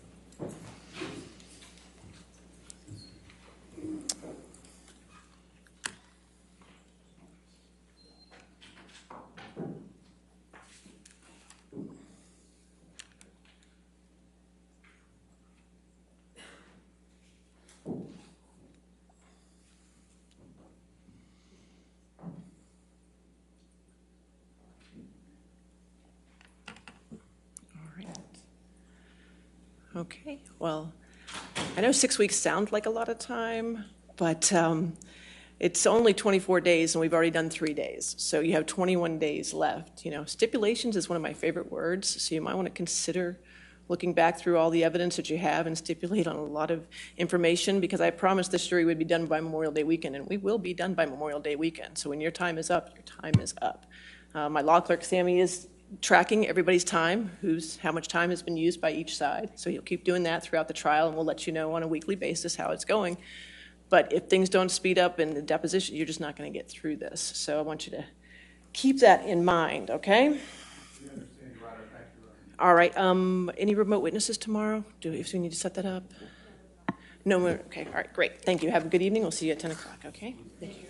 Okay, well, I know 6 weeks sound like a lot of time, but it's only 24 days and we've already done 3 days. So you have 21 days left. You know, stipulations is one of my favorite words, so you might want to consider looking back through all the evidence that you have and stipulate on a lot of information, because I promised this jury would be done by Memorial Day weekend, and we will be done by Memorial Day weekend. So when your time is up, your time is up. My law clerk, Sammy, is tracking everybody's time, how much time has been used by each side. So he'll keep doing that throughout the trial, and we'll let you know on a weekly basis how it's going. But if things don't speed up in the deposition, you're just not going to get through this. So I want you to keep that in mind, okay? All right, any remote witnesses tomorrow? If we need to set that up? No, okay, all right, great. Thank you. Have a good evening. We'll see you at 10 o'clock, okay? Thank you.